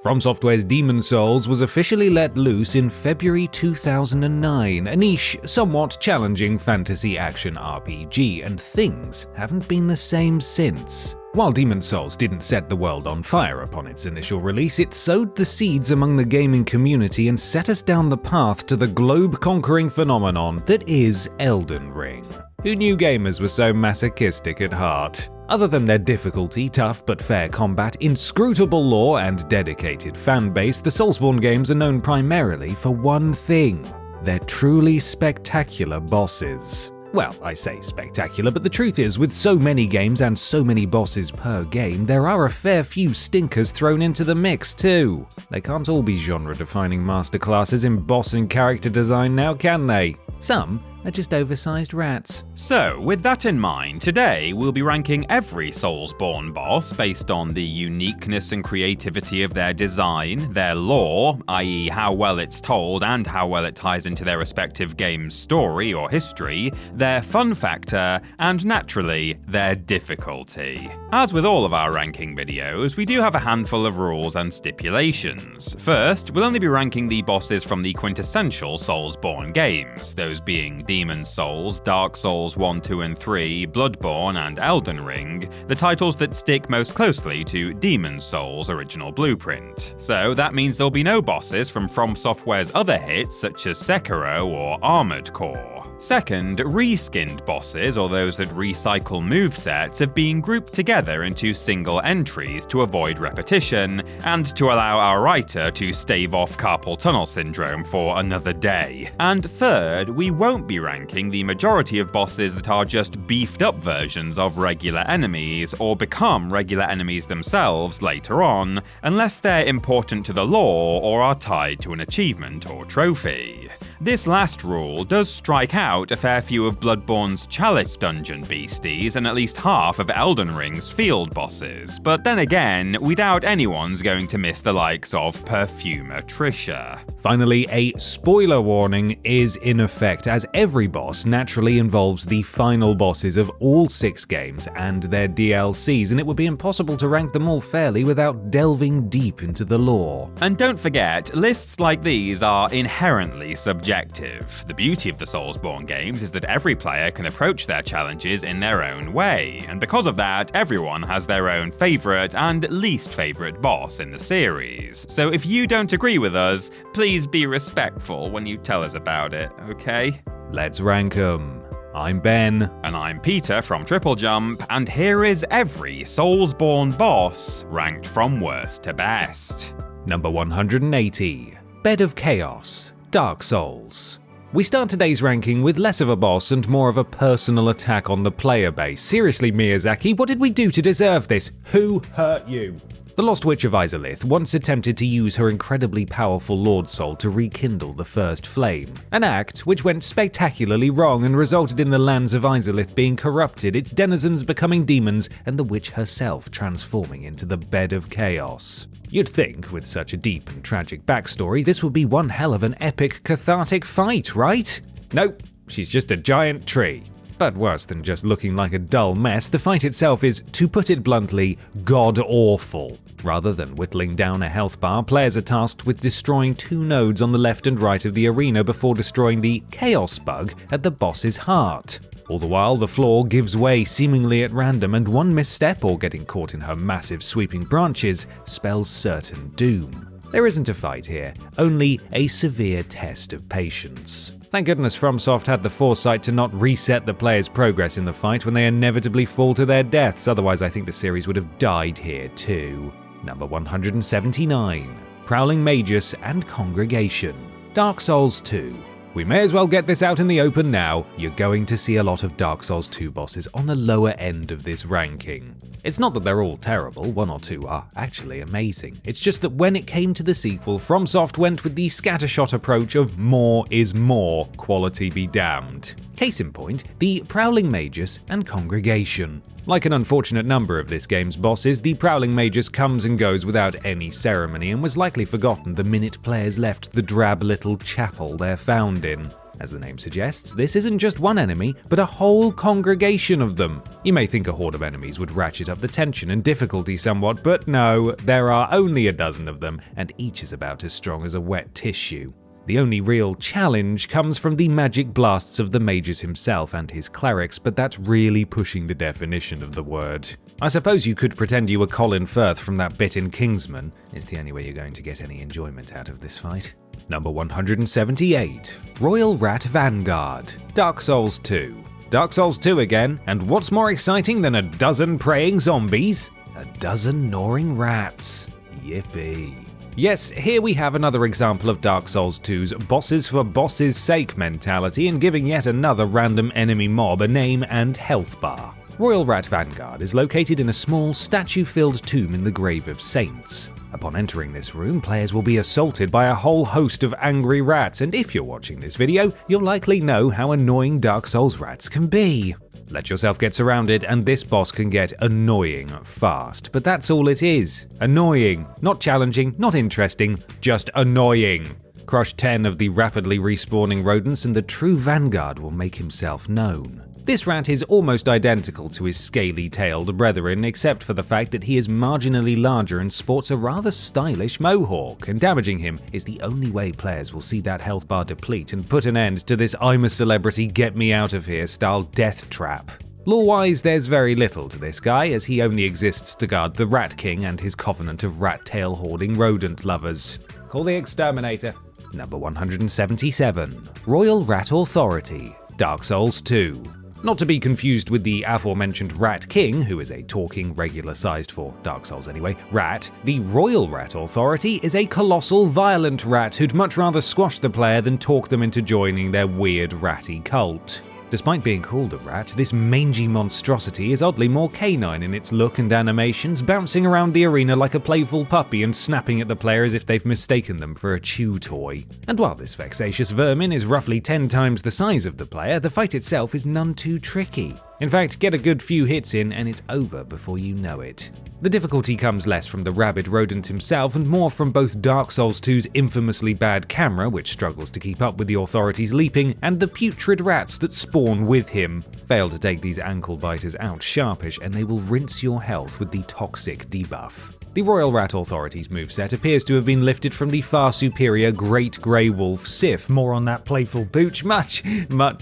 FromSoftware's Demon Souls was officially let loose in February 2009, a niche, somewhat challenging fantasy action RPG, and things haven't been the same since. While Demon Souls didn't set the world on fire upon its initial release, it sowed the seeds among the gaming community and set us down the path to the globe-conquering phenomenon that is Elden Ring. Who knew gamers were so masochistic at heart? Other than their difficulty, tough but fair combat, inscrutable lore, and dedicated fanbase, the Soulsborne games are known primarily for one thing: their truly spectacular bosses. Well, I say spectacular, but the truth is, with so many games and so many bosses per game, there are a fair few stinkers thrown into the mix too. They can't all be genre-defining masterclasses in boss and character design now, can they? Some are just oversized rats. So, with that in mind, today we'll be ranking every Soulsborne boss based on the uniqueness and creativity of their design, their lore, i.e. how well it's told and how well it ties into their respective game's story or history, their fun factor, and naturally, their difficulty. As with all of our ranking videos, we do have a handful of rules and stipulations. First, we'll only be ranking the bosses from the quintessential Soulsborne games, those being Demon Souls, Dark Souls 1, 2, and 3, Bloodborne, and Elden Ring, the titles that stick most closely to Demon Souls' original blueprint. So that means there'll be no bosses from FromSoftware's other hits such as Sekiro or Armored Core. Second, reskinned bosses, or those that recycle movesets, have been grouped together into single entries to avoid repetition, and to allow our writer to stave off carpal tunnel syndrome for another day. And third, we won't be ranking the majority of bosses that are just beefed up versions of regular enemies, or become regular enemies themselves later on, unless they're important to the lore or are tied to an achievement or trophy. This last rule does strike out a fair few of Bloodborne's Chalice dungeon beasties and at least half of Elden Ring's field bosses, but then again, we doubt anyone's going to miss the likes of Perfumer Trisha. Finally, a spoiler warning is in effect, as every boss naturally involves the final bosses of all 6 games and their DLCs, and it would be impossible to rank them all fairly without delving deep into the lore. And don't forget, lists like these are inherently subjective. The beauty of the Soulsborne games is that every player can approach their challenges in their own way, and because of that, everyone has their own favourite and least favourite boss in the series. So if you don't agree with us, please be respectful when you tell us about it, okay? Let's rank 'em. I'm Ben. And I'm Peter from TripleJump, and here is every Soulsborne boss ranked from worst to best. Number 180. Bed of Chaos, Dark Souls. We start today's ranking with less of a boss and more of a personal attack on the player base. Seriously, Miyazaki, what did we do to deserve this? Who hurt you? The Lost Witch of Izalith once attempted to use her incredibly powerful Lord Soul to rekindle the first flame, an act which went spectacularly wrong and resulted in the lands of Izalith being corrupted, its denizens becoming demons, and the witch herself transforming into the Bed of Chaos. You'd think, with such a deep and tragic backstory, this would be one hell of an epic, cathartic fight, right? Nope, she's just a giant tree. But worse than just looking like a dull mess, the fight itself is, to put it bluntly, god-awful. Rather than whittling down a health bar, players are tasked with destroying 2 nodes on the left and right of the arena before destroying the Chaos Bug at the boss's heart. All the while, the floor gives way seemingly at random, and one misstep or getting caught in her massive sweeping branches spells certain doom. There isn't a fight here, only a severe test of patience. Thank goodness FromSoft had the foresight to not reset the player's progress in the fight when they inevitably fall to their deaths, otherwise I think the series would have died here too. Number 179. Prowling Magus and Congregation, Dark Souls 2. We may as well get this out in the open now. You're going to see a lot of Dark Souls 2 bosses on the lower end of this ranking. It's not that they're all terrible, 1 or 2 are actually amazing. It's just that when it came to the sequel, FromSoft went with the scattershot approach of more is more, quality be damned. Case in point, the Prowling Magus and Congregation. Like an unfortunate number of this game's bosses, the Prowling Magus comes and goes without any ceremony and was likely forgotten the minute players left the drab little chapel they're found in. As the name suggests, this isn't just one enemy, but a whole congregation of them. You may think a horde of enemies would ratchet up the tension and difficulty somewhat, but no, there are only a dozen of them, and each is about as strong as a wet tissue. The only real challenge comes from the magic blasts of the mages himself and his clerics, but that's really pushing the definition of the word. I suppose you could pretend you were Colin Firth from that bit in Kingsman. It's the only way you're going to get any enjoyment out of this fight. Number 178. Royal Rat Vanguard, Dark Souls 2. Dark Souls 2 again, and what's more exciting than a dozen praying zombies? A dozen gnawing rats. Yippee. Yes, here we have another example of Dark Souls 2's bosses for bosses' sake mentality and giving yet another random enemy mob a name and health bar. Royal Rat Vanguard is located in a small statue-filled tomb in the Grave of Saints. Upon entering this room, players will be assaulted by a whole host of angry rats, and if you're watching this video, you'll likely know how annoying Dark Souls rats can be. Let yourself get surrounded, and this boss can get annoying fast, but that's all it is. Annoying. Not challenging, not interesting, just annoying. Crush 10 of the rapidly respawning rodents and the true Vanguard will make himself known. This rat is almost identical to his scaly-tailed brethren, except for the fact that he is marginally larger and sports a rather stylish mohawk, and damaging him is the only way players will see that health bar deplete and put an end to this I'm a celebrity get me out of here style death trap. Lore-wise, there's very little to this guy, as he only exists to guard the Rat King and his covenant of rat-tail-hoarding rodent lovers. Call the exterminator. Number 177. Royal Rat Authority, Dark Souls 2. Not to be confused with the aforementioned Rat King, who is a talking, regular-sized for Dark Souls anyway, rat, the Royal Rat Authority is a colossal, violent rat who'd much rather squash the player than talk them into joining their weird ratty cult. Despite being called a rat, this mangy monstrosity is oddly more canine in its look and animations, bouncing around the arena like a playful puppy and snapping at the player as if they've mistaken them for a chew toy. And while this vexatious vermin is roughly 10 times the size of the player, the fight itself is none too tricky. In fact, get a good few hits in and it's over before you know it. The difficulty comes less from the rabid rodent himself and more from both Dark Souls 2's infamously bad camera, which struggles to keep up with the authorities leaping, and the putrid rats that spawn with him. Fail to take these ankle biters out sharpish and they will rinse your health with the toxic debuff. The Royal Rat Authority's moveset appears to have been lifted from the far superior Great Grey Wolf Sif, more on that playful pooch much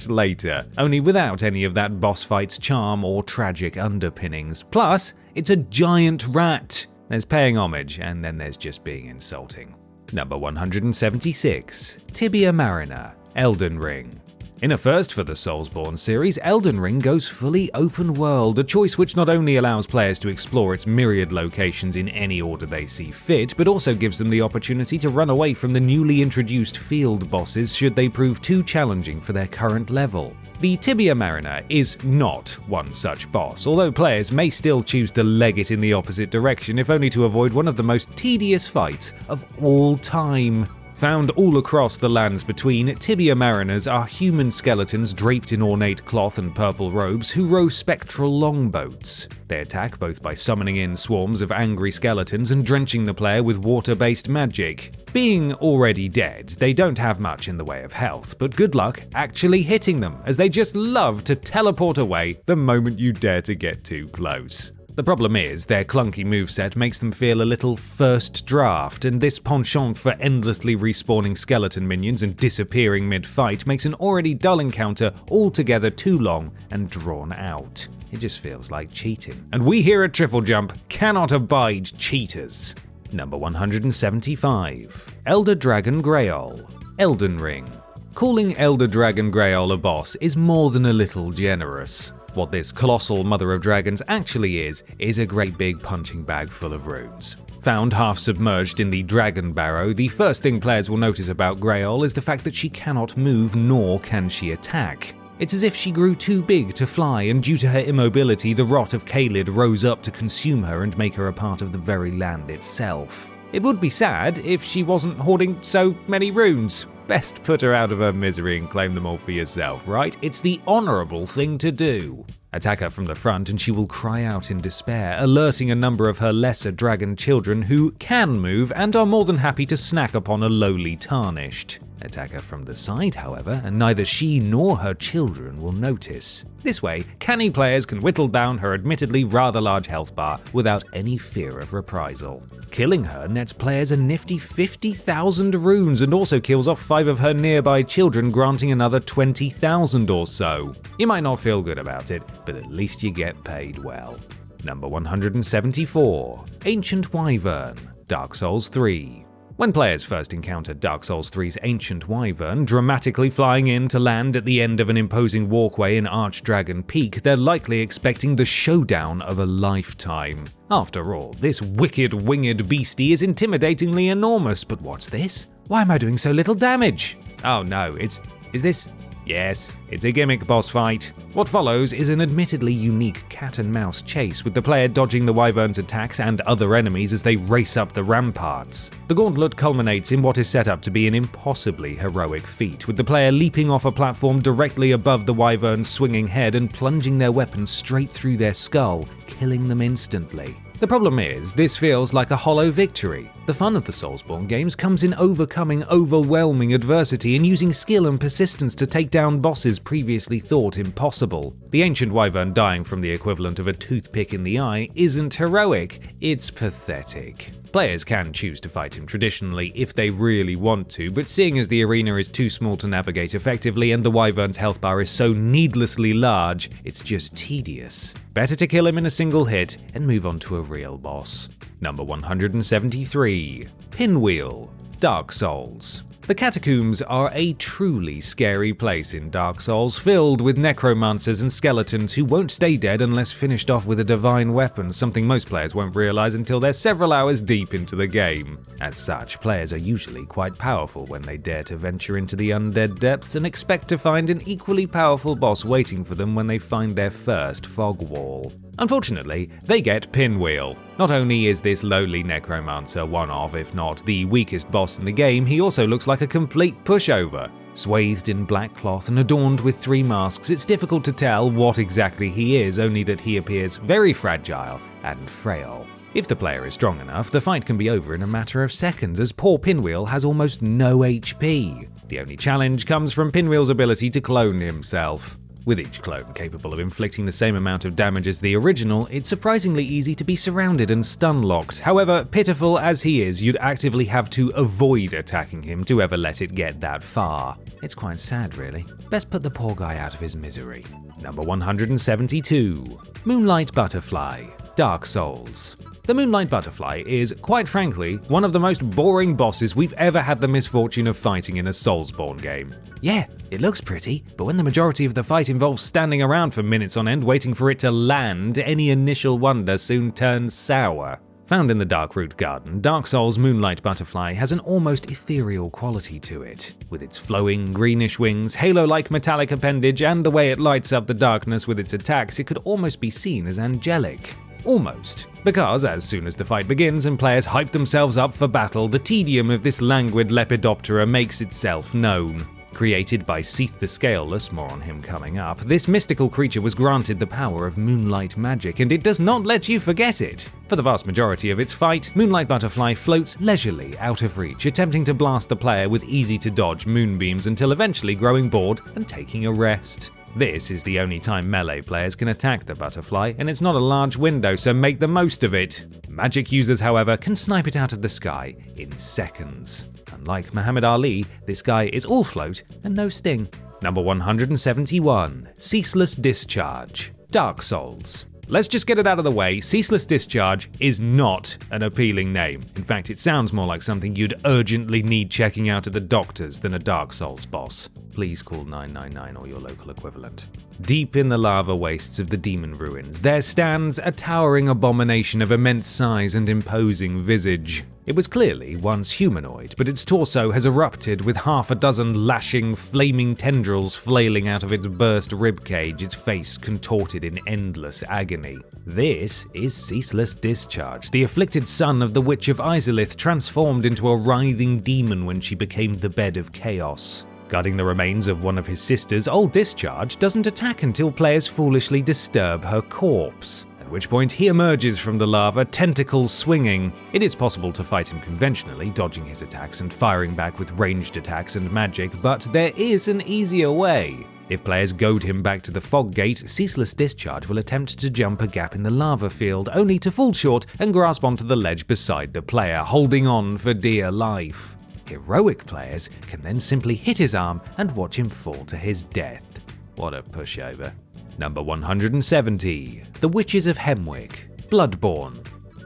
later, only without any of that boss fight's charm or tragic underpinnings. Plus, it's a giant rat. There's paying homage, and then there's just being insulting. Number 176. Tibia Mariner, Elden Ring. In a first for the Soulsborne series, Elden Ring goes fully open world, a choice which not only allows players to explore its myriad locations in any order they see fit, but also gives them the opportunity to run away from the newly introduced field bosses should they prove too challenging for their current level. The Tibia Mariner is not one such boss, although players may still choose to leg it in the opposite direction if only to avoid one of the most tedious fights of all time. Found all across the lands between, Tibia Mariners are human skeletons draped in ornate cloth and purple robes who row spectral longboats. They attack both by summoning in swarms of angry skeletons and drenching the player with water-based magic. Being already dead, they don't have much in the way of health, but good luck actually hitting them, as they just love to teleport away the moment you dare to get too close. The problem is, their clunky moveset makes them feel a little first draft, and this penchant for endlessly respawning skeleton minions and disappearing mid-fight makes an already dull encounter altogether too long and drawn out. It just feels like cheating. And we here at TripleJump cannot abide cheaters. Number 175. Elder Dragon Grail, Elden Ring. Calling Elder Dragon Grail a boss is more than a little generous. What this colossal mother of dragons actually is a great big punching bag full of runes. Found half submerged in the Dragon Barrow, the first thing players will notice about Grail is the fact that she cannot move nor can she attack. It's as if she grew too big to fly, and due to her immobility, the rot of Caelid rose up to consume her and make her a part of the very land itself. It would be sad if she wasn't hoarding so many runes. Best put her out of her misery and claim them all for yourself, right? It's the honourable thing to do. Attack her from the front and she will cry out in despair, alerting a number of her lesser dragon children who can move and are more than happy to snack upon a lowly tarnished. Attack her from the side, however, and neither she nor her children will notice. This way, canny players can whittle down her admittedly rather large health bar without any fear of reprisal. Killing her nets players a nifty 50,000 runes and also kills off 5 of her nearby children, granting another 20,000 or so. You might not feel good about it, but at least you get paid well. Number 174. Ancient Wyvern, Dark Souls 3. When players first encounter Dark Souls 3's Ancient Wyvern, dramatically flying in to land at the end of an imposing walkway in Archdragon Peak, they're likely expecting the showdown of a lifetime. After all, this wicked winged beastie is intimidatingly enormous, but what's this? Why am I doing so little damage? Oh no, is this? Yes, it's a gimmick boss fight. What follows is an admittedly unique cat-and-mouse chase, with the player dodging the Wyvern's attacks and other enemies as they race up the ramparts. The gauntlet culminates in what is set up to be an impossibly heroic feat, with the player leaping off a platform directly above the Wyvern's swinging head and plunging their weapons straight through their skull, killing them instantly. The problem is, this feels like a hollow victory. The fun of the Soulsborne games comes in overcoming overwhelming adversity and using skill and persistence to take down bosses previously thought impossible. The Ancient Wyvern dying from the equivalent of a toothpick in the eye isn't heroic, it's pathetic. Players can choose to fight him traditionally if they really want to, but seeing as the arena is too small to navigate effectively and the Wyvern's health bar is so needlessly large, it's just tedious. Better to kill him in a single hit and move on to a real boss. Number 173. Pinwheel, Dark Souls. The catacombs are a truly scary place in Dark Souls, filled with necromancers and skeletons who won't stay dead unless finished off with a divine weapon, something most players won't realize until they're several hours deep into the game. As such, players are usually quite powerful when they dare to venture into the undead depths and expect to find an equally powerful boss waiting for them when they find their first fog wall. Unfortunately, they get Pinwheel. Not only is this lowly necromancer one of, if not the weakest boss in the game, he also looks like a complete pushover. Swathed in black cloth and adorned with 3 masks, it's difficult to tell what exactly he is, only that he appears very fragile and frail. If the player is strong enough, the fight can be over in a matter of seconds, as poor Pinwheel has almost no HP. The only challenge comes from Pinwheel's ability to clone himself. With each clone capable of inflicting the same amount of damage as the original, it's surprisingly easy to be surrounded and stun-locked. However, pitiful as he is, you'd actively have to avoid attacking him to ever let it get that far. It's quite sad, really. Best put the poor guy out of his misery. Number 172. Moonlight Butterfly, Dark Souls. The Moonlight Butterfly is, quite frankly, one of the most boring bosses we've ever had the misfortune of fighting in a Soulsborne game. Yeah, it looks pretty, but when the majority of the fight involves standing around for minutes on end waiting for it to land, any initial wonder soon turns sour. Found in the Darkroot Garden, Dark Souls' Moonlight Butterfly has an almost ethereal quality to it. With its flowing greenish wings, halo-like metallic appendage, and the way it lights up the darkness with its attacks, it could almost be seen as angelic. Almost. Because as soon as the fight begins and players hype themselves up for battle, the tedium of this languid Lepidoptera makes itself known. Created by Seath the Scaleless, more on him coming up, this mystical creature was granted the power of moonlight magic, and it does not let you forget it. For the vast majority of its fight, Moonlight Butterfly floats leisurely out of reach, attempting to blast the player with easy-to-dodge moonbeams until eventually growing bored and taking a rest. This is the only time melee players can attack the butterfly, and it's not a large window, so make the most of it. Magic users, however, can snipe it out of the sky in seconds. Unlike Muhammad Ali, this guy is all float and no sting. Number 171. Ceaseless Discharge, Dark Souls. Let's just get it out of the way, Ceaseless Discharge is not an appealing name. In fact, it sounds more like something you'd urgently need checking out at the doctor's than a Dark Souls boss. Please call 999 or your local equivalent. Deep in the lava wastes of the demon ruins, there stands a towering abomination of immense size and imposing visage. It was clearly once humanoid, but its torso has erupted with half a dozen lashing, flaming tendrils flailing out of its burst ribcage, its face contorted in endless agony. This is Ceaseless Discharge, the afflicted son of the Witch of Izalith, transformed into a writhing demon when she became the bed of chaos. Guarding the remains of one of his sisters, Old Discharge doesn't attack until players foolishly disturb her corpse. at which point he emerges from the lava, tentacles swinging. It is possible to fight him conventionally, dodging his attacks and firing back with ranged attacks and magic, but there is an easier way. If players goad him back to the fog gate, Ceaseless Discharge will attempt to jump a gap in the lava field, only to fall short and grasp onto the ledge beside the player, holding on for dear life. Heroic players can then simply hit his arm and watch him fall to his death. What a pushover. Number 170. The Witches of Hemwick, Bloodborne.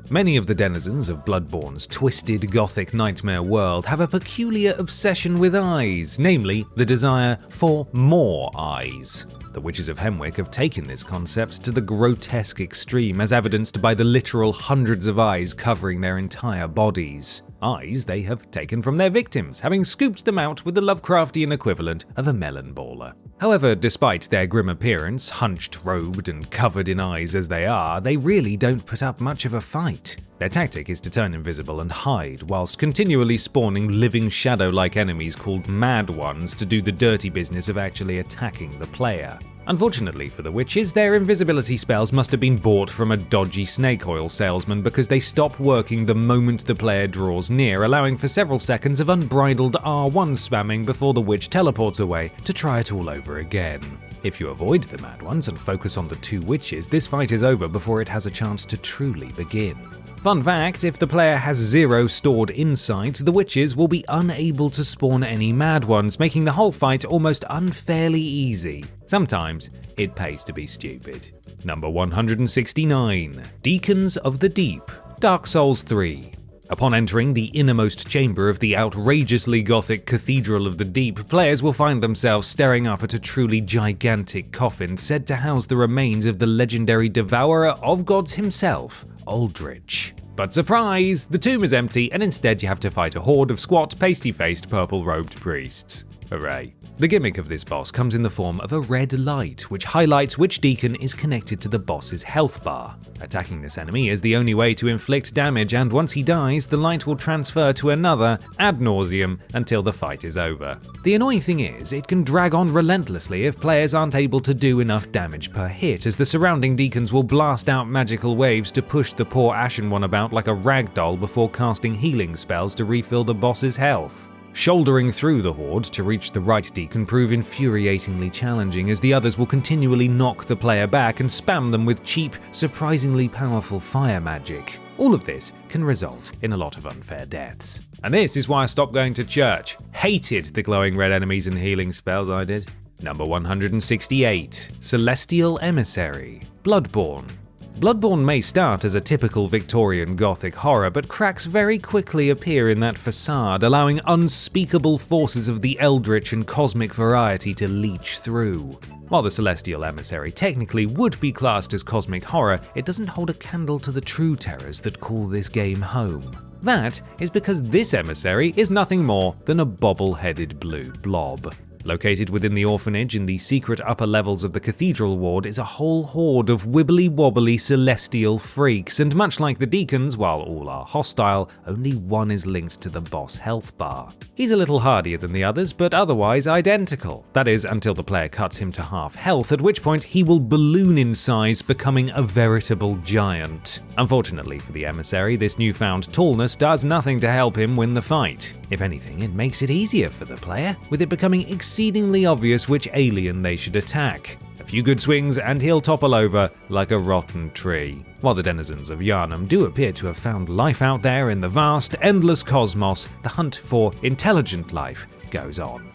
Many of the denizens of Bloodborne's twisted gothic nightmare world have a peculiar obsession with eyes, namely the desire for more eyes. The Witches of Hemwick have taken this concept to the grotesque extreme, as evidenced by the literal hundreds of eyes covering their entire bodies. Eyes they have taken from their victims, having scooped them out with the Lovecraftian equivalent of a melon baller. However, despite their grim appearance, hunched, robed, and covered in eyes as they are, they really don't put up much of a fight. Their tactic is to turn invisible and hide, whilst continually spawning living shadow-like enemies called Mad Ones to do the dirty business of actually attacking the player. Unfortunately for the witches, their invisibility spells must have been bought from a dodgy snake oil salesman because they stop working the moment the player draws near, allowing for several seconds of unbridled R1 spamming before the witch teleports away to try it all over again. If you avoid the Mad Ones and focus on the two witches, this fight is over before it has a chance to truly begin. Fun fact, if the player has 0 stored insight, the witches will be unable to spawn any Mad Ones, making the whole fight almost unfairly easy. Sometimes it pays to be stupid. Number 169. Deacons of the Deep, Dark Souls 3. Upon entering the innermost chamber of the outrageously gothic Cathedral of the Deep, players will find themselves staring up at a truly gigantic coffin said to house the remains of the legendary Devourer of gods himself, Aldrich. But surprise! The tomb is empty and instead you have to fight a horde of squat, pasty-faced, purple-robed priests. Hooray. The gimmick of this boss comes in the form of a red light, which highlights which deacon is connected to the boss's health bar. Attacking this enemy is the only way to inflict damage, and once he dies, the light will transfer to another ad nauseum until the fight is over. The annoying thing is, it can drag on relentlessly if players aren't able to do enough damage per hit, as the surrounding deacons will blast out magical waves to push the poor Ashen One about like a ragdoll before casting healing spells to refill the boss's health. Shouldering through the horde to reach the right deacon prove infuriatingly challenging, as the others will continually knock the player back and spam them with cheap, surprisingly powerful fire magic. All of this can result in a lot of unfair deaths. And this is why I stopped going to church. Hated the glowing red enemies and healing spells I did. Number 168. Celestial Emissary, Bloodborne. Bloodborne may start as a typical Victorian Gothic horror, but cracks very quickly appear in that facade, allowing unspeakable forces of the eldritch and cosmic variety to leach through. While the Celestial Emissary technically would be classed as cosmic horror, it doesn't hold a candle to the true terrors that call this game home. That is because this emissary is nothing more than a bobble-headed blue blob. Located within the orphanage in the secret upper levels of the cathedral ward is a whole horde of wibbly-wobbly celestial freaks, and much like the deacons, while all are hostile, only one is linked to the boss health bar. He's a little hardier than the others, but otherwise identical. That is, until the player cuts him to half health, at which point he will balloon in size, becoming a veritable giant. Unfortunately for the emissary, this newfound tallness does nothing to help him win the fight. If anything, it makes it easier for the player, with it becoming exceedingly obvious which alien they should attack. A few good swings and he'll topple over like a rotten tree. While the denizens of Yharnam do appear to have found life out there in the vast, endless cosmos, the hunt for intelligent life goes on.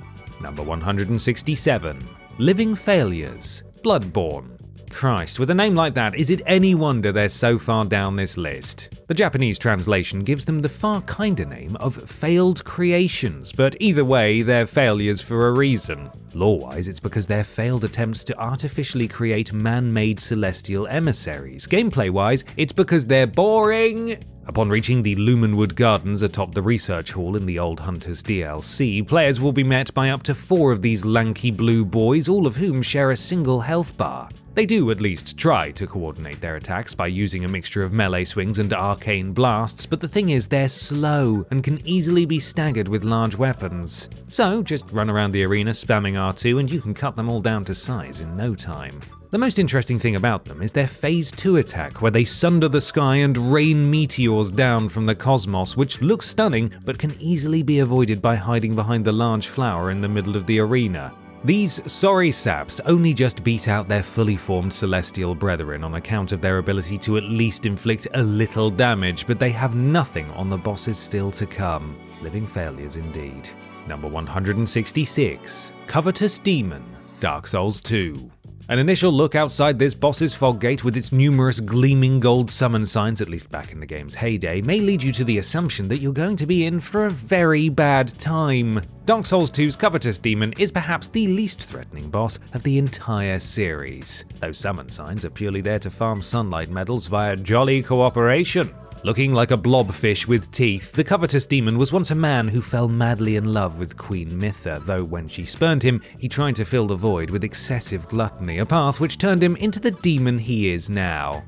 Number 167. Living Failures, Bloodborne. Christ, with a name like that, is it any wonder they're so far down this list? The Japanese translation gives them the far kinder name of failed creations, but either way, they're failures for a reason. Lore-wise, it's because they're failed attempts to artificially create man-made celestial emissaries. Gameplay-wise, it's because they're boring. Upon reaching the Lumenwood Gardens atop the research hall in the Old Hunters DLC, players will be met by up to 4 of these lanky blue boys, all of whom share a single health bar. They do at least try to coordinate their attacks by using a mixture of melee swings and arcane blasts, but the thing is they're slow and can easily be staggered with large weapons. So just run around the arena spamming R2 and you can cut them all down to size in no time. The most interesting thing about them is their Phase 2 attack, where they sunder the sky and rain meteors down from the cosmos, which looks stunning but can easily be avoided by hiding behind the large flower in the middle of the arena. These sorry saps only just beat out their fully formed celestial brethren on account of their ability to at least inflict a little damage, but they have nothing on the bosses still to come. Living failures indeed. Number 166, Covetous Demon, Dark Souls 2. An initial look outside this boss's fog gate with its numerous gleaming gold summon signs, at least back in the game's heyday, may lead you to the assumption that you're going to be in for a very bad time. Dark Souls 2's Covetous Demon is perhaps the least threatening boss of the entire series. Those summon signs are purely there to farm sunlight medals via jolly cooperation. Looking like a blobfish with teeth, the Covetous Demon was once a man who fell madly in love with Queen Mytha, though when she spurned him, he tried to fill the void with excessive gluttony, a path which turned him into the demon he is now.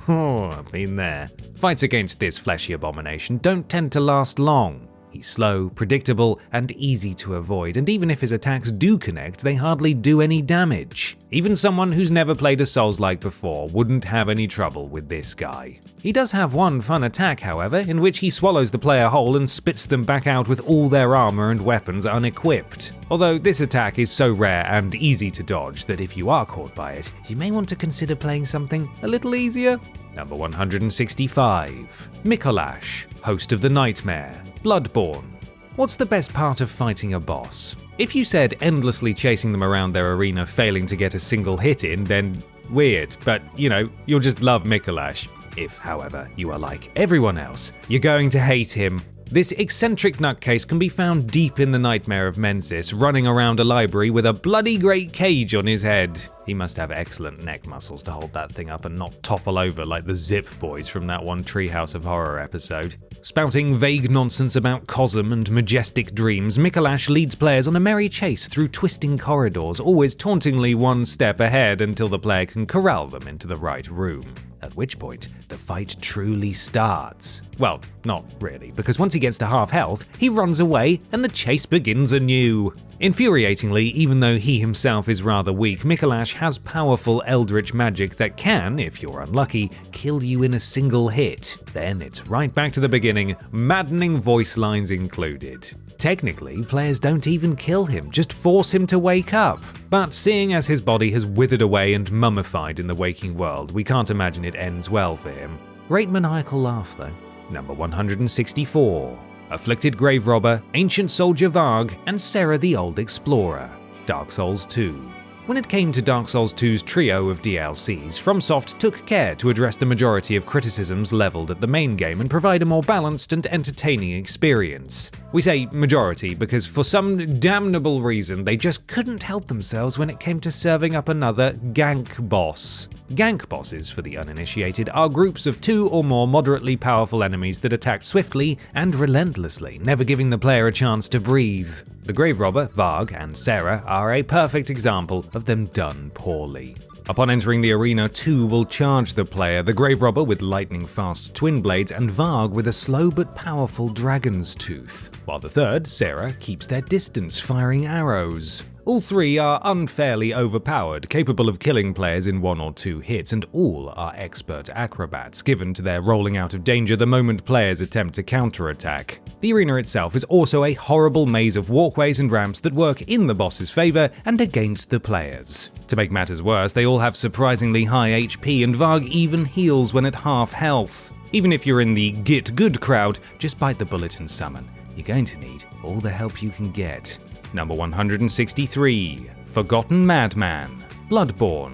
I've been there. Fights against this fleshy abomination don't tend to last long. He's slow, predictable, and easy to avoid, and even if his attacks do connect, they hardly do any damage. Even someone who's never played a Souls-like before wouldn't have any trouble with this guy. He does have one fun attack, however, in which he swallows the player whole and spits them back out with all their armor and weapons unequipped. Although this attack is so rare and easy to dodge that if you are caught by it, you may want to consider playing something a little easier. Number 165, Mikolash, Host of the Nightmare, Bloodborne. What's the best part of fighting a boss? If you said endlessly chasing them around their arena failing to get a single hit in, then weird, but you'll just love Mikolash. If, however, you are like everyone else, you're going to hate him. This eccentric nutcase can be found deep in the Nightmare of Mensis, running around a library with a bloody great cage on his head. He must have excellent neck muscles to hold that thing up and not topple over like the Zip Boys from that one Treehouse of Horror episode. Spouting vague nonsense about Cosm and majestic dreams, Mikolash leads players on a merry chase through twisting corridors, always tauntingly one step ahead until the player can corral them into the right room. At which point, the fight truly starts. Well, not really, because once he gets to half health, he runs away and the chase begins anew. Infuriatingly, even though he himself is rather weak, Mikolash has powerful eldritch magic that can, if you're unlucky, kill you in a single hit. Then it's right back to the beginning, maddening voice lines included. Technically, players don't even kill him, just force him to wake up. But seeing as his body has withered away and mummified in the waking world, we can't imagine it ends well for him. Great maniacal laugh though. Number 164. Afflicted Grave Robber, Ancient Soldier Varg, and Serra the Old Explorer, Dark Souls 2. When it came to Dark Souls 2's trio of DLCs, FromSoft took care to address the majority of criticisms leveled at the main game and provide a more balanced and entertaining experience. We say majority because for some damnable reason they just couldn't help themselves when it came to serving up another gank boss. Gank bosses, for the uninitiated, are groups of 2 or more moderately powerful enemies that attack swiftly and relentlessly, never giving the player a chance to breathe. The Grave Robber, Varg, and Serra are a perfect example of them done poorly. Upon entering the arena, 2 will charge the player, the Grave Robber with lightning-fast twin blades and Varg with a slow but powerful dragon's tooth, while the third, Serra, keeps their distance, firing arrows. All 3 are unfairly overpowered, capable of killing players in 1 or 2 hits, and all are expert acrobats, given to their rolling out of danger the moment players attempt to counterattack. The arena itself is also a horrible maze of walkways and ramps that work in the boss's favour and against the players. To make matters worse, they all have surprisingly high HP, and Varg even heals when at half health. Even if you're in the get good crowd, just bite the bullet and summon. You're going to need all the help you can get. Number 163, Forgotten Madman, Bloodborne.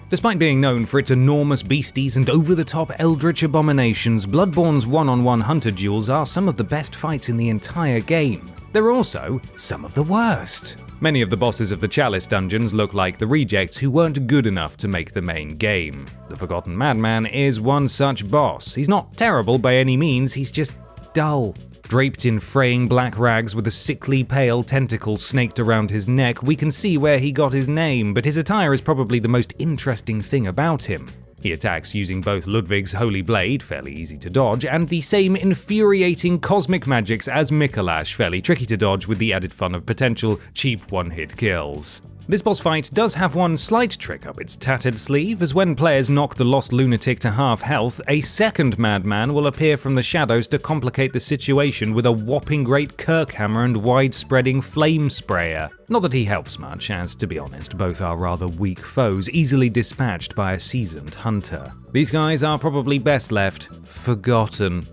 Despite being known for its enormous beasties and over-the-top eldritch abominations, Bloodborne's one-on-one hunter duels are some of the best fights in the entire game. They're also some of the worst. Many of the bosses of the Chalice dungeons look like the rejects who weren't good enough to make the main game. The Forgotten Madman is one such boss. He's not terrible by any means, he's just dull. Draped in fraying black rags with a sickly pale tentacle snaked around his neck, we can see where he got his name, but his attire is probably the most interesting thing about him. He attacks using both Ludwig's Holy Blade, fairly easy to dodge, and the same infuriating cosmic magics as Mikolash, fairly tricky to dodge with the added fun of potential cheap one-hit kills. This boss fight does have one slight trick up its tattered sleeve, as when players knock the lost lunatic to half health, a second madman will appear from the shadows to complicate the situation with a whopping great Kirkhammer and wide-spreading flame sprayer. Not that he helps much, as, to be honest, both are rather weak foes, easily dispatched by a seasoned hunter. These guys are probably best left forgotten.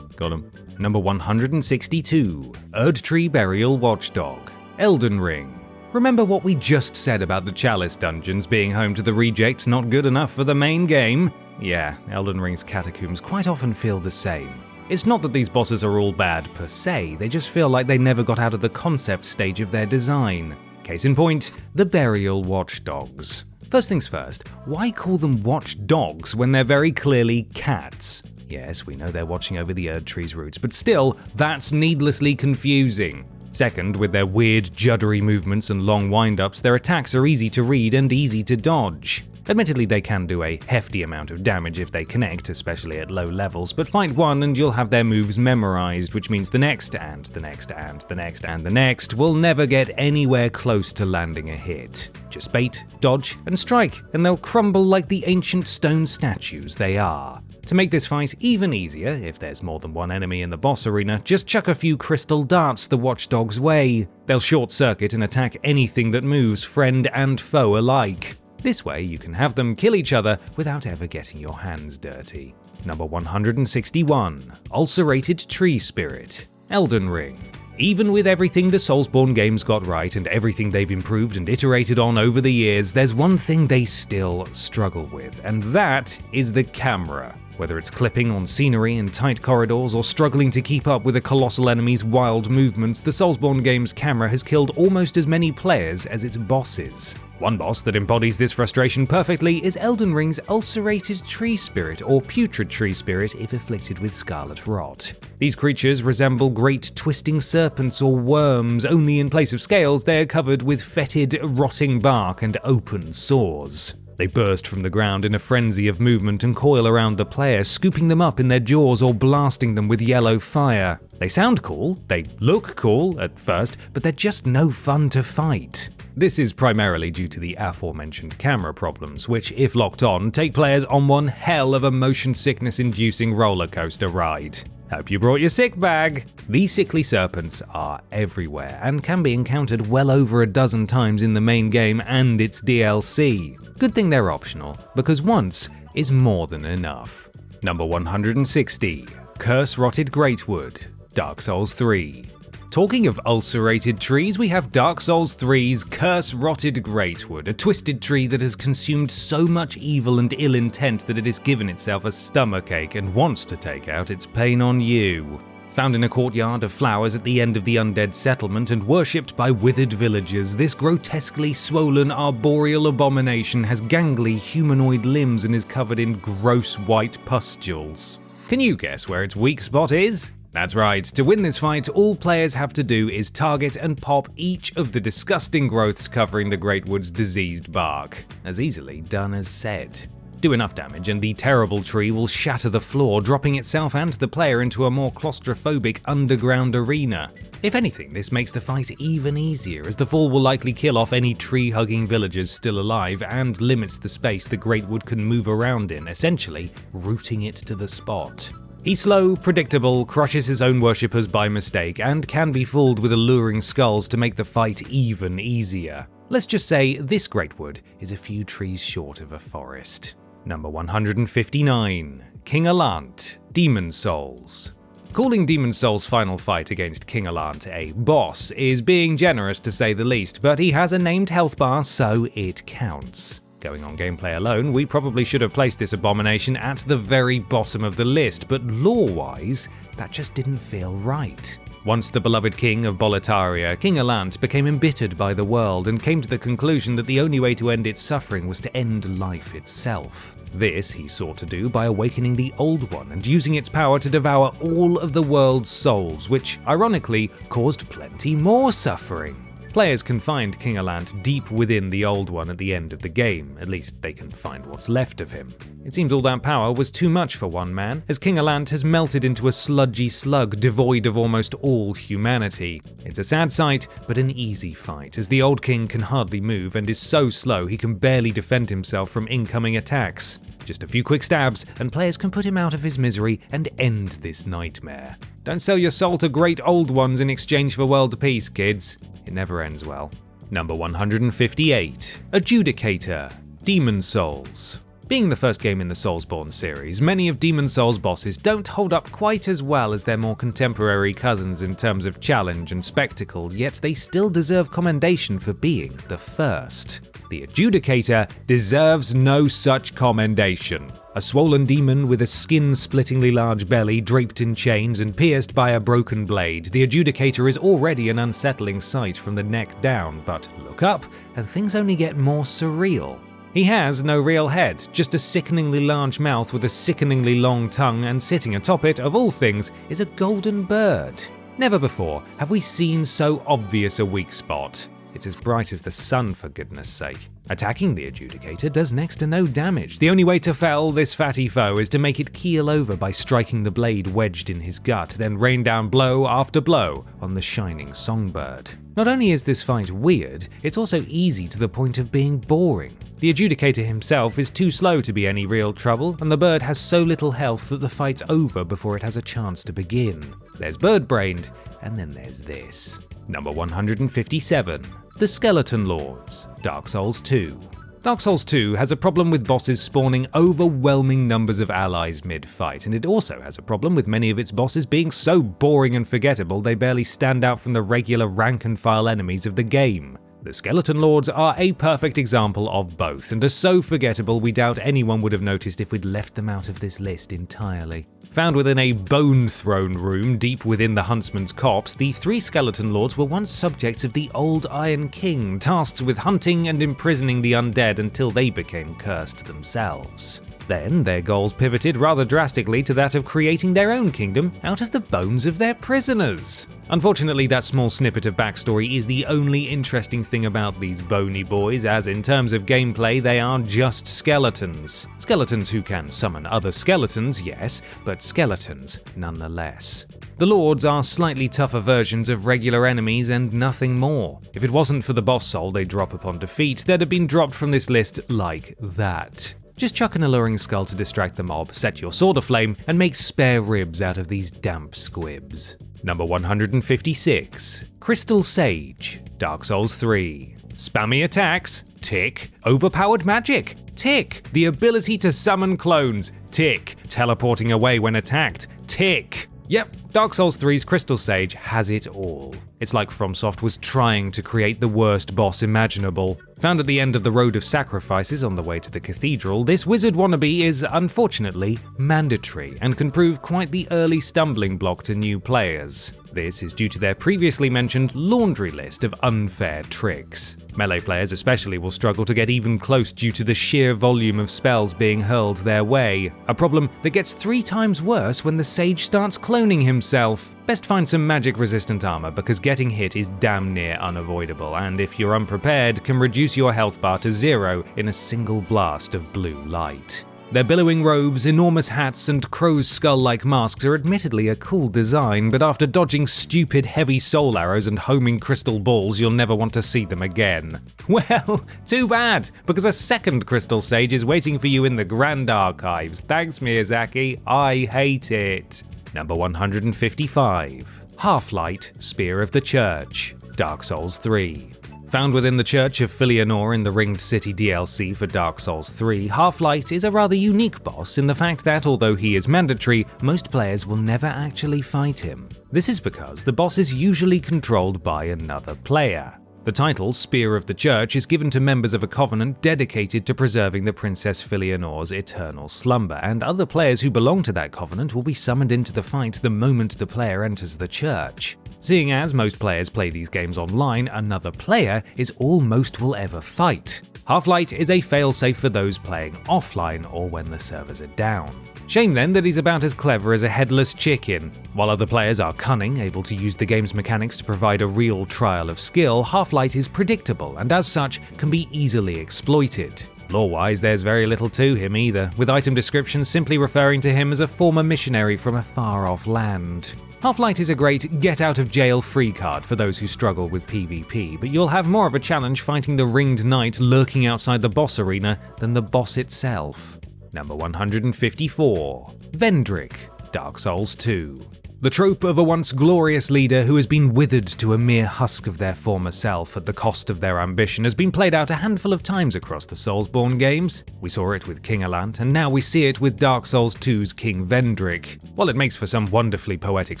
Got him. Number 162, Erdtree Burial Watchdog, Elden Ring. Remember what we just said about the Chalice dungeons being home to the rejects not good enough for the main game? Yeah, Elden Ring's catacombs quite often feel the same. It's not that these bosses are all bad per se, they just feel like they never got out of the concept stage of their design. Case in point, the Burial Watchdogs. First things first, why call them watchdogs when they're very clearly cats? Yes, we know they're watching over the Erdtree's roots, but still, that's needlessly confusing. Second, with their weird, juddery movements and long wind-ups, their attacks are easy to read and easy to dodge. Admittedly, they can do a hefty amount of damage if they connect, especially at low levels, but fight one and you'll have their moves memorized, which means the next, and the next, and the next, and the next will never get anywhere close to landing a hit. Just bait, dodge, and strike, and they'll crumble like the ancient stone statues they are. To make this fight even easier, if there's more than one enemy in the boss arena, just chuck a few crystal darts the watchdog's way. They'll short-circuit and attack anything that moves, friend and foe alike. This way you can have them kill each other without ever getting your hands dirty. Number 161, Ulcerated Tree Spirit, Elden Ring. Even with everything the Soulsborne games got right and everything they've improved and iterated on over the years, there's one thing they still struggle with, and that is the camera. Whether it's clipping on scenery in tight corridors or struggling to keep up with a colossal enemy's wild movements, the Soulsborne game's camera has killed almost as many players as its bosses. One boss that embodies this frustration perfectly is Elden Ring's Ulcerated Tree Spirit, or Putrid Tree Spirit if afflicted with Scarlet Rot. These creatures resemble great twisting serpents or worms, only in place of scales they are covered with fetid, rotting bark and open sores. They burst from the ground in a frenzy of movement and coil around the player, scooping them up in their jaws or blasting them with yellow fire. They sound cool, they look cool at first, but they're just no fun to fight. This is primarily due to the aforementioned camera problems, which, if locked on, take players on one hell of a motion sickness-inducing roller coaster ride. Hope you brought your sick bag! These sickly serpents are everywhere and can be encountered well over a dozen times in the main game and its DLC. Good thing they're optional, because once is more than enough. Number 160, Curse-Rotted Greatwood, Dark Souls 3. Talking of ulcerated trees, we have Dark Souls 3's Curse-Rotted Greatwood, a twisted tree that has consumed so much evil and ill intent that it has given itself a stomachache and wants to take out its pain on you. Found in a courtyard of flowers at the end of the undead settlement and worshipped by withered villagers, this grotesquely swollen arboreal abomination has gangly humanoid limbs and is covered in gross white pustules. Can you guess where its weak spot is? That's right, to win this fight, all players have to do is target and pop each of the disgusting growths covering the Greatwood's diseased bark. As easily done as said. Do enough damage and the terrible tree will shatter the floor, dropping itself and the player into a more claustrophobic underground arena. If anything, this makes the fight even easier, as the fall will likely kill off any tree-hugging villagers still alive and limits the space the Greatwood can move around in, essentially rooting it to the spot. He's slow, predictable, crushes his own worshippers by mistake, and can be fooled with alluring skulls to make the fight even easier. Let's just say this Greatwood is a few trees short of a forest. Number 159, King Allant, Demon Souls. Calling Demon Souls' final fight against King Allant a boss is being generous to say the least, but he has a named health bar, so it counts. Going on gameplay alone, we probably should have placed this abomination at the very bottom of the list, but lore-wise, that just didn't feel right. Once the beloved king of Boletaria, King Allant became embittered by the world and came to the conclusion that the only way to end its suffering was to end life itself. This he sought to do by awakening the Old One and using its power to devour all of the world's souls, which, ironically, caused plenty more suffering. Players can find King Allant deep within the Old One at the end of the game, at least they can find what's left of him. It seems all that power was too much for one man, as King Allant has melted into a sludgy slug devoid of almost all humanity. It's a sad sight, but an easy fight, as the old king can hardly move and is so slow he can barely defend himself from incoming attacks. Just a few quick stabs, and players can put him out of his misery and end this nightmare. Don't sell your soul to great old ones in exchange for world peace, kids. It never ends well. Number 158. Adjudicator. Demon Souls. Being the first game in the Soulsborne series, many of Demon Souls' bosses don't hold up quite as well as their more contemporary cousins in terms of challenge and spectacle, yet they still deserve commendation for being the first. The Adjudicator deserves no such commendation. A swollen demon with a skin-splittingly large belly draped in chains and pierced by a broken blade, the Adjudicator is already an unsettling sight from the neck down, but look up and things only get more surreal. He has no real head, just a sickeningly large mouth with a sickeningly long tongue, and sitting atop it, of all things, is a golden bird. Never before have we seen so obvious a weak spot. It's as bright as the sun, for goodness sake. Attacking the Adjudicator does next to no damage. The only way to fell this fatty foe is to make it keel over by striking the blade wedged in his gut, then rain down blow after blow on the shining songbird. Not only is this fight weird, it's also easy to the point of being boring. The Adjudicator himself is too slow to be any real trouble, and the bird has so little health that the fight's over before it has a chance to begin. There's Bird-brained, and then there's this. Number 157. The Skeleton Lords. Dark Souls 2. Dark Souls 2 has a problem with bosses spawning overwhelming numbers of allies mid-fight, and it also has a problem with many of its bosses being so boring and forgettable they barely stand out from the regular rank-and-file enemies of the game. The Skeleton Lords are a perfect example of both, and are so forgettable we doubt anyone would have noticed if we'd left them out of this list entirely. Found within a bone throne room deep within the Huntsman's Copse, the three Skeleton Lords were once subjects of the old Iron King, tasked with hunting and imprisoning the undead until they became cursed themselves. Then their goals pivoted rather drastically to that of creating their own kingdom out of the bones of their prisoners. Unfortunately, that small snippet of backstory is the only interesting thing about these bony boys, as in terms of gameplay they are just skeletons. Skeletons who can summon other skeletons, yes, but skeletons nonetheless. The Lords are slightly tougher versions of regular enemies and nothing more. If it wasn't for the boss soul they drop upon defeat, they'd have been dropped from this list like that. Just chuck an alluring skull to distract the mob, set your sword aflame, and make spare ribs out of these damp squibs. Number 156. Crystal Sage. Dark Souls 3. Spammy attacks? Tick. Overpowered magic? Tick. The ability to summon clones? Tick. Teleporting away when attacked? Tick. Yep, Dark Souls 3's Crystal Sage has it all. It's like FromSoft was trying to create the worst boss imaginable. Found at the end of the Road of Sacrifices on the way to the cathedral, this wizard wannabe is, unfortunately, mandatory and can prove quite the early stumbling block to new players. This is due to their previously mentioned laundry list of unfair tricks. Melee players especially will struggle to get even close due to the sheer volume of spells being hurled their way, a problem that gets 3 times worse when the sage starts cloning himself. Best find some magic-resistant armor because getting hit is damn near unavoidable, and if you're unprepared, can reduce your health bar to 0 in a single blast of blue light. Their billowing robes, enormous hats, and crow's skull-like masks are admittedly a cool design, but after dodging stupid heavy soul arrows and homing crystal balls, you'll never want to see them again. Well, too bad, because a second Crystal Sage is waiting for you in the Grand Archives. Thanks, Miyazaki, I hate it. Number 155. Half-Light Spear of the Church. Dark Souls 3. Found within the Church of Filianor in the Ringed City DLC for Dark Souls 3, Half-Light is a rather unique boss in the fact that, although he is mandatory, most players will never actually fight him. This is because the boss is usually controlled by another player. The title, Spear of the Church, is given to members of a covenant dedicated to preserving the Princess Filianor's eternal slumber, and other players who belong to that covenant will be summoned into the fight the moment the player enters the church. Seeing as most players play these games online, another player is all most will ever fight. Half-Light is a failsafe for those playing offline or when the servers are down. Shame then that he's about as clever as a headless chicken. While other players are cunning, able to use the game's mechanics to provide a real trial of skill, Half-Light is predictable and as such can be easily exploited. Lore-wise, there's very little to him either, with item descriptions simply referring to him as a former missionary from a far-off land. Half-Light is a great get-out-of-jail-free card for those who struggle with PvP, but you'll have more of a challenge fighting the ringed knight lurking outside the boss arena than the boss itself. Number 154. Vendrick, Dark Souls 2. The trope of a once glorious leader who has been withered to a mere husk of their former self at the cost of their ambition has been played out a handful of times across the Soulsborne games. We saw it with King Allant, and now we see it with Dark Souls 2's King Vendrick. While it makes for some wonderfully poetic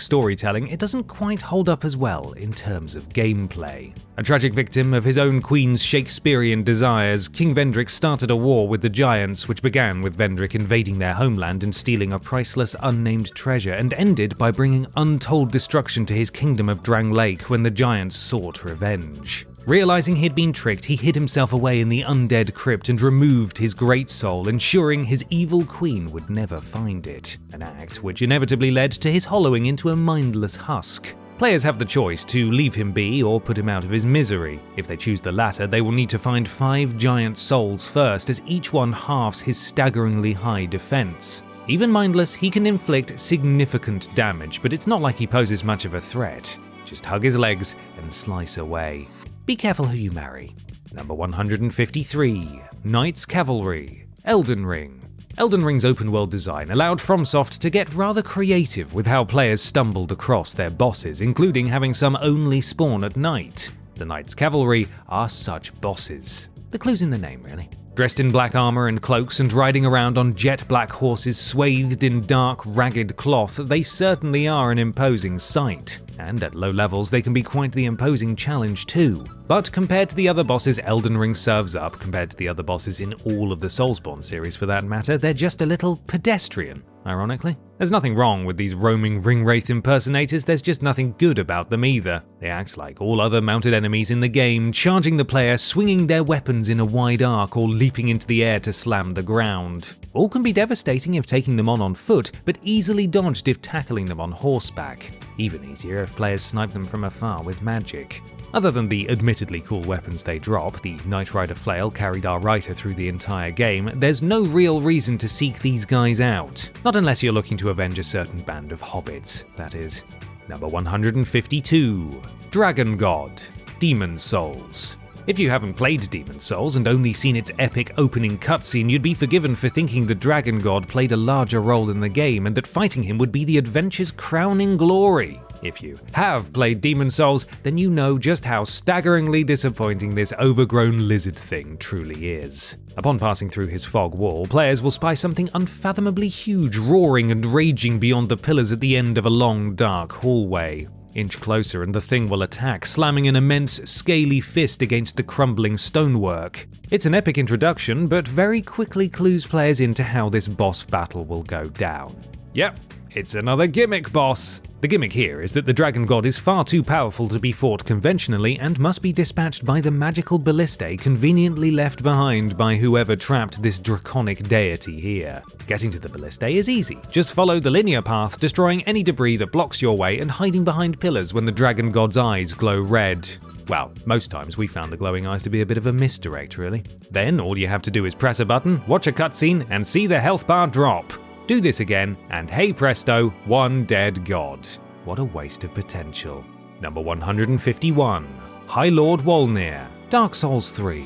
storytelling, it doesn't quite hold up as well in terms of gameplay. A tragic victim of his own queen's Shakespearean desires, King Vendrick started a war with the Giants, which began with Vendrick invading their homeland and stealing a priceless unnamed treasure, and ended by bringing untold destruction to his kingdom of Drang Lake when the Giants sought revenge. Realizing he'd been tricked, he hid himself away in the undead crypt and removed his great soul, ensuring his evil queen would never find it, an act which inevitably led to his hollowing into a mindless husk. Players have the choice to leave him be or put him out of his misery. If they choose the latter, they will need to find 5 giant souls first, as each one halves his staggeringly high defense. Even mindless, he can inflict significant damage, but it's not like he poses much of a threat. Just hug his legs and slice away. Be careful who you marry. Number 153. Knights Cavalry, Elden Ring. Elden Ring's open-world design allowed FromSoft to get rather creative with how players stumbled across their bosses, including having some only spawn at night. The Knights Cavalry are such bosses. The clue's in the name, really. Dressed in black armor and cloaks and riding around on jet black horses swathed in dark, ragged cloth, they certainly are an imposing sight. And at low levels, they can be quite the imposing challenge too. But compared to the other bosses Elden Ring serves up, compared to the other bosses in all of the Soulsborne series for that matter, they're just a little pedestrian, ironically. There's nothing wrong with these roaming ringwraith impersonators, there's just nothing good about them either. They act like all other mounted enemies in the game, charging the player, swinging their weapons in a wide arc, or leaping into the air to slam the ground. All can be devastating if taking them on foot, but easily dodged if tackling them on horseback. Even easier if players snipe them from afar with magic. Other than the admittedly cool weapons they drop, the Knight Rider flail carried our writer through the entire game, there's no real reason to seek these guys out. Not unless you're looking to avenge a certain band of hobbits, that is. Number 152. Dragon God, Demon Souls. If you haven't played Demon Souls and only seen its epic opening cutscene, you'd be forgiven for thinking the Dragon God played a larger role in the game and that fighting him would be the adventure's crowning glory. If you have played Demon Souls, then you know just how staggeringly disappointing this overgrown lizard thing truly is. Upon passing through his fog wall, players will spy something unfathomably huge roaring and raging beyond the pillars at the end of a long, dark hallway. Inch closer and the thing will attack, slamming an immense, scaly fist against the crumbling stonework. It's an epic introduction, but very quickly clues players into how this boss battle will go down. Yep, it's another gimmick boss. The gimmick here is that the Dragon God is far too powerful to be fought conventionally and must be dispatched by the magical ballistae conveniently left behind by whoever trapped this draconic deity here. Getting to the ballistae is easy. Just follow the linear path, destroying any debris that blocks your way and hiding behind pillars when the Dragon God's eyes glow red. Well, most times we found the glowing eyes to be a bit of a misdirect, really. Then all you have to do is press a button, watch a cutscene, and see the health bar drop. Do this again, and hey presto, one dead god. What a waste of potential. Number 151. High Lord Wolnir, Dark Souls 3.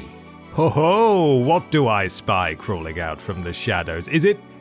Ho ho, what do I spy crawling out from the shadows?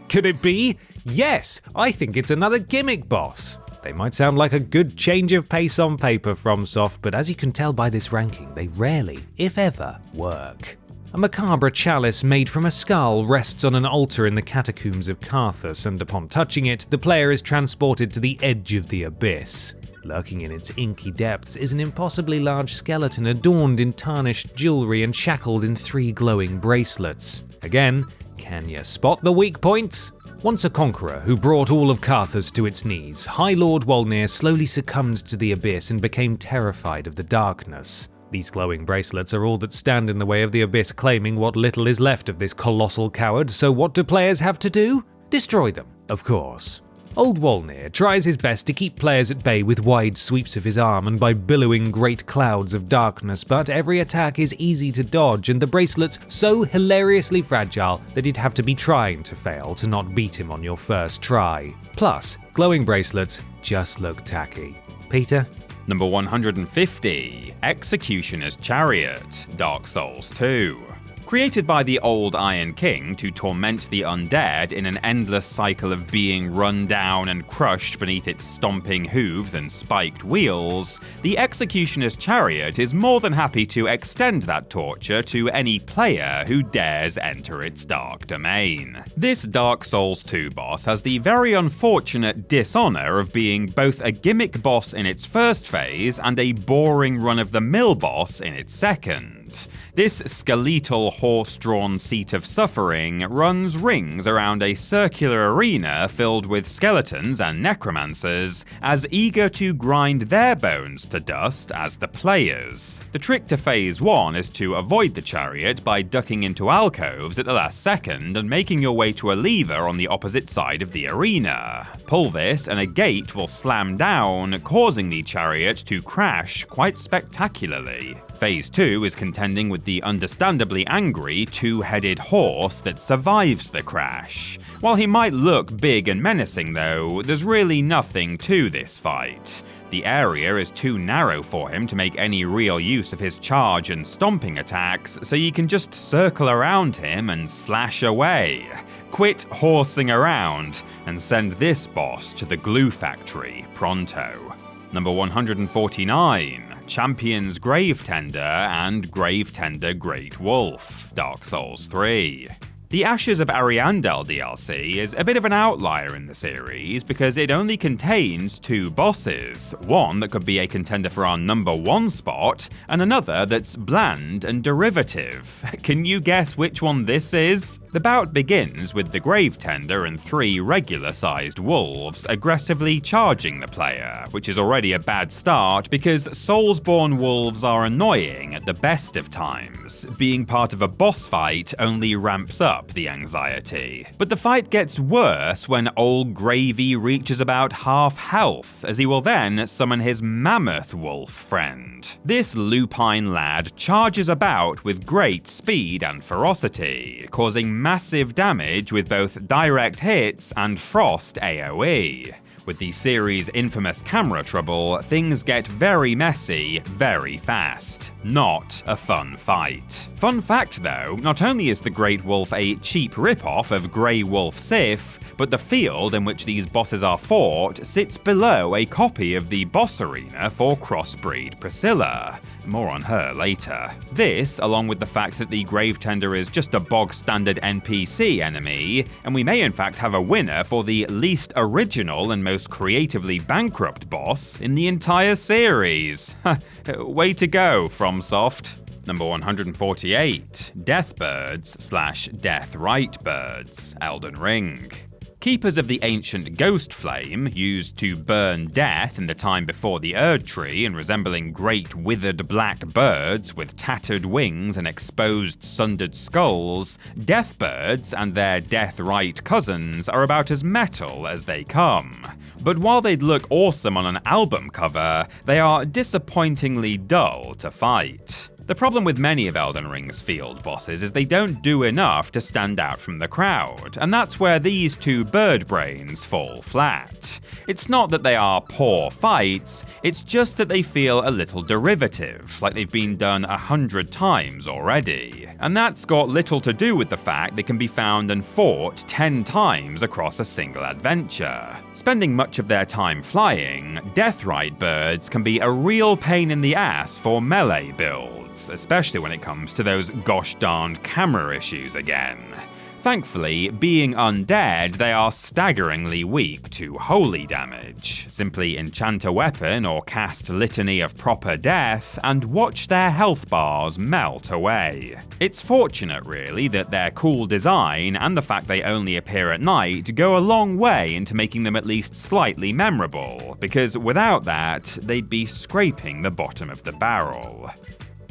Could it be? Yes, I think it's another gimmick boss. They might sound like a good change of pace on paper, FromSoft, but as you can tell by this ranking, they rarely, if ever, work. A macabre chalice made from a skull rests on an altar in the catacombs of Carthus, and upon touching it, the player is transported to the edge of the abyss. Lurking in its inky depths is an impossibly large skeleton adorned in tarnished jewelry and shackled in 3 glowing bracelets. Again, can you spot the weak points? Once a conqueror who brought all of Carthus to its knees, High Lord Wolnir slowly succumbed to the abyss and became terrified of the darkness. These glowing bracelets are all that stand in the way of the abyss claiming what little is left of this colossal coward, so what do players have to do? Destroy them, of course. Old Wolnir tries his best to keep players at bay with wide sweeps of his arm and by billowing great clouds of darkness, but every attack is easy to dodge and the bracelet's so hilariously fragile that you'd have to be trying to fail to not beat him on your first try. Plus, glowing bracelets just look tacky. Peter? Number 150, Executioner's Chariot, Dark Souls 2. Created by the old Iron King to torment the undead in an endless cycle of being run down and crushed beneath its stomping hooves and spiked wheels, the Executioner's Chariot is more than happy to extend that torture to any player who dares enter its dark domain. This Dark Souls 2 boss has the very unfortunate dishonor of being both a gimmick boss in its first phase and a boring run-of-the-mill boss in its second. This skeletal horse-drawn seat of suffering runs rings around a circular arena filled with skeletons and necromancers, as eager to grind their bones to dust as the players. The trick to Phase 1 is to avoid the chariot by ducking into alcoves at the last second and making your way to a lever on the opposite side of the arena. Pull this and a gate will slam down, causing the chariot to crash quite spectacularly. Phase 2 is contending with the understandably angry two-headed horse that survives the crash. While he might look big and menacing though, there's really nothing to this fight. The area is too narrow for him to make any real use of his charge and stomping attacks, so you can just circle around him and slash away. Quit horsing around and send this boss to the glue factory pronto. Number 149. Champion's Gravetender and Gravetender Great Wolf, Dark Souls 3. The Ashes of Ariandel DLC is a bit of an outlier in the series because it only contains two bosses, one that could be a contender for our number 1 spot, and another that's bland and derivative. Can you guess which one this is? The bout begins with the Gravetender and 3 regular-sized wolves aggressively charging the player, which is already a bad start because Soulsborne wolves are annoying at the best of times. Being part of a boss fight only ramps up the anxiety. But the fight gets worse when Old Gravy reaches about half health, as he will then summon his mammoth wolf friend. This lupine lad charges about with great speed and ferocity, causing massive damage with both direct hits and frost AoE. With the series' infamous camera trouble, things get very messy very fast. Not a fun fight. Fun fact though, not only is the Great Wolf a cheap rip-off of Grey Wolf Sif, but the field in which these bosses are fought sits below a copy of the boss arena for crossbreed Priscilla. More on her later. This, along with the fact that the Gravetender is just a bog-standard NPC enemy, and we may in fact have a winner for the least original and most creatively bankrupt boss in the entire series. Way to go, FromSoft. Number 148, Deathbirds/Deathrite Birds, Elden Ring. Keepers of the ancient ghost flame, used to burn death in the time before the Erd Tree and resembling great withered black birds with tattered wings and exposed sundered skulls, Deathbirds and their Deathrite cousins are about as metal as they come. But while they'd look awesome on an album cover, they are disappointingly dull to fight. The problem with many of Elden Ring's field bosses is they don't do enough to stand out from the crowd, and that's where these two bird brains fall flat. It's not that they are poor fights, it's just that they feel a little derivative, like they've been done 100 times already. And that's got little to do with the fact they can be found and fought 10 times across a single adventure. Spending much of their time flying, Deathrite birds can be a real pain in the ass for melee builds, especially when it comes to those gosh darned camera issues again. Thankfully, being undead, they are staggeringly weak to holy damage. Simply enchant a weapon or cast Litany of Proper Death and watch their health bars melt away. It's fortunate really that their cool design and the fact they only appear at night go a long way into making them at least slightly memorable, because without that, they'd be scraping the bottom of the barrel.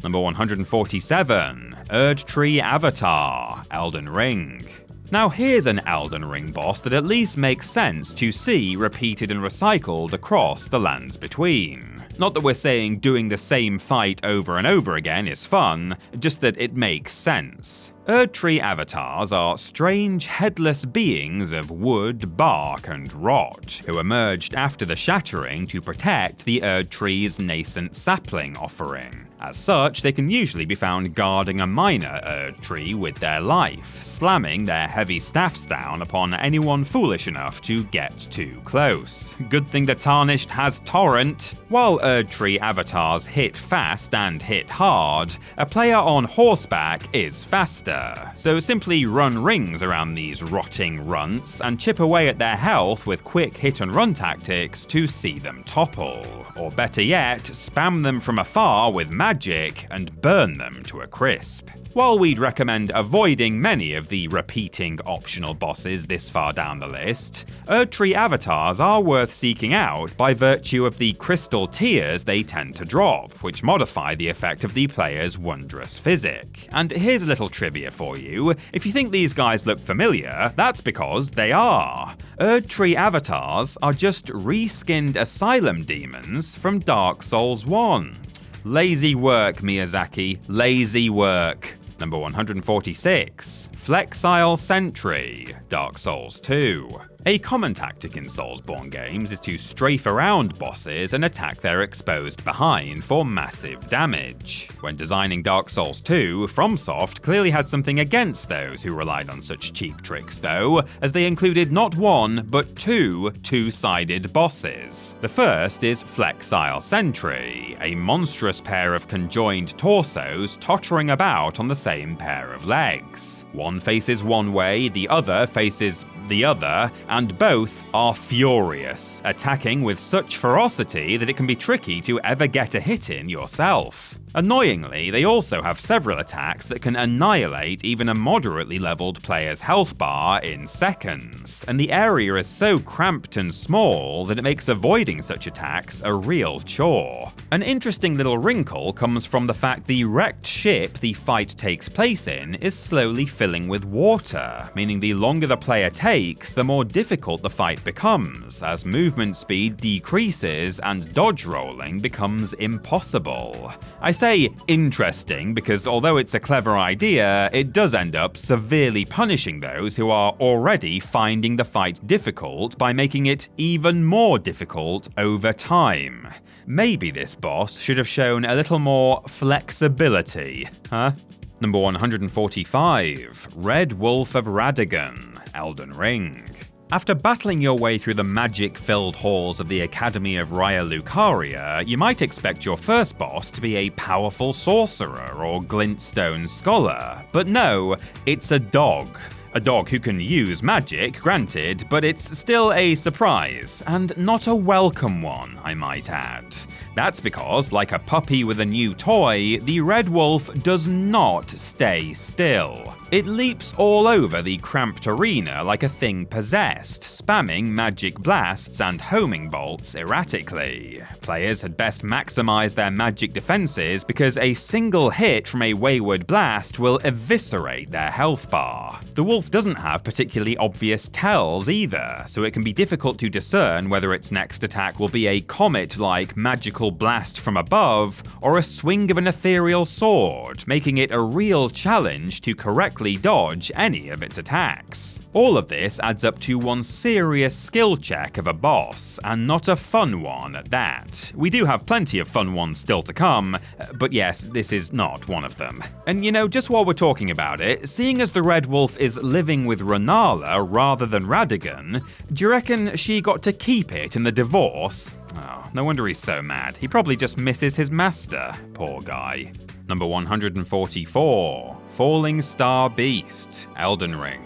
Number 147, Erd Tree Avatar, Elden Ring. Now here's an Elden Ring boss that at least makes sense to see repeated and recycled across the Lands Between. Not that we're saying doing the same fight over and over again is fun, just that it makes sense. Erdtree avatars are strange headless beings of wood, bark, and rot, who emerged after the Shattering to protect the Erdtree's nascent sapling offering. As such, they can usually be found guarding a minor Erdtree with their life, slamming their heavy staffs down upon anyone foolish enough to get too close. Good thing the Tarnished has Torrent. While Erdtree avatars hit fast and hit hard, a player on horseback is faster. So simply run rings around these rotting runts and chip away at their health with quick hit and run tactics to see them topple. Or better yet, spam them from afar with magic and burn them to a crisp. While we'd recommend avoiding many of the repeating optional bosses this far down the list, Erdtree avatars are worth seeking out by virtue of the crystal tears they tend to drop, which modify the effect of the player's wondrous physic. And here's a little trivia for you: if you think these guys look familiar, that's because they are. Erdtree avatars are just reskinned asylum demons from Dark Souls 1. Lazy work, Miyazaki, lazy work. Number 146, Flexile Sentry, Dark Souls 2. A common tactic in Soulsborne games is to strafe around bosses and attack their exposed behind for massive damage. When designing Dark Souls 2, FromSoft clearly had something against those who relied on such cheap tricks though, as they included not one, but two two-sided bosses. The first is Flexile Sentry, a monstrous pair of conjoined torsos tottering about on the same pair of legs. One faces one way, the other faces the other, and both are furious, attacking with such ferocity that it can be tricky to ever get a hit in yourself. Annoyingly, they also have several attacks that can annihilate even a moderately leveled player's health bar in seconds, and the area is so cramped and small that it makes avoiding such attacks a real chore. An interesting little wrinkle comes from the fact the wrecked ship the fight takes place in is slowly filling with water, meaning the longer the player takes, the more difficult the fight becomes, as movement speed decreases and dodge rolling becomes impossible. I say interesting because although it's a clever idea, it does end up severely punishing those who are already finding the fight difficult by making it even more difficult over time. Maybe this boss should have shown a little more flexibility, huh? Number 145, Red Wolf of Radagon, Elden Ring. After battling your way through the magic-filled halls of the Academy of Raya Lucaria, you might expect your first boss to be a powerful sorcerer or glintstone scholar. But no, it's a dog. A dog who can use magic, granted, but it's still a surprise, and not a welcome one, I might add. That's because, like a puppy with a new toy, the Red Wolf does not stay still. It leaps all over the cramped arena like a thing possessed, spamming magic blasts and homing bolts erratically. Players had best maximize their magic defenses because a single hit from a wayward blast will eviscerate their health bar. The wolf doesn't have particularly obvious tells either, so it can be difficult to discern whether its next attack will be a comet-like magical blast from above or a swing of an ethereal sword, making it a real challenge to correctly dodge any of its attacks. All of this adds up to one serious skill check of a boss, and not a fun one at that. We do have plenty of fun ones still to come, but yes, this is not one of them. And you know, just while we're talking about it, seeing as the Red Wolf is living with Rennala rather than Radagon, do you reckon she got to keep it in the divorce? Oh, no wonder he's so mad. He probably just misses his master, poor guy. Number 144, Falling Star Beast, Elden Ring.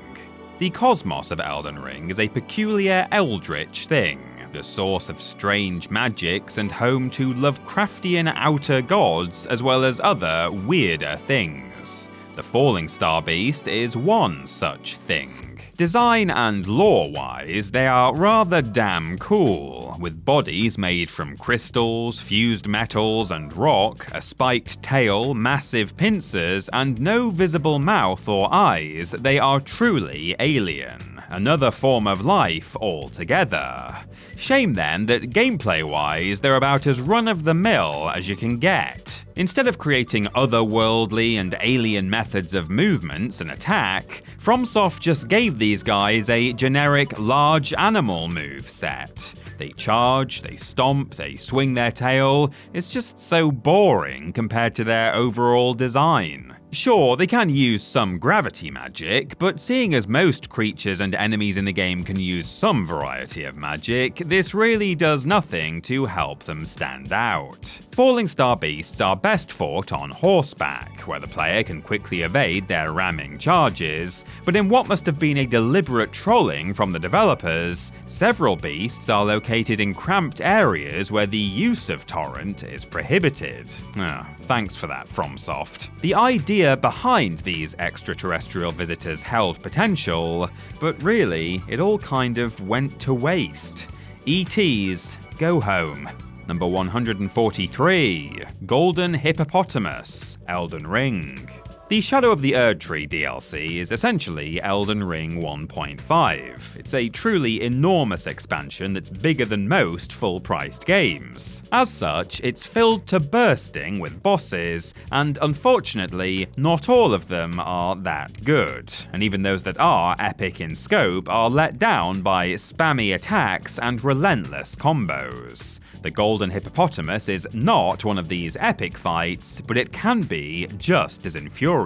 The cosmos of Elden Ring is a peculiar eldritch thing, the source of strange magics and home to Lovecraftian outer gods as well as other weirder things. The Falling Star Beast is one such thing. Design and lore-wise, they are rather damn cool, with bodies made from crystals, fused metals and rock, a spiked tail, massive pincers, and no visible mouth or eyes. They are truly alien, another form of life altogether. Shame then that gameplay-wise they're about as run-of-the-mill as you can get. Instead of creating otherworldly and alien methods of movements and attack, FromSoft just gave these guys a generic large animal move set. They charge, they stomp, they swing their tail. It's just so boring compared to their overall design. Sure, they can use some gravity magic, but seeing as most creatures and enemies in the game can use some variety of magic, this really does nothing to help them stand out. Falling Star Beasts are best fought on horseback, where the player can quickly evade their ramming charges, but in what must have been a deliberate trolling from the developers, several beasts are located in cramped areas where the use of torrent is prohibited. Thanks for that, FromSoft. The idea behind these extraterrestrial visitors held potential, but really, it all kind of went to waste. ETs, go home. Number 143, Golden Hippopotamus, Elden Ring. The Shadow of the Erdtree DLC is essentially Elden Ring 1.5. It's a truly enormous expansion that's bigger than most full-priced games. As such, it's filled to bursting with bosses, and unfortunately, not all of them are that good. And even those that are epic in scope are let down by spammy attacks and relentless combos. The Golden Hippopotamus is not one of these epic fights, but it can be just as infuriating.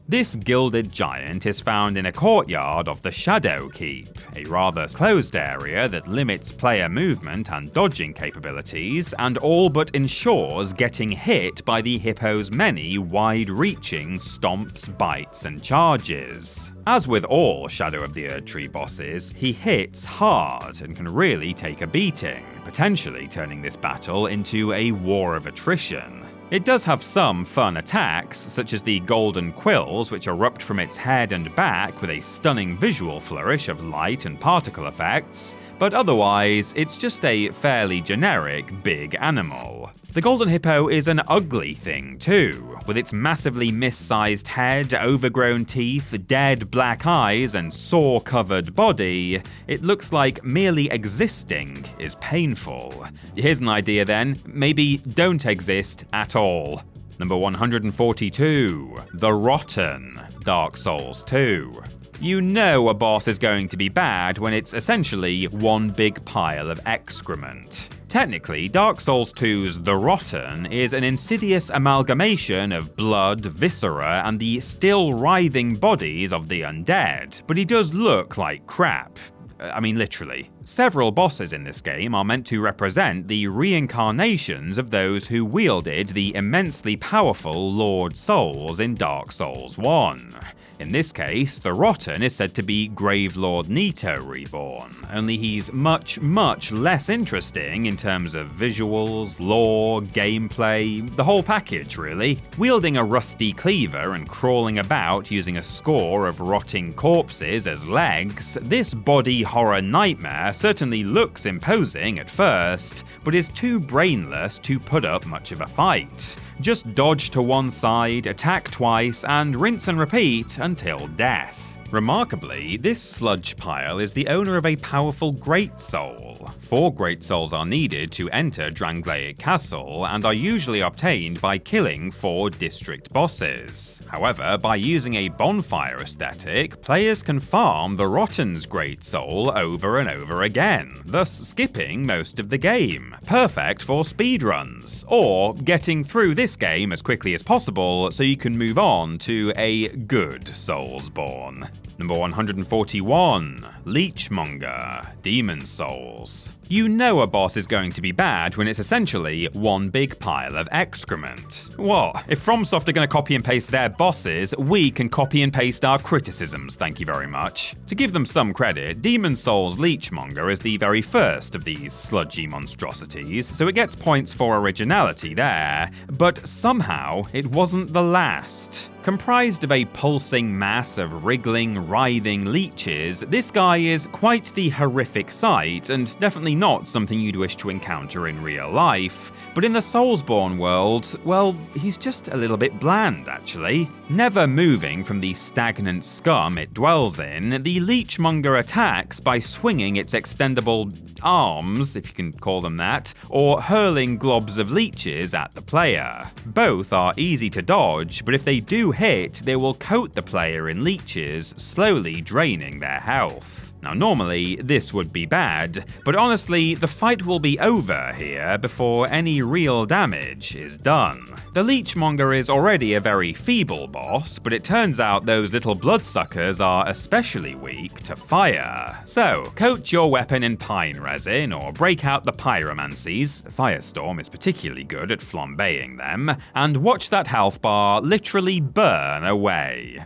This gilded giant is found in a courtyard of the Shadow Keep, a rather closed area that limits player movement and dodging capabilities, and all but ensures getting hit by the hippo's many wide-reaching stomps, bites, and charges. As with all Shadow of the Erdtree bosses, he hits hard and can really take a beating, potentially turning this battle into a war of attrition. It does have some fun attacks, such as the golden quills, which erupt from its head and back with a stunning visual flourish of light and particle effects, but otherwise, it's just a fairly generic big animal. The golden hippo is an ugly thing too, with its massively missized head, overgrown teeth, dead black eyes, and saw-covered body. It looks like merely existing is painful. Here's an idea then, maybe don't exist at all. Number 142, The Rotten, Dark Souls 2. You know a boss is going to be bad when it's essentially one big pile of excrement. Technically, Dark Souls 2's The Rotten is an insidious amalgamation of blood, viscera, and the still writhing bodies of the undead, but he does look like crap. I mean, literally. Several bosses in this game are meant to represent the reincarnations of those who wielded the immensely powerful Lord Souls in Dark Souls 1. In this case, the Rotten is said to be Gravelord Nito reborn, only he's much, much less interesting in terms of visuals, lore, gameplay, the whole package really. Wielding a rusty cleaver and crawling about using a score of rotting corpses as legs, this body horror nightmare certainly looks imposing at first, but is too brainless to put up much of a fight. Just dodge to one side, attack twice, and rinse and repeat until death. Remarkably, this sludge pile is the owner of a powerful Great Soul. 4 Great Souls are needed to enter Drangleic Castle, and are usually obtained by killing 4 district bosses. However, by using a bonfire aesthetic, players can farm the Rotten's Great Soul over and over again, thus skipping most of the game. Perfect for speedruns, or getting through this game as quickly as possible so you can move on to a good Soulsborne. Number 141, Leechmonger, Demon Souls. You know a boss is going to be bad when it's essentially one big pile of excrement. What? If FromSoft are going to copy and paste their bosses, we can copy and paste our criticisms, thank you very much. To give them some credit, Demon Souls Leechmonger is the very first of these sludgy monstrosities, so it gets points for originality there, but somehow it wasn't the last. Comprised of a pulsing mass of wriggling, writhing leeches, this guy is quite the horrific sight, and definitely not something you'd wish to encounter in real life. But in the Soulsborne world, well, he's just a little bit bland, actually. Never moving from the stagnant scum it dwells in, the Leechmonger attacks by swinging its extendable arms, if you can call them that, or hurling globs of leeches at the player. Both are easy to dodge, but if they do hit, they will coat the player in leeches, slowly draining their health. Now normally, this would be bad, but honestly, the fight will be over here before any real damage is done. The Leechmonger is already a very feeble boss, but it turns out those little bloodsuckers are especially weak to fire. So, coat your weapon in pine resin or break out the pyromancies, Firestorm is particularly good at flambeing them, and watch that health bar literally burn away.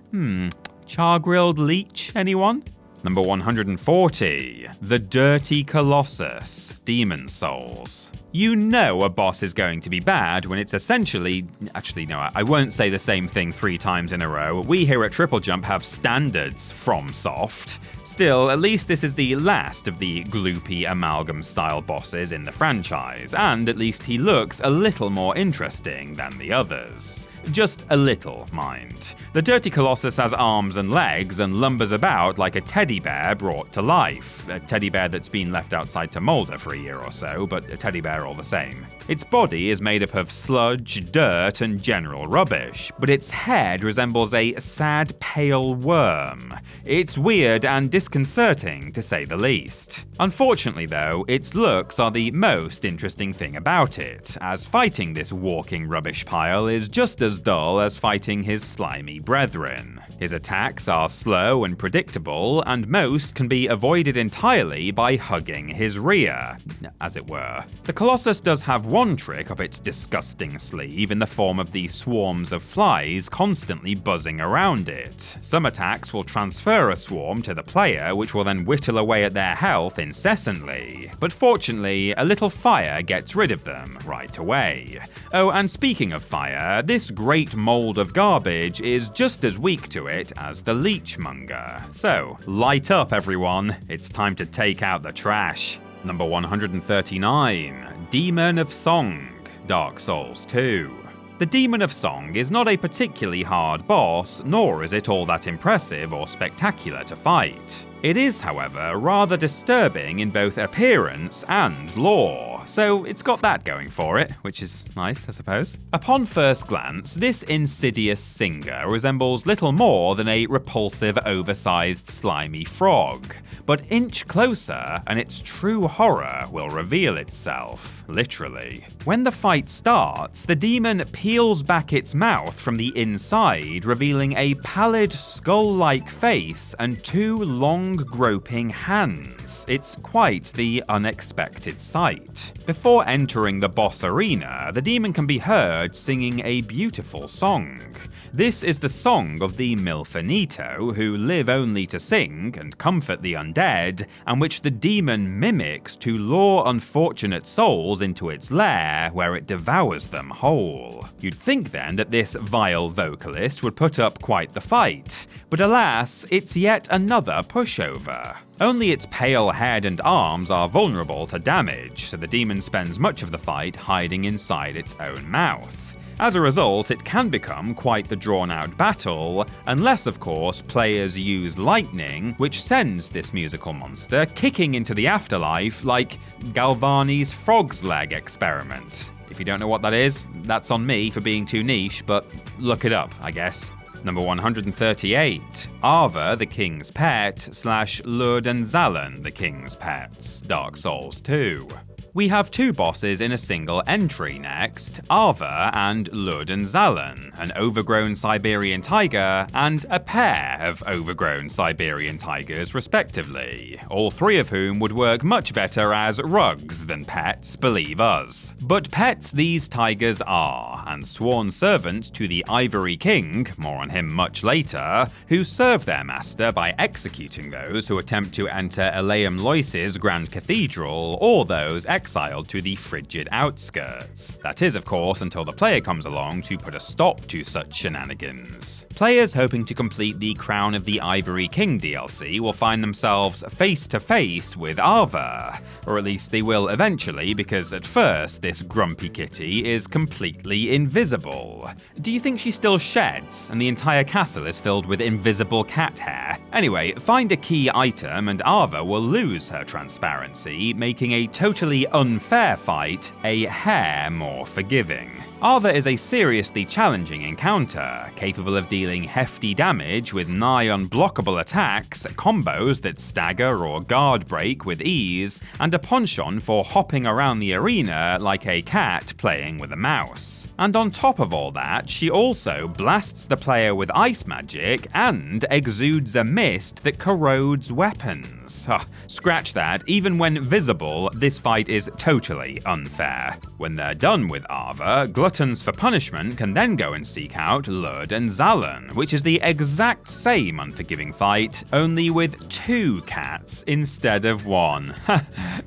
Char-grilled leech, anyone? Number 140, the Dirty Colossus, Demon Souls. You know a boss is going to be bad when it's essentially... Actually, no, I won't say the same thing 3 times in a row. We here at TripleJump have standards from Soft. Still, at least this is the last of the gloopy amalgam-style bosses in the franchise, and at least he looks a little more interesting than the others. Just a little, mind. The Dirty Colossus has arms and legs and lumbers about like a teddy bear brought to life. A teddy bear that's been left outside to moulder for a year or so, but a teddy bear all the same. Its body is made up of sludge, dirt, and general rubbish, but its head resembles a sad, pale worm. It's weird and disconcerting, to say the least. Unfortunately, though, its looks are the most interesting thing about it, as fighting this walking rubbish pile is just as dull as fighting his slimy brethren. His attacks are slow and predictable, and most can be avoided entirely by hugging his rear, as it were. The Colossus does have one trick up its disgusting sleeve in the form of the swarms of flies constantly buzzing around it. Some attacks will transfer a swarm to the player, which will then whittle away at their health incessantly. But fortunately, a little fire gets rid of them right away. Oh, and speaking of fire, this great mold of garbage is just as weak to it as the Leechmonger. So, light up everyone, it's time to take out the trash. Number 139, Demon of Song, Dark Souls 2. The Demon of Song is not a particularly hard boss, nor is it all that impressive or spectacular to fight. It is, however, rather disturbing in both appearance and lore, so it's got that going for it, which is nice, I suppose. Upon first glance, this insidious singer resembles little more than a repulsive, oversized, slimy frog. But inch closer, and its true horror will reveal itself, literally. When the fight starts, the demon peels back its mouth from the inside, revealing a pallid, skull-like face and 2 long, groping hands. It's quite the unexpected sight. Before entering the boss arena, the demon can be heard singing a beautiful song. This is the song of the Milfinito, who live only to sing and comfort the undead, and which the demon mimics to lure unfortunate souls into its lair, where it devours them whole. You'd think then that this vile vocalist would put up quite the fight, but alas, it's yet another pushover. Only its pale head and arms are vulnerable to damage, so the demon spends much of the fight hiding inside its own mouth. As a result, it can become quite the drawn-out battle, unless of course players use lightning, which sends this musical monster kicking into the afterlife like Galvani's frog's leg experiment. If you don't know what that is, that's on me for being too niche, but look it up, I guess. Number 138, Ava the King's Pet / Lurd and Zallen the King's Pets, Dark Souls 2. We have two bosses in a single entry next, Arva and Lud and Zalan, an overgrown Siberian tiger and a pair of overgrown Siberian tigers respectively, all three of whom would work much better as rugs than pets, believe us. But pets these tigers are, and sworn servants to the Ivory King, more on him much later, who serve their master by executing those who attempt to enter Eleum Lois's Grand Cathedral, or those exiled to the frigid outskirts. That is, of course, until the player comes along to put a stop to such shenanigans. Players hoping to complete the Crown of the Ivory King DLC will find themselves face to face with Arva, or at least they will eventually, because at first this grumpy kitty is completely invisible. Do you think she still sheds and the entire castle is filled with invisible cat hair? Anyway, find a key item and Arva will lose her transparency, making a totally unfair fight a hair more forgiving. Arva is a seriously challenging encounter, capable of dealing hefty damage with nigh unblockable attacks, combos that stagger or guard break with ease, and a penchant for hopping around the arena like a cat playing with a mouse. And on top of all that, she also blasts the player with ice magic and exudes a mist that corrodes weapons. Scratch that, even when visible, this fight is totally unfair. When they're done with Arva, gluttons for punishment can then go and seek out Lud and Zalan, which is the exact same unforgiving fight, only with 2 cats instead of 1.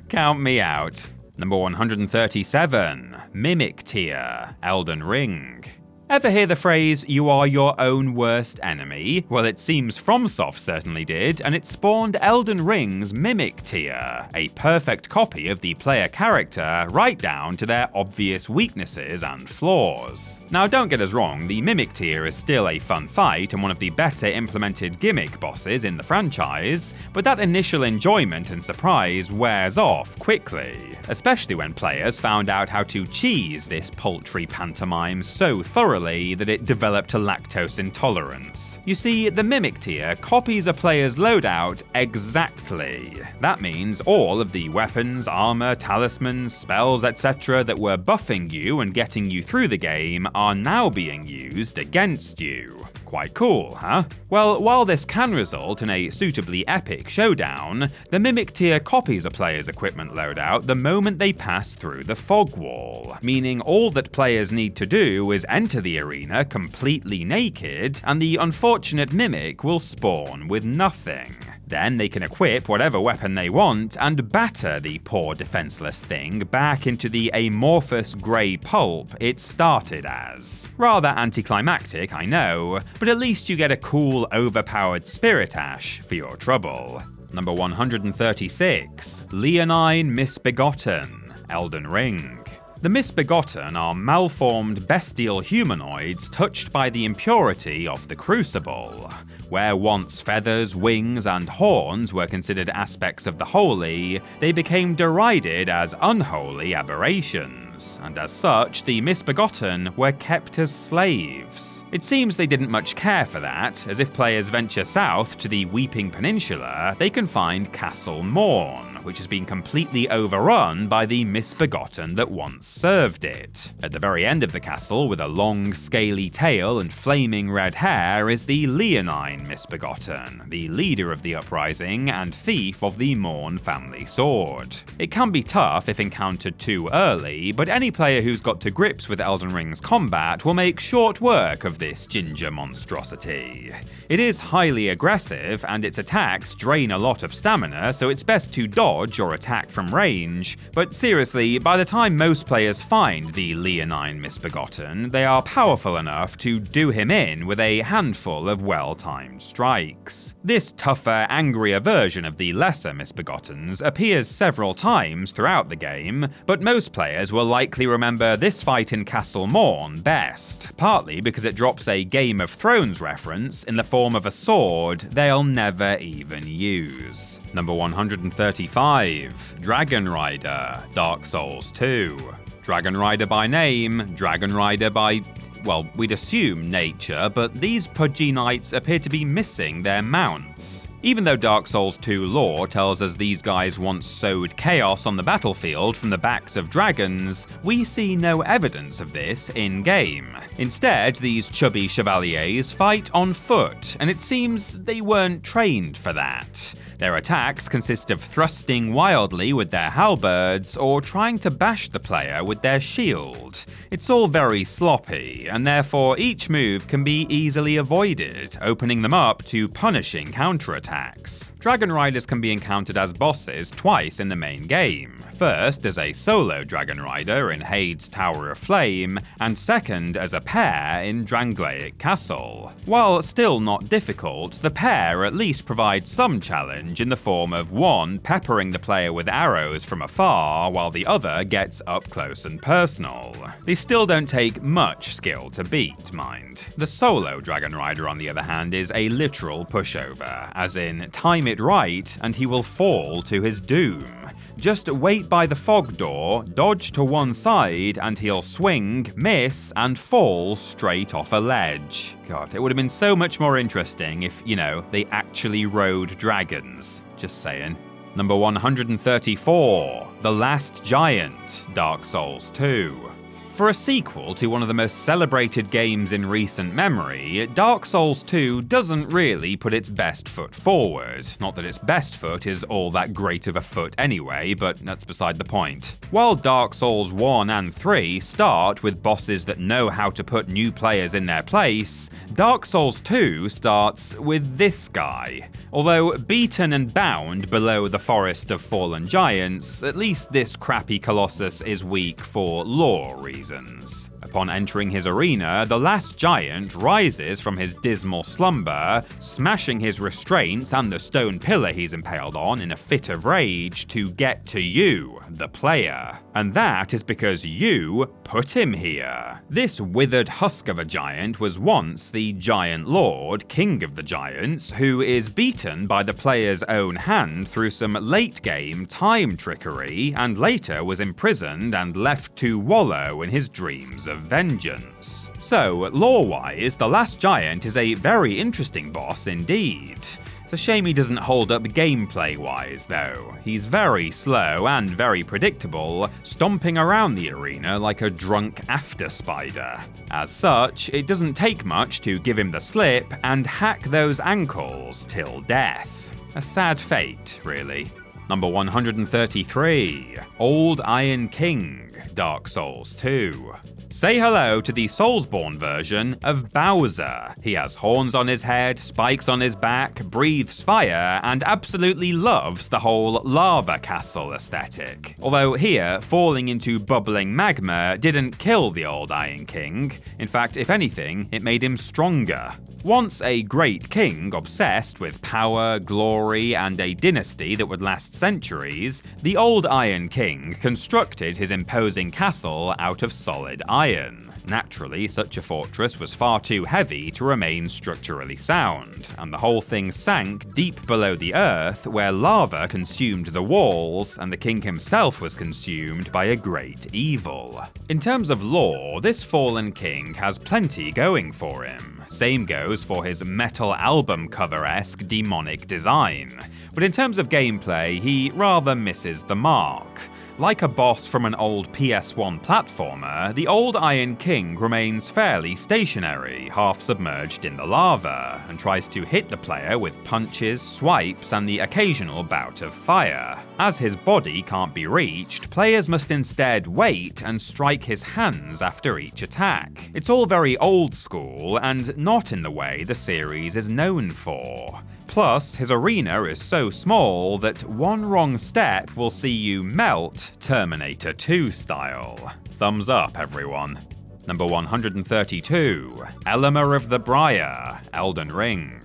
Count me out. Number 137, Mimic Tier, Elden Ring. Ever hear the phrase, "you are your own worst enemy"? Well, it seems FromSoft certainly did, and it spawned Elden Ring's Mimic Tier, a perfect copy of the player character right down to their obvious weaknesses and flaws. Now don't get us wrong, the Mimic Tier is still a fun fight and one of the better implemented gimmick bosses in the franchise, but that initial enjoyment and surprise wears off quickly, especially when players found out how to cheese this paltry pantomime so thoroughly that it developed a lactose intolerance. You see, the Mimic Tier copies a player's loadout exactly. That means all of the weapons, armor, talismans, spells, etc. that were buffing you and getting you through the game are now being used against you. Quite cool, huh? Well, while this can result in a suitably epic showdown, the Mimic Tier copies a player's equipment loadout the moment they pass through the fog wall, meaning all that players need to do is enter the arena completely naked, and the unfortunate Mimic will spawn with nothing. Then they can equip whatever weapon they want and batter the poor defenseless thing back into the amorphous grey pulp it started as. Rather anticlimactic, I know, but at least you get a cool, overpowered Spirit Ash for your trouble. Number 136, Leonine Misbegotten, Elden Ring. The Misbegotten are malformed bestial humanoids touched by the impurity of the Crucible. Where once feathers, wings, and horns were considered aspects of the holy, they became derided as unholy aberrations, and as such, the Misbegotten were kept as slaves. It seems they didn't much care for that, as if players venture south to the Weeping Peninsula, they can find Castle Morn, which has been completely overrun by the Misbegotten that once served it. At the very end of the castle, with a long, scaly tail and flaming red hair, is the Leonine Misbegotten, the leader of the uprising and thief of the Morn family sword. It can be tough if encountered too early, but any player who's got to grips with Elden Ring's combat will make short work of this ginger monstrosity. It is highly aggressive, and its attacks drain a lot of stamina, so it's best to dodge or attack from range, but seriously, by the time most players find the Leonine Misbegotten, they are powerful enough to do him in with a handful of well-timed strikes. This tougher, angrier version of the lesser Misbegottens appears several times throughout the game, but most players will likely remember this fight in Castle Morn best, partly because it drops a Game of Thrones reference in the form of a sword they'll never even use. Number 135, Dragon Rider, Dark Souls 2. Dragon Rider by name, Dragon Rider by, well, we'd assume nature, but these pudgy knights appear to be missing their mounts. Even though Dark Souls 2 lore tells us these guys once sowed chaos on the battlefield from the backs of dragons, we see no evidence of this in-game. Instead, these chubby chevaliers fight on foot, and it seems they weren't trained for that. Their attacks consist of thrusting wildly with their halberds or trying to bash the player with their shield. It's all very sloppy, and therefore each move can be easily avoided, opening them up to punishing counterattacks. Dragon Riders can be encountered as bosses twice in the main game. First as a solo Dragon Rider in Hade's Tower of Flame, and second as a pair in Drangleic Castle. While still not difficult, the pair at least provide some challenge in the form of one peppering the player with arrows from afar, while the other gets up close and personal. They still don't take much skill to beat, mind. The solo Dragon Rider, on the other hand, is a literal pushover, as in time it right and he will fall to his doom. Just wait by the fog door, dodge to one side, and he'll swing, miss, and fall straight off a ledge. God, it would have been so much more interesting if, they actually rode dragons. Just saying. Number 134, The Last Giant, Dark Souls 2. For a sequel to one of the most celebrated games in recent memory, Dark Souls 2 doesn't really put its best foot forward. Not that its best foot is all that great of a foot anyway, but that's beside the point. While Dark Souls 1 and 3 start with bosses that know how to put new players in their place, Dark Souls 2 starts with this guy. Although beaten and bound below the Forest of Fallen Giants, at least this crappy Colossus is weak for lore reasons. Upon entering his arena, the last giant rises from his dismal slumber, smashing his restraints and the stone pillar he's impaled on in a fit of rage to get to you, the player. And that is because you put him here. This withered husk of a giant was once the Giant Lord, King of the Giants, who is beaten by the player's own hand through some late-game time trickery, and later was imprisoned and left to wallow in his dreams of vengeance. So, lore-wise, the Last Giant is a very interesting boss indeed. It's a shame he doesn't hold up gameplay-wise, though. He's very slow and very predictable, stomping around the arena like a drunk after-spider. As such, it doesn't take much to give him the slip and hack those ankles till death. A sad fate, really. Number 133, Old Iron King, Dark Souls 2. Say hello to the Soulsborne version of Bowser. He has horns on his head, spikes on his back, breathes fire, and absolutely loves the whole lava castle aesthetic. Although here, falling into bubbling magma didn't kill the old Iron King. In fact, if anything, it made him stronger. Once a great king obsessed with power, glory, and a dynasty that would last centuries, the old Iron King constructed his imposing castle out of solid iron. Naturally, such a fortress was far too heavy to remain structurally sound, and the whole thing sank deep below the earth, where lava consumed the walls, and the king himself was consumed by a great evil. In terms of lore, this fallen king has plenty going for him. Same goes for his metal album cover-esque demonic design. But in terms of gameplay, he rather misses the mark. Like a boss from an old PS1 platformer, the old Iron King remains fairly stationary, half submerged in the lava, and tries to hit the player with punches, swipes, and the occasional bout of fire. As his body can't be reached, players must instead wait and strike his hands after each attack. It's all very old school, and not in the way the series is known for. Plus, his arena is so small that one wrong step will see you melt Terminator 2 style. Thumbs up, everyone. Number 132, Elemer of the Briar, Elden Ring.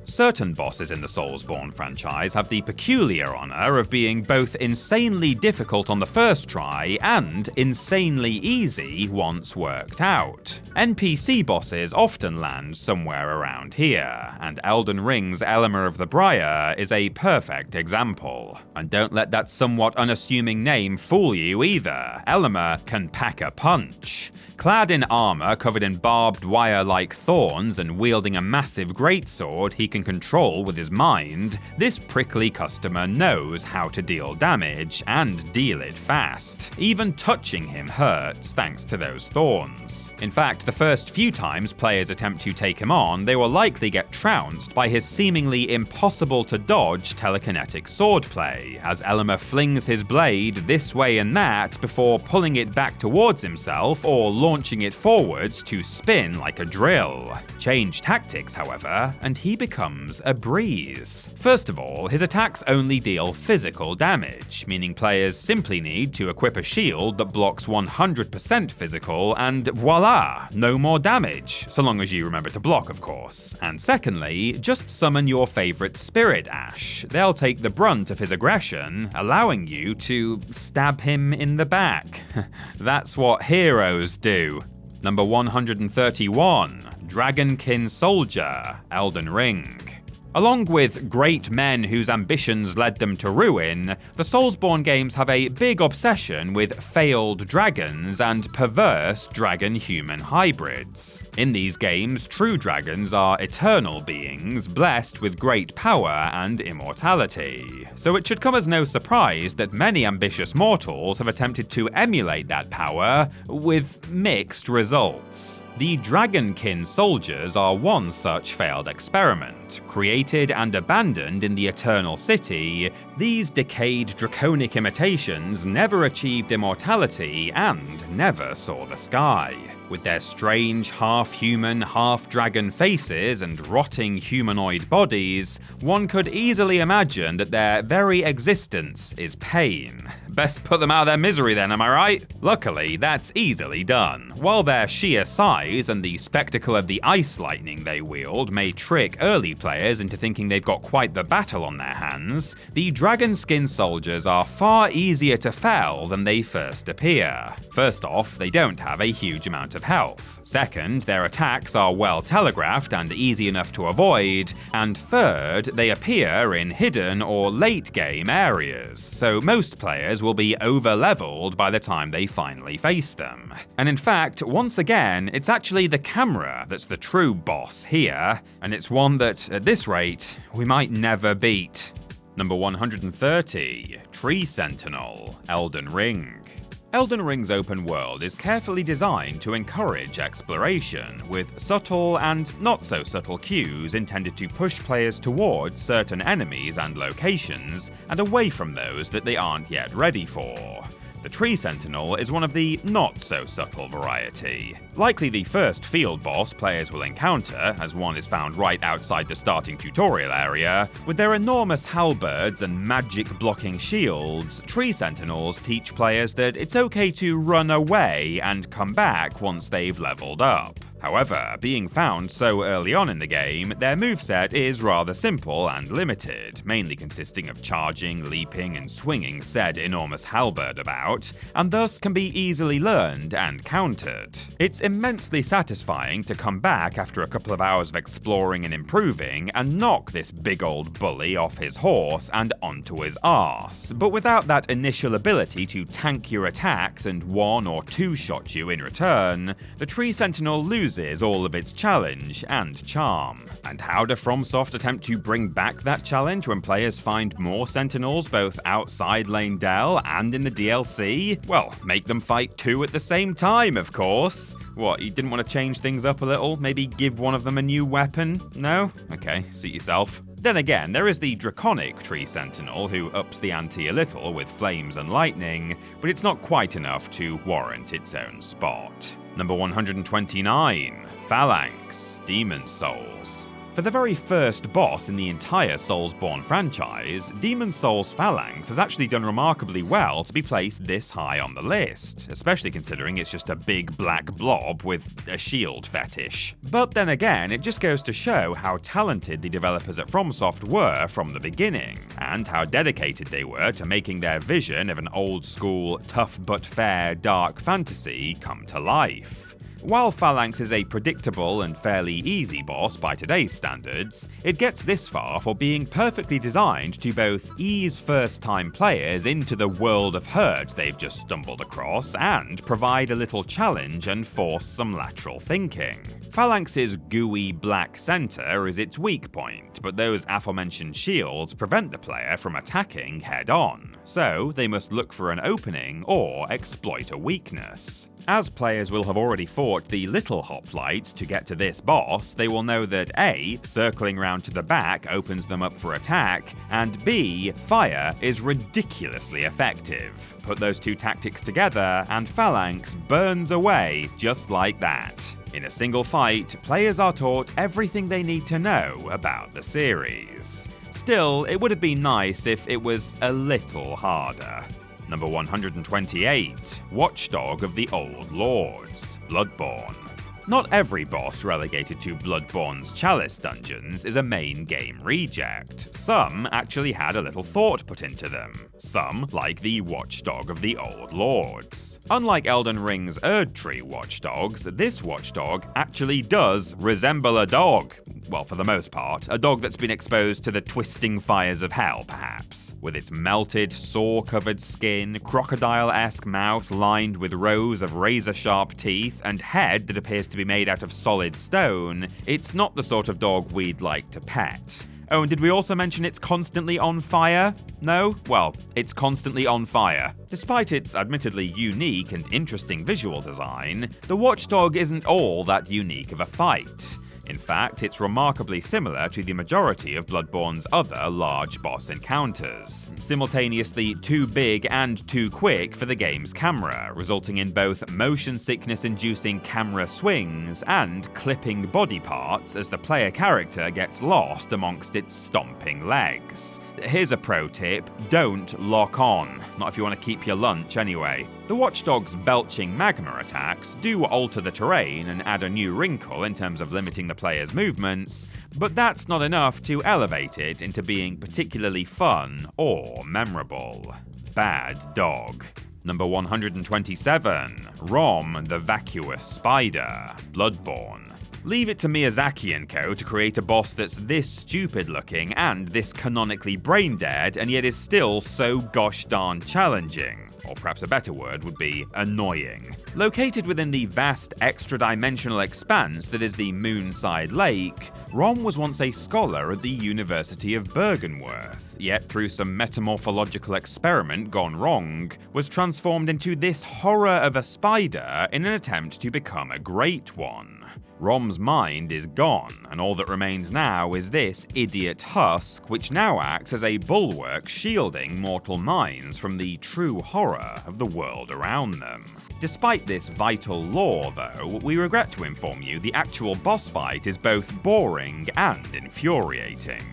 Certain bosses in the Soulsborne franchise have the peculiar honour of being both insanely difficult on the first try and insanely easy once worked out. NPC bosses often land somewhere around here, and Elden Ring's Elemer of the Briar is a perfect example. And don't let that somewhat unassuming name fool you either. Elemer can pack a punch. Clad in armor covered in barbed wire-like thorns and wielding a massive greatsword he can control with his mind, this prickly customer knows how to deal damage and deal it fast. Even touching him hurts thanks to those thorns. In fact, the first few times players attempt to take him on, they will likely get trounced by his seemingly impossible to dodge telekinetic swordplay, as Elmer flings his blade this way and that before pulling it back towards himself or launching it forwards to spin like a drill. Change tactics, however, and he becomes a breeze. First of all, his attacks only deal physical damage, meaning players simply need to equip a shield that blocks 100% physical and voila, no more damage, so long as you remember to block, of course. And secondly, just summon your favorite spirit ash. They'll take the brunt of his aggression, allowing you to stab him in the back. That's what heroes do. Number 131, Dragonkin Soldier, Elden Ring. Along with great men whose ambitions led them to ruin, the Soulsborne games have a big obsession with failed dragons and perverse dragon-human hybrids. In these games, true dragons are eternal beings, blessed with great power and immortality. So it should come as no surprise that many ambitious mortals have attempted to emulate that power, with mixed results. The Dragonkin soldiers are one such failed experiment. Created and abandoned in the Eternal City, these decayed draconic imitations never achieved immortality and never saw the sky. With their strange half-human, half-dragon faces and rotting humanoid bodies, one could easily imagine that their very existence is pain. Best put them out of their misery then, am I right? Luckily, that's easily done. While their sheer size and the spectacle of the ice lightning they wield may trick early players into thinking they've got quite the battle on their hands, the dragon skin soldiers are far easier to fell than they first appear. First off, they don't have a huge amount of health. Second, their attacks are well telegraphed and easy enough to avoid. And third, they appear in hidden or late game areas, so most players will be over-leveled by the time they finally face them. And in fact, once again, it's actually the camera that's the true boss here, and it's one that, at this rate, we might never beat. Number 130, Tree Sentinel, Elden Ring. Elden Ring's open world is carefully designed to encourage exploration, with subtle and not so subtle cues intended to push players towards certain enemies and locations, and away from those that they aren't yet ready for. The Tree Sentinel is one of the not-so-subtle variety. Likely the first field boss players will encounter, as one is found right outside the starting tutorial area, with their enormous halberds and magic-blocking shields, Tree Sentinels teach players that it's okay to run away and come back once they've leveled up. However, being found so early on in the game, their moveset is rather simple and limited, mainly consisting of charging, leaping, and swinging said enormous halberd about, and thus can be easily learned and countered. It's immensely satisfying to come back after a couple of hours of exploring and improving, and knock this big old bully off his horse and onto his arse, but without that initial ability to tank your attacks and one or two shot you in return, the Tree Sentinel loses all of its challenge and charm. And how do FromSoft attempt to bring back that challenge when players find more Sentinels both outside Lane-Dell and in the DLC? Well, make them fight two at the same time, of course. What, you didn't want to change things up a little? Maybe give one of them a new weapon? No? Okay, suit yourself. Then again, there is the Draconic Tree Sentinel, who ups the ante a little with flames and lightning, but it's not quite enough to warrant its own spot. Number 129, Phalanx, Demon Souls. For the very first boss in the entire Soulsborne franchise, Demon Souls Phalanx has actually done remarkably well to be placed this high on the list, especially considering it's just a big black blob with a shield fetish. But then again, it just goes to show how talented the developers at FromSoft were from the beginning, and how dedicated they were to making their vision of an old-school, tough but fair dark fantasy come to life. While Phalanx is a predictable and fairly easy boss by today's standards, it gets this far for being perfectly designed to both ease first-time players into the world of hurt they've just stumbled across and provide a little challenge and force some lateral thinking. Phalanx's gooey black center is its weak point, but those aforementioned shields prevent the player from attacking head-on, so they must look for an opening or exploit a weakness. As players will have already fought the little hoplites to get to this boss, they will know that A, circling round to the back opens them up for attack, and B, fire is ridiculously effective. Put those two tactics together, and Phalanx burns away just like that. In a single fight, players are taught everything they need to know about the series. Still, it would have been nice if it was a little harder. Number 128, Watchdog of the Old Lords, Bloodborne. Not every boss relegated to Bloodborne's Chalice dungeons is a main game reject. Some actually had a little thought put into them. Some, like the Watchdog of the Old Lords. Unlike Elden Ring's Erdtree watchdogs, this watchdog actually does resemble a dog. Well, for the most part, a dog that's been exposed to the twisting fires of hell, perhaps. With its melted, sore-covered skin, crocodile-esque mouth lined with rows of razor-sharp teeth, and head that appears to be made out of solid stone, it's not the sort of dog we'd like to pet. Oh, and did we also mention it's constantly on fire? No? Well, it's constantly on fire. Despite its admittedly unique and interesting visual design, the watchdog isn't all that unique of a fight. In fact, it's remarkably similar to the majority of Bloodborne's other large boss encounters, simultaneously too big and too quick for the game's camera, resulting in both motion sickness-inducing camera swings and clipping body parts as the player character gets lost amongst its stomping legs. Here's a pro tip: don't lock on, not if you want to keep your lunch anyway. The watchdog's belching magma attacks do alter the terrain and add a new wrinkle in terms of limiting the player's movements, but that's not enough to elevate it into being particularly fun or memorable. Bad dog. Number 127, Rom the Vacuous Spider, Bloodborne. Leave it to Miyazaki & co. to create a boss that's this stupid looking and this canonically brain dead and yet is still so gosh darn challenging. Or perhaps a better word would be annoying. Located within the vast extra-dimensional expanse that is the Moonside Lake, Rom was once a scholar at the University of Bergenworth, yet through some metamorphological experiment gone wrong, was transformed into this horror of a spider in an attempt to become a great one. Rom's mind is gone, and all that remains now is this idiot husk, which now acts as a bulwark shielding mortal minds from the true horror of the world around them. Despite this vital lore, though, we regret to inform you the actual boss fight is both boring and infuriating.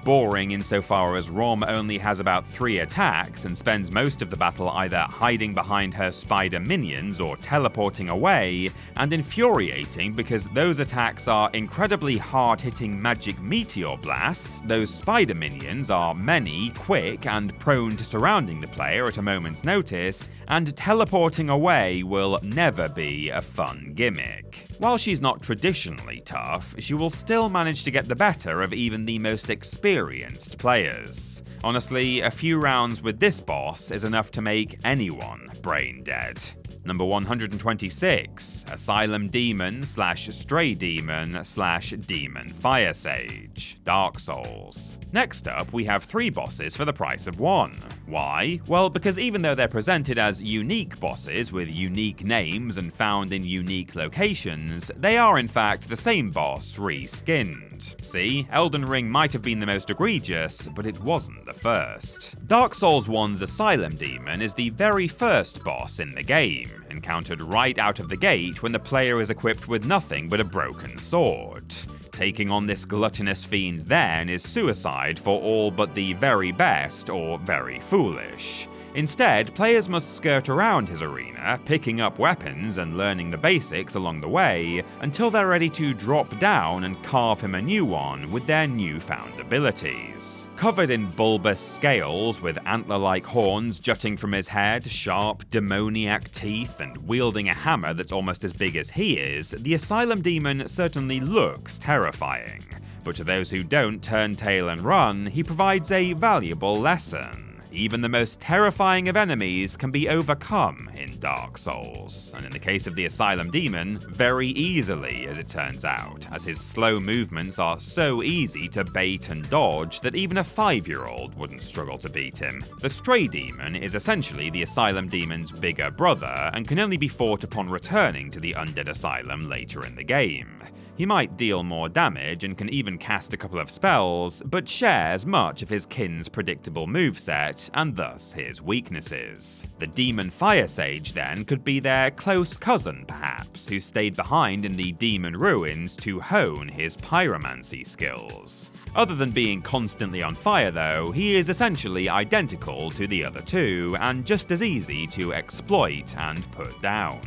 Boring insofar as Rom only has about 3 attacks and spends most of the battle either hiding behind her spider minions or teleporting away, and infuriating because those attacks are incredibly hard-hitting magic meteor blasts, those spider minions are many, quick, and prone to surrounding the player at a moment's notice, and teleporting away will never be a fun gimmick. While she's not traditionally tough, she will still manage to get the better of even the most experienced players. Honestly, a few rounds with this boss is enough to make anyone brain dead. Number 126, Asylum Demon / Stray Demon / Demon Fire Sage, Dark Souls. Next up, we have 3 bosses for the price of 1. Why? Well, because even though they're presented as unique bosses with unique names and found in unique locations, they are in fact the same boss reskinned. See, Elden Ring might have been the most egregious, but it wasn't the first. Dark Souls 1's Asylum Demon is the very first boss in the game, encountered right out of the gate when the player is equipped with nothing but a broken sword. Taking on this gluttonous fiend then is suicide for all but the very best or very foolish. Instead, players must skirt around his arena, picking up weapons and learning the basics along the way, until they're ready to drop down and carve him a new one with their newfound abilities. Covered in bulbous scales with antler-like horns jutting from his head, sharp demoniac teeth, and wielding a hammer that's almost as big as he is, the Asylum Demon certainly looks terrifying. But to those who don't turn tail and run, he provides a valuable lesson. Even the most terrifying of enemies can be overcome in Dark Souls, and in the case of the Asylum Demon, very easily as it turns out, as his slow movements are so easy to bait and dodge that even a 5-year-old wouldn't struggle to beat him. The Stray Demon is essentially the Asylum Demon's bigger brother, and can only be fought upon returning to the Undead Asylum later in the game. He might deal more damage and can even cast a couple of spells, but shares much of his kin's predictable moveset, and thus his weaknesses. The Demon Fire Sage then could be their close cousin perhaps, who stayed behind in the Demon Ruins to hone his pyromancy skills. Other than being constantly on fire though, he is essentially identical to the other two, and just as easy to exploit and put down.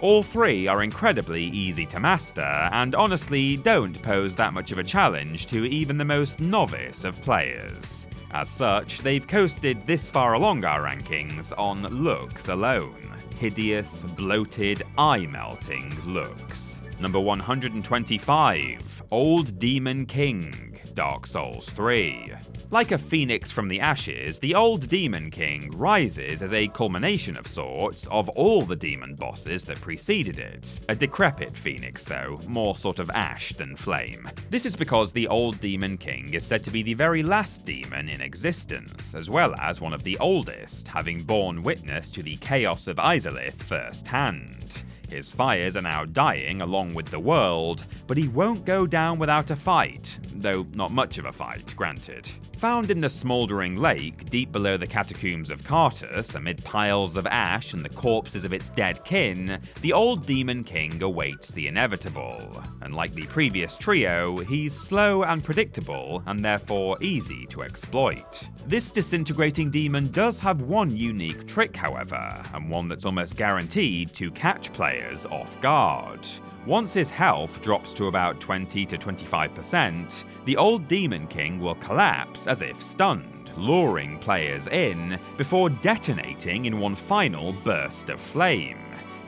All three are incredibly easy to master, and honestly don't pose that much of a challenge to even the most novice of players. As such, they've coasted this far along our rankings on looks alone. Hideous, bloated, eye-melting looks. Number 125, Old Demon King, Dark Souls 3. Like a phoenix from the ashes, the Old Demon King rises as a culmination of sorts of all the demon bosses that preceded it. A decrepit phoenix though, more sort of ash than flame. This is because the Old Demon King is said to be the very last demon in existence, as well as one of the oldest, having borne witness to the chaos of Izalith firsthand. His fires are now dying along with the world, but he won't go down without a fight, though not much of a fight, granted. Found in the smouldering lake deep below the catacombs of Cartus, amid piles of ash and the corpses of its dead kin, the Old Demon King awaits the inevitable. And like the previous trio, he's slow and predictable, and therefore easy to exploit. This disintegrating demon does have one unique trick, however, and one that's almost guaranteed to catch players off guard. Once his health drops to about 20 to 25%, the Old Demon King will collapse as if stunned, luring players in before detonating in one final burst of flame.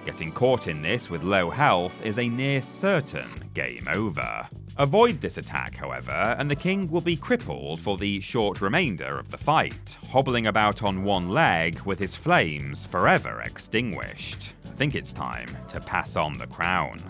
Getting caught in this with low health is a near certain game over. Avoid this attack, however, and the king will be crippled for the short remainder of the fight, hobbling about on one leg with his flames forever extinguished. I think it's time to pass on the crown.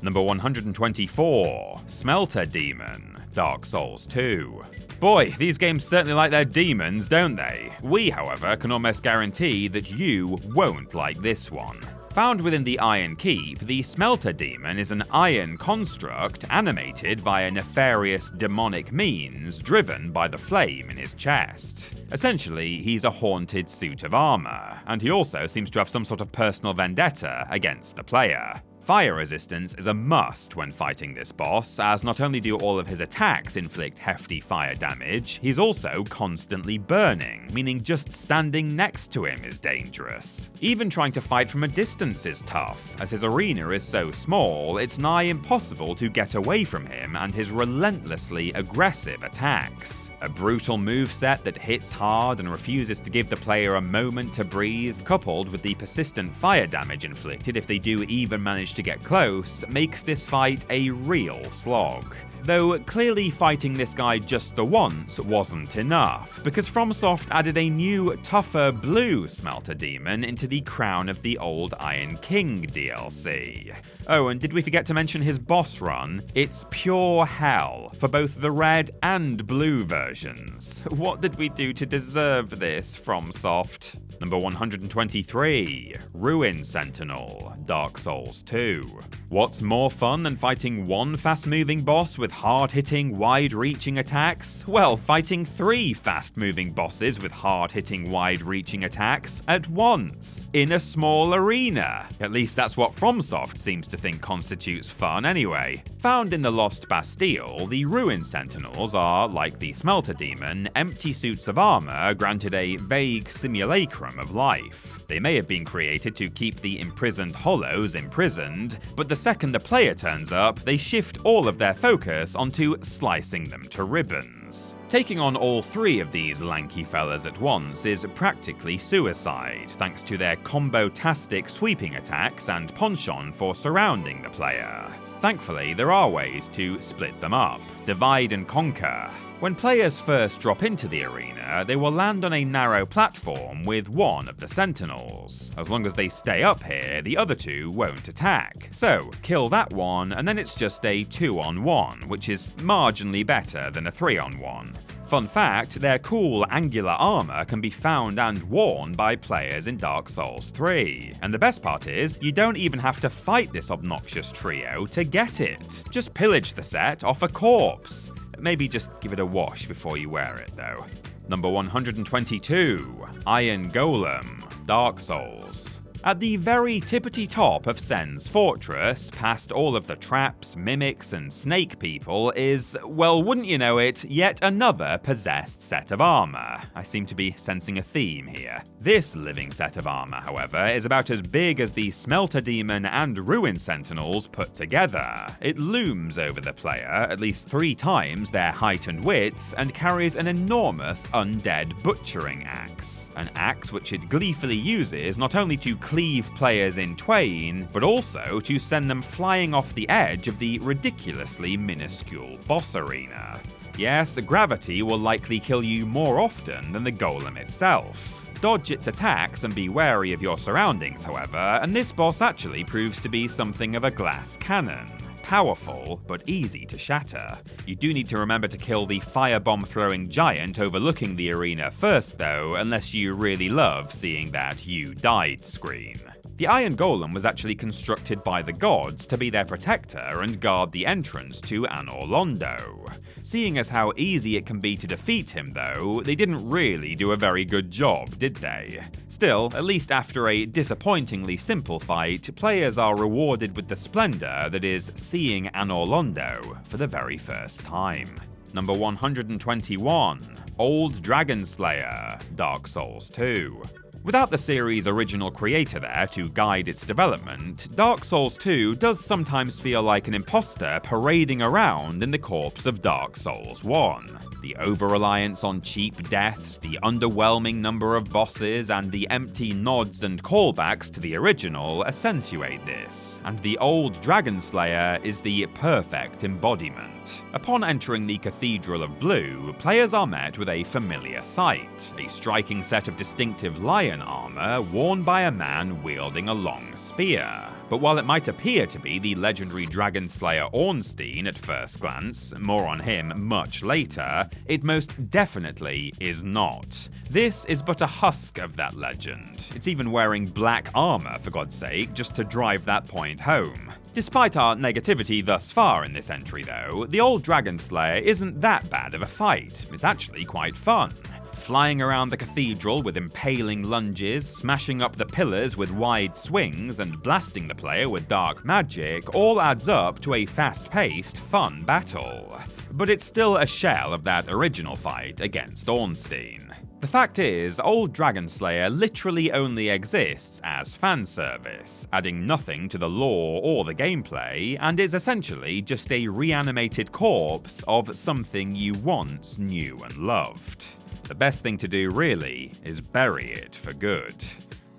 Number 124, Smelter Demon, Dark Souls 2. Boy, these games certainly like their demons, don't they? We, however, can almost guarantee that you won't like this one. Found within the Iron Keep, the Smelter Demon is an iron construct animated via nefarious demonic means driven by the flame in his chest. Essentially, he's a haunted suit of armor, and he also seems to have some sort of personal vendetta against the player. Fire resistance is a must when fighting this boss, as not only do all of his attacks inflict hefty fire damage, he's also constantly burning, meaning just standing next to him is dangerous. Even trying to fight from a distance is tough, as his arena is so small, it's nigh impossible to get away from him and his relentlessly aggressive attacks. A brutal moveset that hits hard and refuses to give the player a moment to breathe, coupled with the persistent fire damage inflicted if they do even manage to get close, makes this fight a real slog. Though clearly fighting this guy just the once wasn't enough, because FromSoft added a new, tougher blue Smelter Demon into the Crown of the Old Iron King DLC. Oh, and did we forget to mention his boss run? It's pure hell for both the red and blue versions. What did we do to deserve this, FromSoft? Number 123, Ruin Sentinel, Dark Souls 2. What's more fun than fighting one fast-moving boss with hard-hitting, wide-reaching attacks? Well, fighting 3 fast-moving bosses with hard-hitting, wide-reaching attacks at once, in a small arena. At least that's what FromSoft seems to think constitutes fun anyway. Found in the Lost Bastille, the Ruin Sentinels are, like the Smelter Demon, empty suits of armor granted a vague simulacrum of life. They may have been created to keep the imprisoned hollows imprisoned, but the second the player turns up, they shift all of their focus onto slicing them to ribbons. dragons. Taking on all three of these lanky fellas at once is practically suicide, thanks to their combo-tastic sweeping attacks and penchant for surrounding the player. Thankfully, there are ways to split them up, divide and conquer. When players first drop into the arena, they will land on a narrow platform with one of the sentinels. As long as they stay up here, the other two won't attack. So, kill that one, and then it's just a 2-on-1, which is marginally better than a 3-on-1. Fun fact, their cool angular armor can be found and worn by players in Dark Souls 3. And the best part is, you don't even have to fight this obnoxious trio to get it. Just pillage the set off a corpse. Maybe just give it a wash before you wear it, though. Number 122, Iron Golem, Dark Souls. At the very tippity top of Sen's fortress, past all of the traps, mimics, and snake people, is, well, wouldn't you know it, yet another possessed set of armor. I seem to be sensing a theme here. This living set of armor, however, is about as big as the Smelter Demon and Ruin Sentinels put together. It looms over the player, at least 3 times their height and width, and carries an enormous undead butchering axe. An axe which it gleefully uses not only to cleave players in twain, but also to send them flying off the edge of the ridiculously minuscule boss arena. Yes, gravity will likely kill you more often than the golem itself. Dodge its attacks and be wary of your surroundings, however, and this boss actually proves to be something of a glass cannon. Powerful, but easy to shatter. You do need to remember to kill the firebomb-throwing giant overlooking the arena first though, unless you really love seeing that "you died" screen. The Iron Golem was actually constructed by the gods to be their protector and guard the entrance to Anor Londo. Seeing as how easy it can be to defeat him though, they didn't really do a very good job, did they? Still, at least after a disappointingly simple fight, players are rewarded with the splendor that is seeing Anor Londo for the very first time. Number 121, Old Dragon Slayer, Dark Souls 2. Without the series' original creator there to guide its development, Dark Souls 2 does sometimes feel like an imposter parading around in the corpse of Dark Souls 1. The over-reliance on cheap deaths, the underwhelming number of bosses, and the empty nods and callbacks to the original accentuate this, and the Old Dragon Slayer is the perfect embodiment. Upon entering the Cathedral of Blue, players are met with a familiar sight, a striking set of distinctive lion armor worn by a man wielding a long spear. But while it might appear to be the legendary Dragon Slayer Ornstein at first glance, more on him much later, it most definitely is not. This is but a husk of that legend. It's even wearing black armor, for God's sake, just to drive that point home. Despite our negativity thus far in this entry though, the Old Dragon Slayer isn't that bad of a fight. It's actually quite fun. Flying around the cathedral with impaling lunges, smashing up the pillars with wide swings, and blasting the player with dark magic all adds up to a fast-paced, fun battle. But it's still a shell of that original fight against Ornstein. The fact is, Old Dragon Slayer literally only exists as fanservice, adding nothing to the lore or the gameplay, and is essentially just a reanimated corpse of something you once knew and loved. The best thing to do, really, is bury it for good.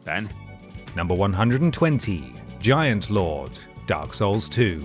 Then, Number 120, Giant Lord, Dark Souls 2.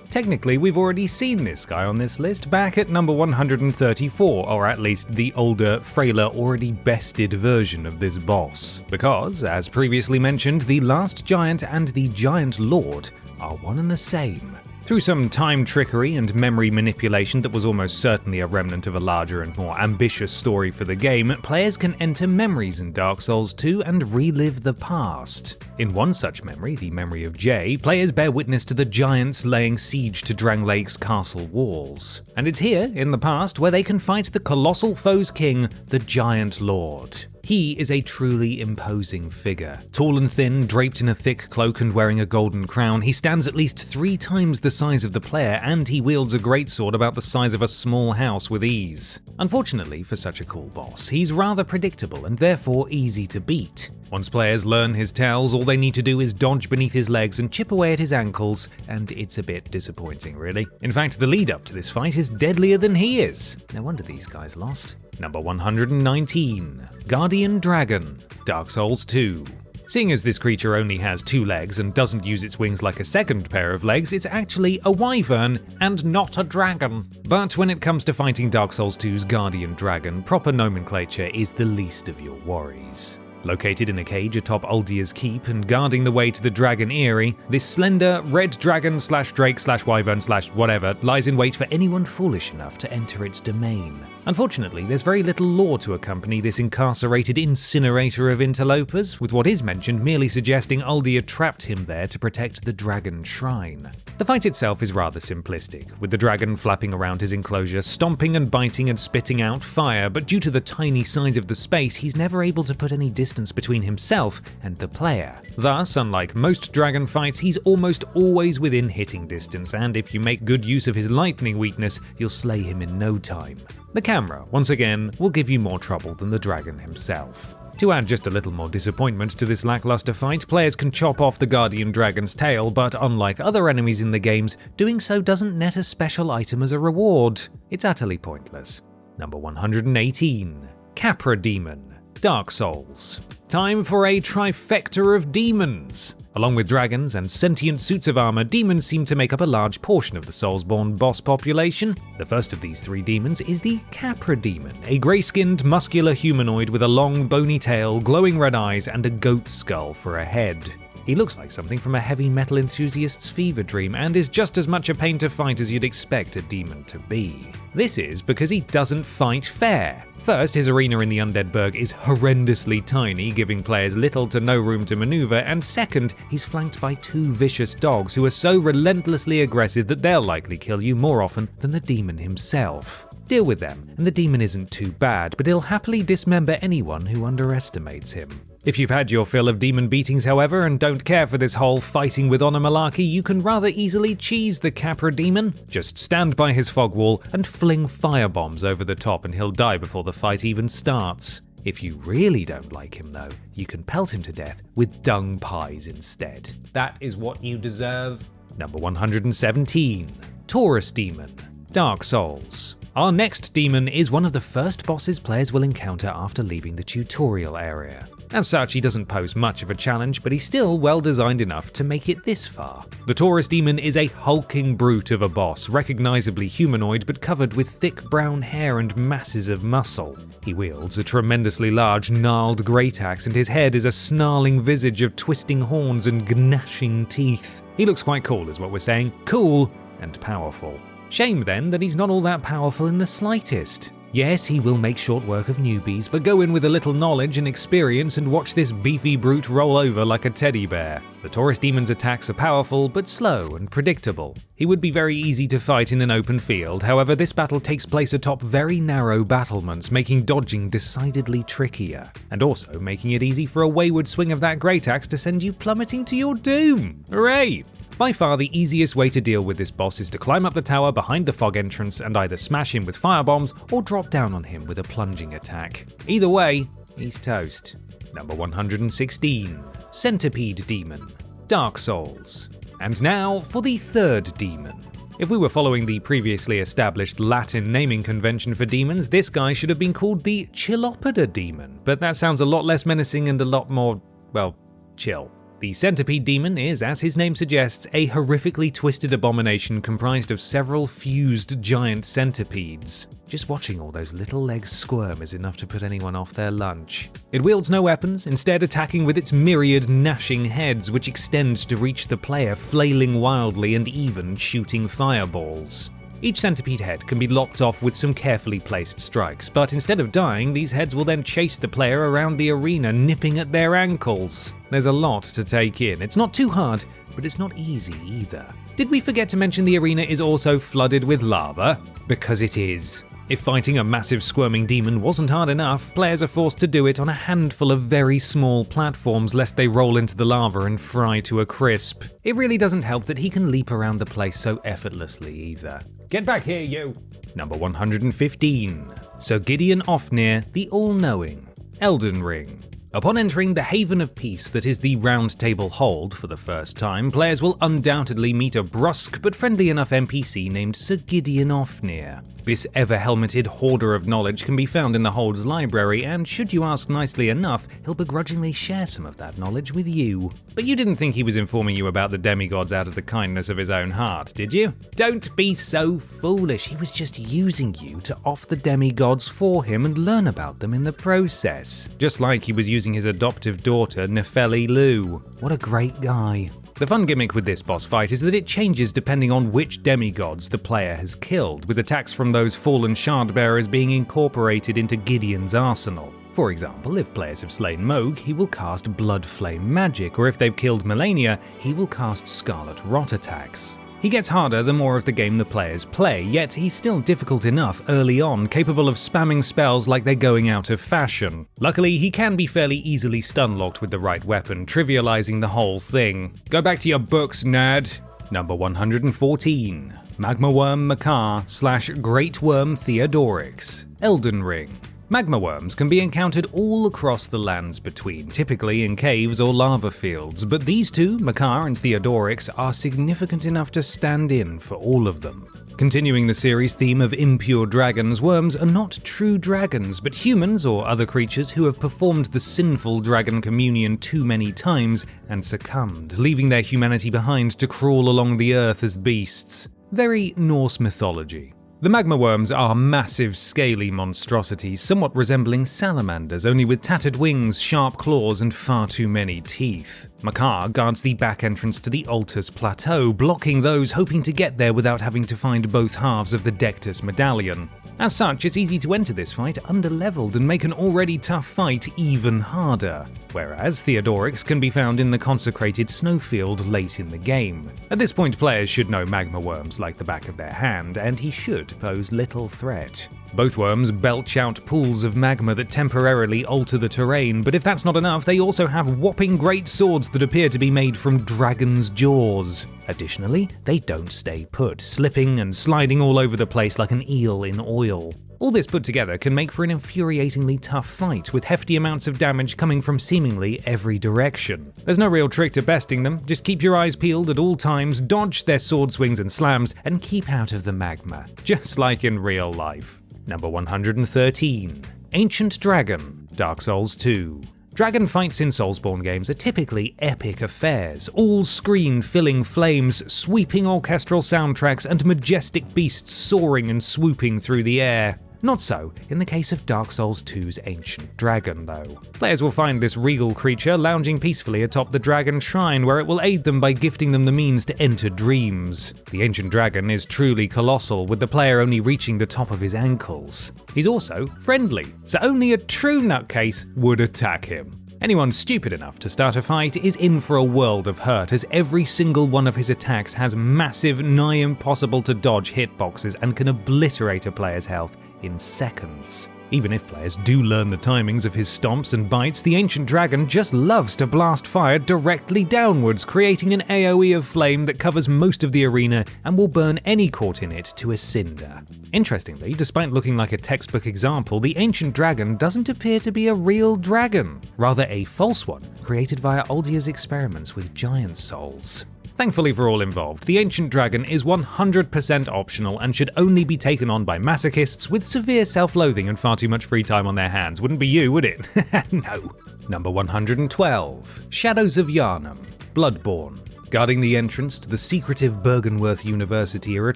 Technically, we've already seen this guy on this list back at number 134, or at least the older, frailer, already bested version of this boss. Because, as previously mentioned, the last giant and the Giant Lord are one and the same. Through some time trickery and memory manipulation that was almost certainly a remnant of a larger and more ambitious story for the game, players can enter memories in Dark Souls 2 and relive the past. In one such memory, the memory of Jay, players bear witness to the giants laying siege to Drang Lake's castle walls. And it's here, in the past, where they can fight the colossal foe's king, the Giant Lord. He is a truly imposing figure. Tall and thin, draped in a thick cloak and wearing a golden crown, he stands at least 3 times the size of the player, and he wields a greatsword about the size of a small house with ease. Unfortunately for such a cool boss, he's rather predictable and therefore easy to beat. Once players learn his tells, all they need to do is dodge beneath his legs and chip away at his ankles, and it's a bit disappointing, really. In fact, the lead up to this fight is deadlier than he is. No wonder these guys lost. Number 119. Guardian Dragon, Dark Souls 2. Seeing as this creature only has 2 legs and doesn't use its wings like a second pair of legs, it's actually a wyvern and not a dragon. But when it comes to fighting Dark Souls 2's Guardian Dragon, proper nomenclature is the least of your worries. Located in a cage atop Aldia's keep and guarding the way to the Dragon Eyrie, this slender red dragon / drake / wyvern / whatever lies in wait for anyone foolish enough to enter its domain. Unfortunately, there's very little lore to accompany this incarcerated incinerator of interlopers, with what is mentioned merely suggesting Aldia trapped him there to protect the Dragon Shrine. The fight itself is rather simplistic, with the dragon flapping around his enclosure, stomping and biting and spitting out fire, but due to the tiny size of the space, he's never able to put any distance between himself and the player. Thus, unlike most dragon fights, he's almost always within hitting distance, and if you make good use of his lightning weakness, you'll slay him in no time. The camera, once again, will give you more trouble than the dragon himself. To add just a little more disappointment to this lackluster fight, players can chop off the Guardian Dragon's tail, but unlike other enemies in the games, doing so doesn't net a special item as a reward. It's utterly pointless. Number 118. Capra Demon, Dark Souls. Time for a trifecta of demons. Along with dragons and sentient suits of armor, demons seem to make up a large portion of the Soulsborne boss population. The first of these 3 demons is the Capra Demon, a grey-skinned, muscular humanoid with a long, bony tail, glowing red eyes, and a goat skull for a head. He looks like something from a heavy metal enthusiast's fever dream, and is just as much a pain to fight as you'd expect a demon to be. This is because he doesn't fight fair. First, his arena in the Undead Burg is horrendously tiny, giving players little to no room to maneuver, and second, he's flanked by 2 vicious dogs who are so relentlessly aggressive that they'll likely kill you more often than the demon himself. Deal with them, and the demon isn't too bad, but he'll happily dismember anyone who underestimates him. If you've had your fill of demon beatings, however, and don't care for this whole fighting with honor malarkey, you can rather easily cheese the Capra Demon. Just stand by his fog wall and fling firebombs over the top and he'll die before the fight even starts. If you really don't like him though, you can pelt him to death with dung pies instead. That is what you deserve. Number 117. Taurus Demon, Dark Souls. Our next demon is one of the first bosses players will encounter after leaving the tutorial area. As such, he doesn't pose much of a challenge, but he's still well designed enough to make it this far. The Taurus Demon is a hulking brute of a boss, recognizably humanoid but covered with thick brown hair and masses of muscle. He wields a tremendously large, gnarled great axe, and his head is a snarling visage of twisting horns and gnashing teeth. He looks quite cool, is what we're saying. Cool and powerful. Shame then that he's not all that powerful in the slightest. Yes, he will make short work of newbies, but go in with a little knowledge and experience and watch this beefy brute roll over like a teddy bear. The Taurus Demon's attacks are powerful, but slow and predictable. He would be very easy to fight in an open field, however this battle takes place atop very narrow battlements, making dodging decidedly trickier, and also making it easy for a wayward swing of that great axe to send you plummeting to your doom. Hooray! By far the easiest way to deal with this boss is to climb up the tower behind the fog entrance and either smash him with firebombs or drop down on him with a plunging attack. Either way, he's toast. Number 116. Centipede Demon, Dark Souls. And now for the third demon. If we were following the previously established Latin naming convention for demons, this guy should have been called the Chilopoda Demon, but that sounds a lot less menacing and a lot more, well, chill. The Centipede Demon is, as his name suggests, a horrifically twisted abomination comprised of several fused giant centipedes. Just watching all those little legs squirm is enough to put anyone off their lunch. It wields no weapons, instead attacking with its myriad gnashing heads which extend to reach the player, flailing wildly and even shooting fireballs. Each centipede head can be lopped off with some carefully placed strikes, but instead of dying, these heads will then chase the player around the arena, nipping at their ankles. There's a lot to take in. It's not too hard, but it's not easy either. Did we forget to mention the arena is also flooded with lava? Because it is. If fighting a massive squirming demon wasn't hard enough, players are forced to do it on a handful of very small platforms lest they roll into the lava and fry to a crisp. It really doesn't help that he can leap around the place so effortlessly either. Get back here, you! Number 115. Sir Gideon Ofnir, the All-Knowing, Elden Ring, Upon entering the Haven of Peace that is the Round Table Hold for the first time, players will undoubtedly meet a brusque but friendly enough NPC named Sir Gideon Offnear. This ever-helmeted hoarder of knowledge can be found in the Hold's library, and should you ask nicely enough, he'll begrudgingly share some of that knowledge with you. But you didn't think he was informing you about the demigods out of the kindness of his own heart, did you? Don't be so foolish, he was just using you to off the demigods for him and learn about them in the process. Just like he was using his adoptive daughter, Nefeli Lu. What a great guy. The fun gimmick with this boss fight is that it changes depending on which demigods the player has killed, with attacks from those fallen shardbearers being incorporated into Gideon's arsenal. For example, if players have slain Moog, he will cast Blood Flame magic, or if they've killed Melania, he will cast Scarlet Rot attacks. He gets harder the more of the game the players play, yet he's still difficult enough early on, capable of spamming spells like they're going out of fashion. Luckily, he can be fairly easily stun-locked with the right weapon, trivializing the whole thing. Go back to your books, nerd! Number 114. Magma Worm Makar / Great Worm Theodorix. Elden Ring. Magma worms can be encountered all across the lands between, typically in caves or lava fields, but these two, Makar and Theodorix, are significant enough to stand in for all of them. Continuing the series' theme of impure dragons, worms are not true dragons, but humans or other creatures who have performed the sinful dragon communion too many times and succumbed, leaving their humanity behind to crawl along the earth as beasts. Very Norse mythology. The magma worms are massive, scaly monstrosities, somewhat resembling salamanders, only with tattered wings, sharp claws, and far too many teeth. Makar guards the back entrance to the Altus Plateau, blocking those hoping to get there without having to find both halves of the Dectus Medallion. As such, it's easy to enter this fight underleveled and make an already tough fight even harder, whereas Theodorix can be found in the consecrated snowfield late in the game. At this point, players should know magma worms like the back of their hand, and he should pose little threat. Both worms belch out pools of magma that temporarily alter the terrain, but if that's not enough, they also have whopping great swords that appear to be made from dragon's jaws. Additionally, they don't stay put, slipping and sliding all over the place like an eel in oil. All this put together can make for an infuriatingly tough fight, with hefty amounts of damage coming from seemingly every direction. There's no real trick to besting them, just keep your eyes peeled at all times, dodge their sword swings and slams, and keep out of the magma, just like in real life. Number 113. Ancient Dragon, Dark Souls 2. Dragon fights in Soulsborne games are typically epic affairs, all screen-filling flames, sweeping orchestral soundtracks, and majestic beasts soaring and swooping through the air. Not so in the case of Dark Souls 2's Ancient Dragon, though. Players will find this regal creature lounging peacefully atop the Dragon Shrine, where it will aid them by gifting them the means to enter dreams. The Ancient Dragon is truly colossal, with the player only reaching the top of his ankles. He's also friendly, so only a true nutcase would attack him. Anyone stupid enough to start a fight is in for a world of hurt, as every single one of his attacks has massive, nigh impossible to dodge hitboxes and can obliterate a player's health in seconds. Even if players do learn the timings of his stomps and bites, the Ancient Dragon just loves to blast fire directly downwards, creating an AoE of flame that covers most of the arena and will burn any caught in it to a cinder. Interestingly, despite looking like a textbook example, the Ancient Dragon doesn't appear to be a real dragon, rather a false one, created via Aldia's experiments with giant souls. Thankfully for all involved, the Ancient Dragon is 100% optional and should only be taken on by masochists with severe self-loathing and far too much free time on their hands. Wouldn't be you, would it? No. Number 112. Shadows of Yharnam, Bloodborne. Guarding the entrance to the secretive Bergenworth University are a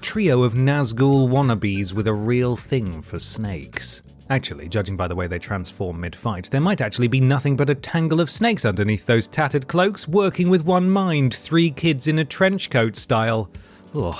trio of Nazgul wannabes with a real thing for snakes. Actually, judging by the way they transform mid-fight, there might actually be nothing but a tangle of snakes underneath those tattered cloaks, working with one mind, 3 kids in a trench coat style. Ugh,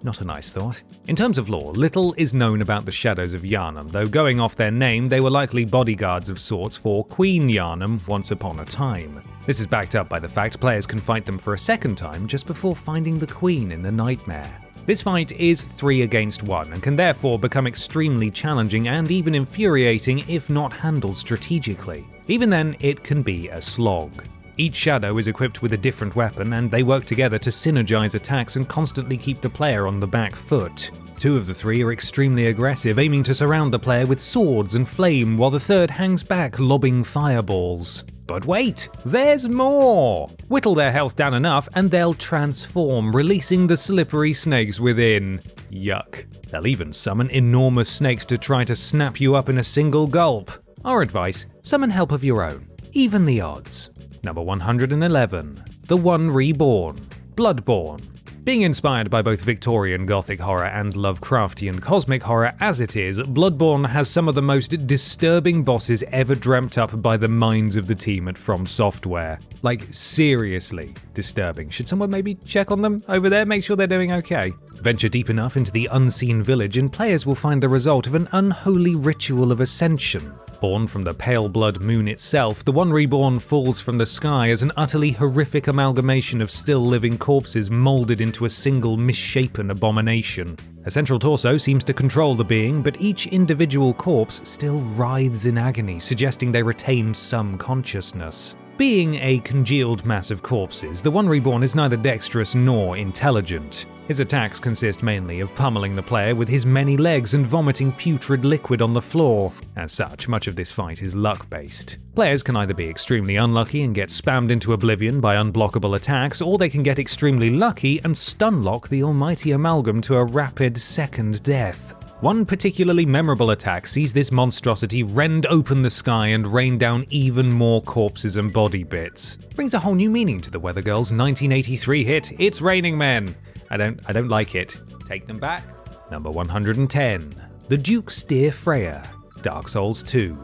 not a nice thought. In terms of lore, little is known about the Shadows of Yharnam, though going off their name, they were likely bodyguards of sorts for Queen Yharnam once upon a time. This is backed up by the fact players can fight them for a second time just before finding the Queen in the Nightmare. This fight is 3 against 1 and can therefore become extremely challenging and even infuriating if not handled strategically. Even then, it can be a slog. Each shadow is equipped with a different weapon, and they work together to synergize attacks and constantly keep the player on the back foot. 2 of the 3 are extremely aggressive, aiming to surround the player with swords and flame, while the third hangs back, lobbing fireballs. But wait, there's more! Whittle their health down enough and they'll transform, releasing the slippery snakes within. Yuck. They'll even summon enormous snakes to try to snap you up in a single gulp. Our advice, summon help of your own. Even the odds. Number 111. The One Reborn. Bloodborne. Being inspired by both Victorian Gothic horror and Lovecraftian cosmic horror as it is, Bloodborne has some of the most disturbing bosses ever dreamt up by the minds of the team at FromSoftware. Like, seriously disturbing. Should someone maybe check on them over there, make sure they're doing okay? Venture deep enough into the unseen village and players will find the result of an unholy ritual of ascension. Born from the pale blood moon itself, the One Reborn falls from the sky as an utterly horrific amalgamation of still living corpses molded into a single misshapen abomination. A central torso seems to control the being, but each individual corpse still writhes in agony, suggesting they retain some consciousness. Being a congealed mass of corpses, the One Reborn is neither dexterous nor intelligent. His attacks consist mainly of pummeling the player with his many legs and vomiting putrid liquid on the floor. As such, much of this fight is luck-based. Players can either be extremely unlucky and get spammed into oblivion by unblockable attacks, or they can get extremely lucky and stunlock the almighty amalgam to a rapid second death. One particularly memorable attack sees this monstrosity rend open the sky and rain down even more corpses and body bits. Brings a whole new meaning to the Weather Girls' 1983 hit, It's Raining Men. I don't like it. Take them back. Number 110. The Duke's Dear Freya. Dark Souls 2.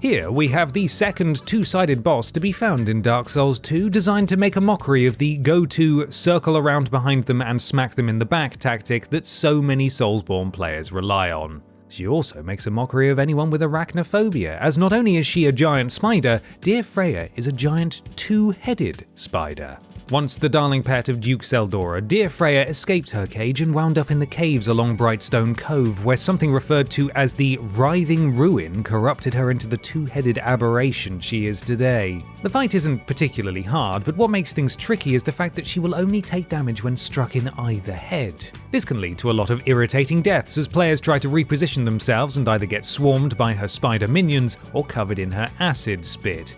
Here we have the second two-sided boss to be found in Dark Souls 2, designed to make a mockery of the go-to circle around behind them and smack them in the back tactic that so many Soulsborne players rely on. She also makes a mockery of anyone with arachnophobia, as not only is she a giant spider, Dear Freya is a giant two-headed spider. Once the darling pet of Duke Seldora, Dear Freya escaped her cage and wound up in the caves along Brightstone Cove, where something referred to as the Writhing Ruin corrupted her into the two-headed aberration she is today. The fight isn't particularly hard, but what makes things tricky is the fact that she will only take damage when struck in either head. This can lead to a lot of irritating deaths as players try to reposition themselves and either get swarmed by her spider minions or covered in her acid spit.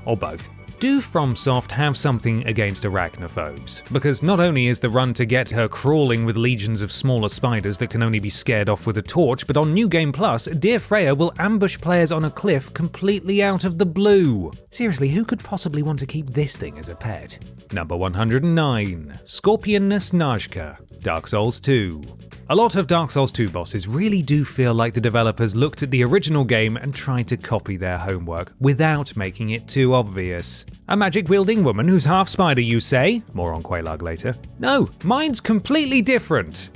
Or both. Do FromSoft have something against arachnophobes? Because not only is the run to get her crawling with legions of smaller spiders that can only be scared off with a torch, but on New Game Plus, Dear Freya will ambush players on a cliff completely out of the blue. Seriously, who could possibly want to keep this thing as a pet? Number 109. Scorpionness Najka. Dark Souls 2. A lot of Dark Souls 2 bosses really do feel like the developers looked at the original game and tried to copy their homework without making it too obvious. A magic-wielding woman who's half spider, you say? More on Quelaag later. No, mine's completely different.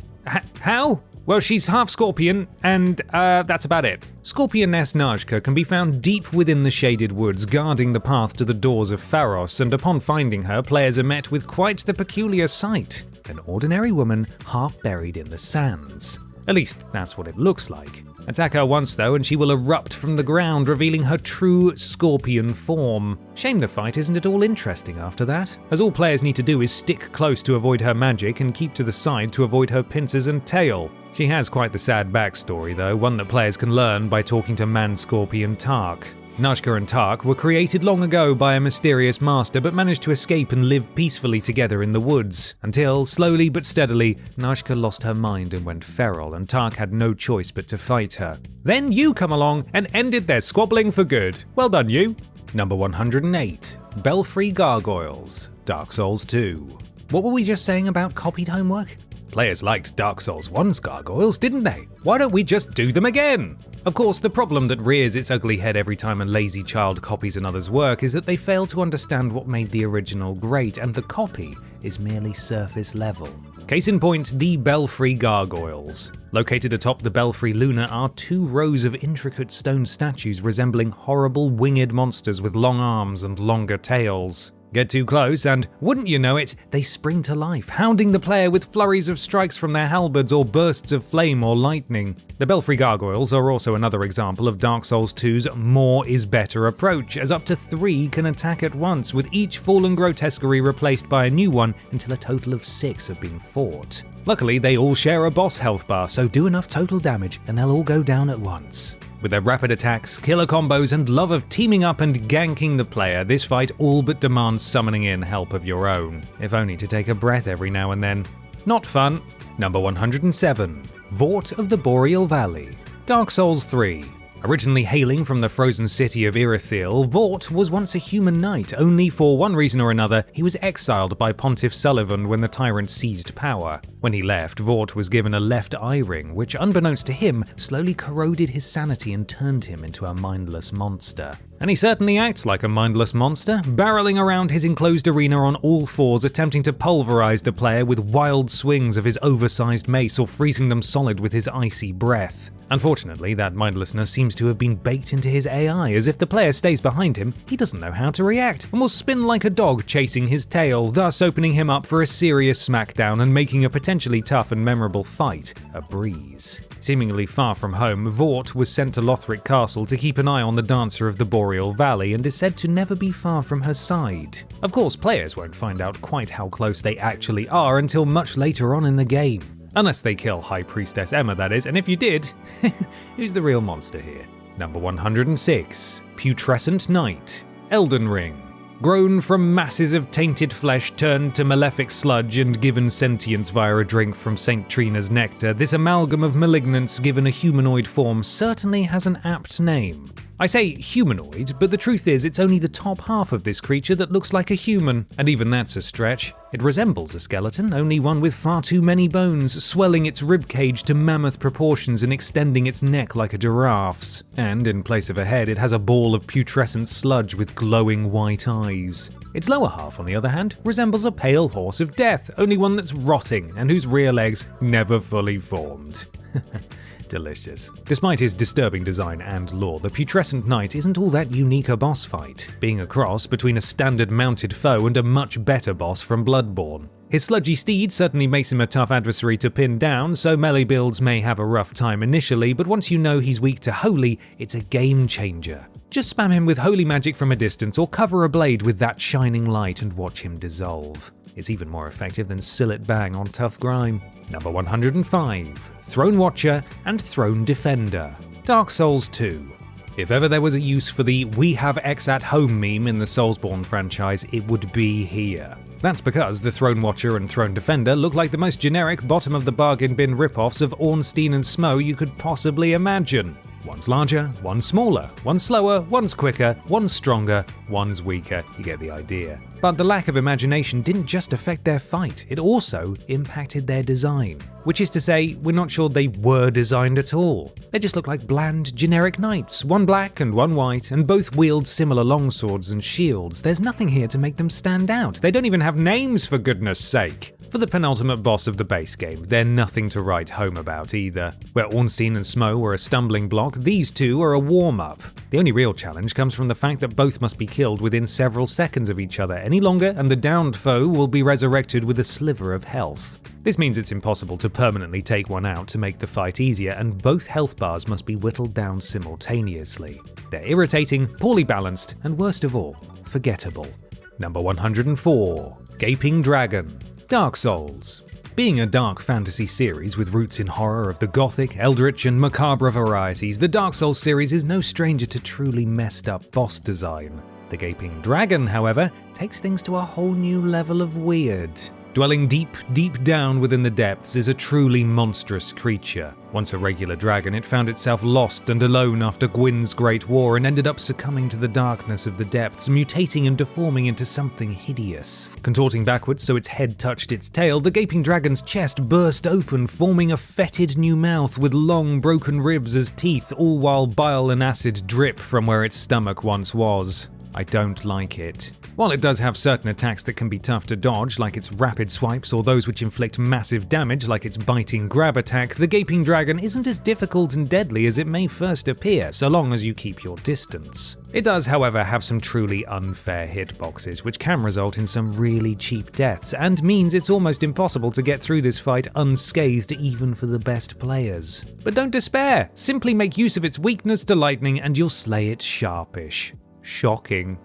How? Well, she's half scorpion, and that's about it. Scorpionness Najka can be found deep within the shaded woods, guarding the path to the doors of Pharos, and upon finding her, players are met with quite the peculiar sight. An ordinary woman half buried in the sands. At least, that's what it looks like. Attack her once though and she will erupt from the ground, revealing her true scorpion form. Shame the fight isn't at all interesting after that, as all players need to do is stick close to avoid her magic and keep to the side to avoid her pincers and tail. She has quite the sad backstory though, one that players can learn by talking to Man-Scorpion Tark. Najka and Tark were created long ago by a mysterious master but managed to escape and live peacefully together in the woods, until, slowly but steadily, Najka lost her mind and went feral and Tark had no choice but to fight her. Then you come along and ended their squabbling for good. Well done you. Number 108. Belfry Gargoyles. Dark Souls 2. What were we just saying about copied homework? Players liked Dark Souls 1's gargoyles, didn't they? Why don't we just do them again? Of course, the problem that rears its ugly head every time a lazy child copies another's work is that they fail to understand what made the original great, and the copy is merely surface level. Case in point, the Belfry Gargoyles. Located atop the Belfry Luna are 2 rows of intricate stone statues resembling horrible winged monsters with long arms and longer tails. Get too close and, wouldn't you know it, they spring to life, hounding the player with flurries of strikes from their halberds or bursts of flame or lightning. The Belfry Gargoyles are also another example of Dark Souls 2's more is better approach, as up to 3 can attack at once, with each fallen grotesquerie replaced by a new one until a total of 6 have been fought. Luckily, they all share a boss health bar, so do enough total damage and they'll all go down at once. With their rapid attacks, killer combos, and love of teaming up and ganking the player, this fight all but demands summoning in help of your own, if only to take a breath every now and then. Not fun. Number 107. Vort of the Boreal Valley. Dark Souls 3. Originally hailing from the frozen city of Irithyll, Vort was once a human knight, only for one reason or another, he was exiled by Pontiff Sullivan when the tyrant seized power. When he left, Vort was given a left eye ring, which unbeknownst to him, slowly corroded his sanity and turned him into a mindless monster. And he certainly acts like a mindless monster, barreling around his enclosed arena on all fours, attempting to pulverize the player with wild swings of his oversized mace or freezing them solid with his icy breath. Unfortunately, that mindlessness seems to have been baked into his AI, as if the player stays behind him, he doesn't know how to react, and will spin like a dog chasing his tail, thus opening him up for a serious smackdown and making a potentially tough and memorable fight a breeze. Seemingly far from home, Vort was sent to Lothric Castle to keep an eye on the Dancer of the Boreal Valley and is said to never be far from her side. Of course, players won't find out quite how close they actually are until much later on in the game. Unless they kill High Priestess Emma, that is, and if you did, who's the real monster here? Number 106. Putrescent Knight. Elden Ring. Grown from masses of tainted flesh turned to malefic sludge and given sentience via a drink from St. Trina's nectar, this amalgam of malignance given a humanoid form certainly has an apt name. I say humanoid, but the truth is it's only the top half of this creature that looks like a human, and even that's a stretch. It resembles a skeleton, only one with far too many bones, swelling its ribcage to mammoth proportions and extending its neck like a giraffe's. And in place of a head, it has a ball of putrescent sludge with glowing white eyes. Its lower half, on the other hand, resembles a pale horse of death, only one that's rotting and whose rear legs never fully formed. Delicious. Despite his disturbing design and lore, the Putrescent Knight isn't all that unique a boss fight, being a cross between a standard mounted foe and a much better boss from Bloodborne. His sludgy steed certainly makes him a tough adversary to pin down, so melee builds may have a rough time initially, but once you know he's weak to holy, it's a game changer. Just spam him with holy magic from a distance or cover a blade with that shining light and watch him dissolve. It's even more effective than Sillet Bang on Tough Grime. Number 105. Throne Watcher and Throne Defender. Dark Souls 2. If ever there was a use for the "we have X at home" meme in the Soulsborne franchise, it would be here. That's because the Throne Watcher and Throne Defender look like the most generic bottom-of-the-bargain bin rip-offs of Ornstein and Smough you could possibly imagine. One's larger, one's smaller, one's slower, one's quicker, one's stronger, one's weaker, you get the idea. But the lack of imagination didn't just affect their fight, it also impacted their design. Which is to say, we're not sure they were designed at all. They just look like bland, generic knights, one black and one white, and both wield similar longswords and shields. There's nothing here to make them stand out. They don't even have names, for goodness sake. For the penultimate boss of the base game, they're nothing to write home about either. Where Ornstein and Smough were a stumbling block, these two are a warm-up. The only real challenge comes from the fact that both must be killed within several seconds of each other any longer, and the downed foe will be resurrected with a sliver of health. This means it's impossible to permanently take one out to make the fight easier, and both health bars must be whittled down simultaneously. They're irritating, poorly balanced, and worst of all, forgettable. Number 104. Gaping Dragon. Dark Souls. Being a dark fantasy series with roots in horror of the gothic, eldritch, and macabre varieties, the Dark Souls series is no stranger to truly messed up boss design. The Gaping Dragon, however, takes things to a whole new level of weird. Dwelling deep, deep down within the depths is a truly monstrous creature. Once a regular dragon, it found itself lost and alone after Gwyn's Great War and ended up succumbing to the darkness of the depths, mutating and deforming into something hideous. Contorting backwards so its head touched its tail, the Gaping Dragon's chest burst open, forming a fetid new mouth with long, broken ribs as teeth, all while bile and acid drip from where its stomach once was. I don't like it. While it does have certain attacks that can be tough to dodge, like its rapid swipes or those which inflict massive damage, like its biting grab attack, the Gaping Dragon isn't as difficult and deadly as it may first appear, so long as you keep your distance. It does, however, have some truly unfair hitboxes, which can result in some really cheap deaths, and means it's almost impossible to get through this fight unscathed even for the best players. But don't despair, simply make use of its weakness to lightning and you'll slay it sharpish. Shocking.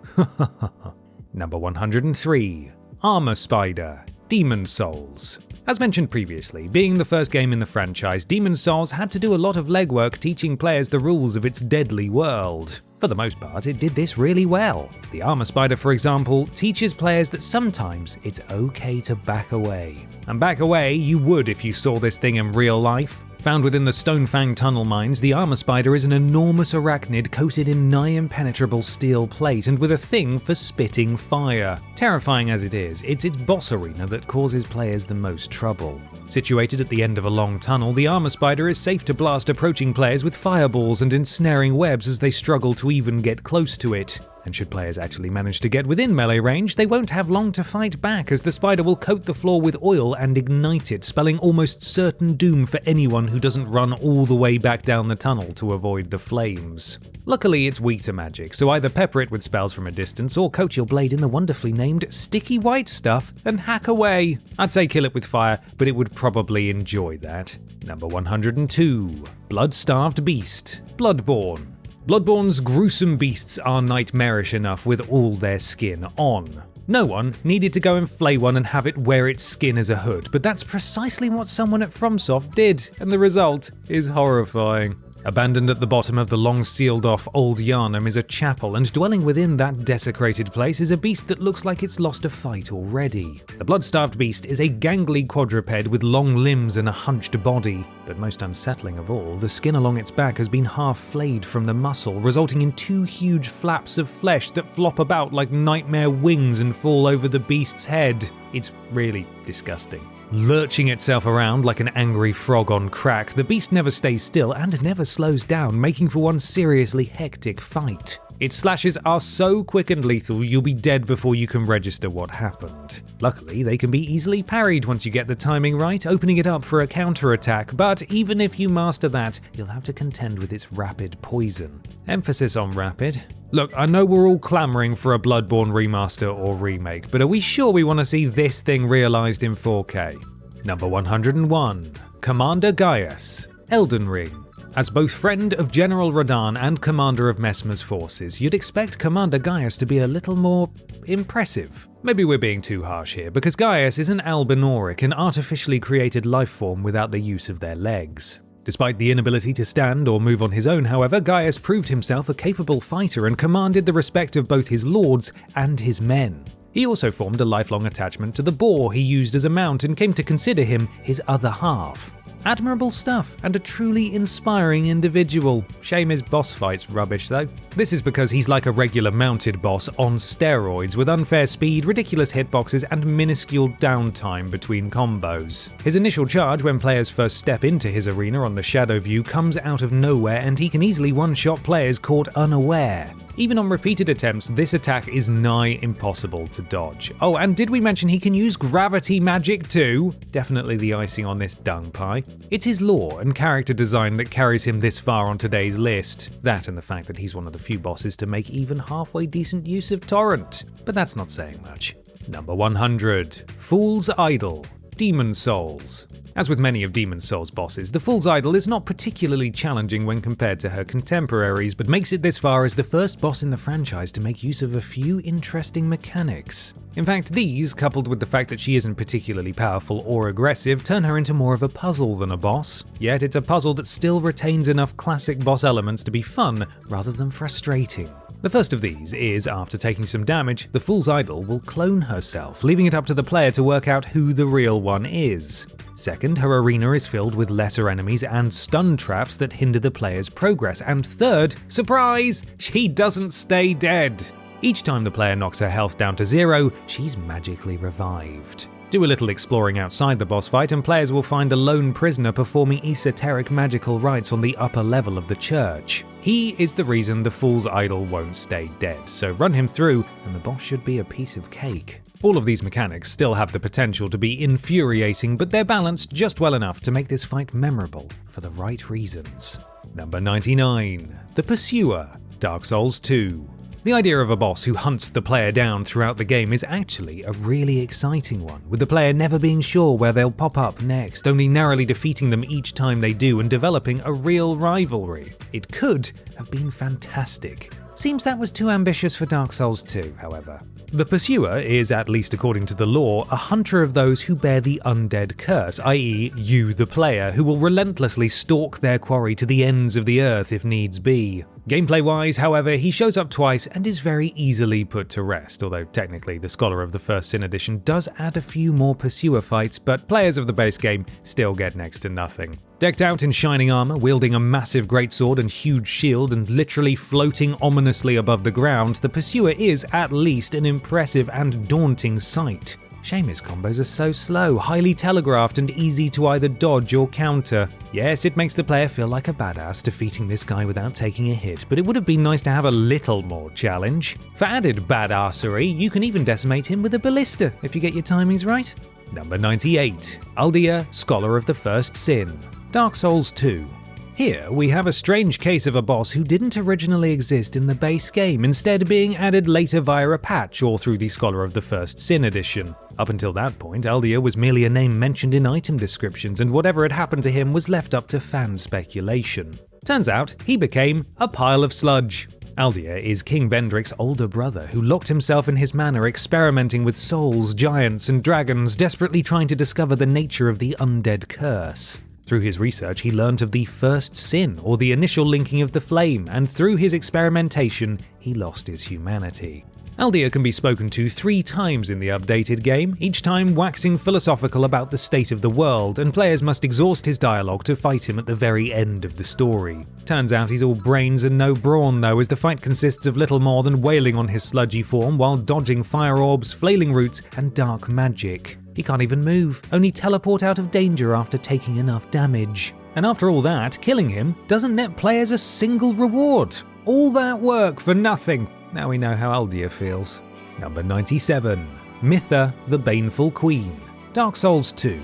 Number 103. Armor Spider. Demon Souls. As mentioned previously, being the first game in the franchise, Demon's Souls had to do a lot of legwork teaching players the rules of its deadly world. For the most part, it did this really well. The Armor Spider, for example, teaches players that sometimes it's okay to back away. And back away you would if you saw this thing in real life. Found within the Stonefang tunnel mines, the Armor Spider is an enormous arachnid coated in nigh impenetrable steel plate and with a thing for spitting fire. Terrifying as it is, it's its boss arena that causes players the most trouble. Situated at the end of a long tunnel, the Armor Spider is safe to blast approaching players with fireballs and ensnaring webs as they struggle to even get close to it. And should players actually manage to get within melee range, they won't have long to fight back as the spider will coat the floor with oil and ignite it, spelling almost certain doom for anyone who doesn't run all the way back down the tunnel to avoid the flames. Luckily, it's weak to magic, so either pepper it with spells from a distance or coat your blade in the wonderfully named sticky white stuff and hack away. I'd say kill it with fire, but it would probably enjoy that. Number 102. Blood-Starved Beast. Bloodborne. Bloodborne's gruesome beasts are nightmarish enough with all their skin on. No one needed to go and flay one and have it wear its skin as a hood, but that's precisely what someone at FromSoft did, and the result is horrifying. Abandoned at the bottom of the long sealed off Old Yarnum is a chapel, and dwelling within that desecrated place is a beast that looks like it's lost a fight already. The blood-starved beast is a gangly quadruped with long limbs and a hunched body, but most unsettling of all, the skin along its back has been half flayed from the muscle, resulting in two huge flaps of flesh that flop about like nightmare wings and fall over the beast's head. It's really disgusting. Lurching itself around like an angry frog on crack, the beast never stays still and never slows down, making for one seriously hectic fight. Its slashes are so quick and lethal you'll be dead before you can register what happened. Luckily, they can be easily parried once you get the timing right, opening it up for a counterattack, but even if you master that, you'll have to contend with its rapid poison. Emphasis on rapid. Look, I know we're all clamouring for a Bloodborne remaster or remake, but are we sure we want to see this thing realised in 4K? Number 101. Commander Gaius. Elden Ring. As both friend of General Radahn and commander of Messmer's forces, you'd expect Commander Gaius to be a little more impressive. Maybe we're being too harsh here, because Gaius is an albinauric, an artificially created life form without the use of their legs. Despite the inability to stand or move on his own, however, Gaius proved himself a capable fighter and commanded the respect of both his lords and his men. He also formed a lifelong attachment to the boar he used as a mount and came to consider him his other half. Admirable stuff, and a truly inspiring individual. Shame his boss fight's rubbish though. This is because he's like a regular mounted boss on steroids, with unfair speed, ridiculous hitboxes, and minuscule downtime between combos. His initial charge when players first step into his arena on the shadow view comes out of nowhere, and he can easily one-shot players caught unaware. Even on repeated attempts, this attack is nigh impossible to dodge. Oh, and did we mention he can use gravity magic too? Definitely the icing on this dung pie. It's his lore and character design that carries him this far on today's list. That and the fact that he's one of the few bosses to make even halfway decent use of Torrent. But that's not saying much. Number 100. Fool's Idol. Demon's Souls. As with many of Demon's Souls' bosses, the Fool's Idol is not particularly challenging when compared to her contemporaries, but makes it this far as the first boss in the franchise to make use of a few interesting mechanics. In fact, these, coupled with the fact that she isn't particularly powerful or aggressive, turn her into more of a puzzle than a boss. Yet it's a puzzle that still retains enough classic boss elements to be fun rather than frustrating. The first of these is, after taking some damage, the Fool's Idol will clone herself, leaving it up to the player to work out who the real one is. Second, her arena is filled with lesser enemies and stun traps that hinder the player's progress. And third, surprise, she doesn't stay dead. Each time the player knocks her health down to 0, she's magically revived. Do a little exploring outside the boss fight and players will find a lone prisoner performing esoteric magical rites on the upper level of the church. He is the reason the Fool's Idol won't stay dead, so run him through and the boss should be a piece of cake. All of these mechanics still have the potential to be infuriating, but they're balanced just well enough to make this fight memorable for the right reasons. Number 99. The Pursuer. Dark Souls 2. The idea of a boss who hunts the player down throughout the game is actually a really exciting one, with the player never being sure where they'll pop up next, only narrowly defeating them each time they do and developing a real rivalry. It could have been fantastic. Seems that was too ambitious for Dark Souls 2, however. The Pursuer is, at least according to the lore, a hunter of those who bear the undead curse, i.e. you the player, who will relentlessly stalk their quarry to the ends of the earth if needs be. Gameplay-wise, however, he shows up twice and is very easily put to rest, although technically the Scholar of the First Sin edition does add a few more Pursuer fights, but players of the base game still get next to nothing. Decked out in shining armor, wielding a massive greatsword and huge shield, and literally floating ominously above the ground, the Pursuer is at least an impressive and daunting sight. Shame his combos are so slow, highly telegraphed, and easy to either dodge or counter. Yes, it makes the player feel like a badass defeating this guy without taking a hit, but it would have been nice to have a little more challenge. For added badassery, you can even decimate him with a ballista if you get your timings right. Number 98. Aldia, Scholar of the First Sin. Dark Souls 2. Here, we have a strange case of a boss who didn't originally exist in the base game, instead being added later via a patch or through the Scholar of the First Sin edition. Up until that point, Aldia was merely a name mentioned in item descriptions, and whatever had happened to him was left up to fan speculation. Turns out, he became a pile of sludge. Aldia is King Vendrick's older brother, who locked himself in his manor experimenting with souls, giants, and dragons, desperately trying to discover the nature of the undead curse. Through his research, he learnt of the first sin, or the initial linking of the flame, and through his experimentation, he lost his humanity. Aldia can be spoken to 3 times in the updated game, each time waxing philosophical about the state of the world, and players must exhaust his dialogue to fight him at the very end of the story. Turns out he's all brains and no brawn though, as the fight consists of little more than wailing on his sludgy form while dodging fire orbs, flailing roots, and dark magic. He can't even move, only teleport out of danger after taking enough damage. And after all that, killing him doesn't net players a single reward. All that work for nothing. Now we know how Aldia feels. Number 97. Mytha, the Baneful Queen. Dark Souls 2.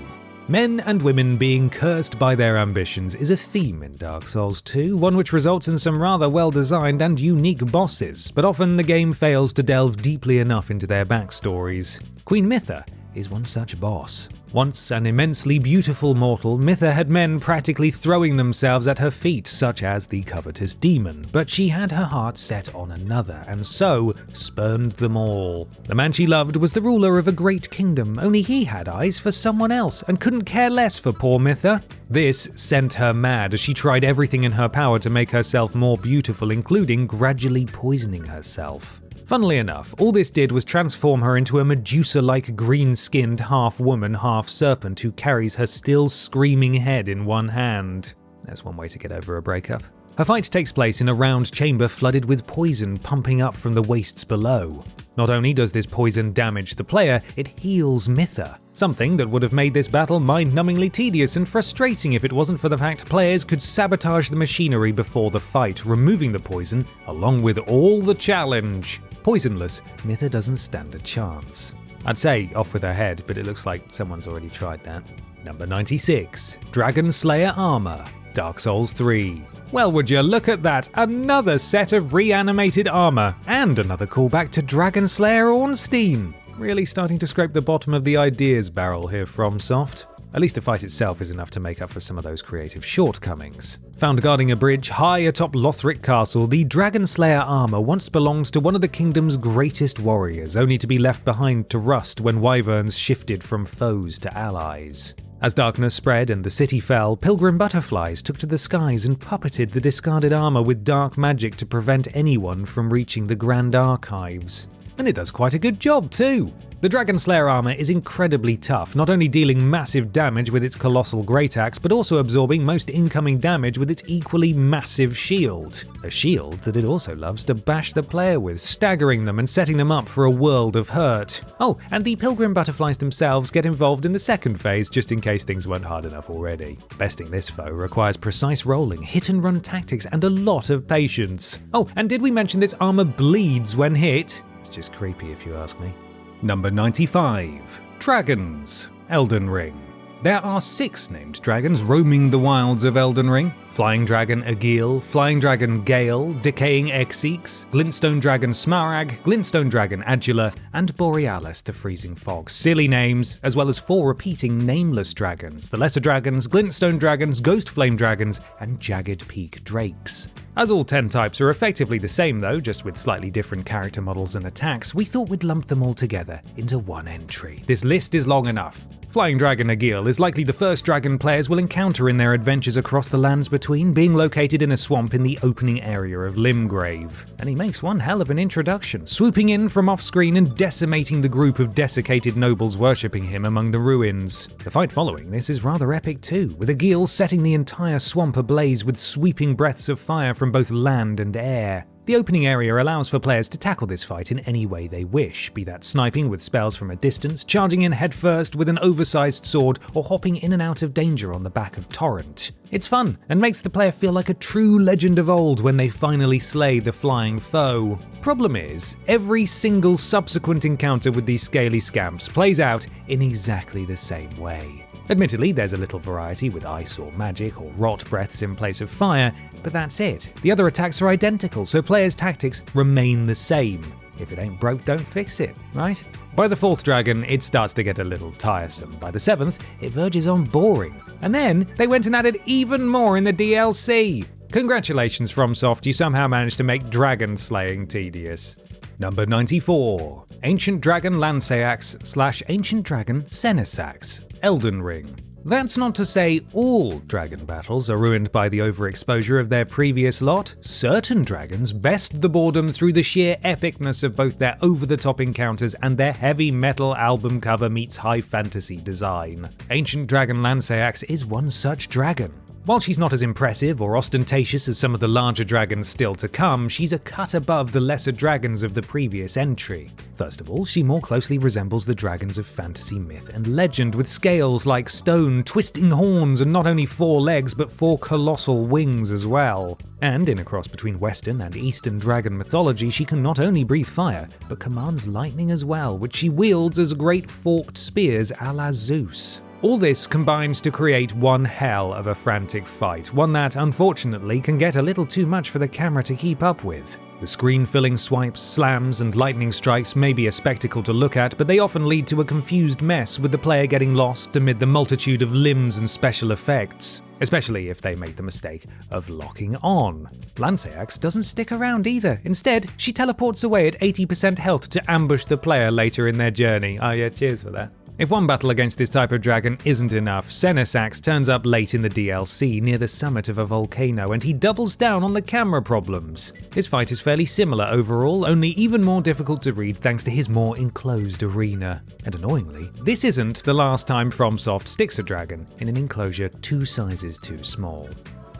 Men and women being cursed by their ambitions is a theme in Dark Souls 2, one which results in some rather well-designed and unique bosses, but often the game fails to delve deeply enough into their backstories. Queen Mytha is one such boss. Once an immensely beautiful mortal, Mytha had men practically throwing themselves at her feet, such as the covetous demon, but she had her heart set on another, and so spurned them all. The man she loved was the ruler of a great kingdom, only he had eyes for someone else, and couldn't care less for poor Mytha. This sent her mad, as she tried everything in her power to make herself more beautiful, including gradually poisoning herself. Funnily enough, all this did was transform her into a Medusa-like green-skinned half-woman, half-serpent who carries her still screaming head in one hand. There's one way to get over a breakup. Her fight takes place in a round chamber flooded with poison pumping up from the wastes below. Not only does this poison damage the player, it heals Mytha, something that would have made this battle mind-numbingly tedious and frustrating if it wasn't for the fact players could sabotage the machinery before the fight, removing the poison along with all the challenge. Poisonless, Mytha doesn't stand a chance. I'd say off with her head, but it looks like someone's already tried that. Number 96. Dragon Slayer Armor. Dark Souls 3. Well, would you look at that, another set of reanimated armor, and another callback to Dragon Slayer Ornstein. Really starting to scrape the bottom of the ideas barrel here FromSoft. At least the fight itself is enough to make up for some of those creative shortcomings. Found guarding a bridge high atop Lothric Castle, the Dragon Slayer armor once belonged to one of the kingdom's greatest warriors, only to be left behind to rust when wyverns shifted from foes to allies. As darkness spread and the city fell, pilgrim butterflies took to the skies and puppeted the discarded armor with dark magic to prevent anyone from reaching the Grand Archives. And it does quite a good job too. The Dragon Slayer armor is incredibly tough, not only dealing massive damage with its colossal great axe, but also absorbing most incoming damage with its equally massive shield. A shield that it also loves to bash the player with, staggering them and setting them up for a world of hurt. Oh, and the pilgrim butterflies themselves get involved in the second phase, just in case things weren't hard enough already. Besting this foe requires precise rolling, hit-and-run tactics, and a lot of patience. Oh, and did we mention this armor bleeds when hit? It's just creepy if you ask me. Number 95. Dragons. Elden Ring. There are 6 named dragons roaming the wilds of Elden Ring. Flying Dragon Agil, Flying Dragon Gale, Decaying Exeeks, Glintstone Dragon Smarag, Glintstone Dragon Adula, and Borealis the Freezing Fog. Silly names, as well as 4 repeating nameless dragons, the Lesser Dragons, Glintstone Dragons, Ghost Flame Dragons, and Jagged Peak Drakes. As all 10 types are effectively the same though, just with slightly different character models and attacks, we thought we'd lump them all together into one entry. This list is long enough. Flying Dragon Agil is likely the first dragon players will encounter in their adventures across the lands between, being located in a swamp in the opening area of Limgrave. And he makes one hell of an introduction, swooping in from off-screen and decimating the group of desiccated nobles worshipping him among the ruins. The fight following this is rather epic too, with Agil setting the entire swamp ablaze with sweeping breaths of fire from both land and air. The opening area allows for players to tackle this fight in any way they wish, be that sniping with spells from a distance, charging in headfirst with an oversized sword, or hopping in and out of danger on the back of Torrent. It's fun, and makes the player feel like a true legend of old when they finally slay the flying foe. Problem is, every single subsequent encounter with these scaly scamps plays out in exactly the same way. Admittedly, there's a little variety with ice or magic or rot breaths in place of fire, but that's it. The other attacks are identical, so players' tactics remain the same. If it ain't broke, don't fix it, right? By the 4th dragon, it starts to get a little tiresome. By the 7th, it verges on boring. And then, they went and added even more in the DLC. Congratulations, FromSoft, you somehow managed to make dragon slaying tedious. Number 94. Ancient Dragon Lanceax / Ancient Dragon Senesax, Elden Ring. That's not to say all dragon battles are ruined by the overexposure of their previous lot. Certain dragons best the boredom through the sheer epicness of both their over-the-top encounters and their heavy metal album cover meets high fantasy design. Ancient Dragon Lanceax is one such dragon. While she's not as impressive or ostentatious as some of the larger dragons still to come, she's a cut above the lesser dragons of the previous entry. First of all, she more closely resembles the dragons of fantasy myth and legend, with scales like stone, twisting horns, and not only 4 legs but 4 colossal wings as well. And in a cross between Western and Eastern dragon mythology, she can not only breathe fire, but commands lightning as well, which she wields as great forked spears a la Zeus. All this combines to create one hell of a frantic fight, one that, unfortunately, can get a little too much for the camera to keep up with. The screen-filling swipes, slams, and lightning strikes may be a spectacle to look at, but they often lead to a confused mess, with the player getting lost amid the multitude of limbs and special effects, especially if they make the mistake of locking on. Lanceax doesn't stick around either. Instead, she teleports away at 80% health to ambush the player later in their journey. Oh yeah, cheers for that. If one battle against this type of dragon isn't enough, Senesax turns up late in the DLC near the summit of a volcano, and he doubles down on the camera problems. His fight is fairly similar overall, only even more difficult to read thanks to his more enclosed arena. And annoyingly, this isn't the last time FromSoft sticks a dragon in an enclosure 2 sizes too small.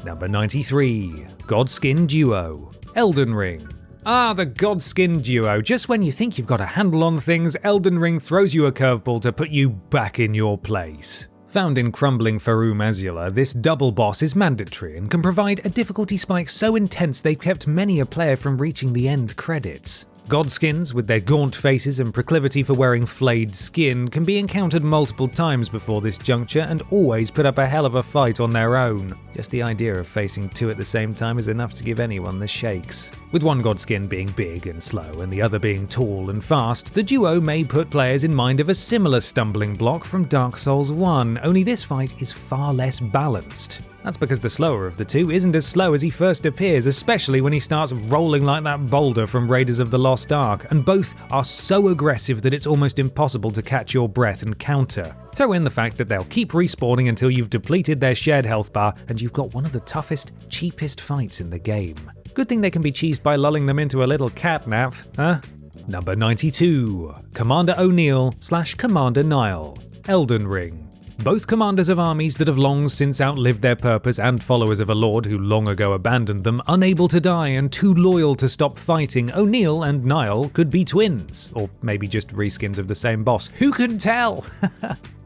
Number 93. Godskin Duo, Elden Ring. Ah, the Godskin Duo. Just when you think you've got a handle on things, Elden Ring throws you a curveball to put you back in your place. Found in crumbling Farum Azula, this double boss is mandatory and can provide a difficulty spike so intense they've kept many a player from reaching the end credits. Godskins, with their gaunt faces and proclivity for wearing flayed skin, can be encountered multiple times before this juncture and always put up a hell of a fight on their own. Just the idea of facing 2 at the same time is enough to give anyone the shakes. With one Godskin being big and slow and the other being tall and fast, the duo may put players in mind of a similar stumbling block from Dark Souls 1, only this fight is far less balanced. That's because the slower of the two isn't as slow as he first appears, especially when he starts rolling like that boulder from Raiders of the Lost Ark, and both are so aggressive that it's almost impossible to catch your breath and counter. Throw in the fact that they'll keep respawning until you've depleted their shared health bar, and you've got one of the toughest, cheapest fights in the game. Good thing they can be cheesed by lulling them into a little catnap, huh? Number 92. Commander O'Neill / Commander Niall, Elden Ring. Both commanders of armies that have long since outlived their purpose and followers of a lord who long ago abandoned them, unable to die and too loyal to stop fighting, O'Neill and Niall could be twins. Or maybe just reskins of the same boss. Who can tell?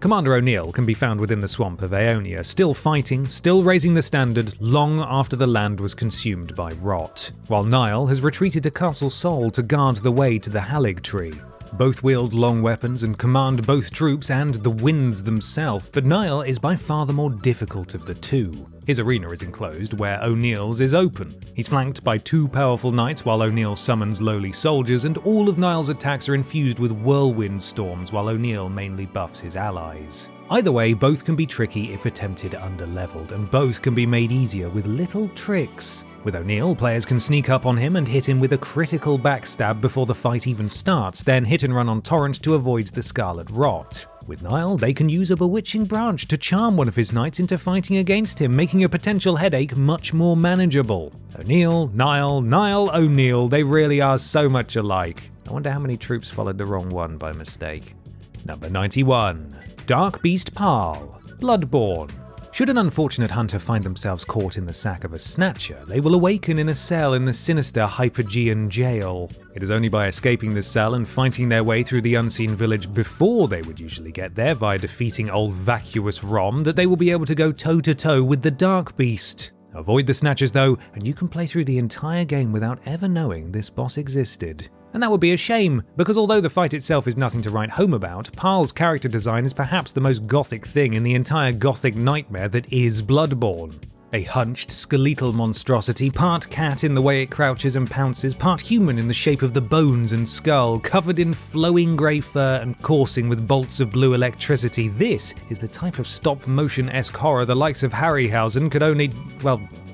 Commander O'Neill can be found within the swamp of Aeonia, still fighting, still raising the standard long after the land was consumed by rot, while Niall has retreated to Castle Sol to guard the way to the Halig Tree. Both wield long weapons and command both troops and the winds themselves, but Niall is by far the more difficult of the two. His arena is enclosed, where O'Neill's is open. He's flanked by 2 powerful knights while O'Neill summons lowly soldiers, and all of Niall's attacks are infused with whirlwind storms while O'Neill mainly buffs his allies. Either way, both can be tricky if attempted underleveled, and both can be made easier with little tricks. With O'Neill, players can sneak up on him and hit him with a critical backstab before the fight even starts, then hit and run on Torrent to avoid the Scarlet Rot. With Niall, they can use a Bewitching Branch to charm one of his knights into fighting against him, making a potential headache much more manageable. O'Neill, Niall, O'Neill, they really are so much alike. I wonder how many troops followed the wrong one by mistake. Number 91. Dark Beast Parl, Bloodborne. Should an unfortunate hunter find themselves caught in the sack of a snatcher, they will awaken in a cell in the sinister Hypergean jail. It is only by escaping the cell and fighting their way through the unseen village before they would usually get there via defeating old vacuous Rom that they will be able to go toe-to-toe with the Dark Beast. Avoid the snatchers though, and you can play through the entire game without ever knowing this boss existed. And that would be a shame, because although the fight itself is nothing to write home about, Parl's character design is perhaps the most gothic thing in the entire gothic nightmare that is Bloodborne. A hunched, skeletal monstrosity, part cat in the way it crouches and pounces, part human in the shape of the bones and skull, covered in flowing grey fur and coursing with bolts of blue electricity. This is the type of stop-motion-esque horror the likes of Harryhausen could only,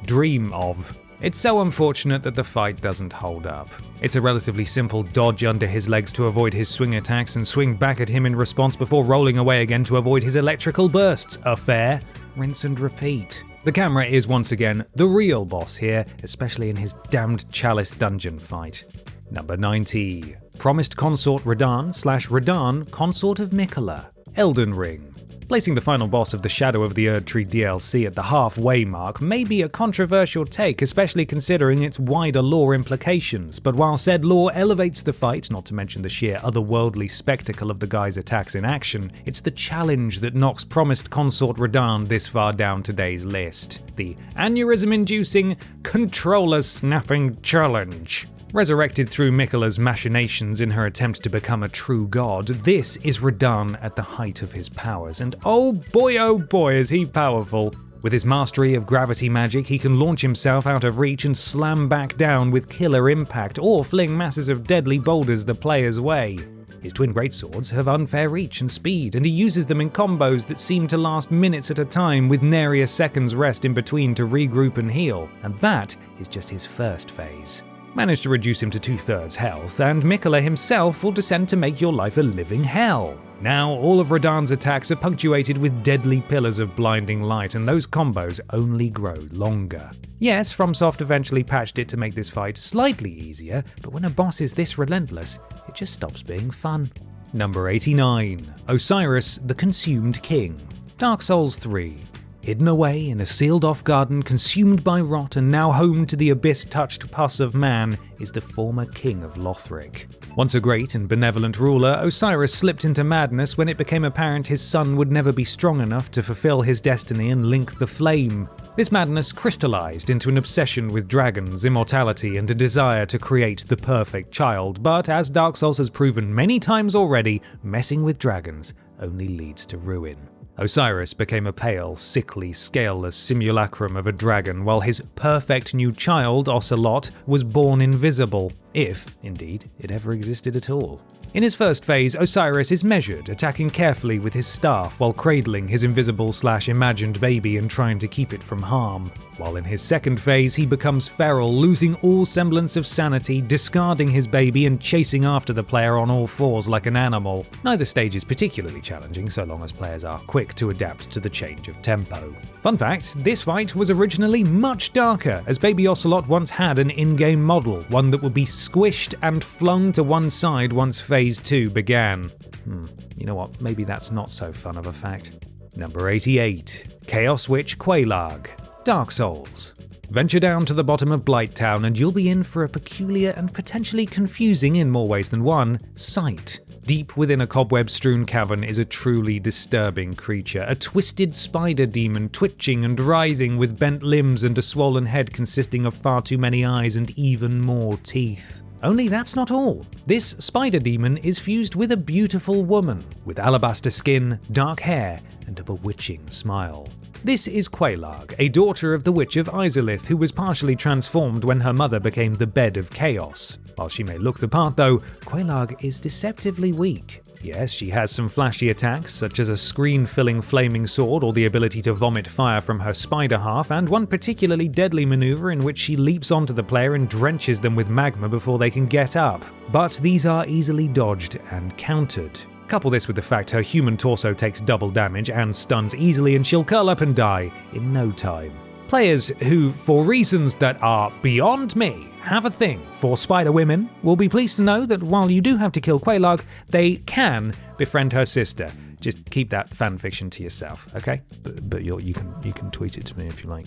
dream of. It's so unfortunate that the fight doesn't hold up. It's a relatively simple dodge under his legs to avoid his swing attacks and swing back at him in response before rolling away again to avoid his electrical bursts. A fair rinse and repeat. The camera is once again the real boss here, especially in his damned Chalice dungeon fight. Number 90. Promised Consort Radahn / Consort of Miquella, Elden Ring. Placing the final boss of the Shadow of the Erdtree DLC at the halfway mark may be a controversial take, especially considering its wider lore implications, but while said lore elevates the fight, not to mention the sheer otherworldly spectacle of the guy's attacks in action, it's the challenge that knocks Promised Consort Radahn this far down today's list. The aneurysm-inducing, controller-snapping challenge. Resurrected through Miquella's machinations in her attempt to become a true god, this is Radahn at the height of his powers, and oh boy is he powerful. With his mastery of gravity magic, he can launch himself out of reach and slam back down with killer impact, or fling masses of deadly boulders the player's way. His twin greatswords have unfair reach and speed, and he uses them in combos that seem to last minutes at a time with nary a second's rest in between to regroup and heal, and that is just his first phase. Manage to reduce him to 2/3 health, and Miquella himself will descend to make your life a living hell. Now, all of Radahn's attacks are punctuated with deadly pillars of blinding light, and those combos only grow longer. Yes, FromSoft eventually patched it to make this fight slightly easier, but when a boss is this relentless, it just stops being fun. Number 89. Osiris the Consumed King, Dark Souls 3. Hidden away in a sealed-off garden consumed by rot and now home to the abyss-touched pus of man is the former king of Lothric. Once a great and benevolent ruler, Osiris slipped into madness when it became apparent his son would never be strong enough to fulfill his destiny and link the flame. This madness crystallized into an obsession with dragons, immortality, and a desire to create the perfect child, but as Dark Souls has proven many times already, messing with dragons only leads to ruin. Osiris became a pale, sickly, scaleless simulacrum of a dragon, while his perfect new child, Ocelot, was born invisible, if, indeed, it ever existed at all. In his first phase, Osiris is measured, attacking carefully with his staff while cradling his invisible/imagined baby and trying to keep it from harm. While in his second phase, he becomes feral, losing all semblance of sanity, discarding his baby and chasing after the player on all fours like an animal. Neither stage is particularly challenging so long as players are quick to adapt to the change of tempo. Fun fact, this fight was originally much darker, as Baby Ocelot once had an in-game model, one that would be squished and flung to one side once Phase 2 began. You know what, maybe that's not so fun of a fact. Number 88. Chaos Witch Quelaag, Dark Souls. Venture down to the bottom of Blighttown and you'll be in for a peculiar and potentially confusing in more ways than one sight. Deep within a cobweb-strewn cavern is a truly disturbing creature, a twisted spider demon twitching and writhing with bent limbs and a swollen head consisting of far too many eyes and even more teeth. Only that's not all. This spider demon is fused with a beautiful woman, with alabaster skin, dark hair, and a bewitching smile. This is Quelaag, a daughter of the Witch of Izalith, who was partially transformed when her mother became the Bed of Chaos. While she may look the part though, Quelaag is deceptively weak. Yes, she has some flashy attacks, such as a screen-filling flaming sword or the ability to vomit fire from her spider half, and one particularly deadly maneuver in which she leaps onto the player and drenches them with magma before they can get up. But these are easily dodged and countered. Couple this with the fact her human torso takes double damage and stuns easily, and she'll curl up and die in no time. Players who, for reasons that are beyond me, have a thing for spider women will be pleased to know that while you do have to kill Quelaag, they can befriend her sister. Just keep that fanfiction to yourself, okay? But you can tweet it to me if you like.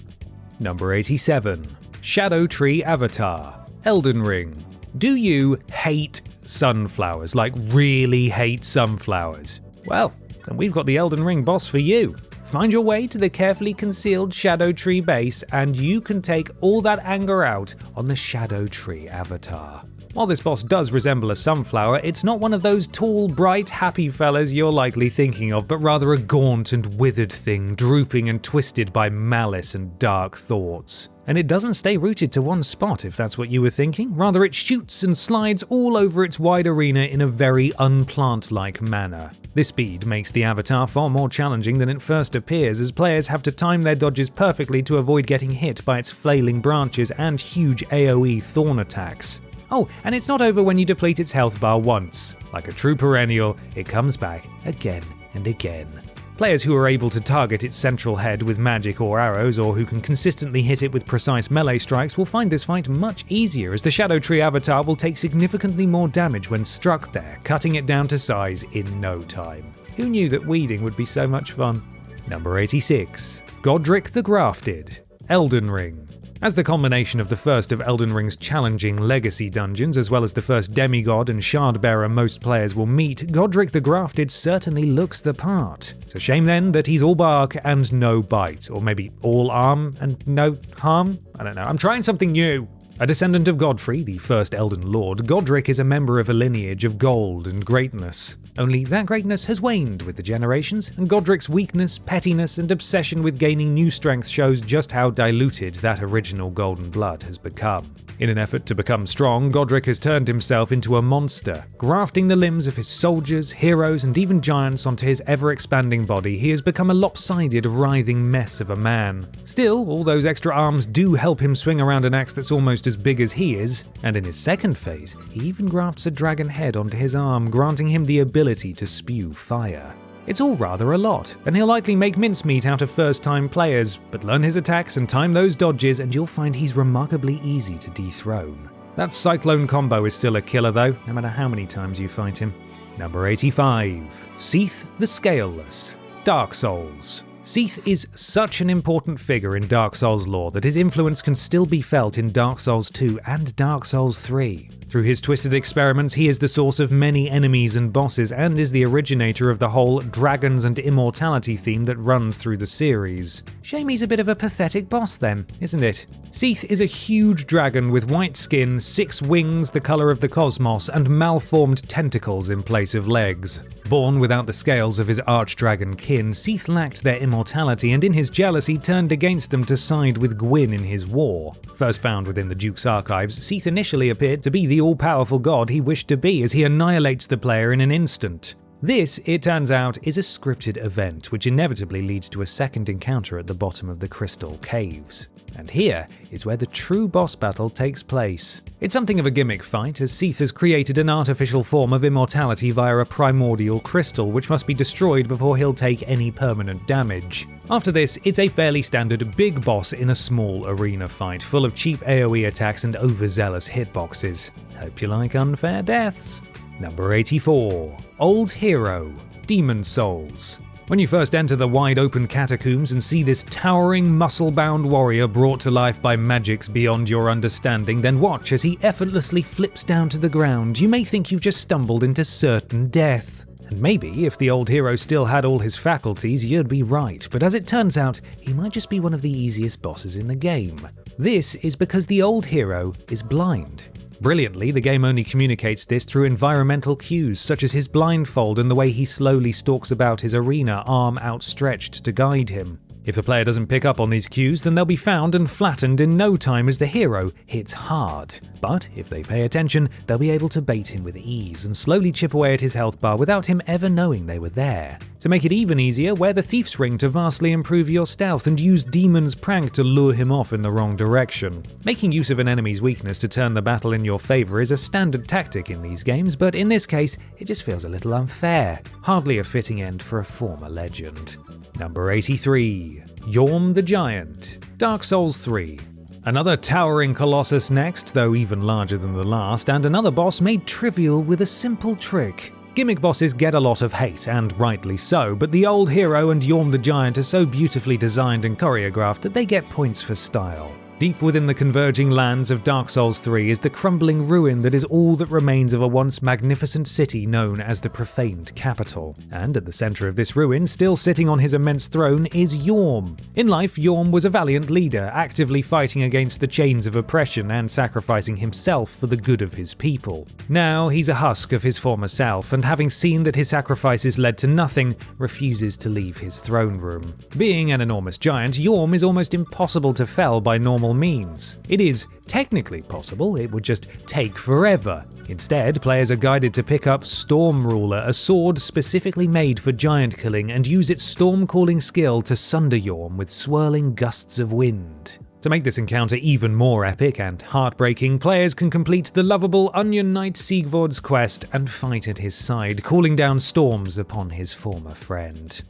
Number 87. Shadow Tree Avatar. Elden Ring. Do you hate sunflowers? Like, really hate sunflowers? Well, then we've got the Elden Ring boss for you. Find your way to the carefully concealed Shadow Tree base, and you can take all that anger out on the Shadow Tree Avatar. While this boss does resemble a sunflower, it's not one of those tall, bright, happy fellas you're likely thinking of, but rather a gaunt and withered thing, drooping and twisted by malice and dark thoughts. And it doesn't stay rooted to one spot, if that's what you were thinking. Rather, it shoots and slides all over its wide arena in a very unplant-like manner. This speed makes the avatar far more challenging than it first appears, as players have to time their dodges perfectly to avoid getting hit by its flailing branches and huge AoE thorn attacks. Oh, and it's not over when you deplete its health bar once. Like a true perennial, it comes back again and again. Players who are able to target its central head with magic or arrows, or who can consistently hit it with precise melee strikes, will find this fight much easier, as the Shadow Tree Avatar will take significantly more damage when struck there, cutting it down to size in no time. Who knew that weeding would be so much fun? Number 86. Godric the Grafted. Elden Ring. As the culmination of the first of Elden Ring's challenging legacy dungeons, as well as the first demigod and shardbearer most players will meet, Godric the Grafted certainly looks the part. It's a shame then that he's all bark and no bite, or maybe all arm and no harm? I don't know, I'm trying something new. A descendant of Godfrey, the first Elden Lord, Godric is a member of a lineage of gold and greatness. Only that greatness has waned with the generations, and Godric's weakness, pettiness, and obsession with gaining new strength shows just how diluted that original golden blood has become. In an effort to become strong, Godric has turned himself into a monster. Grafting the limbs of his soldiers, heroes, and even giants onto his ever-expanding body, he has become a lopsided, writhing mess of a man. Still, all those extra arms do help him swing around an axe that's almost as big as he is, and in his second phase, he even grafts a dragon head onto his arm, granting him the ability to spew fire. It's all rather a lot, and he'll likely make mincemeat out of first-time players, but learn his attacks and time those dodges and you'll find he's remarkably easy to dethrone. That Cyclone combo is still a killer though, no matter how many times you fight him. Number 85. Seath the Scaleless. Dark Souls. Seath is such an important figure in Dark Souls lore that his influence can still be felt in Dark Souls 2 and Dark Souls 3. Through his twisted experiments, he is the source of many enemies and bosses, and is the originator of the whole dragons and immortality theme that runs through the series. Shame he's a bit of a pathetic boss then, isn't it? Seath is a huge dragon with white skin, 6 wings the colour of the cosmos, and malformed tentacles in place of legs. Born without the scales of his archdragon kin, Seath lacked their immortality, and in his jealousy turned against them to side with Gwyn in his war. First found within the Duke's archives, Seath initially appeared to be the all-powerful god he wished to be, as he annihilates the player in an instant. This, it turns out, is a scripted event, which inevitably leads to a second encounter at the bottom of the Crystal Caves. And here is where the true boss battle takes place. It's something of a gimmick fight, as Seath has created an artificial form of immortality via a primordial crystal, which must be destroyed before he'll take any permanent damage. After this, it's a fairly standard big boss in a small arena fight, full of cheap AoE attacks and overzealous hitboxes. Hope you like unfair deaths. Number 84. Old Hero. Demon Souls. When you first enter the wide-open catacombs and see this towering, muscle-bound warrior brought to life by magics beyond your understanding, then watch as he effortlessly flips down to the ground. You may think you've just stumbled into certain death. And maybe, if the old hero still had all his faculties, you'd be right, but as it turns out, he might just be one of the easiest bosses in the game. This is because the old hero is blind. Brilliantly, the game only communicates this through environmental cues, such as his blindfold and the way he slowly stalks about his arena, arm outstretched to guide him. If the player doesn't pick up on these cues, then they'll be found and flattened in no time as the hero hits hard. But if they pay attention, they'll be able to bait him with ease and slowly chip away at his health bar without him ever knowing they were there. To make it even easier, wear the Thief's Ring to vastly improve your stealth and use Demon's Prank to lure him off in the wrong direction. Making use of an enemy's weakness to turn the battle in your favour is a standard tactic in these games, but in this case, it just feels a little unfair. Hardly a fitting end for a former legend. Number 83. Yorm the Giant. Dark Souls 3. Another towering colossus next, though even larger than the last, and another boss made trivial with a simple trick. Gimmick bosses get a lot of hate, and rightly so, but the old hero and Yorm the Giant are so beautifully designed and choreographed that they get points for style. Deep within the converging lands of Dark Souls 3 is the crumbling ruin that is all that remains of a once magnificent city known as the Profaned Capital. And at the centre of this ruin, still sitting on his immense throne, is Yorm. In life, Yorm was a valiant leader, actively fighting against the chains of oppression and sacrificing himself for the good of his people. Now, he's a husk of his former self, and having seen that his sacrifices led to nothing, refuses to leave his throne room. Being an enormous giant, Yorm is almost impossible to fell by normal means. It is technically possible, it would just take forever. Instead, players are guided to pick up Storm Ruler, a sword specifically made for giant killing, and use its storm-calling skill to sunder Yorm with swirling gusts of wind. To make this encounter even more epic and heartbreaking, players can complete the lovable Onion Knight Siegvord's quest and fight at his side, calling down storms upon his former friend.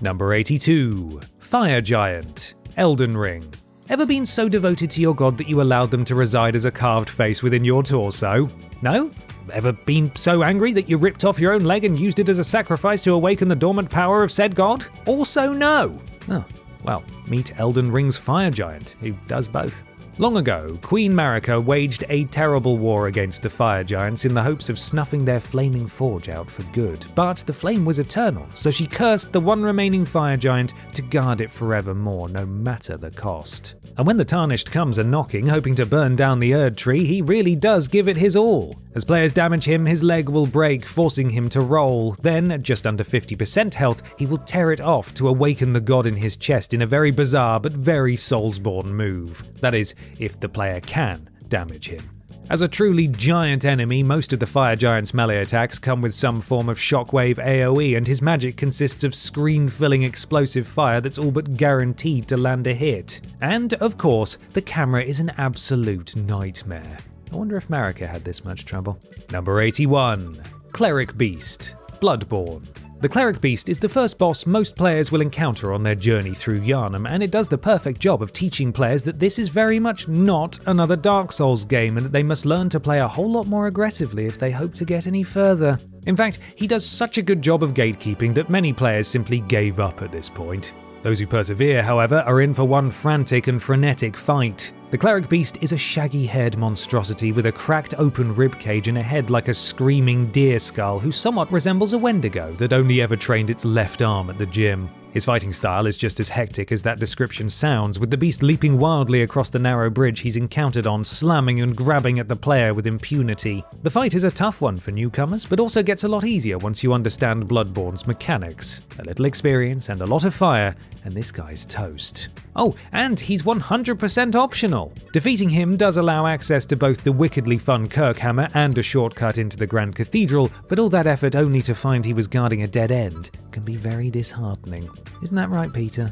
Number 82. Fire Giant. Elden Ring. Ever been so devoted to your god that you allowed them to reside as a carved face within your torso? No? Ever been so angry that you ripped off your own leg and used it as a sacrifice to awaken the dormant power of said god? Also no! Oh, well, meet Elden Ring's Fire Giant, who does both. Long ago, Queen Marika waged a terrible war against the Fire Giants in the hopes of snuffing their flaming forge out for good. But the flame was eternal, so she cursed the one remaining Fire Giant to guard it forevermore, no matter the cost. And when the Tarnished comes a-knocking, hoping to burn down the Erd Tree, he really does give it his all. As players damage him, his leg will break, forcing him to roll. Then, at just under 50% health, he will tear it off to awaken the god in his chest in a very bizarre but very Soulsborne move. That is, if the player can damage him. As a truly giant enemy, most of the Fire Giant's melee attacks come with some form of shockwave AoE, and his magic consists of screen-filling explosive fire that's all but guaranteed to land a hit. And, of course, the camera is an absolute nightmare. I wonder if Marika had this much trouble. Number 81. Cleric Beast. Bloodborne. The Cleric Beast is the first boss most players will encounter on their journey through Yharnam, and it does the perfect job of teaching players that this is very much not another Dark Souls game and that they must learn to play a whole lot more aggressively if they hope to get any further. In fact, he does such a good job of gatekeeping that many players simply gave up at this point. Those who persevere, however, are in for one frantic and frenetic fight. The Cleric Beast is a shaggy-haired monstrosity with a cracked open ribcage and a head like a screaming deer skull who somewhat resembles a Wendigo that only ever trained its left arm at the gym. His fighting style is just as hectic as that description sounds, with the beast leaping wildly across the narrow bridge he's encountered on, slamming and grabbing at the player with impunity. The fight is a tough one for newcomers, but also gets a lot easier once you understand Bloodborne's mechanics. A little experience and a lot of fire, and this guy's toast. Oh, and he's 100% optional. Defeating him does allow access to both the wickedly fun Kirkhammer and a shortcut into the Grand Cathedral, but all that effort only to find he was guarding a dead end can be very disheartening. Isn't that right, Peter?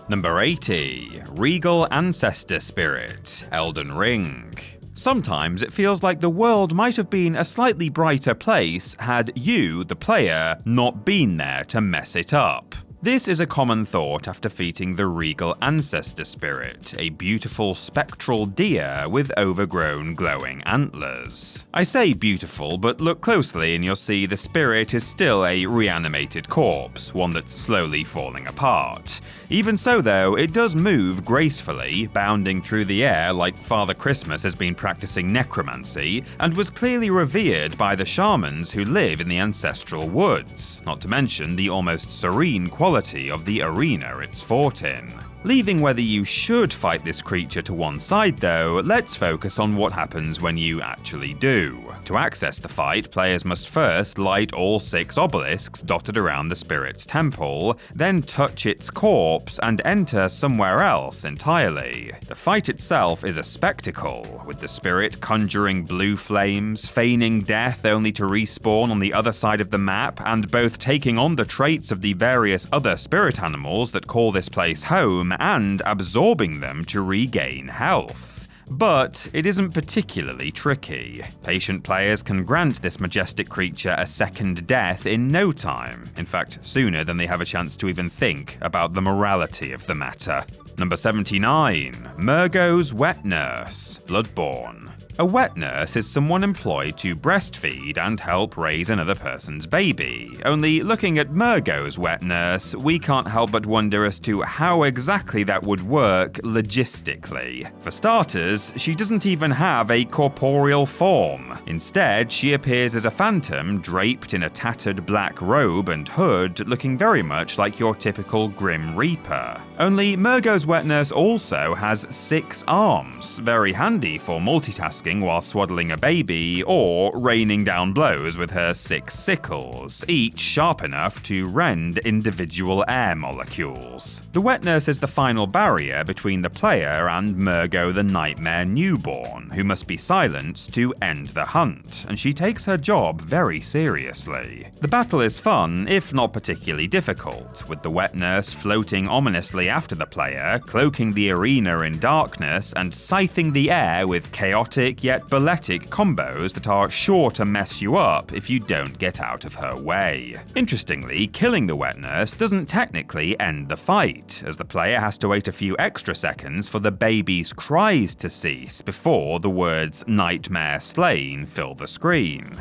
Number 80. Regal Ancestor Spirit. Elden Ring. Sometimes it feels like the world might have been a slightly brighter place had you, the player, not been there to mess it up. This is a common thought after defeating the Regal Ancestor Spirit, a beautiful spectral deer with overgrown glowing antlers. I say beautiful, but look closely and you'll see the spirit is still a reanimated corpse, one that's slowly falling apart. Even so though, it does move gracefully, bounding through the air like Father Christmas has been practicing necromancy, and was clearly revered by the shamans who live in the ancestral woods, not to mention the almost serene quality of the arena it's fought in. Leaving whether you should fight this creature to one side though, let's focus on what happens when you actually do. To access the fight, players must first light all 6 obelisks dotted around the spirit's temple, then touch its corpse and enter somewhere else entirely. The fight itself is a spectacle, with the spirit conjuring blue flames, feigning death only to respawn on the other side of the map, and both taking on the traits of the various other spirit animals that call this place home and absorbing them to regain health. But it isn't particularly tricky. Patient players can grant this majestic creature a second death in no time, in fact sooner than they have a chance to even think about the morality of the matter. Number 79. Murgo's Wet Nurse, Bloodborne. A wet nurse is someone employed to breastfeed and help raise another person's baby. Only looking at Murgo's wet nurse, we can't help but wonder as to how exactly that would work logistically. For starters, she doesn't even have a corporeal form. Instead, she appears as a phantom draped in a tattered black robe and hood, looking very much like your typical Grim Reaper. Only Murgo's wet nurse also has 6 arms, very handy for multitasking while swaddling a baby, or raining down blows with her 6 sickles, each sharp enough to rend individual air molecules. The wet nurse is the final barrier between the player and Murgo the Nightmare Newborn, who must be silenced to end the hunt, and she takes her job very seriously. The battle is fun, if not particularly difficult, with the wet nurse floating ominously after the player, cloaking the arena in darkness, and scything the air with chaotic yet balletic combos that are sure to mess you up if you don't get out of her way. Interestingly, killing the wet nurse doesn't technically end the fight, as the player has to wait a few extra seconds for the baby's cries to cease before the words "Nightmare Slain" fill the screen.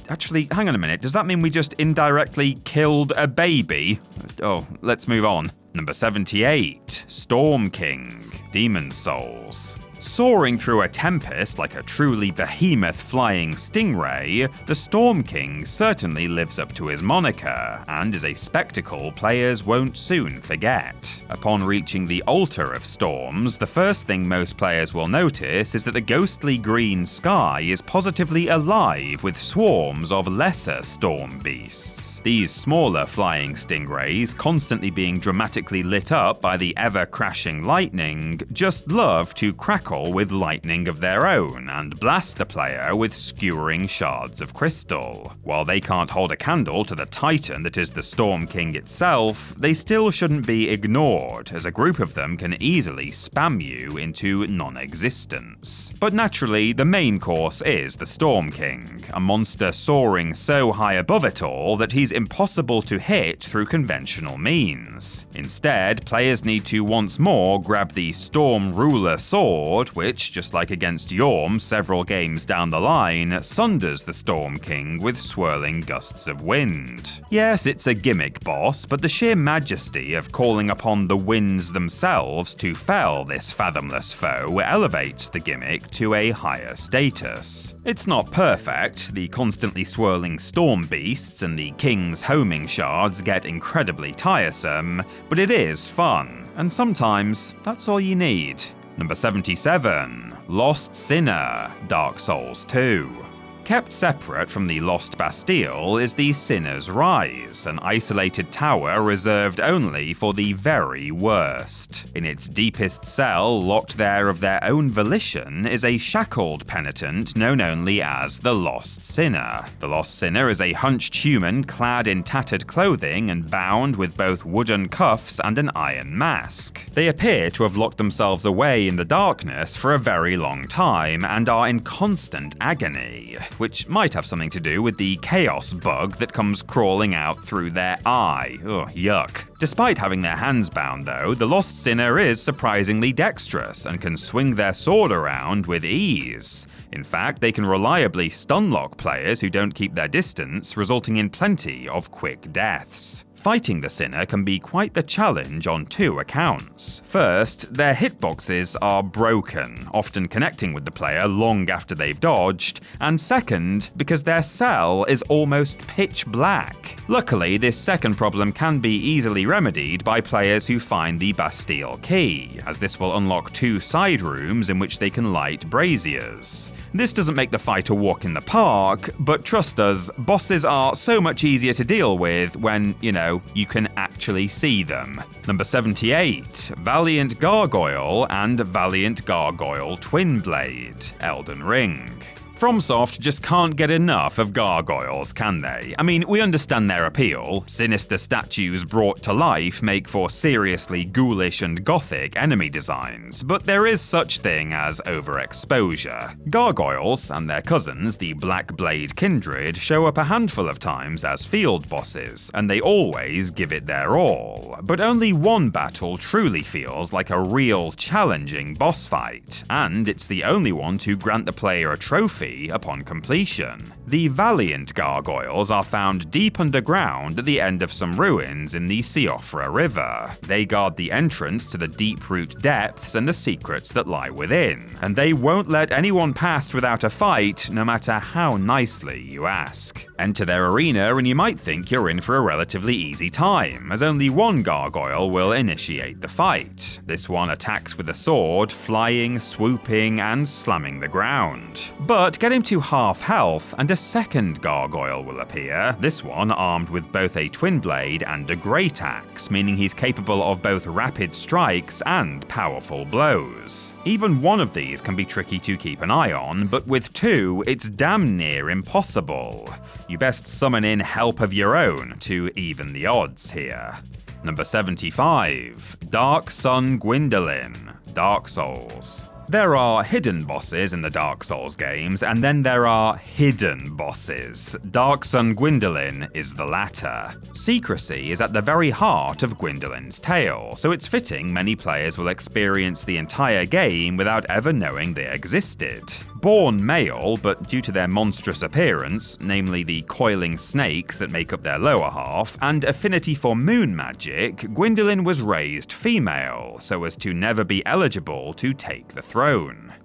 Actually, hang on a minute, does that mean we just indirectly killed a baby? Oh, let's move on. Number 78. Storm King, Demon Souls. Soaring through a tempest like a truly behemoth flying stingray, the Storm King certainly lives up to his moniker, and is a spectacle players won't soon forget. Upon reaching the Altar of Storms, the first thing most players will notice is that the ghostly green sky is positively alive with swarms of lesser storm beasts. These smaller flying stingrays, constantly being dramatically lit up by the ever-crashing lightning, just love to crackle with lightning of their own and blast the player with skewering shards of crystal. While they can't hold a candle to the titan that is the Storm King itself, they still shouldn't be ignored, as a group of them can easily spam you into non-existence. But naturally, the main course is the Storm King, a monster soaring so high above it all that he's impossible to hit through conventional means. Instead, players need to once more grab the Storm Ruler sword, which, just like against Yorm several games down the line, sunders the Storm King with swirling gusts of wind. Yes, it's a gimmick boss, but the sheer majesty of calling upon the winds themselves to fell this fathomless foe elevates the gimmick to a higher status. It's not perfect, the constantly swirling storm beasts and the King's homing shards get incredibly tiresome, but it is fun, and sometimes that's all you need. Number 77. Lost Sinner, Dark Souls 2. Kept separate from the Lost Bastille is the Sinner's Rise, an isolated tower reserved only for the very worst. In its deepest cell, locked there of their own volition, is a shackled penitent known only as the Lost Sinner. The Lost Sinner is a hunched human clad in tattered clothing and bound with both wooden cuffs and an iron mask. They appear to have locked themselves away in the darkness for a very long time and are in constant agony, which might have something to do with the chaos bug that comes crawling out through their eye. Ugh, yuck. Despite having their hands bound though, the Lost Sinner is surprisingly dexterous and can swing their sword around with ease. In fact, they can reliably stunlock players who don't keep their distance, resulting in plenty of quick deaths. Fighting the Sinner can be quite the challenge on two accounts. First, their hitboxes are broken, often connecting with the player long after they've dodged, and second, because their cell is almost pitch black. Luckily, this second problem can be easily remedied by players who find the Bastille key, as this will unlock 2 side rooms in which they can light braziers. This doesn't make the fight a walk in the park, but trust us, bosses are so much easier to deal with when, you can actually see them. Number 78, Valiant Gargoyle and Valiant Gargoyle Twinblade, Elden Ring. FromSoft just can't get enough of gargoyles, can they? I mean, we understand their appeal. Sinister statues brought to life make for seriously ghoulish and gothic enemy designs, but there is such thing as overexposure. Gargoyles, and their cousins, the Black Blade Kindred, show up a handful of times as field bosses, and they always give it their all. But only one battle truly feels like a real challenging boss fight, and it's the only one to grant the player a trophy upon completion. The Valiant Gargoyles are found deep underground at the end of some ruins in the Siofra River. They guard the entrance to the deep-root depths and the secrets that lie within, and they won't let anyone past without a fight, no matter how nicely you ask. Enter their arena and you might think you're in for a relatively easy time, as only one gargoyle will initiate the fight. This one attacks with a sword, flying, swooping, and slamming the ground. But get him to half health and a second gargoyle will appear, this one armed with both a twin blade and a great axe, meaning he's capable of both rapid strikes and powerful blows. Even one of these can be tricky to keep an eye on, but with 2, it's damn near impossible. You best summon in help of your own to even the odds here. Number 75, Dark Sun Gwyndolin, Dark Souls. There are hidden bosses in the Dark Souls games, and then there are hidden bosses. Dark Sun Gwyndolin is the latter. Secrecy is at the very heart of Gwyndolin's tale, so it's fitting many players will experience the entire game without ever knowing they existed. Born male, but due to their monstrous appearance, namely the coiling snakes that make up their lower half, and affinity for moon magic, Gwyndolin was raised female, so as to never be eligible to take the throne.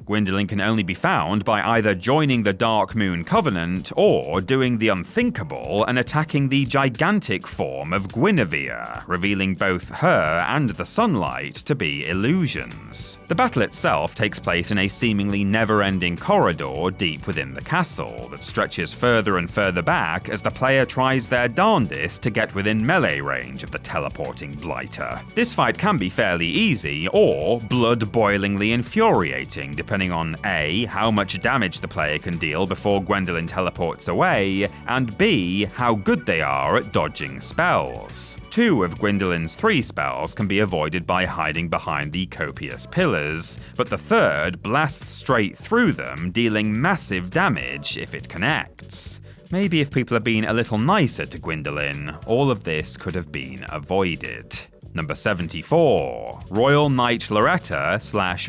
Gwyndolin can only be found by either joining the Dark Moon Covenant or doing the unthinkable and attacking the gigantic form of Guinevere, revealing both her and the sunlight to be illusions. The battle itself takes place in a seemingly never-ending corridor deep within the castle that stretches further and further back as the player tries their darndest to get within melee range of the teleporting blighter. This fight can be fairly easy or blood-boilingly infuriating depending on A, how much damage the player can deal before Gwyndolin teleports away, and B, how good they are at dodging spells. 2 of Gwyndolin's 3 spells can be avoided by hiding behind the copious pillars, but the third blasts straight through them, dealing massive damage if it connects. Maybe if people had been a little nicer to Gwyndolin, all of this could have been avoided. Number 74, Royal Knight Loretta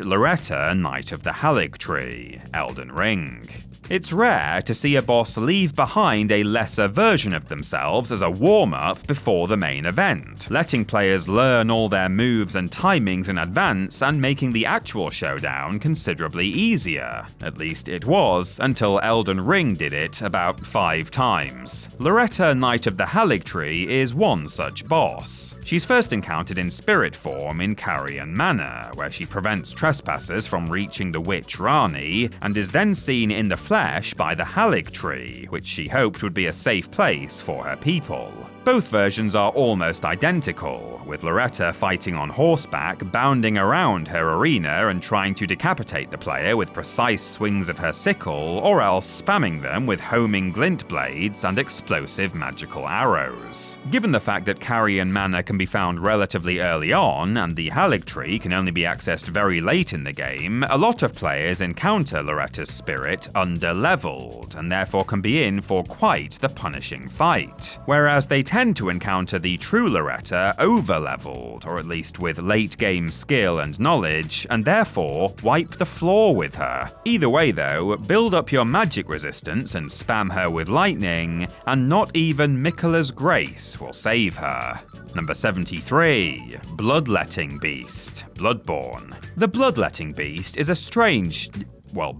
/ Loretta Knight of the Haligtree, Elden Ring. It's rare to see a boss leave behind a lesser version of themselves as a warm-up before the main event, letting players learn all their moves and timings in advance and making the actual showdown considerably easier. At least it was, until Elden Ring did it about 5 times. Loretta, Knight of the Haligtree, is one such boss. She's first encountered in spirit form in Carrion Manor, where she prevents trespassers from reaching the witch Rani, and is then seen in the flesh by the Haligtree, which she hoped would be a safe place for her people. Both versions are almost identical, with Loretta fighting on horseback, bounding around her arena and trying to decapitate the player with precise swings of her sickle, or else spamming them with homing glint blades and explosive magical arrows. Given the fact that Carrion Manor can be found relatively early on, and the Haligtree can only be accessed very late in the game, a lot of players encounter Loretta's spirit under-leveled, and therefore can be in for quite the punishing fight. Whereas they tend tend to encounter the true Loretta over-leveled, or at least with late-game skill and knowledge, and therefore wipe the floor with her. Either way though, build up your magic resistance and spam her with lightning, and not even Miquella's Grace will save her. Number 73. Bloodletting Beast, Bloodborne. The Bloodletting Beast is a strange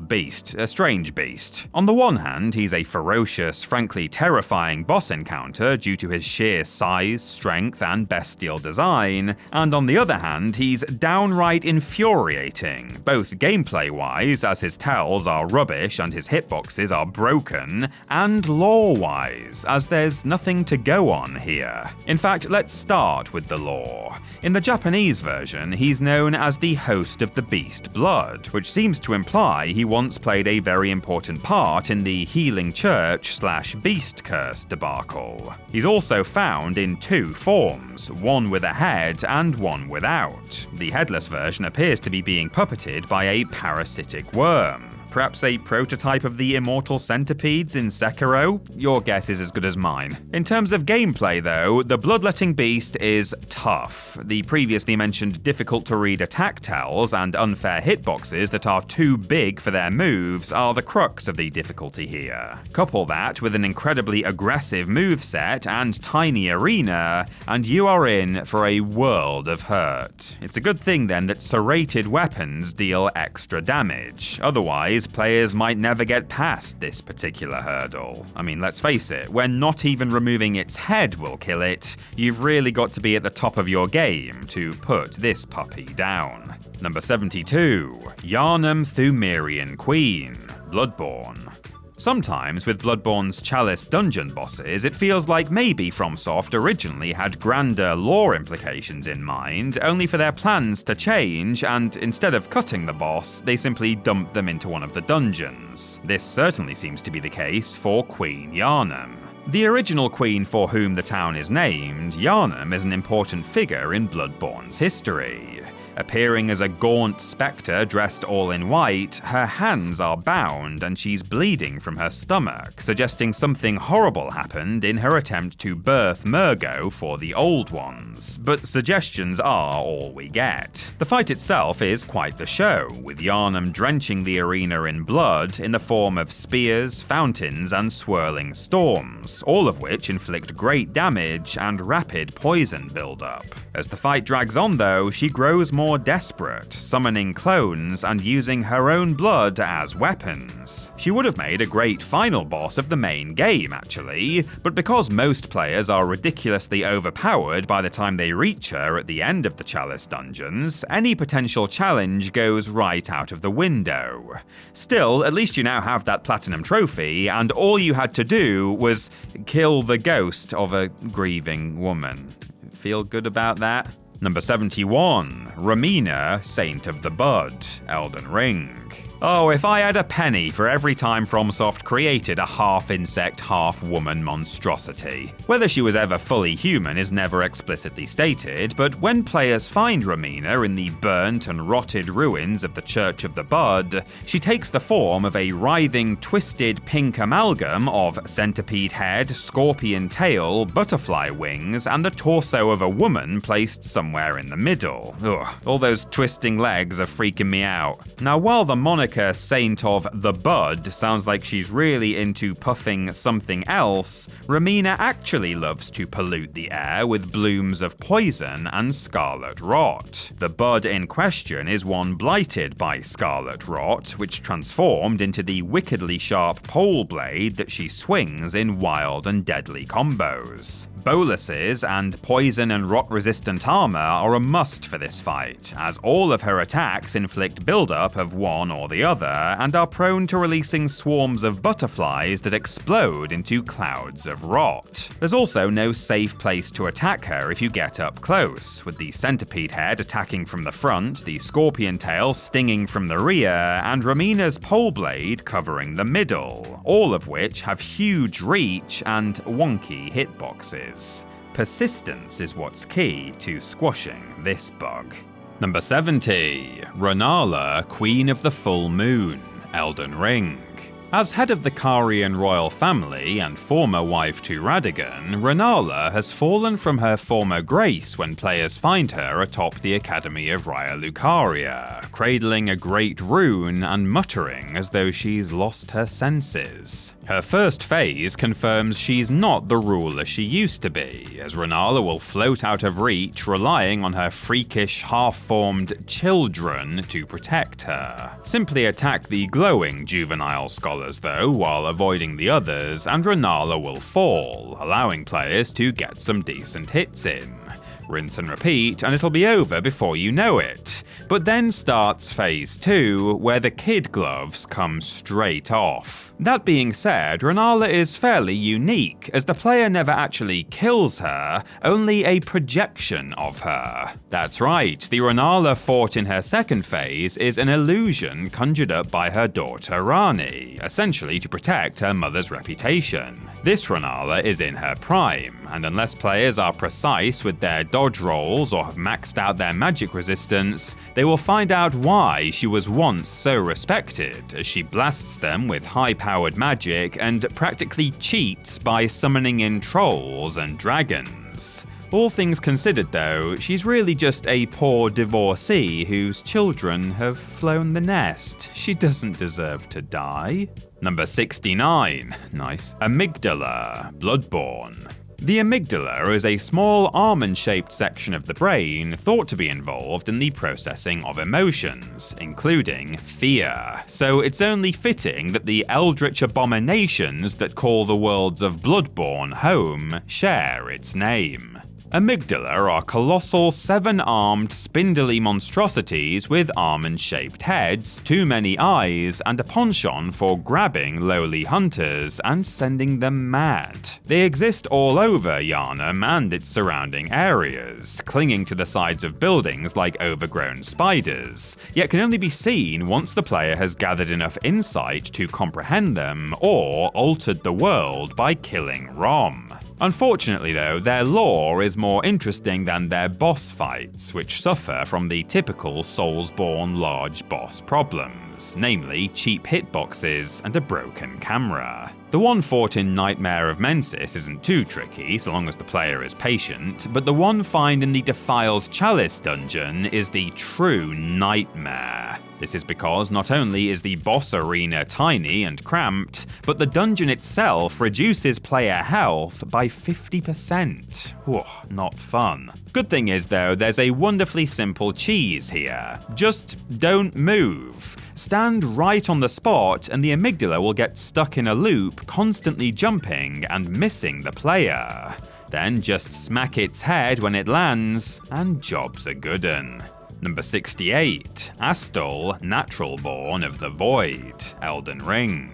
beast. On the one hand, he's a ferocious, frankly terrifying boss encounter due to his sheer size, strength, and bestial design, and on the other hand, he's downright infuriating, both gameplay-wise, as his tells are rubbish and his hitboxes are broken, and lore-wise, as there's nothing to go on here. In fact, let's start with the lore. In the Japanese version, he's known as the Host of the Beast Blood, which seems to imply he once played a very important part in the Healing Church/Beast Curse debacle. He's also found in two forms, one with a head and one without. The headless version appears to be being puppeted by a parasitic worm. Perhaps a prototype of the immortal centipedes in Sekiro? Your guess is as good as mine. In terms of gameplay though, the Bloodletting Beast is tough. The previously mentioned difficult-to-read attack tells and unfair hitboxes that are too big for their moves are the crux of the difficulty here. Couple that with an incredibly aggressive moveset and tiny arena, and you are in for a world of hurt. It's a good thing then that serrated weapons deal extra damage. Otherwise, players might never get past this particular hurdle. I mean, let's face it, when not even removing its head will kill it, you've really got to be at the top of your game to put this puppy down. Number 72. Yharnam Thumerian Queen, Bloodborne. Sometimes with Bloodborne's Chalice dungeon bosses, it feels like maybe FromSoft originally had grander lore implications in mind, only for their plans to change, and instead of cutting the boss, they simply dumped them into one of the dungeons. This certainly seems to be the case for Queen Yharnam. The original queen for whom the town is named, Yharnam is an important figure in Bloodborne's history. Appearing as a gaunt spectre dressed all in white, her hands are bound and she's bleeding from her stomach, suggesting something horrible happened in her attempt to birth Murgo for the Old Ones. But suggestions are all we get. The fight itself is quite the show, with Yharnam drenching the arena in blood in the form of spears, fountains, and swirling storms, all of which inflict great damage and rapid poison buildup. As the fight drags on though, she grows more desperate, summoning clones and using her own blood as weapons. She would have made a great final boss of the main game actually, but because most players are ridiculously overpowered by the time they reach her at the end of the Chalice dungeons, any potential challenge goes right out of the window. Still, at least you now have that platinum trophy, and all you had to do was kill the ghost of a grieving woman. Feel good about that? Number 71. Romina, Saint of the Bud, Elden Ring. Oh, if I had a penny for every time FromSoft created a half-insect, half-woman monstrosity. Whether she was ever fully human is never explicitly stated, but when players find Romina in the burnt and rotted ruins of the Church of the Bud, she takes the form of a writhing, twisted pink amalgam of centipede head, scorpion tail, butterfly wings, and the torso of a woman placed somewhere in the middle. Ugh, all those twisting legs are freaking me out. Now, while the moniker Saint of the Bud sounds like she's really into puffing something else, Romina actually loves to pollute the air with blooms of poison and scarlet rot. The bud in question is one blighted by scarlet rot, which transformed into the wickedly sharp pole blade that she swings in wild and deadly combos. Boluses and poison and rot-resistant armor are a must for this fight, as all of her attacks inflict buildup of one or the other, and are prone to releasing swarms of butterflies that explode into clouds of rot. There's also no safe place to attack her if you get up close, with the centipede head attacking from the front, the scorpion tail stinging from the rear, and Romina's pole blade covering the middle, all of which have huge reach and wonky hitboxes. Persistence is what's key to squashing this bug. Number 70. Rennala, Queen of the Full Moon, Elden Ring. As head of the Carian royal family and former wife to Radagon, Rennala has fallen from her former grace when players find her atop the Academy of Raya Lucaria, cradling a great rune and muttering as though she's lost her senses. Her first phase confirms she's not the ruler she used to be, as Rennala will float out of reach relying on her freakish, half-formed children to protect her. Simply attack the glowing juvenile scholars though, while avoiding the others, and Rennala will fall, allowing players to get some decent hits in. Rinse and repeat, and it'll be over before you know it. But then starts Phase 2, where the kid gloves come straight off. That being said, Rennala is fairly unique, as the player never actually kills her, only a projection of her. That's right, the Rennala fought in her second phase is an illusion conjured up by her daughter Rani, essentially to protect her mother's reputation. This Rennala is in her prime, and unless players are precise with their dodge rolls or have maxed out their magic resistance, they will find out why she was once so respected, as she blasts them with high-powered magic and practically cheats by summoning in trolls and dragons. All things considered though, she's really just a poor divorcee whose children have flown the nest. She doesn't deserve to die. Number 69. Nice. Amygdala, Bloodborne. The amygdala is a small almond-shaped section of the brain thought to be involved in the processing of emotions, including fear. So it's only fitting that the eldritch abominations that call the worlds of Bloodborne home share its name. Amygdala are colossal, seven-armed, spindly monstrosities with almond-shaped heads, too many eyes, and a penchant for grabbing lowly hunters and sending them mad. They exist all over Yharnam and its surrounding areas, clinging to the sides of buildings like overgrown spiders, yet can only be seen once the player has gathered enough insight to comprehend them or altered the world by killing Rom. Unfortunately though, their lore is more interesting than their boss fights, which suffer from the typical Soulsborne large boss problems, namely cheap hitboxes and a broken camera. The one fought in Nightmare of Mensis isn't too tricky, so long as the player is patient, but the one found in the Defiled Chalice dungeon is the true nightmare. This is because not only is the boss arena tiny and cramped, but the dungeon itself reduces player health by 50%. Whoa, not fun. Good thing is though, there's a wonderfully simple cheese here. Just don't move. Stand right on the spot and the amygdala will get stuck in a loop, constantly jumping and missing the player. Then just smack its head when it lands, and job's a good 'un. Number 68. Astel, Naturalborn of the Void, Elden Ring.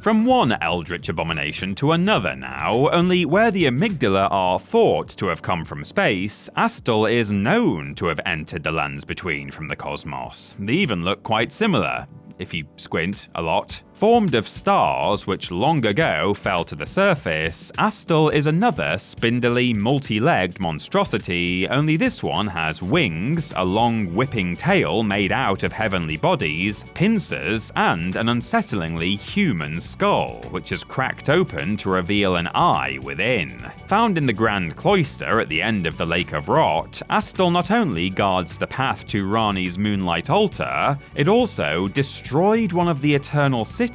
From one eldritch abomination to another now, only where the amygdala are thought to have come from space, Astel is known to have entered the lands between from the cosmos. They even look quite similar, if you squint a lot. Formed of stars which long ago fell to the surface, Astel is another spindly, multi-legged monstrosity, only this one has wings, a long whipping tail made out of heavenly bodies, pincers, and an unsettlingly human skull, which is cracked open to reveal an eye within. Found in the Grand Cloister at the end of the Lake of Rot, Astel not only guards the path to Rani's Moonlight Altar, it also destroyed one of the Eternal Cities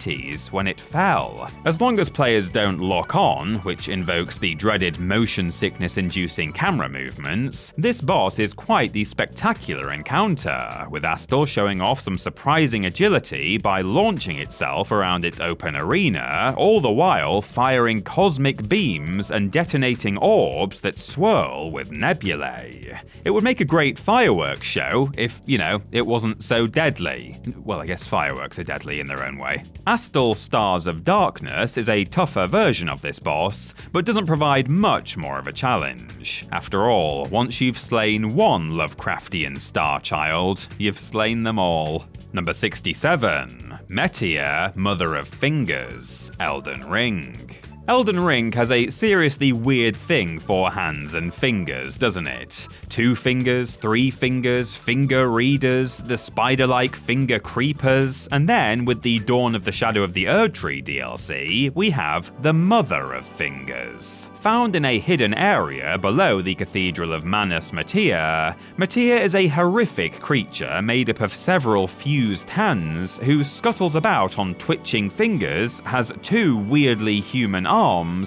when it fell. As long as players don't lock on, which invokes the dreaded motion sickness inducing camera movements, this boss is quite the spectacular encounter, with Astel showing off some surprising agility by launching itself around its open arena, all the while firing cosmic beams and detonating orbs that swirl with nebulae. It would make a great fireworks show if, it wasn't so deadly. Well, I guess fireworks are deadly in their own way. Astel Stars of Darkness is a tougher version of this boss, but doesn't provide much more of a challenge. After all, once you've slain one Lovecraftian star child, you've slain them all. Number 67. Metia, Mother of Fingers, Elden Ring. Elden Ring has a seriously weird thing for hands and fingers, doesn't it? 2 fingers, 3 fingers, finger readers, the spider-like finger creepers, and then with the Dawn of the Shadow of the Erdtree DLC, we have the Mother of Fingers. Found in a hidden area below the Cathedral of Manus Matia, Matia is a horrific creature made up of several fused hands who scuttles about on twitching fingers, has 2 weirdly human arms,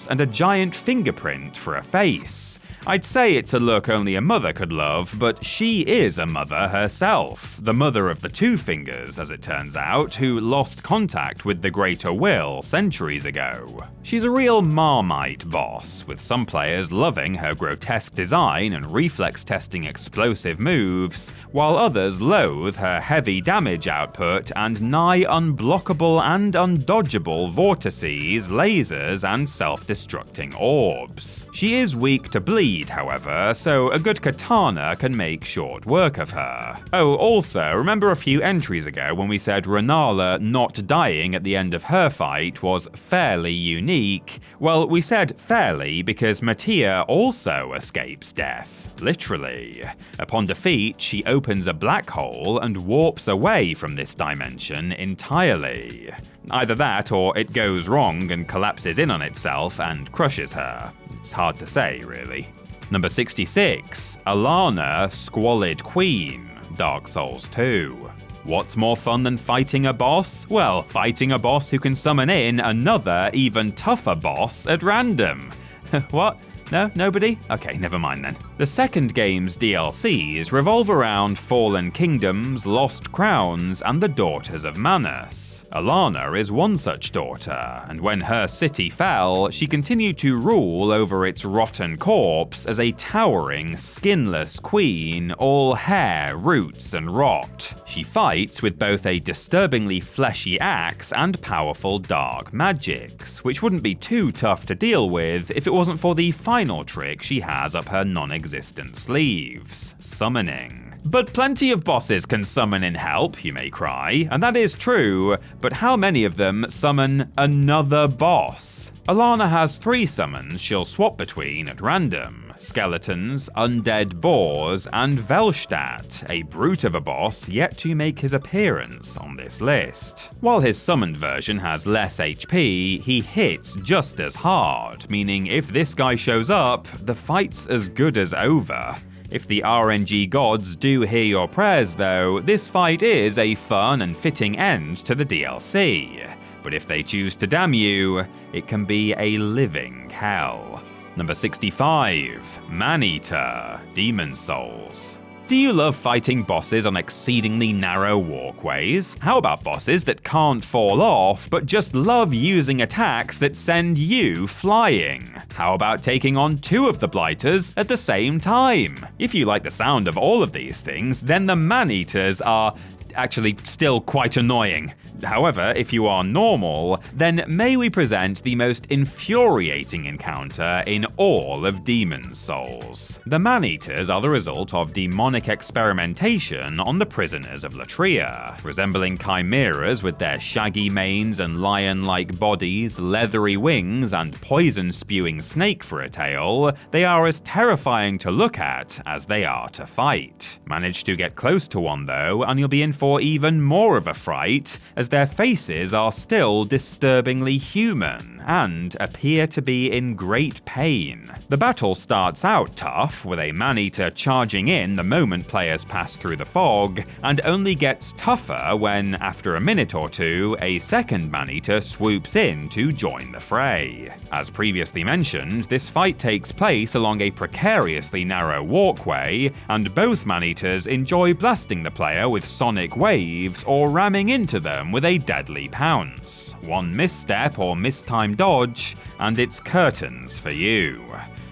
and a giant fingerprint for a face. I'd say it's a look only a mother could love, but she is a mother herself, the mother of the 2 fingers, as it turns out, who lost contact with the Greater Will centuries ago. She's a real Marmite boss, with some players loving her grotesque design and reflex-testing explosive moves, while others loathe her heavy damage output and nigh unblockable and undodgeable vortices, lasers, and self-destructing orbs. She is weak to bleed, however, so a good katana can make short work of her. Oh, also, remember a few entries ago when we said Renala not dying at the end of her fight was fairly unique? Well, we said fairly because Matia also escapes death. Literally. Upon defeat, she opens a black hole and warps away from this dimension entirely. Either that or it goes wrong and collapses in on itself and crushes her. It's hard to say, really. Number 66, Alana, Squalid Queen, Dark Souls 2. What's more fun than fighting a boss? Well, fighting a boss who can summon in another, even tougher boss at random. What? No? Nobody? Okay, never mind then. The second game's DLCs revolve around Fallen Kingdoms, Lost Crowns, and the Daughters of Manus. Alana is one such daughter, and when her city fell, she continued to rule over its rotten corpse as a towering, skinless queen, all hair, roots, and rot. She fights with both a disturbingly fleshy axe and powerful dark magics, which wouldn't be too tough to deal with if it wasn't for the final trick she has up her non-existent sleeves: summoning. But plenty of bosses can summon in help, you may cry, and that is true, but how many of them summon another boss? Alana has 3 summons she'll swap between at random: skeletons, undead boars, and Velstadt, a brute of a boss yet to make his appearance on this list. While his summoned version has less HP, he hits just as hard, meaning if this guy shows up, the fight's as good as over. If the RNG gods do hear your prayers though, this fight is a fun and fitting end to the DLC. But if they choose to damn you, it can be a living hell. Number 65, Maneater, Demon Souls. Do you love fighting bosses on exceedingly narrow walkways? How about bosses that can't fall off, but just love using attacks that send you flying? How about taking on 2 of the Blighters at the same time? If you like the sound of all of these things, then the Maneaters are actually still quite annoying. However, if you are normal, then may we present the most infuriating encounter in all of Demon Souls. The Maneaters are the result of demonic experimentation on the prisoners of Latria. Resembling chimeras with their shaggy manes and lion-like bodies, leathery wings, and poison-spewing snake for a tail, they are as terrifying to look at as they are to fight. Manage to get close to one though, and you'll be in for even more of a fright, as their faces are still disturbingly human, and appear to be in great pain. The battle starts out tough, with a Maneater charging in the moment players pass through the fog, and only gets tougher when, after a minute or 2, a second Maneater swoops in to join the fray. As previously mentioned, this fight takes place along a precariously narrow walkway, and both Maneaters enjoy blasting the player with sonic waves or ramming into them with a deadly pounce. One misstep or mistimed dodge, and it's curtains for you.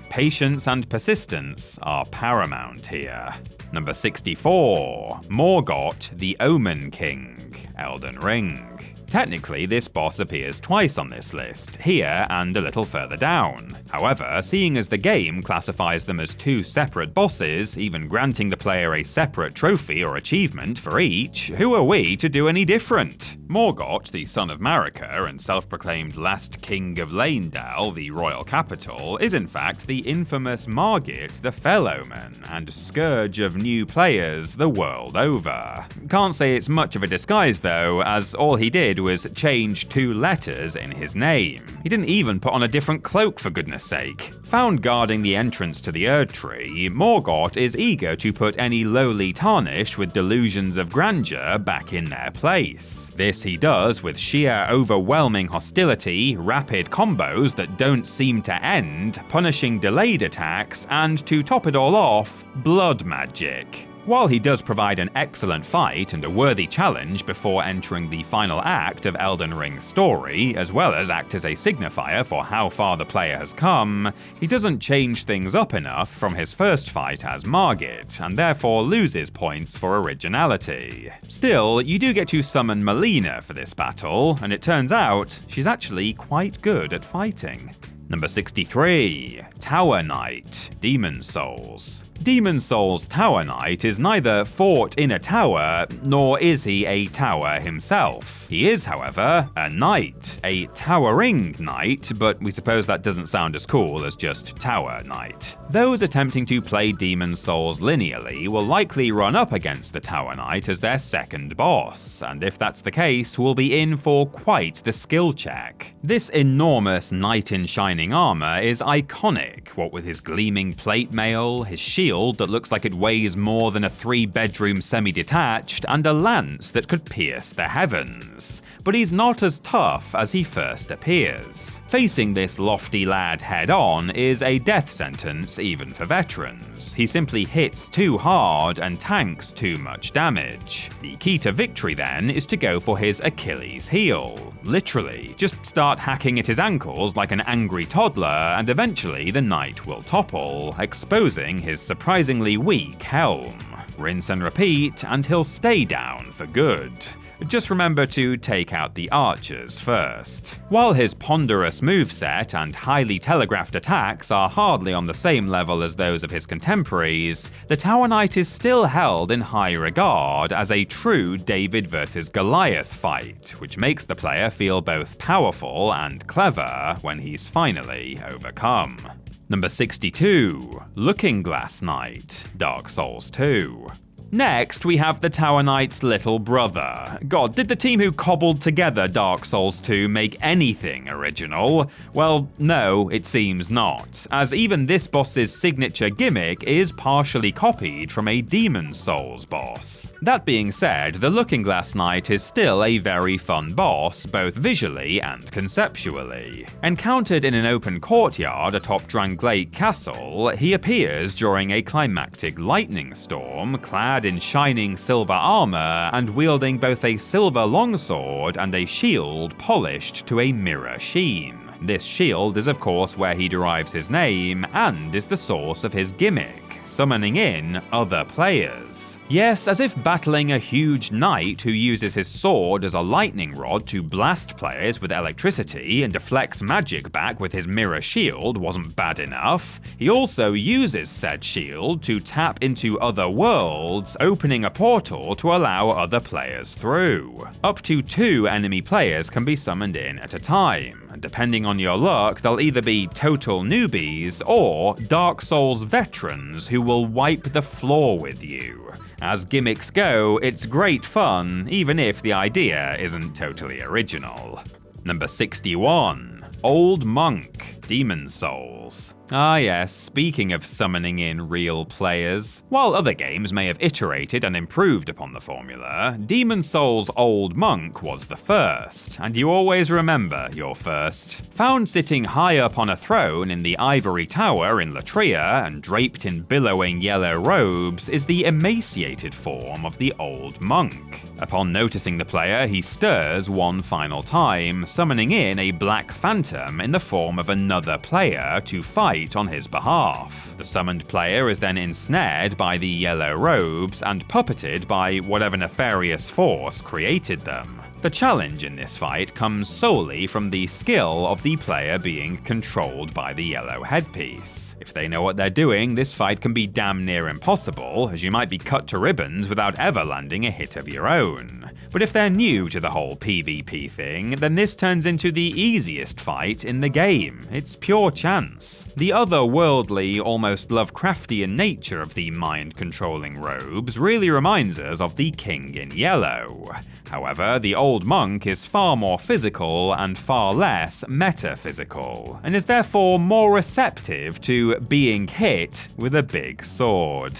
Patience and persistence are paramount here. Number 64, Morgott, the Omen King, Elden Ring. Technically, this boss appears twice on this list, here and a little further down. However, seeing as the game classifies them as two separate bosses, even granting the player a separate trophy or achievement for each, who are we to do any different? Morgott, the son of Marika and self-proclaimed last king of Leyndell, the royal capital, is in fact the infamous Margit the Fell-Omen, and scourge of new players the world over. Can't say it's much of a disguise though, as all he did was change 2 letters in his name. He didn't even put on a different cloak for goodness sake. Found guarding the entrance to the Erdtree, Morgott is eager to put any lowly tarnish with delusions of grandeur back in their place. This he does with sheer overwhelming hostility, rapid combos that don't seem to end, punishing delayed attacks, and to top it all off, blood magic. While he does provide an excellent fight and a worthy challenge before entering the final act of Elden Ring's story, as well as act as a signifier for how far the player has come, he doesn't change things up enough from his first fight as Margit, and therefore loses points for originality. Still, you do get to summon Melina for this battle, and it turns out she's actually quite good at fighting. Number 63. Tower Knight, Demon Souls. Demon Souls Tower Knight is neither fought in a tower, nor is he a tower himself. He is, however, a knight, a towering knight, but we suppose that doesn't sound as cool as just Tower Knight. Those attempting to play Demon Souls linearly will likely run up against the Tower Knight as their second boss, and if that's the case, will be in for quite the skill check. This enormous knight in shining armor is iconic, what with his gleaming plate mail, his shield that looks like it weighs more than a 3-bedroom semi-detached, and a lance that could pierce the heavens. But he's not as tough as he first appears. Facing this lofty lad head-on is a death sentence even for veterans. He simply hits too hard and tanks too much damage. The key to victory then is to go for his Achilles heel. Literally, just start hacking at his ankles like an angry toddler, and eventually the knight will topple, exposing his surprisingly weak helm. Rinse and repeat, and he'll stay down for good. Just remember to take out the archers first. While his ponderous moveset and highly telegraphed attacks are hardly on the same level as those of his contemporaries, the Tower Knight is still held in high regard as a true David versus Goliath fight, which makes the player feel both powerful and clever when he's finally overcome. Number 62. Looking Glass Knight, Dark Souls 2. Next, we have the Tower Knight's little brother. God, did the team who cobbled together Dark Souls 2 make anything original? Well, no, it seems not, as even this boss's signature gimmick is partially copied from a Demon Souls boss. That being said, the Looking Glass Knight is still a very fun boss, both visually and conceptually. Encountered in an open courtyard atop Dranglake Castle, he appears during a climactic lightning storm, clad in shining silver armor and wielding both a silver longsword and a shield polished to a mirror sheen. This shield is of course where he derives his name and is the source of his gimmick, summoning in other players. Yes, as if battling a huge knight who uses his sword as a lightning rod to blast players with electricity and deflects magic back with his mirror shield wasn't bad enough, he also uses said shield to tap into other worlds, opening a portal to allow other players through. Up to 2 enemy players can be summoned in at a time, and depending on your luck, they'll either be total newbies or Dark Souls veterans who will wipe the floor with you. As gimmicks go, it's great fun, even if the idea isn't totally original. Number 61. Old Monk, Demon Souls. Ah yes, speaking of summoning in real players. While other games may have iterated and improved upon the formula, Demon Souls' Old Monk was the first, and you always remember your first. Found sitting high up on a throne in the Ivory Tower in Latria and draped in billowing yellow robes is the emaciated form of the Old Monk. Upon noticing the player, he stirs one final time, summoning in a black phantom in the form of another player to fight on his behalf. The summoned player is then ensnared by the yellow robes and puppeted by whatever nefarious force created them. The challenge in this fight comes solely from the skill of the player being controlled by the yellow headpiece. If they know what they're doing, this fight can be damn near impossible, as you might be cut to ribbons without ever landing a hit of your own. But if they're new to the whole PvP thing, then this turns into the easiest fight in the game. It's pure chance. The otherworldly, almost Lovecraftian nature of the mind-controlling robes really reminds us of the King in Yellow. However, the old monk is far more physical and far less metaphysical, and is therefore more receptive to being hit with a big sword.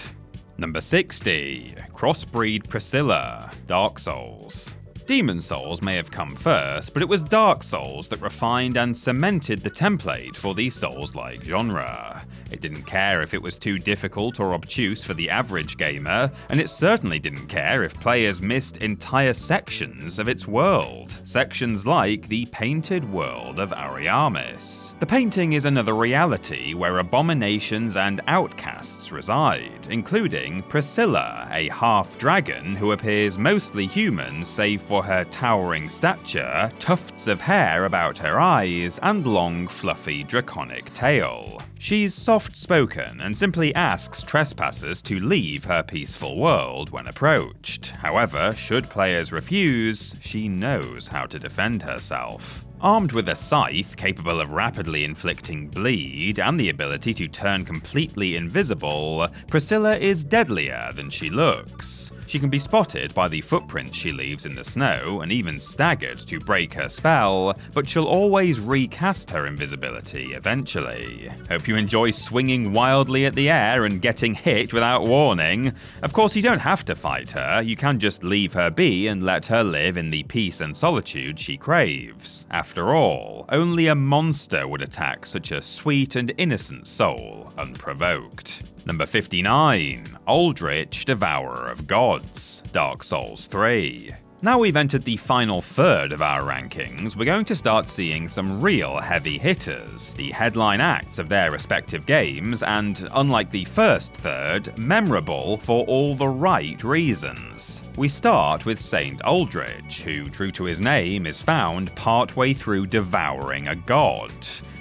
Number 60. Crossbreed Priscilla, Dark Souls. Demon Souls may have come first, but it was Dark Souls that refined and cemented the template for the Souls-like genre. It didn't care if it was too difficult or obtuse for the average gamer, and it certainly didn't care if players missed entire sections of its world. Sections like the painted world of Ariamis. The painting is another reality where abominations and outcasts reside, including Priscilla, a half-dragon who appears mostly human save for her towering stature, tufts of hair about her eyes, and long, fluffy, draconic tail. She's soft-spoken and simply asks trespassers to leave her peaceful world when approached. However, should players refuse, she knows how to defend herself. Armed with a scythe capable of rapidly inflicting bleed and the ability to turn completely invisible, Priscilla is deadlier than she looks. She can be spotted by the footprints she leaves in the snow and even staggered to break her spell, but she'll always recast her invisibility eventually. Hope you enjoy swinging wildly at the air and getting hit without warning. Of course, you don't have to fight her, you can just leave her be and let her live in the peace and solitude she craves. After all, only a monster would attack such a sweet and innocent soul unprovoked. Number 59. Aldrich, Devourer of Gods, Dark Souls 3. Now we've entered the final third of our rankings, we're going to start seeing some real heavy hitters, the headline acts of their respective games, and, unlike the first third, memorable for all the right reasons. We start with Saint Aldrich, who, true to his name, is found partway through devouring a god.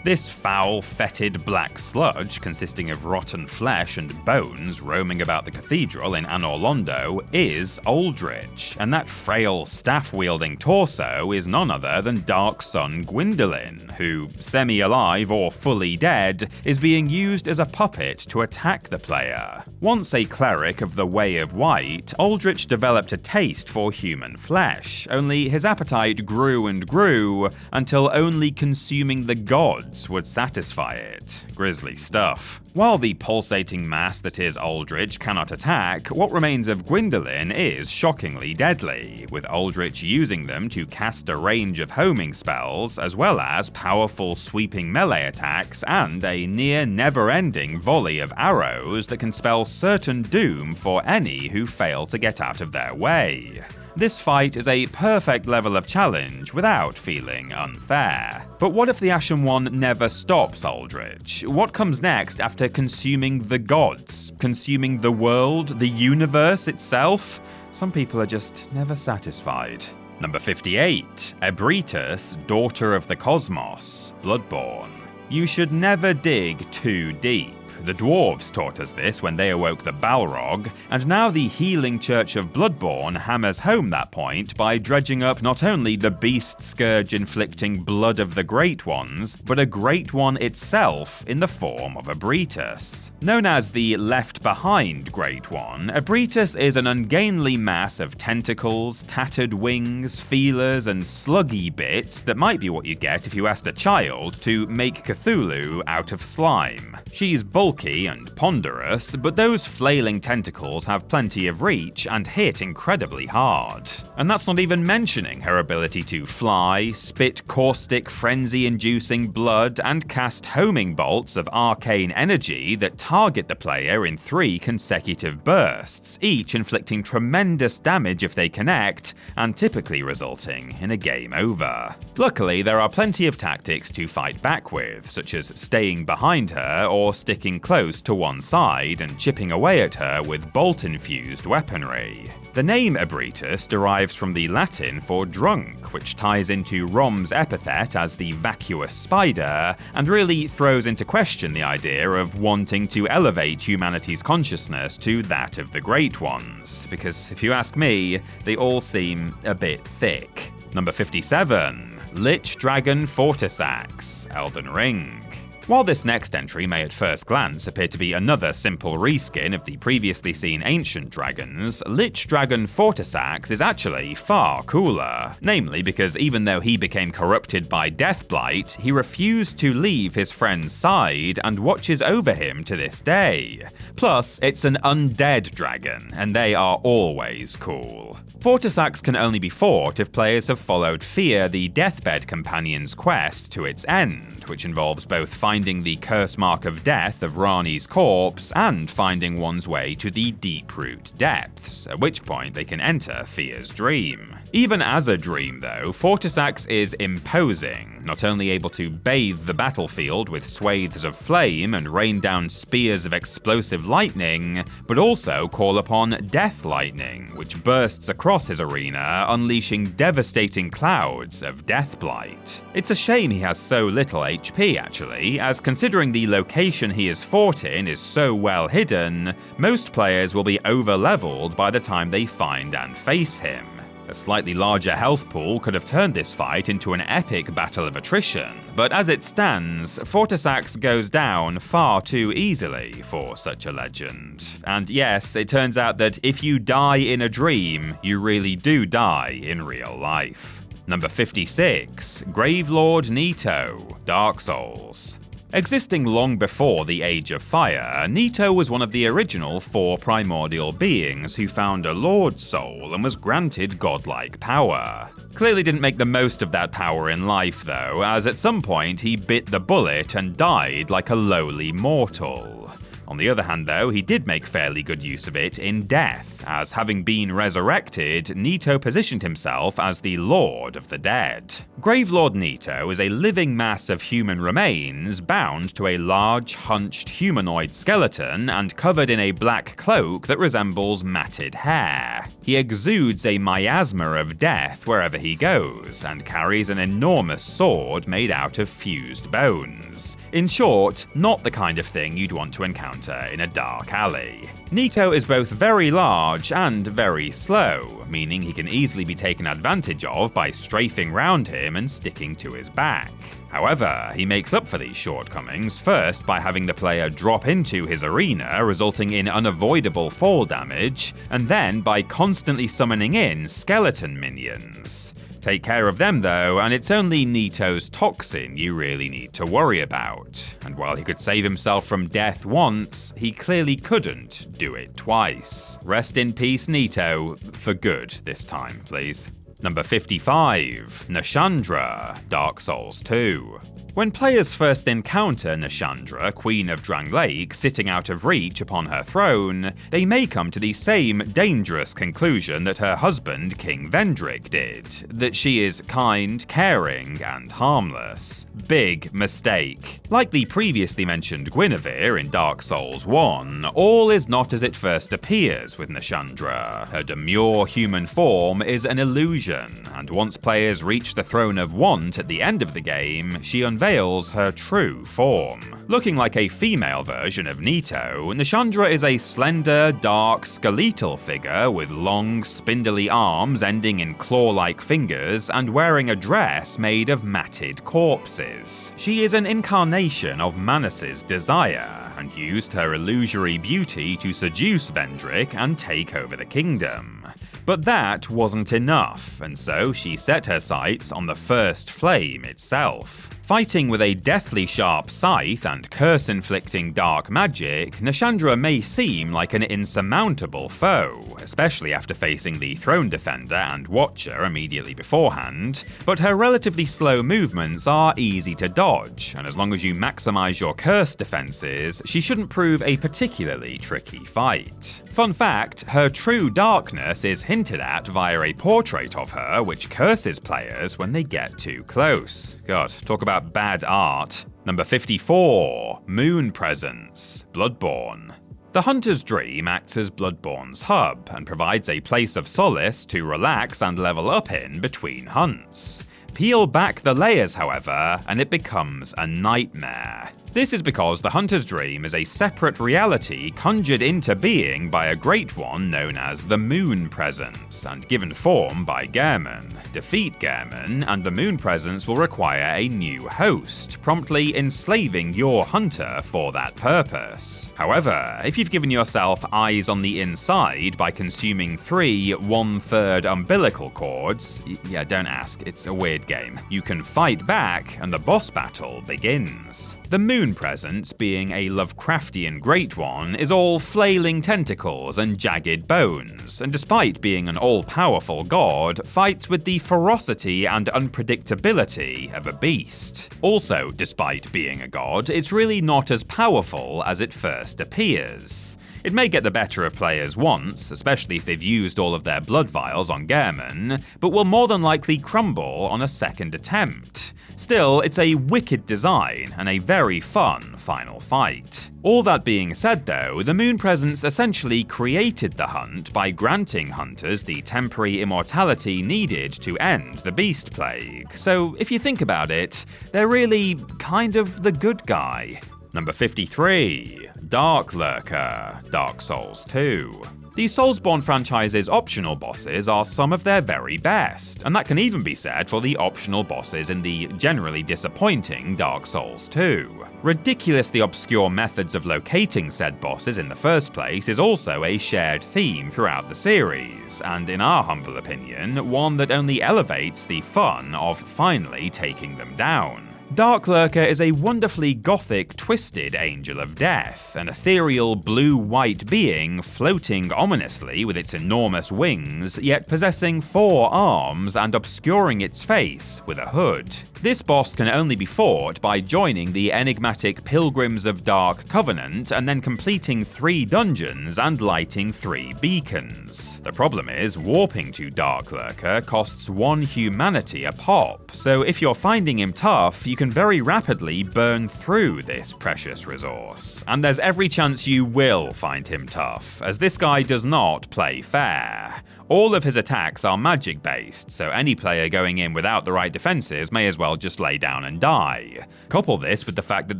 This foul, fetid black sludge, consisting of rotten flesh and bones roaming about the cathedral in Anor Londo, is Aldrich, and that frail, staff-wielding torso is none other than Dark Sun Gwyndolin, who, semi-alive or fully dead, is being used as a puppet to attack the player. Once a cleric of the Way of White, Aldrich developed a taste for human flesh, only his appetite grew and grew until only consuming the gods would satisfy it. Grisly stuff. While the pulsating mass that is Aldrich cannot attack, what remains of Gwyndolin is shockingly deadly, with Aldrich using them to cast a range of homing spells, as well as powerful sweeping melee attacks and a near never-ending volley of arrows that can spell certain doom for any who fail to get out of their way. This fight is a perfect level of challenge without feeling unfair. But what if the Ashen One never stops Aldrich? What comes next after consuming the gods? Consuming the world? The universe itself? Some people are just never satisfied. Number 58. Ebritus, Daughter of the Cosmos, Bloodborne. You should never dig too deep. The dwarves taught us this when they awoke the Balrog, and now the healing Church of Bloodborne hammers home that point by dredging up not only the beast scourge inflicting blood of the Great Ones, but a Great One itself in the form of Ebritus. Known as the Left Behind Great One, Ebritus is an ungainly mass of tentacles, tattered wings, feelers, and sluggy bits that might be what you'd get if you asked a child to make Cthulhu out of slime. She's bulky and ponderous, but those flailing tentacles have plenty of reach and hit incredibly hard. And that's not even mentioning her ability to fly, spit caustic, frenzy-inducing blood, and cast homing bolts of arcane energy that target the player in 3 consecutive bursts, each inflicting tremendous damage if they connect, and typically resulting in a game over. Luckily, there are plenty of tactics to fight back with, such as staying behind her or sticking close to one side and chipping away at her with bolt-infused weaponry. The name Ebritus derives from the Latin for drunk, which ties into Rom's epithet as the vacuous spider, and really throws into question the idea of wanting to elevate humanity's consciousness to that of the Great Ones, because if you ask me, they all seem a bit thick. Number 57. Lich Dragon Fortisax, Elden Ring. While this next entry may at first glance appear to be another simple reskin of the previously seen ancient dragons, Lich Dragon Fortisax is actually far cooler. Namely because even though he became corrupted by Deathblight, he refused to leave his friend's side and watches over him to this day. Plus, it's an undead dragon, and they are always cool. Fortisax can only be fought if players have followed Fear the Deathbed Companion's quest to its end, which involves both finding the curse mark of death of Rani's corpse and finding one's way to the Deeproot Depths, at which point they can enter Fear's dream. Even as a dream though, Fortisax is imposing, not only able to bathe the battlefield with swathes of flame and rain down spears of explosive lightning, but also call upon Death Lightning, which bursts across his arena, unleashing devastating clouds of Deathblight. It's a shame he has so little HP actually, as considering the location he is fought in is so well hidden, most players will be over-leveled by the time they find and face him. A slightly larger health pool could have turned this fight into an epic battle of attrition, but as it stands, Fortisax goes down far too easily for such a legend. And yes, it turns out that if you die in a dream, you really do die in real life. Number 56. Gravelord Nito, Dark Souls. Existing long before the Age of Fire, Nito was one of the original 4 primordial beings who found a Lord's soul and was granted godlike power. Clearly didn't make the most of that power in life though, as at some point he bit the bullet and died like a lowly mortal. On the other hand though, he did make fairly good use of it in death, as having been resurrected, Nito positioned himself as the Lord of the Dead. Gravelord Nito is a living mass of human remains bound to a large, hunched humanoid skeleton and covered in a black cloak that resembles matted hair. He exudes a miasma of death wherever he goes, and carries an enormous sword made out of fused bones. In short, not the kind of thing you'd want to encounter in a dark alley. Nito is both very large and very slow, meaning he can easily be taken advantage of by strafing round him and sticking to his back. However, he makes up for these shortcomings first by having the player drop into his arena, resulting in unavoidable fall damage, and then by constantly summoning in skeleton minions. Take care of them though, and it's only Nito's toxin you really need to worry about. And while he could save himself from death once, he clearly couldn't do it twice. Rest in peace, Nito, for good this time, please. Number 55. Nashandra, Dark Souls 2. When players first encounter Nashandra, Queen of Drangleic, sitting out of reach upon her throne, they may come to the same dangerous conclusion that her husband, King Vendrick, did, that she is kind, caring, and harmless. Big mistake. Like the previously mentioned Guinevere in Dark Souls 1, all is not as it first appears with Nashandra. Her demure human form is an illusion, and once players reach the Throne of Want at the end of the game, she unveils her true form. Looking like a female version of Nito, Nashandra is a slender, dark, skeletal figure with long, spindly arms ending in claw-like fingers and wearing a dress made of matted corpses. She is an incarnation of Manas's desire, and used her illusory beauty to seduce Vendrick and take over the kingdom. But that wasn't enough, and so she set her sights on the first flame itself. Fighting with a deathly sharp scythe and curse-inflicting dark magic, Nashandra may seem like an insurmountable foe, especially after facing the Throne Defender and Watcher immediately beforehand, but her relatively slow movements are easy to dodge, and as long as you maximize your curse defenses, she shouldn't prove a particularly tricky fight. Fun fact, her true darkness is hinted at via a portrait of her which curses players when they get too close. God, talk about that bad art. Number 54, Moon Presence, Bloodborne. The Hunter's Dream acts as Bloodborne's hub and provides a place of solace to relax and level up in between hunts. Peel back the layers, however, and it becomes a nightmare. This is because the Hunter's Dream is a separate reality conjured into being by a Great One known as the Moon Presence, and given form by Gehrman. Defeat Gehrman, and the Moon Presence will require a new host, promptly enslaving your hunter for that purpose. However, if you've given yourself eyes on the inside by consuming 3 1/3 umbilical cords, yeah, don't ask, it's a weird game, you can fight back and the boss battle begins. The Moon Presence, being a Lovecraftian Great One, is all flailing tentacles and jagged bones, and despite being an all-powerful god, fights with the ferocity and unpredictability of a beast. Also, despite being a god, it's really not as powerful as it first appears. It may get the better of players once, especially if they've used all of their blood vials on Gehrman, but will more than likely crumble on a second attempt. Still, it's a wicked design and a very fun final fight. All that being said though, the Moon Presence essentially created the hunt by granting hunters the temporary immortality needed to end the Beast Plague, so if you think about it, they're really kind of the good guy. Number 53, Dark Lurker, Dark Souls 2. The Soulsborne franchise's optional bosses are some of their very best, and that can even be said for the optional bosses in the generally disappointing Dark Souls 2. Ridiculously obscure methods of locating said bosses in the first place is also a shared theme throughout the series, and in our humble opinion, one that only elevates the fun of finally taking them down. Dark Lurker is a wonderfully gothic, twisted angel of death, an ethereal blue-white being floating ominously with its enormous wings, yet possessing 4 arms and obscuring its face with a hood. This boss can only be fought by joining the enigmatic Pilgrims of Dark Covenant and then completing 3 dungeons and lighting 3 beacons. The problem is, warping to Dark Lurker costs 1 humanity a pop, so if you're finding him tough, you can very rapidly burn through this precious resource. And there's every chance you will find him tough, as this guy does not play fair. All of his attacks are magic based, so any player going in without the right defenses may as well just lay down and die. Couple this with the fact that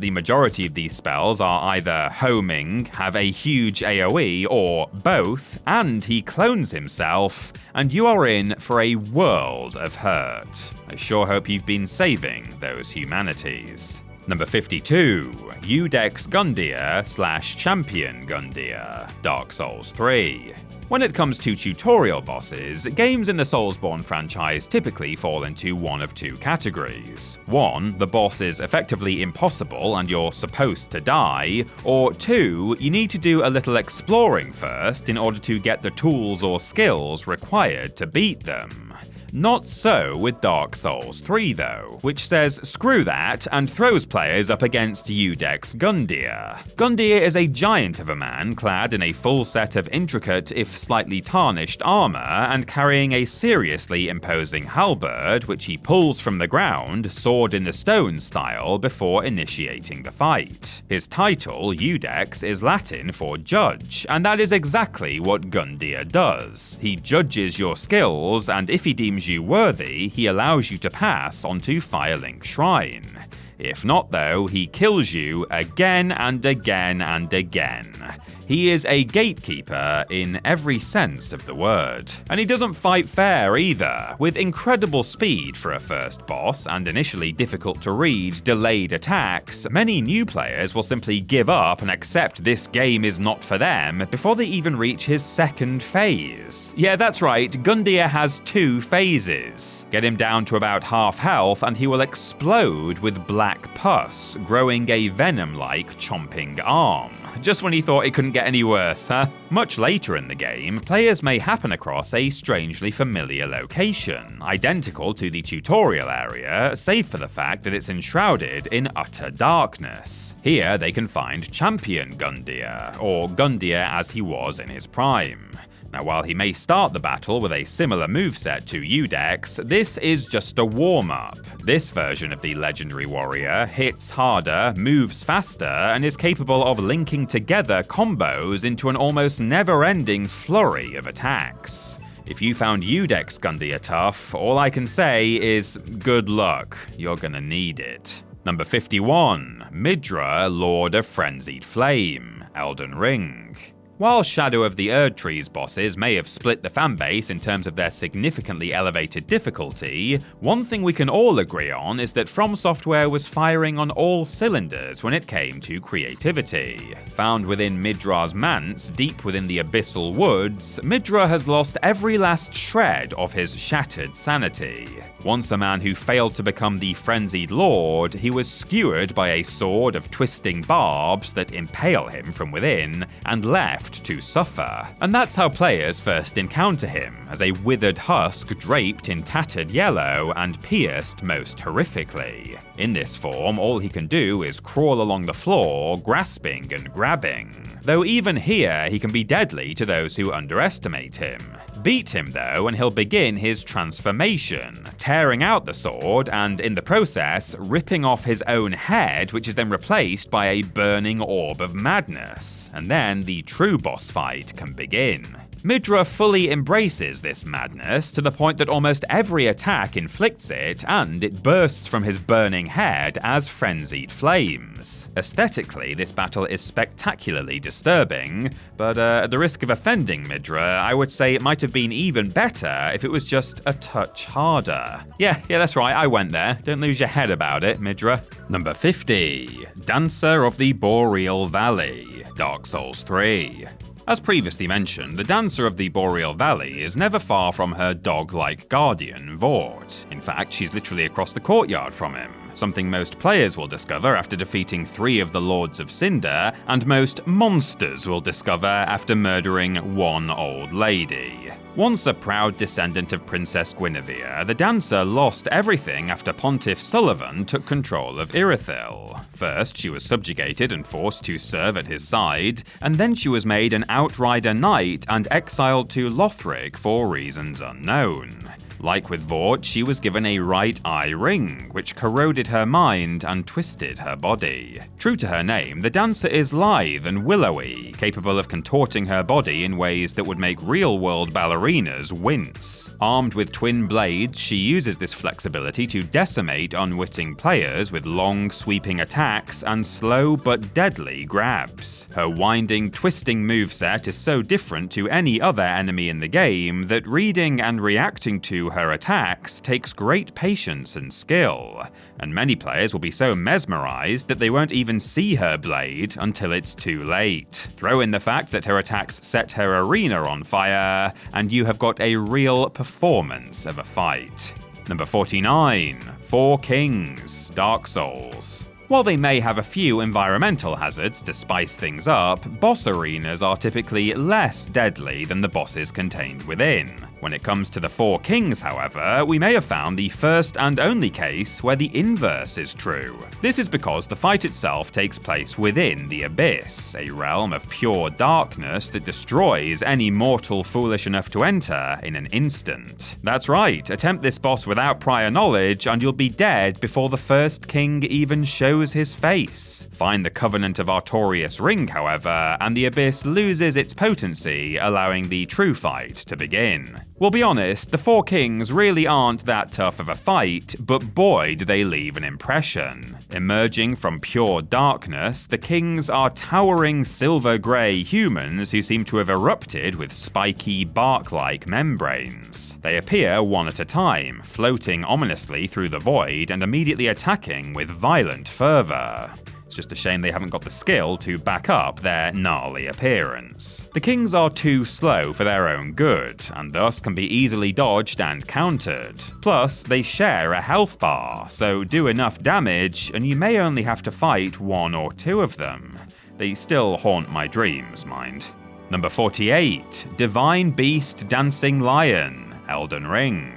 the majority of these spells are either homing, have a huge AoE, or both, and he clones himself, and you are in for a world of hurt. I sure hope you've been saving those humanities. Number 52, Iudex Gundyr / Champion Gundyr, Dark Souls 3. When it comes to tutorial bosses, games in the Soulsborne franchise typically fall into one of 2 categories. 1, the boss is effectively impossible and you're supposed to die, or 2, you need to do a little exploring first in order to get the tools or skills required to beat them. Not so with Dark Souls 3 though, which says screw that and throws players up against Iudex Gundyr. Gundyr is a giant of a man clad in a full set of intricate if slightly tarnished armor and carrying a seriously imposing halberd which he pulls from the ground, sword in the stone style, before initiating the fight. His title, Iudex, is Latin for judge, and that is exactly what Gundyr does. He judges your skills, and if he deems you worthy, he allows you to pass onto Firelink Shrine. If not though, he kills you again and again and again. He is a gatekeeper in every sense of the word. And he doesn't fight fair either. With incredible speed for a first boss and initially difficult to read delayed attacks, many new players will simply give up and accept this game is not for them before they even reach his second phase. Yeah, that's right, Gundyr has 2 phases. Get him down to about half health and he will explode with black pus, growing a venom-like chomping arm. Just when you thought it couldn't get any worse, huh? Much later in the game, players may happen across a strangely familiar location, identical to the tutorial area, save for the fact that it's enshrouded in utter darkness. Here they can find Champion Gundyr, or Gundyr as he was in his prime. Now, while he may start the battle with a similar moveset to Udex, this is just a warm-up. This version of the legendary warrior hits harder, moves faster, and is capable of linking together combos into an almost never-ending flurry of attacks. If you found Udex Gundyr tough, all I can say is good luck, you're gonna need it. Number 51, Midra, Lord of Frenzied Flame, Elden Ring. While Shadow of the Erdtree's bosses may have split the fanbase in terms of their significantly elevated difficulty, one thing we can all agree on is that FromSoftware was firing on all cylinders when it came to creativity. Found within Midra's manse, deep within the abyssal woods, Midra has lost every last shred of his shattered sanity. Once a man who failed to become the frenzied lord, he was skewered by a sword of twisting barbs that impale him from within, and left to suffer. And that's how players first encounter him, as a withered husk draped in tattered yellow and pierced most horrifically. In this form, all he can do is crawl along the floor, grasping and grabbing. Though even here, he can be deadly to those who underestimate him. Beat him though, and he'll begin his transformation, tearing out the sword and, in the process, ripping off his own head, which is then replaced by a burning orb of madness. And then the true boss fight can begin. Midra fully embraces this madness to the point that almost every attack inflicts it, and it bursts from his burning head as frenzied flames. Aesthetically, this battle is spectacularly disturbing, but at the risk of offending Midra, I would say it might have been even better if it was just a touch harder. Yeah, that's right, I went there. Don't lose your head about it, Midra. Number 50, Dancer of the Boreal Valley, Dark Souls 3. As previously mentioned, the Dancer of the Boreal Valley is never far from her dog-like guardian, Vort. In fact, she's literally across the courtyard from him, something most players will discover after defeating 3 of the Lords of Cinder, and most monsters will discover after murdering 1 old lady. Once a proud descendant of Princess Guinevere, the Dancer lost everything after Pontiff Sullivan took control of Irithyll. First, she was subjugated and forced to serve at his side, and then she was made an Outrider Knight and exiled to Lothric for reasons unknown. Like with Vort, she was given a right eye ring, which corroded her mind and twisted her body. True to her name, the Dancer is lithe and willowy, capable of contorting her body in ways that would make real-world ballerinas wince. Armed with twin blades, she uses this flexibility to decimate unwitting players with long, sweeping attacks and slow but deadly grabs. Her winding, twisting moveset is so different to any other enemy in the game that reading and reacting to her attacks takes great patience and skill, and many players will be so mesmerized that they won't even see her blade until it's too late. Throw in the fact that her attacks set her arena on fire, and you have got a real performance of a fight. Number 49, Four Kings, Dark Souls. While they may have a few environmental hazards to spice things up, boss arenas are typically less deadly than the bosses contained within. When it comes to the Four Kings, however, we may have found the first and only case where the inverse is true. This is because the fight itself takes place within the Abyss, a realm of pure darkness that destroys any mortal foolish enough to enter in an instant. That's right, attempt this boss without prior knowledge and you'll be dead before the first king even shows his face. Find the Covenant of Artorias ring, however, and the Abyss loses its potency, allowing the true fight to begin. We'll be honest, the Four Kings really aren't that tough of a fight, but boy do they leave an impression. Emerging from pure darkness, the Kings are towering silver-grey humans who seem to have erupted with spiky, bark-like membranes. They appear one at a time, floating ominously through the void and immediately attacking with violent fervor. It's just a shame they haven't got the skill to back up their gnarly appearance. The Kings are too slow for their own good, and thus can be easily dodged and countered. Plus, they share a health bar, so do enough damage and you may only have to fight 1 or 2 of them. They still haunt my dreams, mind. Number 48, Divine Beast Dancing Lion, Elden Ring.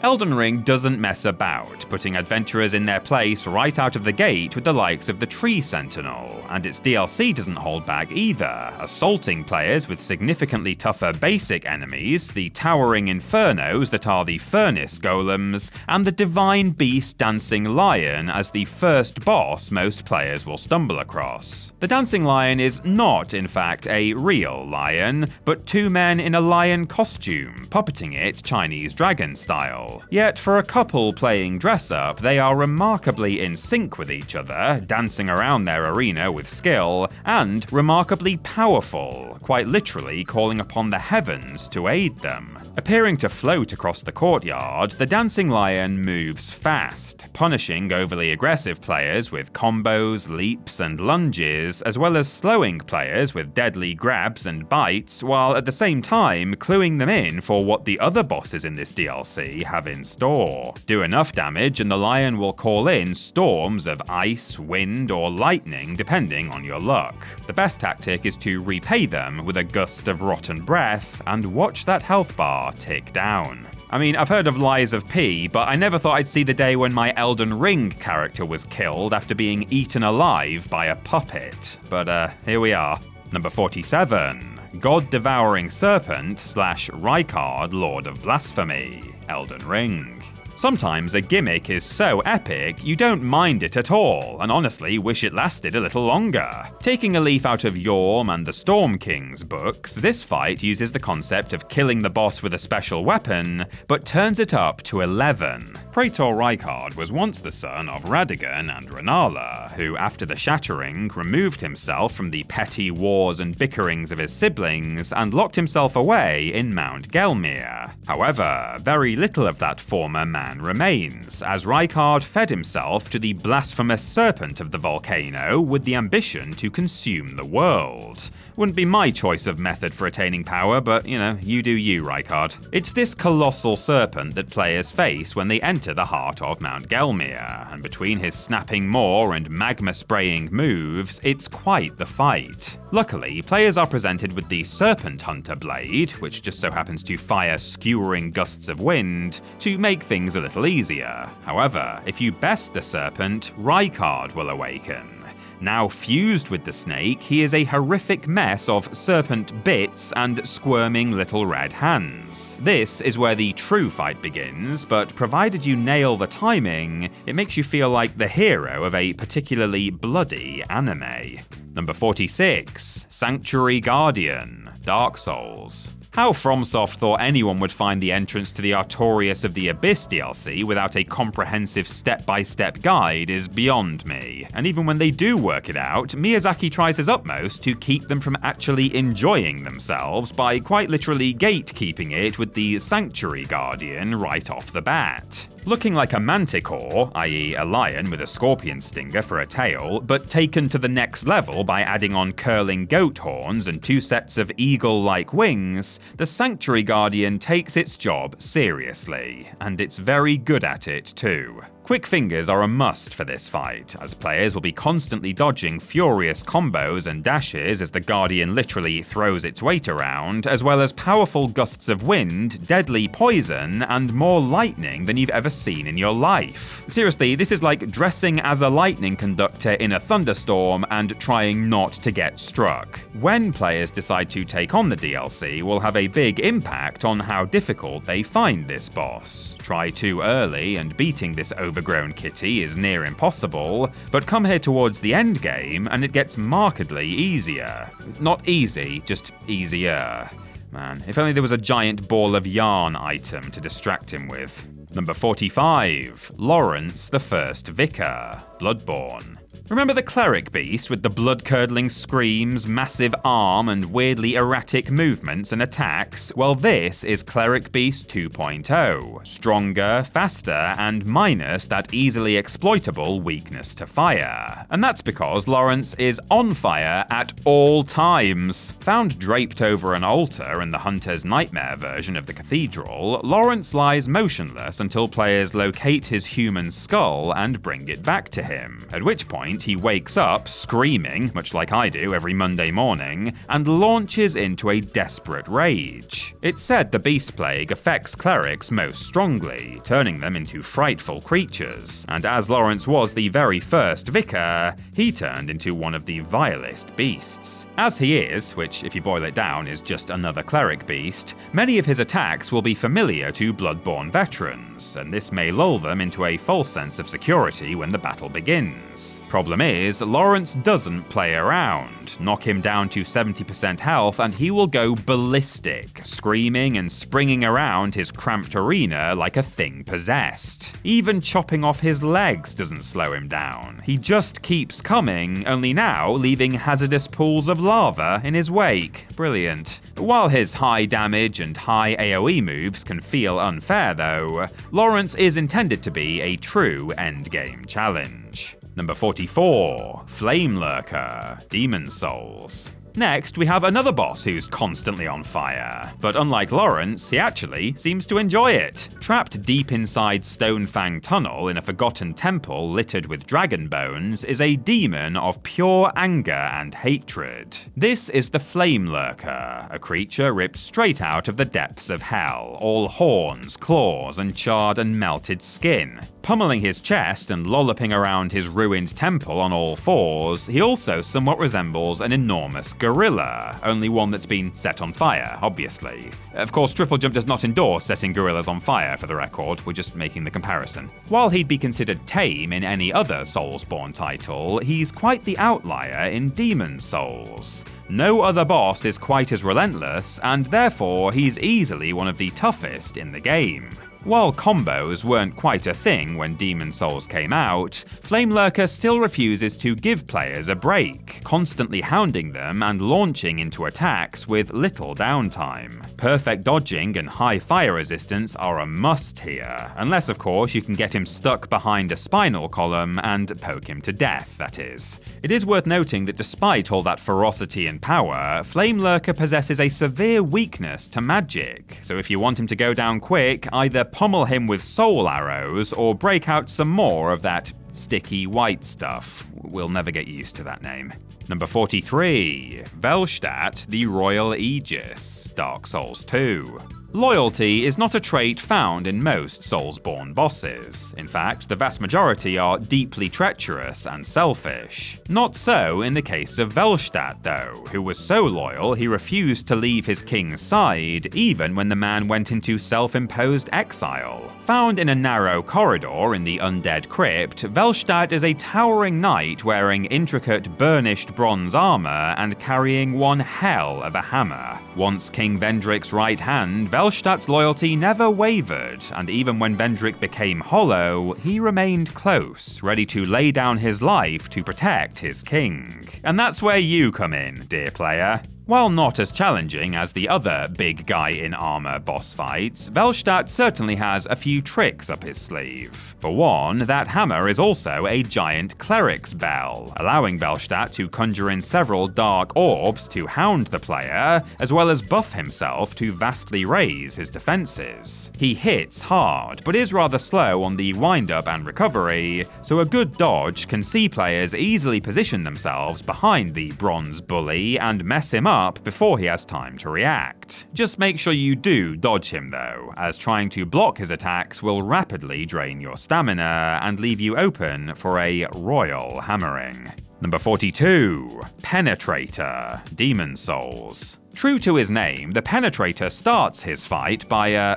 Elden Ring doesn't mess about, putting adventurers in their place right out of the gate with the likes of the Tree Sentinel, and its DLC doesn't hold back either, assaulting players with significantly tougher basic enemies, the towering infernos that are the furnace golems, and the divine beast Dancing Lion as the first boss most players will stumble across. The Dancing Lion is not, in fact, a real lion, but two men in a lion costume, puppeting it Chinese dragon style. Yet for a couple playing dress-up, they are remarkably in sync with each other, dancing around their arena with skill, and remarkably powerful, quite literally calling upon the heavens to aid them. Appearing to float across the courtyard, the Dancing Lion moves fast, punishing overly aggressive players with combos, leaps, and lunges, as well as slowing players with deadly grabs and bites, while at the same time cluing them in for what the other bosses in this DLC have in store. Do enough damage and the lion will call in storms of ice, wind, or lightning depending on your luck. The best tactic is to repay them with a gust of rotten breath and watch that health bar tick down. I mean, I've heard of Lies of P, but I never thought I'd see the day when my Elden Ring character was killed after being eaten alive by a puppet. But here we are. Number 47. God-devouring serpent / Rykard, Lord of Blasphemy. Elden Ring. Sometimes a gimmick is so epic, you don't mind it at all, and honestly wish it lasted a little longer. Taking a leaf out of Yorm and the Storm King's books, this fight uses the concept of killing the boss with a special weapon, but turns it up to 11. Praetor Rykard was once the son of Radagon and Rennala, who after the Shattering removed himself from the petty wars and bickerings of his siblings and locked himself away in Mount Gelmir. However, very little of that former man remains, as Rykard fed himself to the blasphemous serpent of the volcano with the ambition to consume the world. Wouldn't be my choice of method for attaining power, but you do you, Rykard. It's this colossal serpent that players face when they enter the heart of Mount Gelmir, and between his snapping maw and magma-spraying moves, it's quite the fight. Luckily, players are presented with the Serpent Hunter blade, which just so happens to fire skewering gusts of wind, to make things a little easier. However, if you best the serpent, Rykard will awaken. Now fused with the snake, he is a horrific mess of serpent bits and squirming little red hands. This is where the true fight begins, but provided you nail the timing, it makes you feel like the hero of a particularly bloody anime. Number 46. Sanctuary Guardian, Dark Souls. How FromSoft thought anyone would find the entrance to the Artorias of the Abyss DLC without a comprehensive step-by-step guide is beyond me. And even when they do work it out, Miyazaki tries his utmost to keep them from actually enjoying themselves by quite literally gatekeeping it with the Sanctuary Guardian right off the bat. Looking like a manticore, i.e. a lion with a scorpion stinger for a tail, but taken to the next level by adding on curling goat horns and 2 sets of eagle-like wings, the Sanctuary Guardian takes its job seriously, and it's very good at it too. Quick fingers are a must for this fight, as players will be constantly dodging furious combos and dashes as the Guardian literally throws its weight around, as well as powerful gusts of wind, deadly poison, and more lightning than you've ever seen in your life. Seriously, this is like dressing as a lightning conductor in a thunderstorm and trying not to get struck. When players decide to take on the DLC will have a big impact on how difficult they find this boss. Try too early and beating this overgrown kitty is near impossible, but come here towards the end game and it gets markedly easier. Not easy, just easier. Man, if only there was a giant ball of yarn item to distract him with. Number 45. Lawrence the First Vicar, Bloodborne. Remember the Cleric Beast with the blood-curdling screams, massive arm, and weirdly erratic movements and attacks? Well, this is Cleric Beast 2.0. Stronger, faster, and minus that easily exploitable weakness to fire. And that's because Lawrence is on fire at all times. Found draped over an altar in the Hunter's Nightmare version of the cathedral, Lawrence lies motionless until players locate his human skull and bring it back to him, at which point point, he wakes up screaming, much like I do every Monday morning, and launches into a desperate rage. It's said the Beast Plague affects clerics most strongly, turning them into frightful creatures, and as Lawrence was the very first vicar, he turned into one of the vilest beasts. As he is, which if you boil it down is just another Cleric Beast, many of his attacks will be familiar to Bloodborne veterans, and this may lull them into a false sense of security when the battle begins. Problem is, Lawrence doesn't play around. Knock him down to 70% health and he will go ballistic, screaming and springing around his cramped arena like a thing possessed. Even chopping off his legs doesn't slow him down. He just keeps coming, only now leaving hazardous pools of lava in his wake. Brilliant. While his high damage and high AoE moves can feel unfair though, Lawrence is intended to be a true endgame challenge. Number 44, Flame Lurker, Demon Souls. Next, we have another boss who's constantly on fire, but unlike Lawrence, he actually seems to enjoy it. Trapped deep inside Stonefang Tunnel in a forgotten temple littered with dragon bones is a demon of pure anger and hatred. This is the Flame Lurker, a creature ripped straight out of the depths of hell, all horns, claws, and charred and melted skin. Pummeling his chest and lolloping around his ruined temple on all fours, he also somewhat resembles an enormous gorilla, only one that's been set on fire, obviously. Of course, TripleJump does not endorse setting gorillas on fire, for the record, we're just making the comparison. While he'd be considered tame in any other Soulsborne title, he's quite the outlier in Demon Souls. No other boss is quite as relentless, and therefore he's easily one of the toughest in the game. While combos weren't quite a thing when Demon Souls came out, Flame Lurker still refuses to give players a break, constantly hounding them and launching into attacks with little downtime. Perfect dodging and high fire resistance are a must here, unless of course you can get him stuck behind a spinal column and poke him to death, that is. It is worth noting that despite all that ferocity and power, Flame Lurker possesses a severe weakness to magic, so if you want him to go down quick, either pummel him with soul arrows or break out some more of that sticky white stuff. We'll never get used to that name. Number 43, Velstadt the Royal Aegis, Dark Souls 2. Loyalty is not a trait found in most Soulsborne bosses. In fact, the vast majority are deeply treacherous and selfish. Not so in the case of Velstadt though, who was so loyal he refused to leave his king's side even when the man went into self-imposed exile. Found in a narrow corridor in the undead crypt, Velstadt is a towering knight wearing intricate burnished bronze armor and carrying one hell of a hammer. Once King Vendrick's right hand, Velstadt's loyalty never wavered, and even when Vendrick became hollow, he remained close, ready to lay down his life to protect his king. And that's where you come in, dear player. While not as challenging as the other big guy in armor boss fights, Velstadt certainly has a few tricks up his sleeve. For one, that hammer is also a giant cleric's bell, allowing Velstadt to conjure in several dark orbs to hound the player, as well as buff himself to vastly raise his defenses. He hits hard, but is rather slow on the wind-up and recovery, so a good dodge can see players easily position themselves behind the bronze bully and mess him up before he has time to react. Just make sure you do dodge him though, as trying to block his attacks will rapidly drain your stamina and leave you open for a royal hammering. Number 42, Penetrator, Demon Souls. True to his name, the Penetrator starts his fight by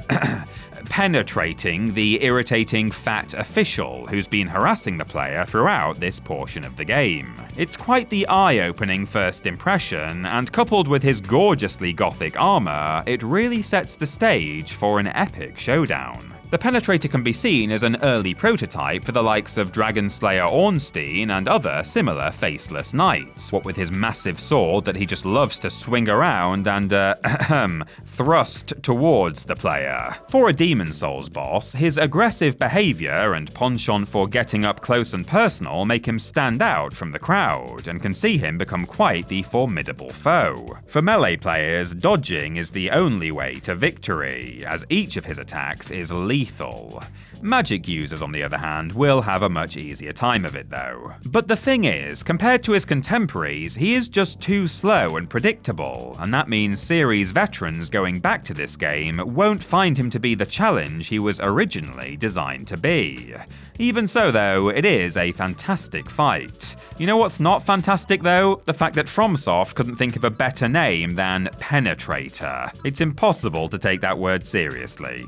penetrating the irritating fat official who's been harassing the player throughout this portion of the game. It's quite the eye-opening first impression, and coupled with his gorgeously gothic armor, it really sets the stage for an epic showdown. The Penetrator can be seen as an early prototype for the likes of Dragonslayer Ornstein and other similar faceless knights, what with his massive sword that he just loves to swing around and thrust towards the player. For a Demon Souls boss, his aggressive behavior and penchant for getting up close and personal make him stand out from the crowd, and can see him become quite the formidable foe. For melee players, dodging is the only way to victory, as each of his attacks is lethal lethal. Magic users, on the other hand, will have a much easier time of it though. But the thing is, compared to his contemporaries, he is just too slow and predictable, and that means series veterans going back to this game won't find him to be the challenge he was originally designed to be. Even so though, it is a fantastic fight. You know what's not fantastic though? The fact that FromSoft couldn't think of a better name than Penetrator. It's impossible to take that word seriously.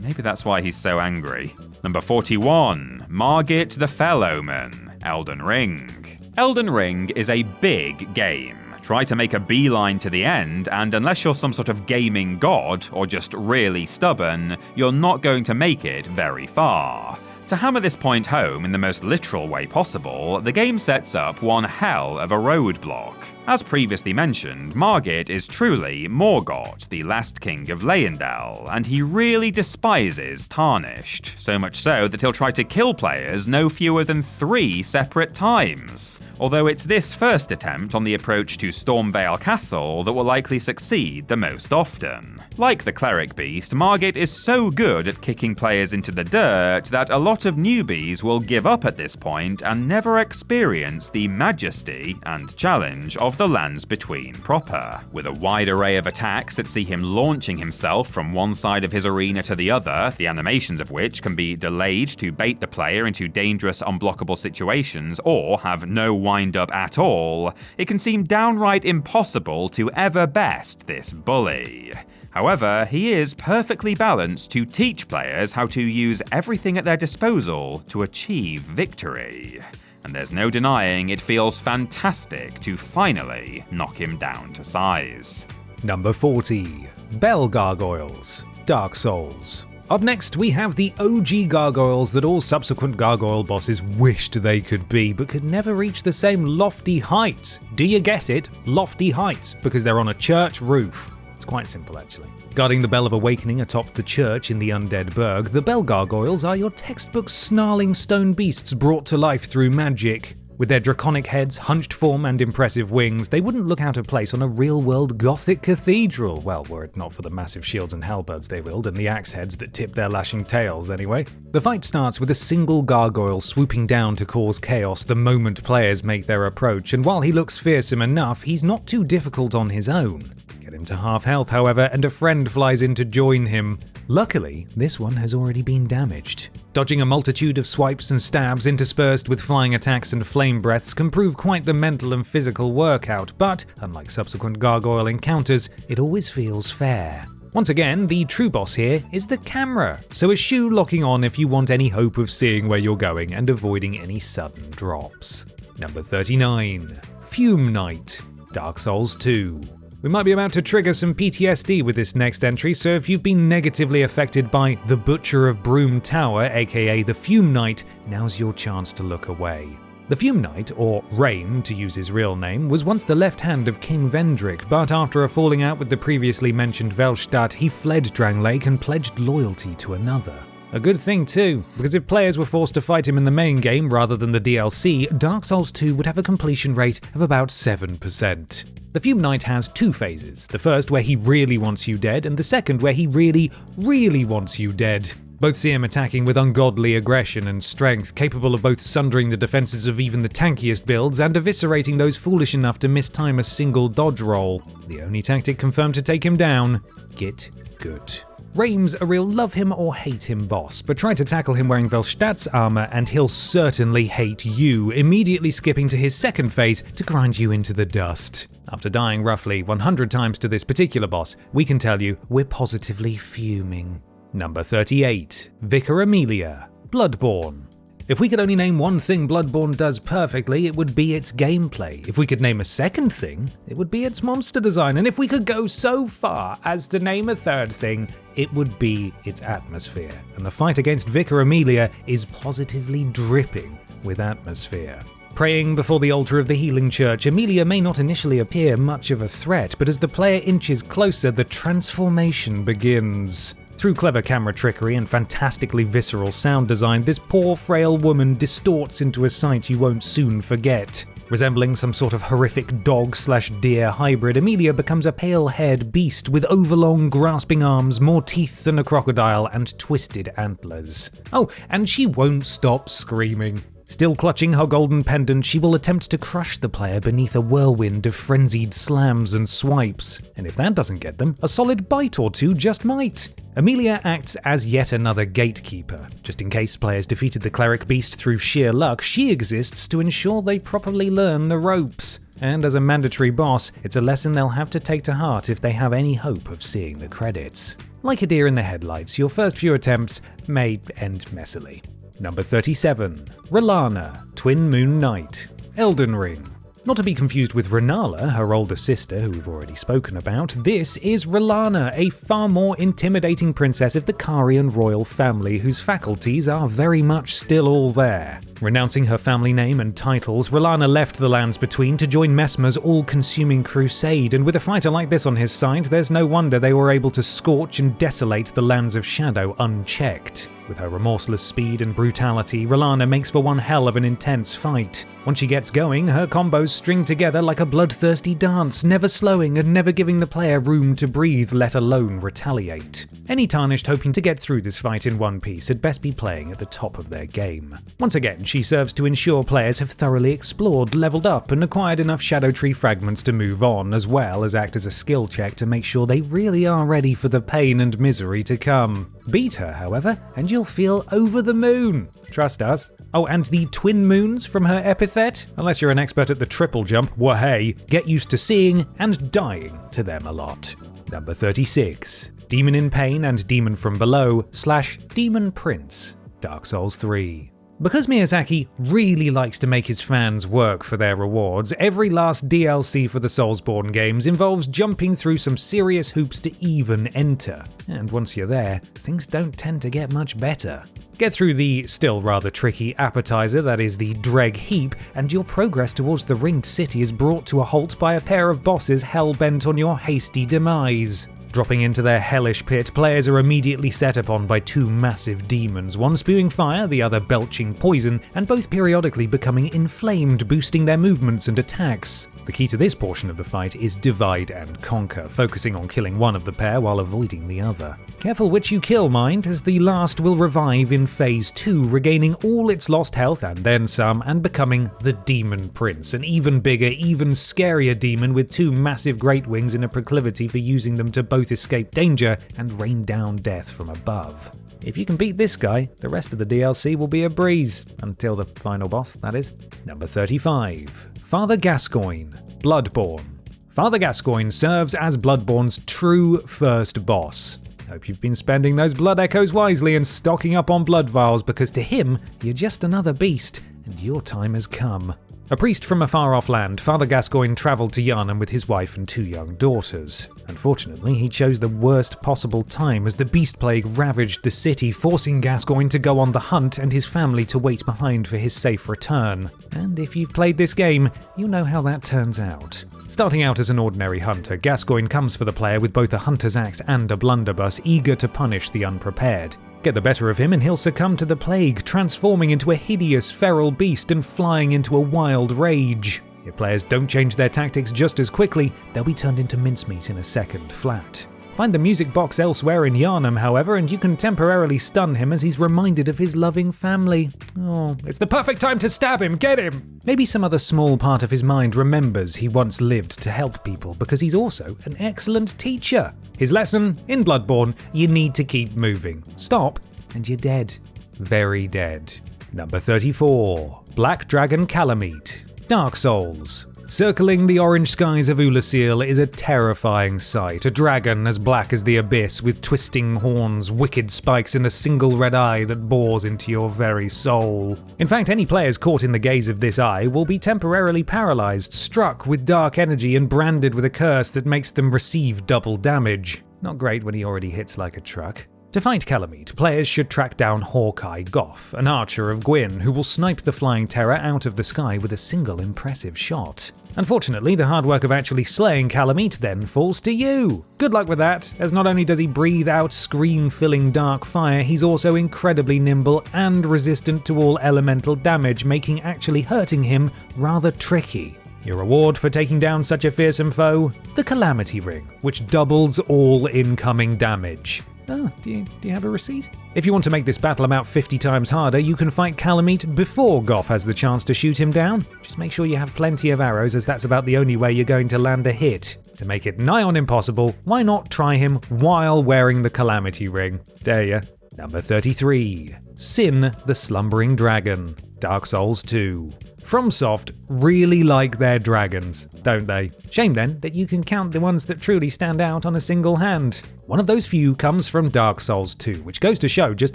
Maybe that's why he's so angry. Number 41, Margit the Fell Omen, Elden Ring. Elden Ring is a big game. Try to make a beeline to the end, and unless you're some sort of gaming god, or just really stubborn, you're not going to make it very far. To hammer this point home in the most literal way possible, the game sets up one hell of a roadblock. As previously mentioned, Margit is truly Morgott, the last king of Leyendell, and he really despises Tarnished, so much so that he'll try to kill players no fewer than 3 separate times. Although it's this first attempt on the approach to Stormvale Castle that will likely succeed the most often. Like the Cleric Beast, Margit is so good at kicking players into the dirt that a lot of newbies will give up at this point and never experience the majesty and challenge of the Lands Between proper. With a wide array of attacks that see him launching himself from one side of his arena to the other, the animations of which can be delayed to bait the player into dangerous unblockable situations or have no wind-up at all, it can seem downright impossible to ever best this bully. However, he is perfectly balanced to teach players how to use everything at their disposal to achieve victory. And there's no denying it feels fantastic to finally knock him down to size. Number 40, Bell Gargoyles, Dark Souls. Up next, we have the OG Gargoyles that all subsequent Gargoyle bosses wished they could be, but could never reach the same lofty heights. Do you get it? Lofty heights, because they're on a church roof. It's quite simple, actually. Guarding the Bell of Awakening atop the church in the Undead Burg, the Bell Gargoyles are your textbook snarling stone beasts brought to life through magic. With their draconic heads, hunched form, and impressive wings, they wouldn't look out of place on a real-world Gothic cathedral. Well, were it not for the massive shields and halberds they wield, and the axe heads that tip their lashing tails anyway. The fight starts with a single gargoyle swooping down to cause chaos the moment players make their approach, and while he looks fearsome enough, he's not too difficult on his own. Get him to half health, however, and a friend flies in to join him. Luckily, this one has already been damaged. Dodging a multitude of swipes and stabs interspersed with flying attacks and flame breaths can prove quite the mental and physical workout, but, unlike subsequent gargoyle encounters, it always feels fair. Once again, the true boss here is the camera, so eschew locking on if you want any hope of seeing where you're going and avoiding any sudden drops. Number 39, Fume Knight, Dark Souls 2. We might be about to trigger some PTSD with this next entry, so if you've been negatively affected by the Butcher of Broom Tower, aka the Fume Knight, now's your chance to look away. The Fume Knight, or Rain to use his real name, was once the left hand of King Vendrick, but after a falling out with the previously mentioned Velstadt, he fled Dranglake and pledged loyalty to another. A good thing too, because if players were forced to fight him in the main game rather than the DLC, Dark Souls 2 would have a completion rate of about 7%. The Fume Knight has 2 phases, the first where he really wants you dead, and the second where he really, really wants you dead. Both see him attacking with ungodly aggression and strength, capable of both sundering the defenses of even the tankiest builds and eviscerating those foolish enough to mistime a single dodge roll. The only tactic confirmed to take him down: get good. Raim's a real love him or hate him boss, but try to tackle him wearing Velstadt's armor and he'll certainly hate you, immediately skipping to his second phase to grind you into the dust. After dying roughly 100 times to this particular boss, we can tell you we're positively fuming. Number 38, Vicar Amelia, Bloodborne. If we could only name one thing Bloodborne does perfectly, it would be its gameplay. If we could name a second thing, it would be its monster design. And if we could go so far as to name a third thing, it would be its atmosphere. And the fight against Vicar Amelia is positively dripping with atmosphere. Praying before the altar of the healing church, Amelia may not initially appear much of a threat, but as the player inches closer, the transformation begins. Through clever camera trickery and fantastically visceral sound design, this poor frail woman distorts into a sight you won't soon forget. Resembling some sort of horrific dog/deer hybrid, Amelia becomes a pale-haired beast with overlong grasping arms, more teeth than a crocodile, and twisted antlers. Oh, and she won't stop screaming. Still clutching her golden pendant, she will attempt to crush the player beneath a whirlwind of frenzied slams and swipes. And if that doesn't get them, a solid bite or two just might. Amelia acts as yet another gatekeeper. Just in case players defeated the Cleric Beast through sheer luck, she exists to ensure they properly learn the ropes. And as a mandatory boss, it's a lesson they'll have to take to heart if they have any hope of seeing the credits. Like a deer in the headlights, your first few attempts may end messily. Number 37. R'hllana, Twin Moon Knight, Elden Ring. Not to be confused with R'hllana, her older sister, who we've already spoken about, this is R'hllana, a far more intimidating princess of the Carian royal family whose faculties are very much still all there. Renouncing her family name and titles, R'hllana left the Lands Between to join Messmer's all-consuming crusade, and with a fighter like this on his side, there's no wonder they were able to scorch and desolate the Lands of Shadow unchecked. With her remorseless speed and brutality, R'hllana makes for one hell of an intense fight. Once she gets going, her combos string together like a bloodthirsty dance, never slowing and never giving the player room to breathe, let alone retaliate. Any Tarnished hoping to get through this fight in one piece had best be playing at the top of their game. Once again, she serves to ensure players have thoroughly explored, leveled up, and acquired enough Shadow Tree fragments to move on, as well as act as a skill check to make sure they really are ready for the pain and misery to come. Beat her, however, and you'll feel over the moon. Trust us. Oh, and the twin moons from her epithet? Unless you're an expert at the TripleJump, wahey, get used to seeing and dying to them a lot. Number 36. Demon in Pain and Demon from Below / Demon Prince, Dark Souls 3. Because Miyazaki really likes to make his fans work for their rewards, every last DLC for the Soulsborne games involves jumping through some serious hoops to even enter. And once you're there, things don't tend to get much better. Get through the still rather tricky appetizer that is the Dreg Heap, and your progress towards the Ringed City is brought to a halt by a pair of bosses hell-bent on your hasty demise. Dropping into their hellish pit, players are immediately set upon by two massive demons, one spewing fire, the other belching poison, and both periodically becoming inflamed, boosting their movements and attacks. The key to this portion of the fight is divide and conquer, focusing on killing one of the pair while avoiding the other. Careful which you kill, mind, as the last will revive in Phase 2, regaining all its lost health and then some, and becoming the Demon Prince, an even bigger, even scarier demon with two massive great wings and a proclivity for using them to both escape danger and rain down death from above. If you can beat this guy, the rest of the DLC will be a breeze, until the final boss, that is. Number 35. Father Gascoigne, Bloodborne. Father Gascoigne serves as Bloodborne's true first boss. Hope you've been spending those blood echoes wisely and stocking up on blood vials, because to him, you're just another beast, and your time has come. A priest from a far-off land, Father Gascoigne travelled to Yharnam with his wife and two young daughters. Unfortunately, he chose the worst possible time as the beast plague ravaged the city, forcing Gascoigne to go on the hunt and his family to wait behind for his safe return. And if you've played this game, you'll know how that turns out. Starting out as an ordinary hunter, Gascoigne comes for the player with both a hunter's axe and a blunderbuss, eager to punish the unprepared. Get the better of him and he'll succumb to the plague, transforming into a hideous feral beast and flying into a wild rage. If players don't change their tactics just as quickly, they'll be turned into mincemeat in a second flat. Find the music box elsewhere in Yharnam, however, and you can temporarily stun him as he's reminded of his loving family. Oh, it's the perfect time to stab him, get him! Maybe some other small part of his mind remembers he once lived to help people because he's also an excellent teacher. His lesson, in Bloodborne, you need to keep moving. Stop, and you're dead. Very dead. Number 34. Black Dragon Kalameet, Dark Souls. Circling the orange skies of Ulasil is a terrifying sight, a dragon as black as the abyss with twisting horns, wicked spikes and a single red eye that bores into your very soul. In fact, any players caught in the gaze of this eye will be temporarily paralysed, struck with dark energy and branded with a curse that makes them receive double damage. Not great when he already hits like a truck. To fight Kalameet, players should track down Hawkeye Goff, an archer of Gwyn who will snipe the flying terror out of the sky with a single impressive shot. Unfortunately, the hard work of actually slaying Kalameet then falls to you. Good luck with that, as not only does he breathe out screen-filling dark fire, he's also incredibly nimble and resistant to all elemental damage, making actually hurting him rather tricky. Your reward for taking down such a fearsome foe? The Calamity Ring, which doubles all incoming damage. Oh, do you have a receipt? If you want to make this battle about 50 times harder, you can fight Kalameet before Goff has the chance to shoot him down. Just make sure you have plenty of arrows, as that's about the only way you're going to land a hit. To make it nigh on impossible, why not try him while wearing the Calamity Ring? Dare ya? Number 33. Sin the Slumbering Dragon. Dark Souls 2. FromSoft really like their dragons, don't they? Shame then that you can count the ones that truly stand out on a single hand. One of those few comes from Dark Souls 2, which goes to show just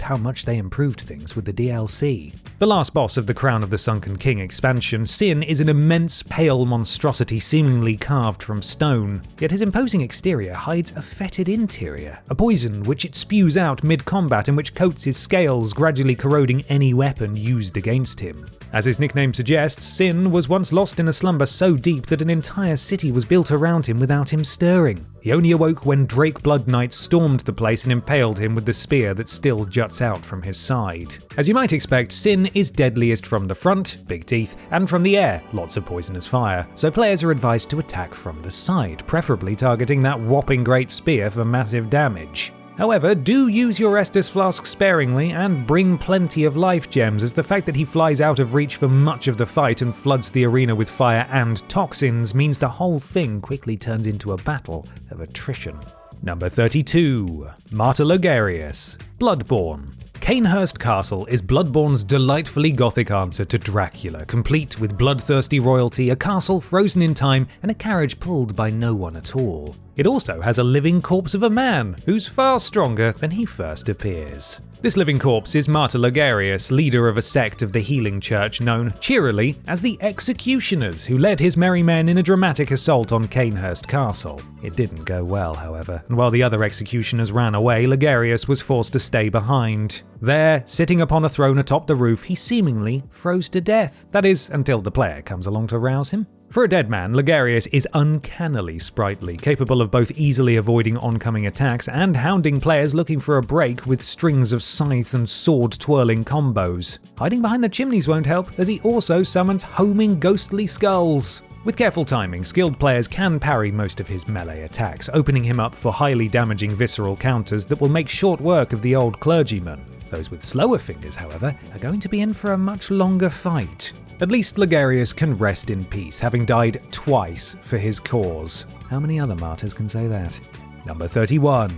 how much they improved things with the DLC. The last boss of the Crown of the Sunken King expansion, Sin is an immense pale monstrosity seemingly carved from stone, yet his imposing exterior hides a fetid interior, a poison which it spews out mid-combat and which coats his scales, gradually corroding any weapon used against him. As his nickname suggests, Sin was once lost in a slumber so deep that an entire city was built around him without him stirring. He only awoke when Drake Blood Knights stormed the place and impaled him with the spear that still juts out from his side. As you might expect, Sin is deadliest from the front, big teeth, and from the air, lots of poisonous fire, so players are advised to attack from the side, preferably targeting that whopping great spear for massive damage. However, do use your Estus Flask sparingly and bring plenty of life gems, as the fact that he flies out of reach for much of the fight and floods the arena with fire and toxins means the whole thing quickly turns into a battle of attrition. Number 32. Martyr Logarius. Bloodborne. Cainhurst Castle is Bloodborne's delightfully gothic answer to Dracula, complete with bloodthirsty royalty, a castle frozen in time, and a carriage pulled by no one at all. It also has a living corpse of a man, who's far stronger than he first appears. This living corpse is Martyr Logarius, leader of a sect of the Healing Church known, cheerily, as the Executioners, who led his merry men in a dramatic assault on Cainhurst Castle. It didn't go well, however, and while the other Executioners ran away, Logarius was forced to stay behind. There, sitting upon a throne atop the roof, he seemingly froze to death. That is, until the player comes along to rouse him. For a dead man, Logarius is uncannily sprightly, capable of both easily avoiding oncoming attacks and hounding players looking for a break with strings of scythe and sword-twirling combos. Hiding behind the chimneys won't help, as he also summons homing ghostly skulls. With careful timing, skilled players can parry most of his melee attacks, opening him up for highly damaging visceral counters that will make short work of the old Clergyman. Those with slower fingers, however, are going to be in for a much longer fight. At least Logarius can rest in peace, having died twice for his cause. How many other martyrs can say that? Number 31.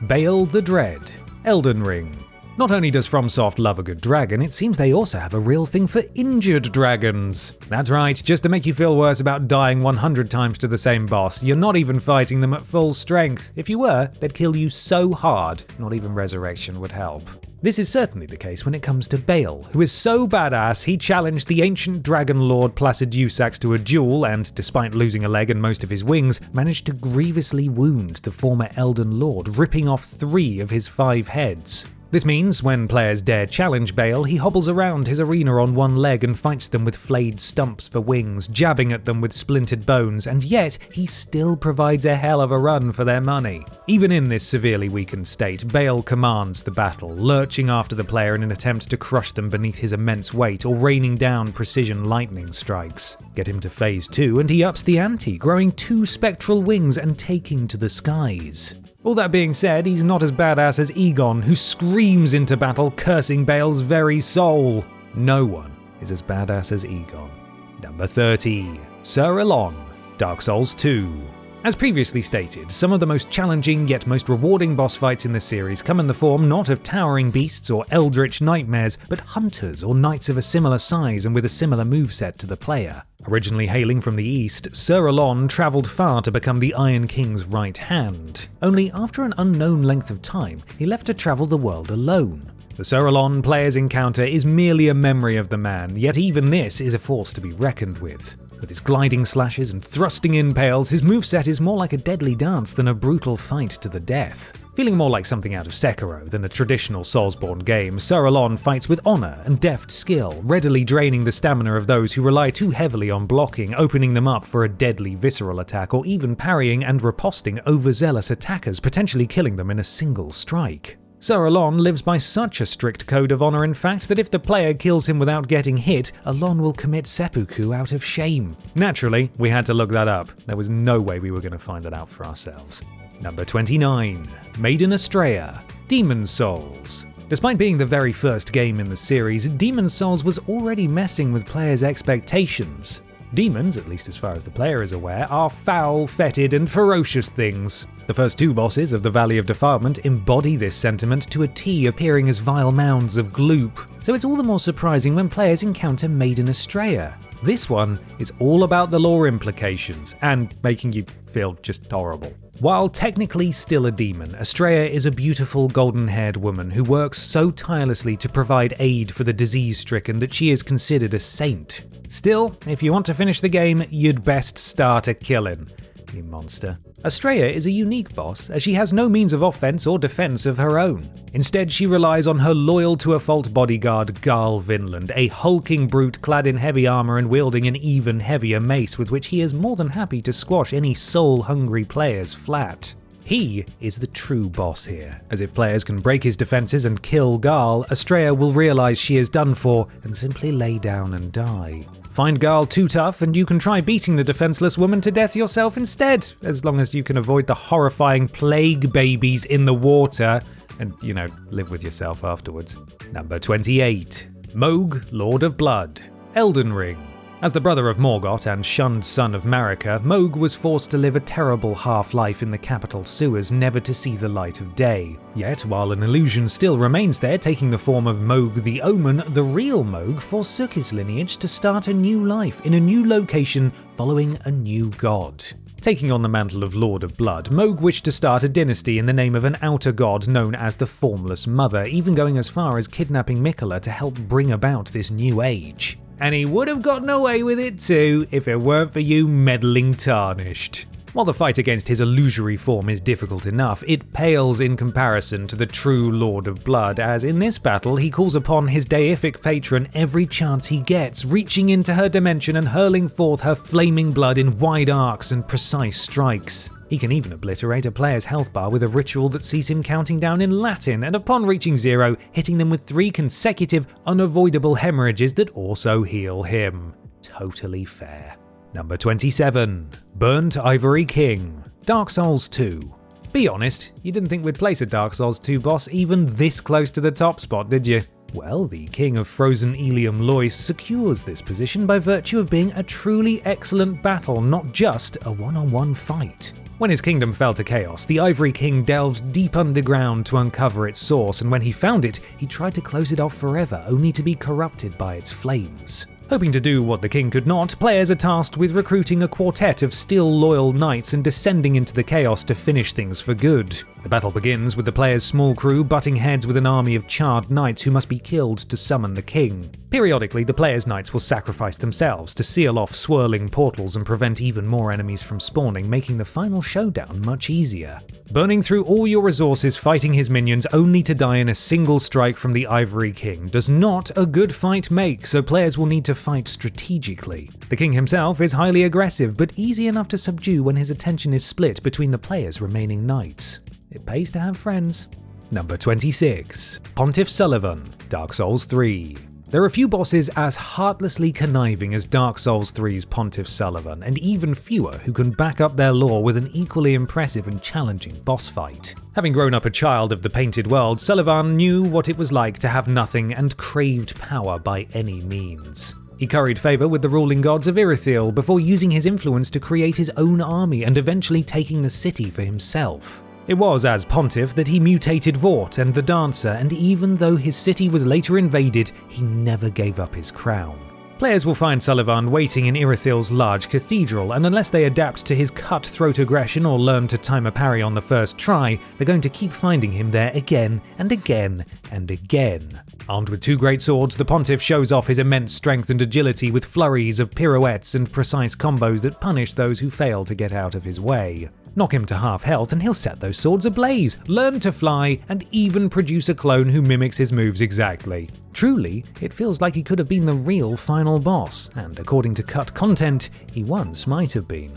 Bayle the Dread. Elden Ring. Not only does FromSoft love a good dragon, it seems they also have a real thing for injured dragons. That's right, just to make you feel worse about dying 100 times to the same boss, you're not even fighting them at full strength. If you were, they'd kill you so hard, not even resurrection would help. This is certainly the case when it comes to Bayle, who is so badass he challenged the ancient dragon lord Placidusax to a duel and, despite losing a leg and most of his wings, managed to grievously wound the former Elden Lord, ripping off 3 of his 5 heads. This means when players dare challenge Bayle, he hobbles around his arena on one leg and fights them with flayed stumps for wings, jabbing at them with splintered bones, and yet he still provides a hell of a run for their money. Even in this severely weakened state, Bayle commands the battle, lurching after the player in an attempt to crush them beneath his immense weight or raining down precision lightning strikes. Get him to phase 2 and he ups the ante, growing 2 spectral wings and taking to the skies. All that being said, he's not as badass as Egon, who screams into battle, cursing Bayle's very soul. No one is as badass as Egon. Number 30. Sir Elon. Dark Souls 2. As previously stated, some of the most challenging yet most rewarding boss fights in the series come in the form not of towering beasts or eldritch nightmares, but hunters or knights of a similar size and with a similar moveset to the player. Originally hailing from the east, Sir Elon travelled far to become the Iron King's right hand. Only after an unknown length of time, he left to travel the world alone. The Sir Elon player's encounter is merely a memory of the man, yet even this is a force to be reckoned with. With his gliding slashes and thrusting impales, his moveset is more like a deadly dance than a brutal fight to the death. Feeling more like something out of Sekiro than a traditional Soulsborne game, Sauron fights with honor and deft skill, readily draining the stamina of those who rely too heavily on blocking, opening them up for a deadly visceral attack, or even parrying and riposting overzealous attackers, potentially killing them in a single strike. Sauron lives by such a strict code of honor, in fact, that if the player kills him without getting hit, Alon will commit seppuku out of shame. Naturally, we had to look that up. There was no way we were going to find that out for ourselves. Number 29. Maiden Astrea, Demon's Souls. Despite being the very first game in the series, Demon's Souls was already messing with players' expectations. Demons, at least as far as the player is aware, are foul, fetid, and ferocious things. The first two bosses of the Valley of Defilement embody this sentiment to a T, appearing as vile mounds of gloop, so it's all the more surprising when players encounter Maiden Astrea. This one is all about the lore implications, and making you feel just horrible. While technically still a demon, Astrea is a beautiful golden-haired woman who works so tirelessly to provide aid for the disease-stricken that she is considered a saint. Still, if you want to finish the game, you'd best start a killing, you monster. Astrea is a unique boss, as she has no means of offense or defense of her own. Instead, she relies on her loyal-to-a-fault bodyguard, Garl Vinland, a hulking brute clad in heavy armor and wielding an even heavier mace with which he is more than happy to squash any soul-hungry players flat. He is the true boss here, as if players can break his defenses and kill Garl, Astrea will realize she is done for and simply lay down and die. Find Garl too tough and you can try beating the defenseless woman to death yourself instead, as long as you can avoid the horrifying plague babies in the water and, live with yourself afterwards. Number 28. Mohg, Lord of Blood, Elden Ring. As the brother of Morgoth and shunned son of Marika, Mohg was forced to live a terrible half-life in the capital sewers, never to see the light of day. Yet, while an illusion still remains there, taking the form of Mohg the Omen, the real Mohg forsook his lineage to start a new life in a new location, following a new god. Taking on the mantle of Lord of Blood, Mohg wished to start a dynasty in the name of an outer god known as the Formless Mother, even going as far as kidnapping Miquella to help bring about this new age. And he would have gotten away with it too if it weren't for you meddling Tarnished. While the fight against his illusory form is difficult enough, it pales in comparison to the true Lord of Blood, as in this battle he calls upon his deific patron every chance he gets, reaching into her dimension and hurling forth her flaming blood in wide arcs and precise strikes. He can even obliterate a player's health bar with a ritual that sees him counting down in Latin, and upon reaching 0, hitting them with 3 consecutive, unavoidable hemorrhages that also heal him. Totally fair. Number 27. Burnt Ivory King, Dark Souls 2. Be honest, you didn't think we'd place a Dark Souls 2 boss even this close to the top spot, did you? Well, the King of Frozen Ilium Lois secures this position by virtue of being a truly excellent battle, not just a one-on-one fight. When his kingdom fell to chaos, the Ivory King delved deep underground to uncover its source, and when he found it, he tried to close it off forever, only to be corrupted by its flames. Hoping to do what the king could not, players are tasked with recruiting a quartet of still loyal knights and descending into the chaos to finish things for good. The battle begins with the player's small crew butting heads with an army of charred knights who must be killed to summon the king. Periodically, the player's knights will sacrifice themselves to seal off swirling portals and prevent even more enemies from spawning, making the final showdown much easier. Burning through all your resources fighting his minions only to die in a single strike from the Ivory King does not a good fight make, so players will need to fight strategically. The king himself is highly aggressive, but easy enough to subdue when his attention is split between the player's remaining knights. It pays to have friends. Number 26. Pontiff Sulyvahn, Dark Souls 3. There are few bosses as heartlessly conniving as Dark Souls 3's Pontiff Sulyvahn, and even fewer who can back up their lore with an equally impressive and challenging boss fight. Having grown up a child of the Painted World, Sulyvahn knew what it was like to have nothing and craved power by any means. He curried favour with the ruling gods of Irithyll before using his influence to create his own army and eventually taking the city for himself. It was as Pontiff that he mutated Vort and the Dancer, and even though his city was later invaded, he never gave up his crown. Players will find Sulyvahn waiting in Irithyll's large cathedral, and unless they adapt to his cutthroat aggression or learn to time a parry on the first try, they're going to keep finding him there again and again and again. Armed with 2 great swords, the Pontiff shows off his immense strength and agility with flurries of pirouettes and precise combos that punish those who fail to get out of his way. Knock him to half health and he'll set those swords ablaze, learn to fly, and even produce a clone who mimics his moves exactly. Truly, it feels like he could have been the real final boss, and according to cut content, he once might have been.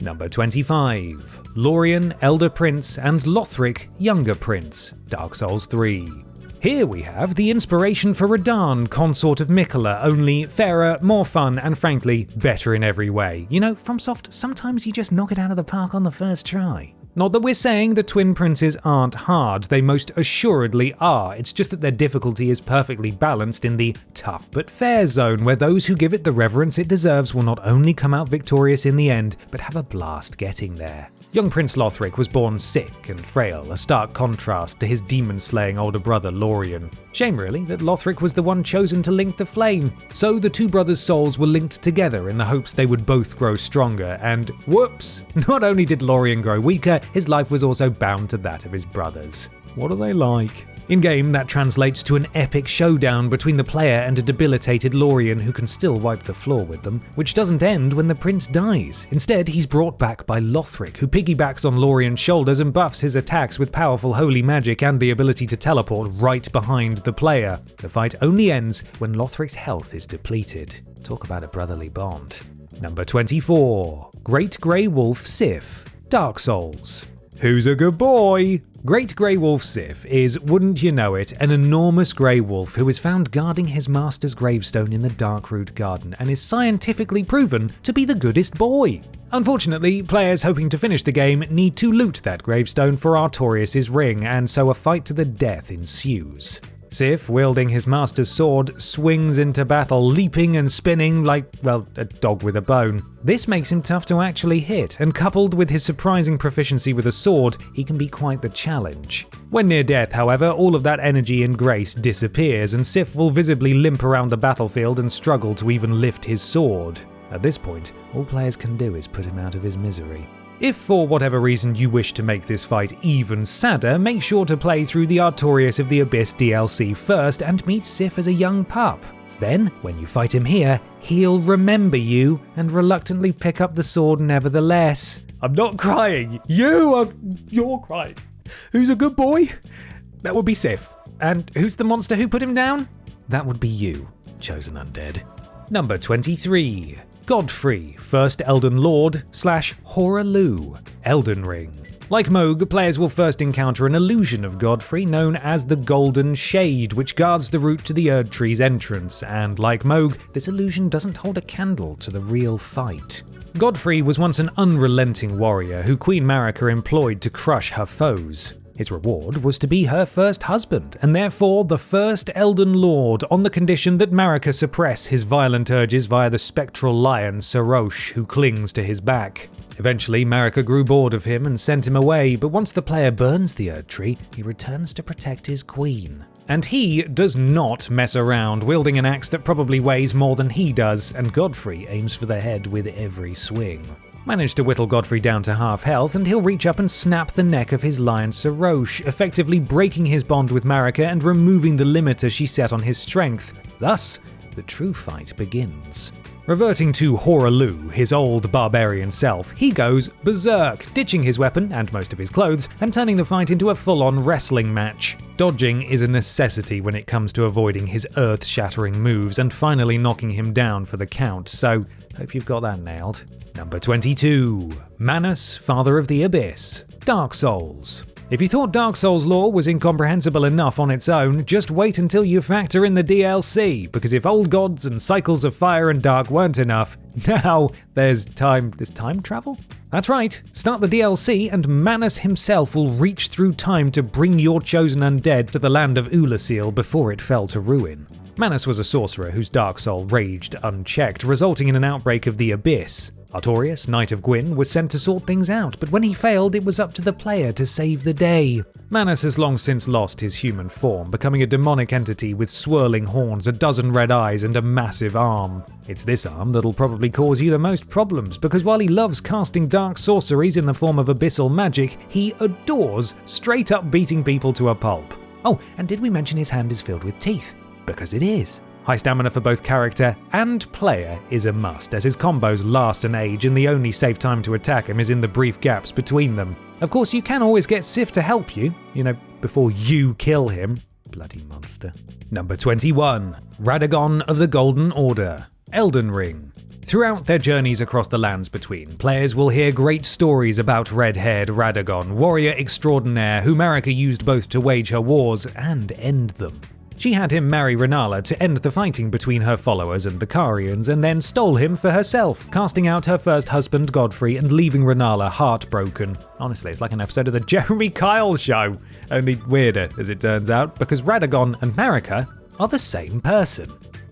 Number 25. Lorien, Elder Prince, and Lothric, Younger Prince, Dark Souls 3. Here we have the inspiration for Radahn, consort of Miquella, only fairer, more fun, and frankly, better in every way. You know, FromSoft, sometimes you just knock it out of the park on the first try. Not that we're saying the twin princes aren't hard, they most assuredly are, it's just that their difficulty is perfectly balanced in the tough but fair zone, where those who give it the reverence it deserves will not only come out victorious in the end, but have a blast getting there. Young Prince Lothric was born sick and frail, a stark contrast to his demon-slaying older brother Lorien. Shame really that Lothric was the one chosen to link the flame. So the two brothers' souls were linked together in the hopes they would both grow stronger, and whoops! Not only did Lorien grow weaker, his life was also bound to that of his brothers. What are they like? In-game, that translates to an epic showdown between the player and a debilitated Lorien who can still wipe the floor with them, which doesn't end when the prince dies. Instead, he's brought back by Lothric, who piggybacks on Lorien's shoulders and buffs his attacks with powerful holy magic and the ability to teleport right behind the player. The fight only ends when Lothric's health is depleted. Talk about a brotherly bond. Number 24. Great Grey Wolf Sif, Dark Souls. Who's a good boy? Great Grey Wolf Sif is, wouldn't you know it, an enormous grey wolf who is found guarding his master's gravestone in the Darkroot Garden and is scientifically proven to be the goodest boy. Unfortunately, players hoping to finish the game need to loot that gravestone for Artorias' ring, and so a fight to the death ensues. Sif, wielding his master's sword, swings into battle, leaping and spinning like, well, a dog with a bone. This makes him tough to actually hit, and coupled with his surprising proficiency with a sword, he can be quite the challenge. When near death, however, all of that energy and grace disappears, and Sif will visibly limp around the battlefield and struggle to even lift his sword. At this point, all players can do is put him out of his misery. If for whatever reason you wish to make this fight even sadder, make sure to play through the Artorias of the Abyss DLC first and meet Sif as a young pup. Then, when you fight him here, he'll remember you and reluctantly pick up the sword nevertheless. I'm not crying. You're crying. Who's a good boy? That would be Sif. And who's the monster who put him down? That would be you, chosen undead. Number 23. Godfrey, First Elden Lord / Horaloo, Elden Ring. Like Mohg, players will first encounter an illusion of Godfrey known as the Golden Shade, which guards the route to the Erd Tree's entrance, and like Mohg, this illusion doesn't hold a candle to the real fight. Godfrey was once an unrelenting warrior who Queen Marika employed to crush her foes. His reward was to be her first husband, and therefore the first Elden Lord, on the condition that Marika suppress his violent urges via the spectral lion Sarosh, who clings to his back. Eventually, Marika grew bored of him and sent him away, but once the player burns the Erd Tree, he returns to protect his queen. And he does not mess around, wielding an axe that probably weighs more than he does, and Godfrey aims for the head with every swing. Manage to whittle Godfrey down to half health, and he'll reach up and snap the neck of his lion Sarosh, effectively breaking his bond with Marika and removing the limiter she set on his strength. Thus, the true fight begins. Reverting to Horaloo, his old barbarian self, he goes berserk, ditching his weapon and most of his clothes, and turning the fight into a full-on wrestling match. Dodging is a necessity when it comes to avoiding his earth-shattering moves and finally knocking him down for the count, so hope you've got that nailed. Number 22. Manus, Father of the Abyss, Dark Souls. If you thought Dark Souls lore was incomprehensible enough on its own, just wait until you factor in the DLC, because if old gods and cycles of fire and dark weren't enough, now there's time travel? That's right, start the DLC and Manus himself will reach through time to bring your chosen undead to the land of Ulasil before it fell to ruin. Manus was a sorcerer whose dark soul raged unchecked, resulting in an outbreak of the Abyss. Artorias, Knight of Gwyn, was sent to sort things out, but when he failed, it was up to the player to save the day. Manus has long since lost his human form, becoming a demonic entity with swirling horns, a dozen red eyes, and a massive arm. It's this arm that'll probably cause you the most problems, because while he loves casting dark sorceries in the form of abyssal magic, he adores straight up beating people to a pulp. Oh, and did we mention his hand is filled with teeth? Because it is. High stamina for both character and player is a must, as his combos last an age and the only safe time to attack him is in the brief gaps between them. Of course, you can always get Sif to help you, before you kill him. Bloody monster. Number 21. Radagon of the Golden Order, Elden Ring. Throughout their journeys across the lands between, players will hear great stories about red-haired Radagon, warrior extraordinaire who Marika used both to wage her wars and end them. She had him marry Rennala to end the fighting between her followers and the Carians, and then stole him for herself, casting out her first husband Godfrey and leaving Rennala heartbroken. Honestly, it's like an episode of the Jeremy Kyle Show, only weirder as it turns out, because Radagon and Marika are the same person.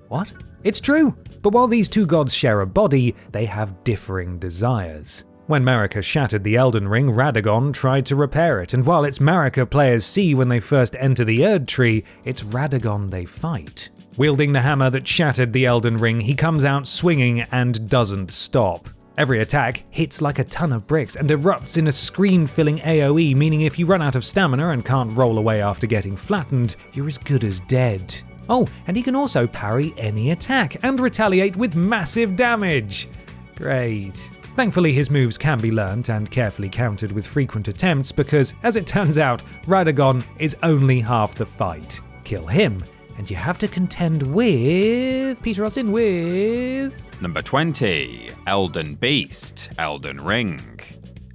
What? It's true, but while these two gods share a body, they have differing desires. When Marika shattered the Elden Ring, Radagon tried to repair it, and while it's Marika players see when they first enter the Erd Tree, it's Radagon they fight. Wielding the hammer that shattered the Elden Ring, he comes out swinging and doesn't stop. Every attack hits like a ton of bricks and erupts in a screen-filling AoE, meaning if you run out of stamina and can't roll away after getting flattened, you're as good as dead. Oh, and he can also parry any attack and retaliate with massive damage. Great. Thankfully, his moves can be learnt and carefully countered with frequent attempts because, as it turns out, Radagon is only half the fight. Kill him, and you have to contend with... Peter Austin with... Number 20. Elden Beast, Elden Ring.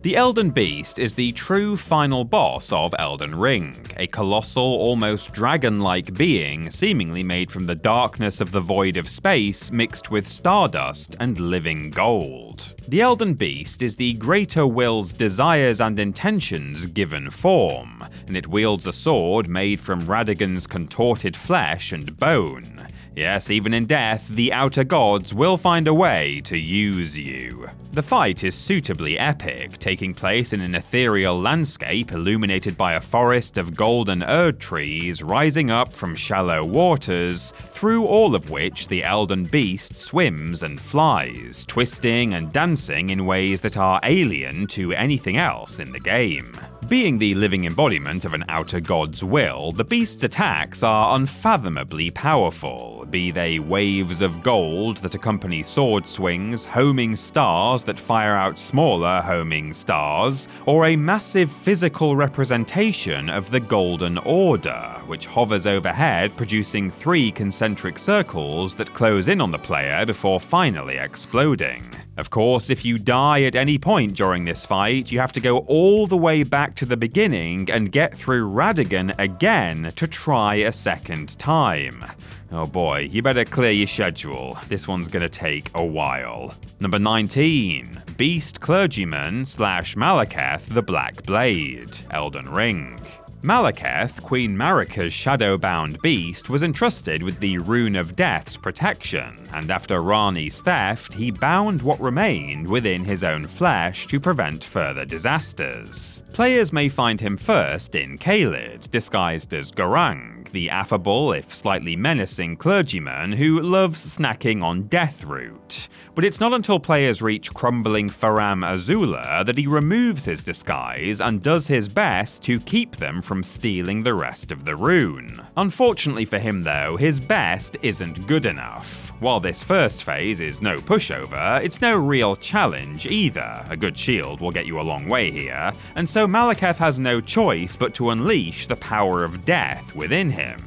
The Elden Beast is the true final boss of Elden Ring, a colossal, almost dragon-like being seemingly made from the darkness of the void of space mixed with stardust and living gold. The Elden Beast is the Greater Will's desires and intentions given form, and it wields a sword made from Radagon's contorted flesh and bone. Yes, even in death, the outer gods will find a way to use you. The fight is suitably epic, taking place in an ethereal landscape illuminated by a forest of golden Erd trees rising up from shallow waters, through all of which the Elden Beast swims and flies, twisting and dancing in ways that are alien to anything else in the game. Being the living embodiment of an outer god's will, the beast's attacks are unfathomably powerful, be they waves of gold that accompany sword swings, homing stars that fire out smaller homing stars, or a massive physical representation of the Golden Order, which hovers overhead producing 3 concentric circles that close in on the player before finally exploding. Of course, if you die at any point during this fight, you have to go all the way back to the beginning and get through Radagon again to try a second time. Oh boy, you better clear your schedule. This one's gonna take a while. Number 19. Beast Clergyman / Maliketh the Black Blade, Elden Ring. Maliketh, Queen Marika's shadow-bound beast, was entrusted with the Rune of Death's protection, and after Rani's theft, he bound what remained within his own flesh to prevent further disasters. Players may find him first in Caelid, disguised as Gorang, the affable, if slightly menacing clergyman who loves snacking on Deathroot. But it's not until players reach crumbling Faram Azula that he removes his disguise and does his best to keep them from stealing the rest of the rune. Unfortunately for him though, his best isn't good enough. While this first phase is no pushover, it's no real challenge either. A good shield will get you a long way here, and so Maliketh has no choice but to unleash the power of death within him.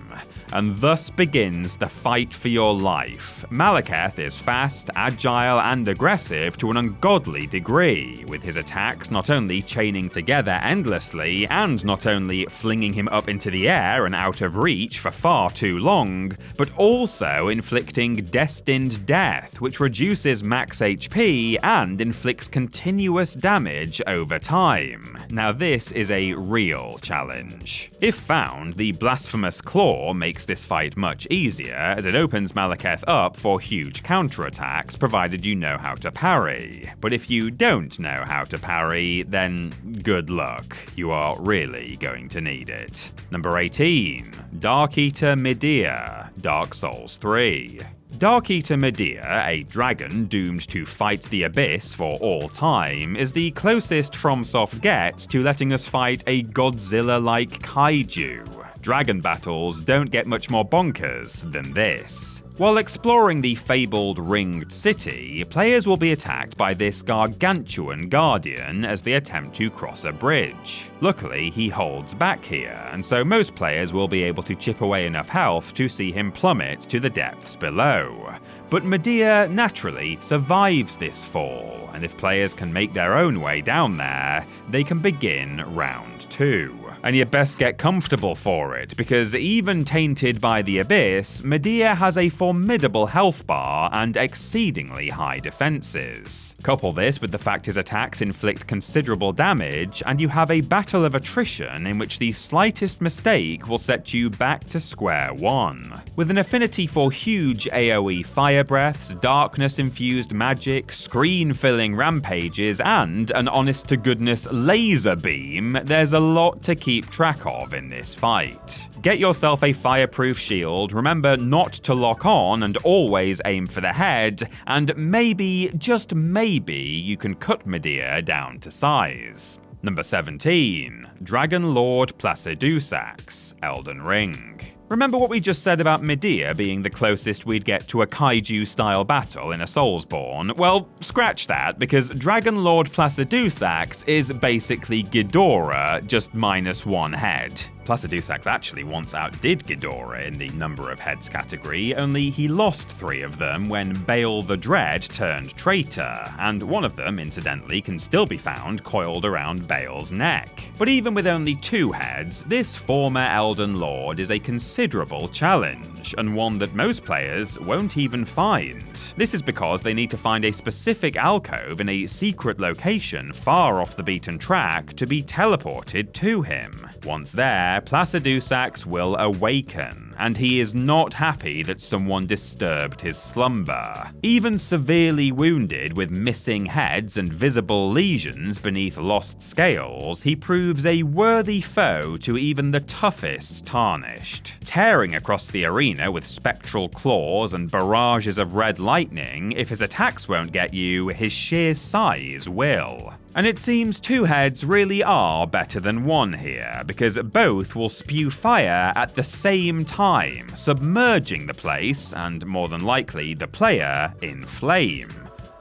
And thus begins the fight for your life. Maliketh is fast, agile, and aggressive to an ungodly degree, with his attacks not only chaining together endlessly, and not only flinging him up into the air and out of reach for far too long, but also inflicting destined death, which reduces max HP and inflicts continuous damage over time. Now this is a real challenge. If found, the Blasphemous Claw makes this fight much easier, as it opens Maliketh up for huge counterattacks, provided you know how to parry. But if you don't know how to parry, then good luck. You are really going to need it. Number 18. Dark Eater Medea, Dark Souls 3. Dark Eater Medea, a dragon doomed to fight the Abyss for all time, is the closest FromSoft gets to letting us fight a Godzilla-like kaiju. Dragon battles don't get much more bonkers than this. While exploring the fabled Ringed City, players will be attacked by this gargantuan guardian as they attempt to cross a bridge. Luckily, he holds back here, and so most players will be able to chip away enough health to see him plummet to the depths below. But Medea naturally survives this fall, and if players can make their own way down there, they can begin round 2. And you best get comfortable for it, because even tainted by the Abyss, Medea has a formidable health bar and exceedingly high defenses. Couple this with the fact his attacks inflict considerable damage, and you have a battle of attrition in which the slightest mistake will set you back to square one. With an affinity for huge AoE fire breaths, darkness-infused magic, screen-filling rampages, and an honest-to-goodness laser beam, there's a lot to keep track of in this fight. Get yourself a fireproof shield, remember not to lock on and always aim for the head, and maybe, just maybe, you can cut Medea down to size. Number 17. Dragon Lord Placidusax, Elden Ring. Remember what we just said about Medea being the closest we'd get to a kaiju-style battle in a Soulsborne? Well, scratch that, because Dragon Lord Placidusax is basically Ghidorah, just minus one head. Placidusax actually once outdid Ghidorah in the number of heads category, only he lost 3 of them when Bayle the Dread turned traitor, and one of them, incidentally, can still be found coiled around Bayle's neck. But even with only 2 heads, this former Elden Lord is a considerable challenge, and one that most players won't even find. This is because they need to find a specific alcove in a secret location far off the beaten track to be teleported to him. Once there, Placidusax will awaken, and he is not happy that someone disturbed his slumber. Even severely wounded with missing heads and visible lesions beneath lost scales, he proves a worthy foe to even the toughest Tarnished. Tearing across the arena with spectral claws and barrages of red lightning, if his attacks won't get you, his sheer size will. And it seems 2 heads really are better than 1 here, because both will spew fire at the same time, submerging the place, and more than likely the player, in flame.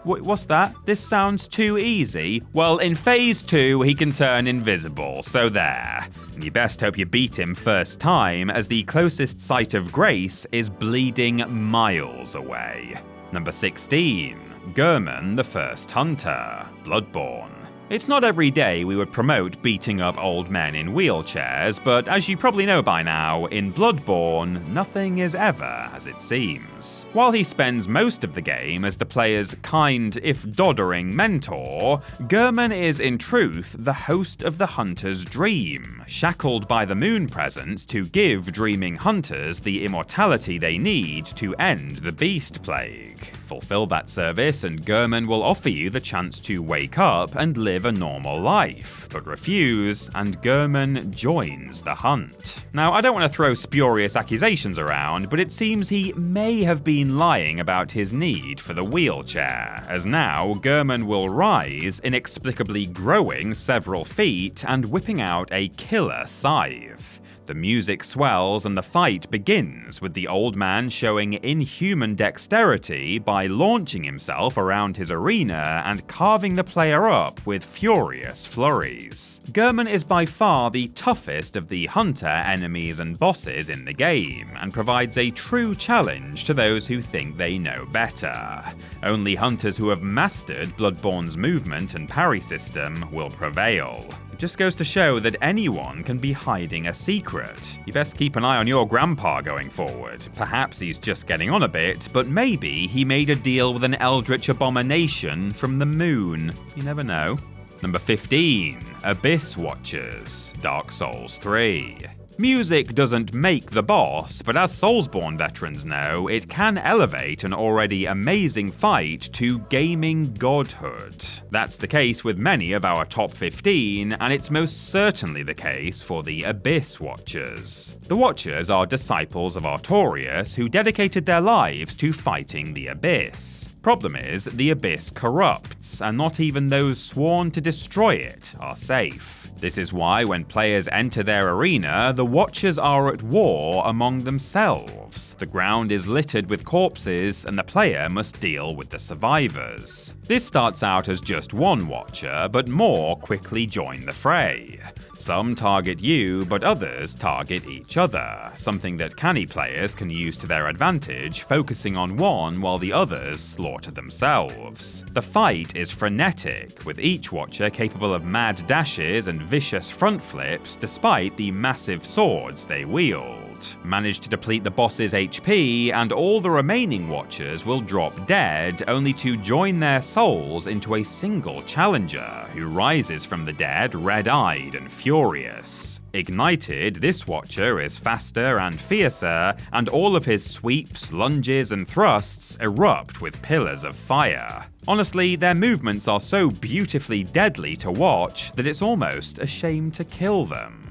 What's that? This sounds too easy. Well, in Phase 2, he can turn invisible, so there. You best hope you beat him first time, as the closest site of grace is bleeding miles away. Number 16. Gehrman the First Hunter, Bloodborne. It's not every day we would promote beating up old men in wheelchairs, but as you probably know by now, in Bloodborne, nothing is ever as it seems. While he spends most of the game as the player's kind, if doddering, mentor, Gehrman is in truth the host of the hunter's dream, shackled by the moon presence to give dreaming hunters the immortality they need to end the beast plague. Fulfill that service and Gehrman will offer you the chance to wake up and live a normal life, but refuse, and Gehrman joins the hunt. Now, I don't want to throw spurious accusations around, but it seems he may have been lying about his need for the wheelchair, as now Gehrman will rise, inexplicably growing several feet and whipping out a killer scythe. The music swells and the fight begins, with the old man showing inhuman dexterity by launching himself around his arena and carving the player up with furious flurries. Gehrman is by far the toughest of the hunter enemies and bosses in the game, and provides a true challenge to those who think they know better. Only hunters who have mastered Bloodborne's movement and parry system will prevail. It just goes to show that anyone can be hiding a secret. You best keep an eye on your grandpa going forward. Perhaps he's just getting on a bit, but maybe he made a deal with an eldritch abomination from the moon. You never know. Number 15. Abyss Watchers, Dark Souls 3. Music doesn't make the boss, but as Soulsborne veterans know, it can elevate an already amazing fight to gaming godhood. That's the case with many of our top 15, and it's most certainly the case for the Abyss Watchers. The Watchers are disciples of Artorias who dedicated their lives to fighting the Abyss. Problem is, the Abyss corrupts, and not even those sworn to destroy it are safe. This is why when players enter their arena, the the Watchers are at war among themselves. The ground is littered with corpses, and the player must deal with the survivors. This starts out as just one Watcher, but more quickly join the fray. Some target you, but others target each other, something that canny players can use to their advantage, focusing on one while the others slaughter themselves. The fight is frenetic, with each Watcher capable of mad dashes and vicious front flips despite the massive swords they wield. Manage to deplete the boss's HP, and all the remaining Watchers will drop dead, only to join their souls into a single challenger, who rises from the dead red-eyed and furious. Ignited, this Watcher is faster and fiercer, and all of his sweeps, lunges, and thrusts erupt with pillars of fire. Honestly, their movements are so beautifully deadly to watch that it's almost a shame to kill them.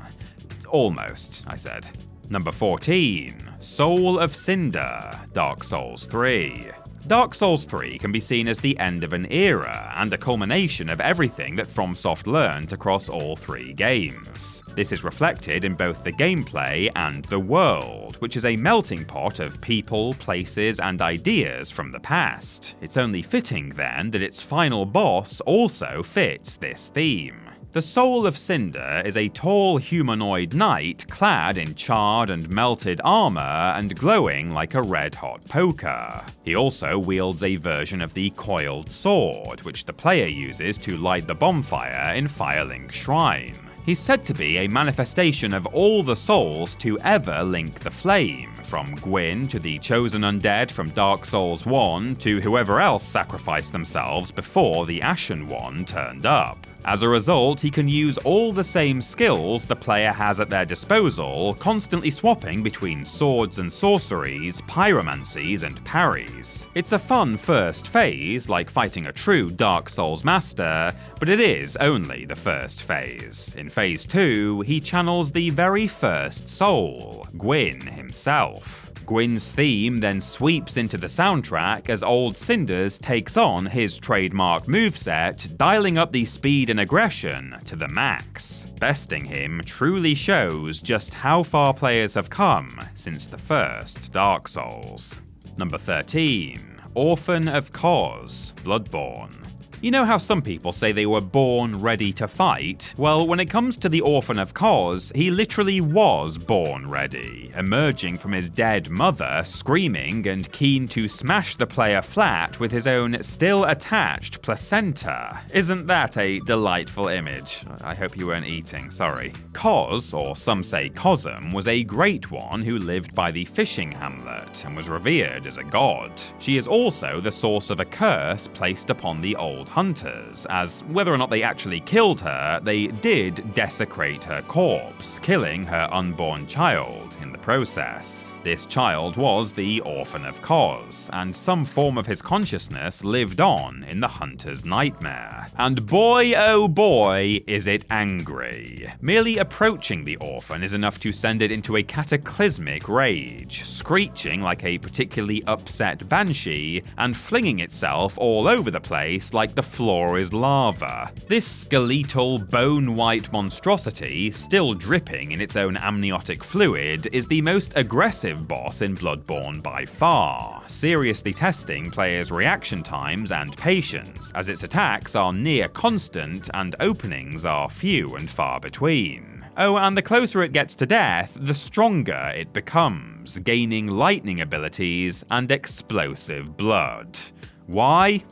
Almost, I said. Number 14. Soul of Cinder, Dark Souls 3. Dark Souls 3 can be seen as the end of an era, and a culmination of everything that FromSoft learned across all three games. This is reflected in both the gameplay and the world, which is a melting pot of people, places, and ideas from the past. It's only fitting, then, that its final boss also fits this theme. The Soul of Cinder is a tall humanoid knight clad in charred and melted armor and glowing like a red-hot poker. He also wields a version of the coiled sword, which the player uses to light the bonfire in Firelink Shrine. He's said to be a manifestation of all the souls to ever link the flame, from Gwyn to the chosen undead from Dark Souls 1 to whoever else sacrificed themselves before the Ashen One turned up. As a result, he can use all the same skills the player has at their disposal, constantly swapping between swords and sorceries, pyromancies and parries. It's a fun first phase, like fighting a true Dark Souls master, but it is only the first phase. In phase 2, he channels the very first soul, Gwyn himself. Gwyn's theme then sweeps into the soundtrack as Old Cinders takes on his trademark moveset, dialing up the speed and aggression to the max. Besting him truly shows just how far players have come since the first Dark Souls. Number 13. Orphan of Kos, Bloodborne. You know how some people say they were born ready to fight? Well, when it comes to the Orphan of Kos, he literally was born ready, emerging from his dead mother, screaming and keen to smash the player flat with his own still-attached placenta. Isn't that a delightful image? I hope you weren't eating, sorry. Kos, or some say Cosm, was a great one who lived by the fishing hamlet and was revered as a god. She is also the source of a curse placed upon the old hunters, as whether or not they actually killed her, they did desecrate her corpse, killing her unborn child in the process. This child was the Orphan of Kos, and some form of his consciousness lived on in the hunter's nightmare. And boy oh boy is it angry. Merely approaching the orphan is enough to send it into a cataclysmic rage, screeching like a particularly upset banshee and flinging itself all over the place like the floor is lava. This skeletal, bone-white monstrosity, still dripping in its own amniotic fluid, is the most aggressive boss in Bloodborne by far, seriously testing players' reaction times and patience, as its attacks are near constant and openings are few and far between. Oh, and the closer it gets to death, the stronger it becomes, gaining lightning abilities and explosive blood. Why?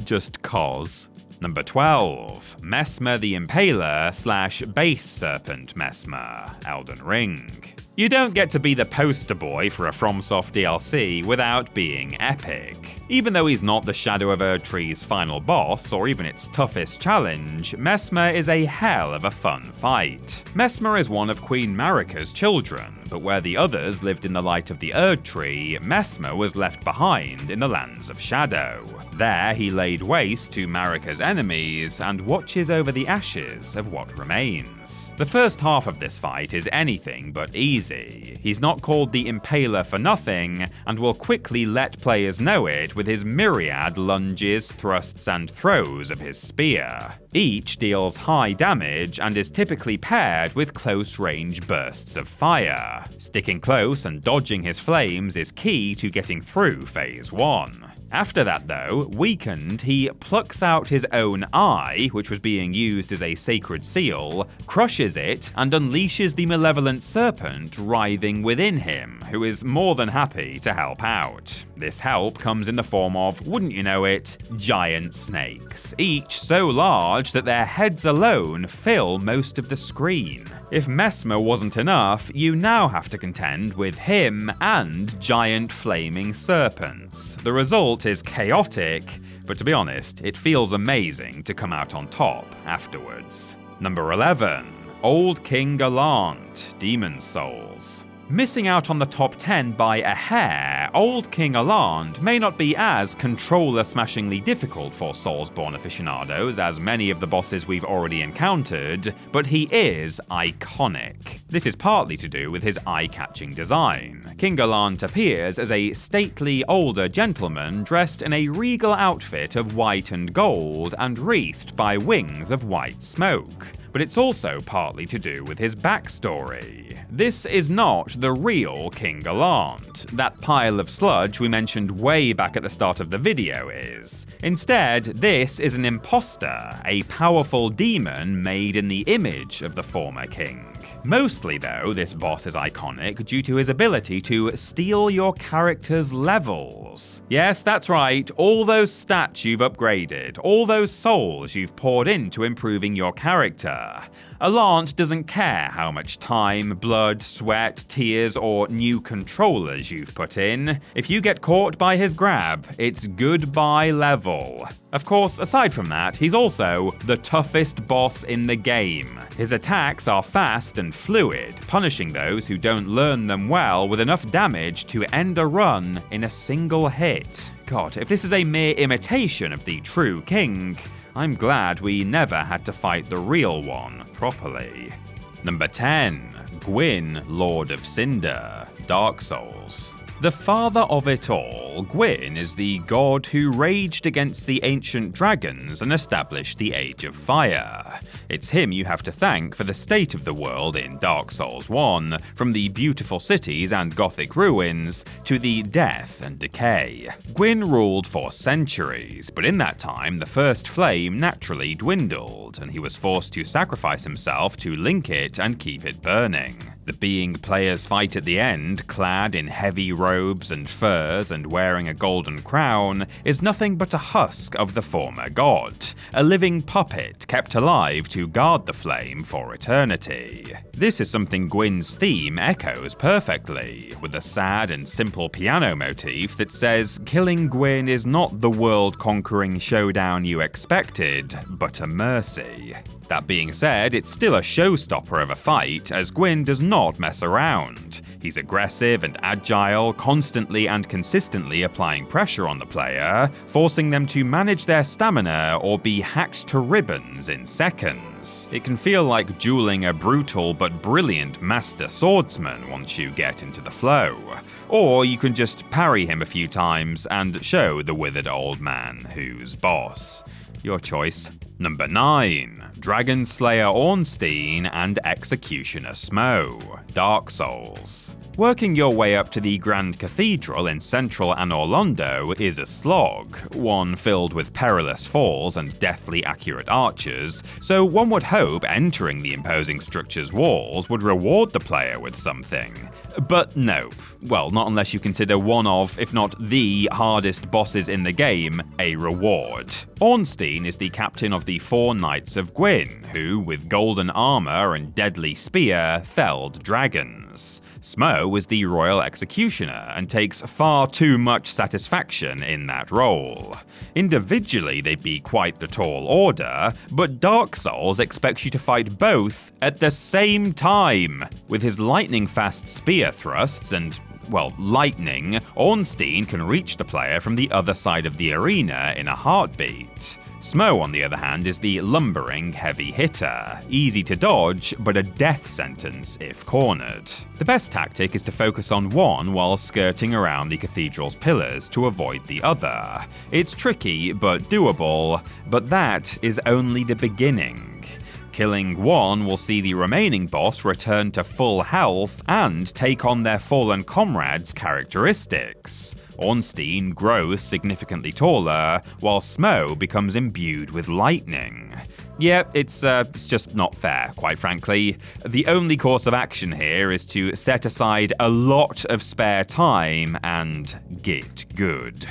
Just cause. Number 12. Messmer the Impaler / Base Serpent Messmer, Elden Ring. You don't get to be the poster boy for a FromSoft DLC without being epic. Even though he's not the Shadow of Erdtree's final boss, or even its toughest challenge, Messmer is a hell of a fun fight. Messmer is one of Queen Marika's children, but where the others lived in the light of the Erdtree, Messmer was left behind in the lands of Shadow. There he laid waste to Marika's enemies and watches over the ashes of what remains. The first half of this fight is anything but easy. He's not called the Impaler for nothing, and will quickly let players know it with his myriad lunges, thrusts, and throws of his spear. Each deals high damage and is typically paired with close-range bursts of fire. Sticking close and dodging his flames is key to getting through Phase 1. After that though, weakened, he plucks out his own eye, which was being used as a sacred seal, crushes it, and unleashes the malevolent serpent writhing within him, who is more than happy to help out. This help comes in the form of, wouldn't you know it, giant snakes, each so large that their heads alone fill most of the screen. If Mesmer wasn't enough, you now have to contend with him and giant flaming serpents. The result is chaotic, but to be honest, it feels amazing to come out on top afterwards. Number 11. Old King Allant, Demon Souls. Missing out on the top 10 by a hair, Old King Allant may not be as controller-smashingly difficult for Soulsborne aficionados as many of the bosses we've already encountered, but he is iconic. This is partly to do with his eye-catching design. King Allant appears as a stately older gentleman dressed in a regal outfit of white and gold and wreathed by wings of white smoke. But it's also partly to do with his backstory. This is not the real King Allant. That pile of sludge we mentioned way back at the start of the video is. Instead, this is an imposter, a powerful demon made in the image of the former king. Mostly though, this boss is iconic due to his ability to steal your character's levels. Yes, that's right, all those stats you've upgraded, all those souls you've poured into improving your character. Allant doesn't care how much time, blood, sweat, tears, or new controllers you've put in. If you get caught by his grab, it's goodbye level. Of course, aside from that, he's also the toughest boss in the game. His attacks are fast and fluid, punishing those who don't learn them well with enough damage to end a run in a single hit. God, if this is a mere imitation of the true king, I'm glad we never had to fight the real one properly. Number 10. Gwyn, Lord of Cinder, Dark Souls. The father of it all, Gwyn is the god who raged against the ancient dragons and established the Age of Fire. It's him you have to thank for the state of the world in Dark Souls 1, from the beautiful cities and gothic ruins to the death and decay. Gwyn ruled for centuries, but in that time the first flame naturally dwindled, and he was forced to sacrifice himself to link it and keep it burning. The being players fight at the end, clad in heavy robes and furs and wearing a golden crown, is nothing but a husk of the former god, a living puppet kept alive to guard the flame for eternity. This is something Gwyn's theme echoes perfectly, with a sad and simple piano motif that says killing Gwyn is not the world-conquering showdown you expected, but a mercy. That being said, it's still a showstopper of a fight, as Gwyn does not mess around. He's aggressive and agile, constantly and consistently applying pressure on the player, forcing them to manage their stamina or be hacked to ribbons in seconds. It can feel like dueling a brutal but brilliant master swordsman once you get into the flow. Or you can just parry him a few times and show the withered old man who's boss. Your choice. Number 9. Dragon Slayer Ornstein and Executioner Smo, Dark Souls. Working your way up to the Grand Cathedral in central Anor Londo is a slog, one filled with perilous falls and deathly accurate archers, so one would hope entering the imposing structure's walls would reward the player with something. But nope. Well, not unless you consider one of, if not the hardest bosses in the game, a reward. Ornstein is the captain of the 4 Knights of Gwyn, who, with golden armor and deadly spear, felled dragons. Smo is the royal executioner and takes far too much satisfaction in that role. Individually, they'd be quite the tall order, but Dark Souls expects you to fight both at the same time. With his lightning-fast spear thrusts and, well, lightning, Ornstein can reach the player from the other side of the arena in a heartbeat. Smo, on the other hand, is the lumbering heavy hitter, easy to dodge, but a death sentence if cornered. The best tactic is to focus on one while skirting around the cathedral's pillars to avoid the other. It's tricky but doable, but that is only the beginning. Killing one will see the remaining boss return to full health and take on their fallen comrade's characteristics. Ornstein grows significantly taller, while Smo becomes imbued with lightning. Yeah, it's just not fair, quite frankly. The only course of action here is to set aside a lot of spare time and get good.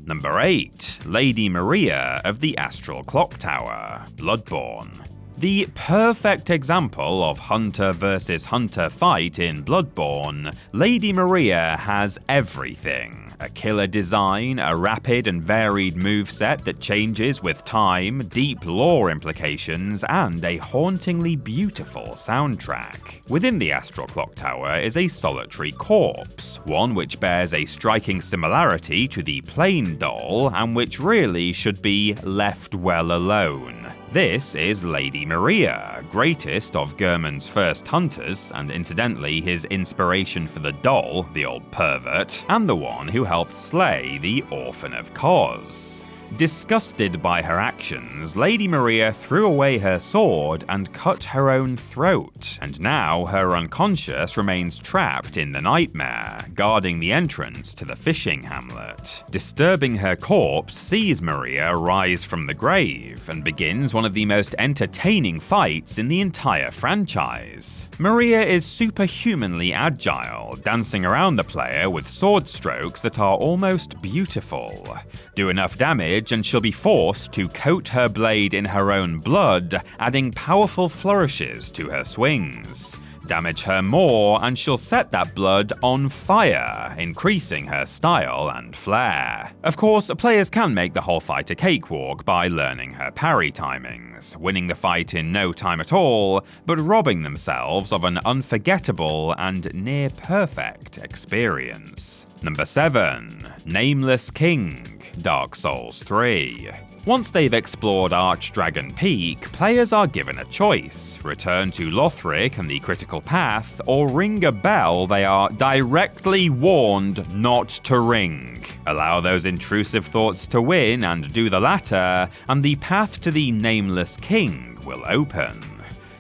Number 8. Lady Maria of the Astral Clock Tower, Bloodborne. The perfect example of hunter versus hunter fight in Bloodborne, Lady Maria has everything. A killer design, a rapid and varied moveset that changes with time, deep lore implications, and a hauntingly beautiful soundtrack. Within the Astral Clock Tower is a solitary corpse, one which bears a striking similarity to the Plain Doll, and which really should be left well alone. This is Lady Maria, greatest of Gehrman's first hunters, and incidentally his inspiration for the doll, the old pervert, and the one who helped slay the Orphan of Kos. Disgusted by her actions, Lady Maria threw away her sword and cut her own throat, and now her unconscious remains trapped in the nightmare, guarding the entrance to the fishing hamlet. Disturbing her corpse sees Maria rise from the grave, and begins one of the most entertaining fights in the entire franchise. Maria is superhumanly agile, dancing around the player with sword strokes that are almost beautiful. Do enough damage and she'll be forced to coat her blade in her own blood, adding powerful flourishes to her swings. Damage her more and she'll set that blood on fire, increasing her style and flair. Of course, players can make the whole fight a cakewalk by learning her parry timings, winning the fight in no time at all, but robbing themselves of an unforgettable and near-perfect experience. Number 7. Nameless King, Dark Souls 3. Once they've explored Archdragon Peak, players are given a choice: return to Lothric and the Critical Path, or ring a bell they are directly warned not to ring. Allow those intrusive thoughts to win and do the latter, and the path to the Nameless King will open.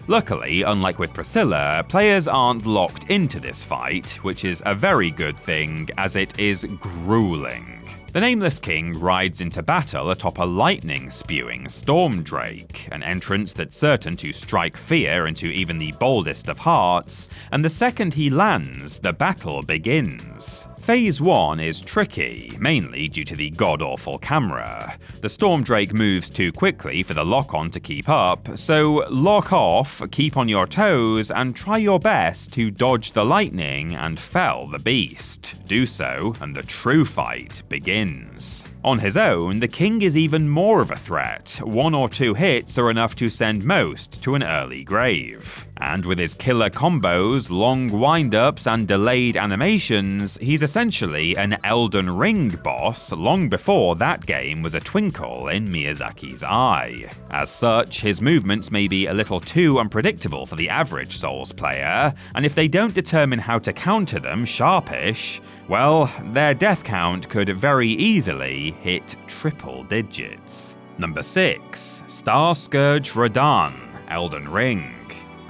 Luckily, unlike with Priscilla, players aren't locked into this fight, which is a very good thing, as it is grueling. The Nameless King rides into battle atop a lightning-spewing storm drake, an entrance that's certain to strike fear into even the boldest of hearts, and the second he lands, the battle begins. Phase 1 is tricky, mainly due to the god-awful camera. The Storm Drake moves too quickly for the lock-on to keep up, so lock off, keep on your toes, and try your best to dodge the lightning and fell the beast. Do so, and the true fight begins. On his own, the king is even more of a threat. 1 or 2 hits are enough to send most to an early grave. And with his killer combos, long wind-ups, and delayed animations, he's essentially an Elden Ring boss long before that game was a twinkle in Miyazaki's eye. As such, his movements may be a little too unpredictable for the average Souls player, and if they don't determine how to counter them sharpish, well, their death count could very easily hit triple digits. Number 6. Star Scourge Radahn, Elden Ring.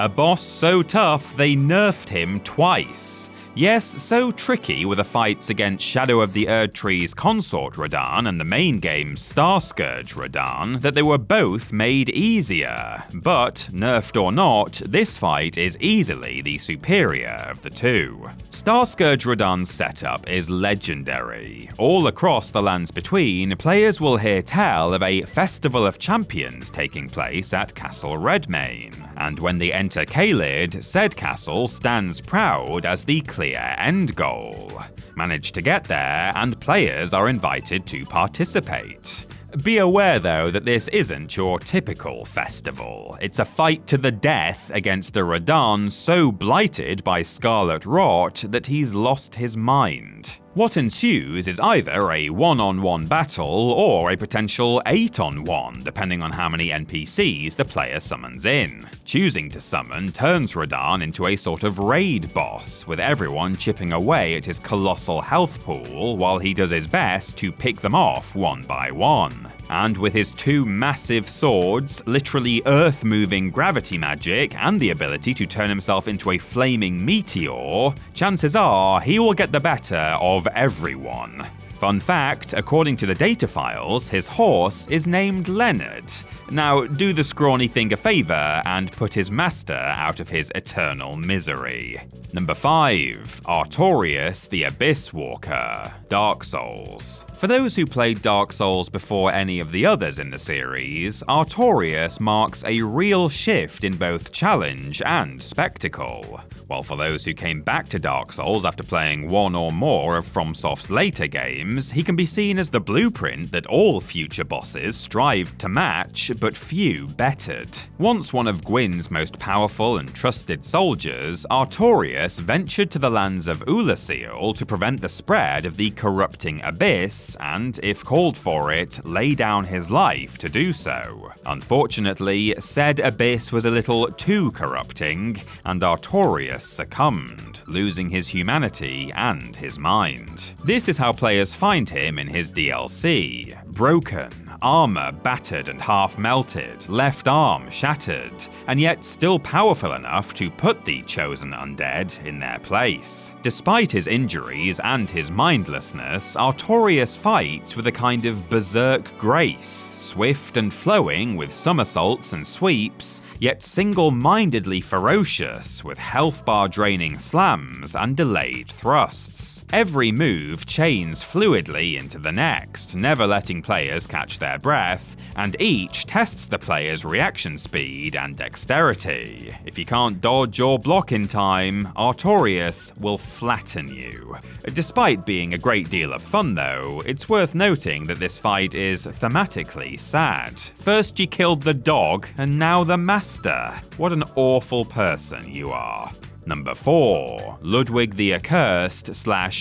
A boss so tough they nerfed him twice. Yes, so tricky were the fights against Shadow of the Erdtree's consort Radahn and the main game's Star Scourge Radahn that they were both made easier. But, nerfed or not, this fight is easily the superior of the two. Star Scourge Radahn's setup is legendary. All across the lands between, players will hear tell of a Festival of Champions taking place at Castle Redmane, and when they enter Caelid, said castle stands proud as the clear end goal. Manage to get there, and players are invited to participate. Be aware though that this isn't your typical festival. It's a fight to the death against a Radahn so blighted by scarlet rot that he's lost his mind. What ensues is either a 1-on-1 battle or a potential 8-on-1, depending on how many NPCs the player summons in. Choosing to summon turns Radahn into a sort of raid boss, with everyone chipping away at his colossal health pool while he does his best to pick them off one by one. And with his 2 massive swords, literally earth-moving gravity magic, and the ability to turn himself into a flaming meteor, chances are he will get the better of everyone. Fun fact, according to the data files, his horse is named Leonard. Now, do the scrawny thing a favour and put his master out of his eternal misery. Number 5. Artorias the Abysswalker, Dark Souls. For those who played Dark Souls before any of the others in the series, Artorias marks a real shift in both challenge and spectacle. While for those who came back to Dark Souls after playing one or more of FromSoft's later games, he can be seen as the blueprint that all future bosses strived to match, but few bettered. Once one of Gwyn's most powerful and trusted soldiers, Artorias ventured to the lands of Ulasil to prevent the spread of the corrupting abyss and, if called for it, lay down his life to do so. Unfortunately, said abyss was a little too corrupting, and Artorias succumbed, losing his humanity and his mind. This is how players find him in his DLC. Broken, armor battered and half melted, left arm shattered, and yet still powerful enough to put the chosen undead in their place. Despite his injuries and his mindlessness, Artorias fights with a kind of berserk grace, swift and flowing with somersaults and sweeps, yet single-mindedly ferocious with health bar draining slams and delayed thrusts. Every move chains fluidly into the next, never letting players catch their breath, and each tests the player's reaction speed and dexterity. If you can't dodge or block in time, Artorias will flatten you. Despite being a great deal of fun though, it's worth noting that this fight is thematically sad. First you killed the dog, and now the master. What an awful person you are. Number 4. Ludwig the Accursed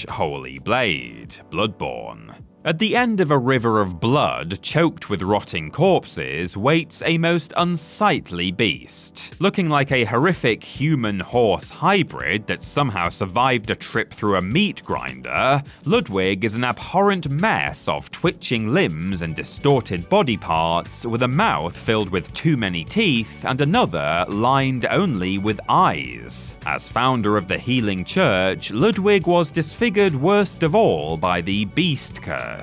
/ Holy Blade, Bloodborne. At the end of a river of blood, choked with rotting corpses, waits a most unsightly beast. Looking like a horrific human-horse hybrid that somehow survived a trip through a meat grinder, Ludwig is an abhorrent mess of twitching limbs and distorted body parts, with a mouth filled with too many teeth and another lined only with eyes. As founder of the Healing Church, Ludwig was disfigured worst of all by the Beast Curse.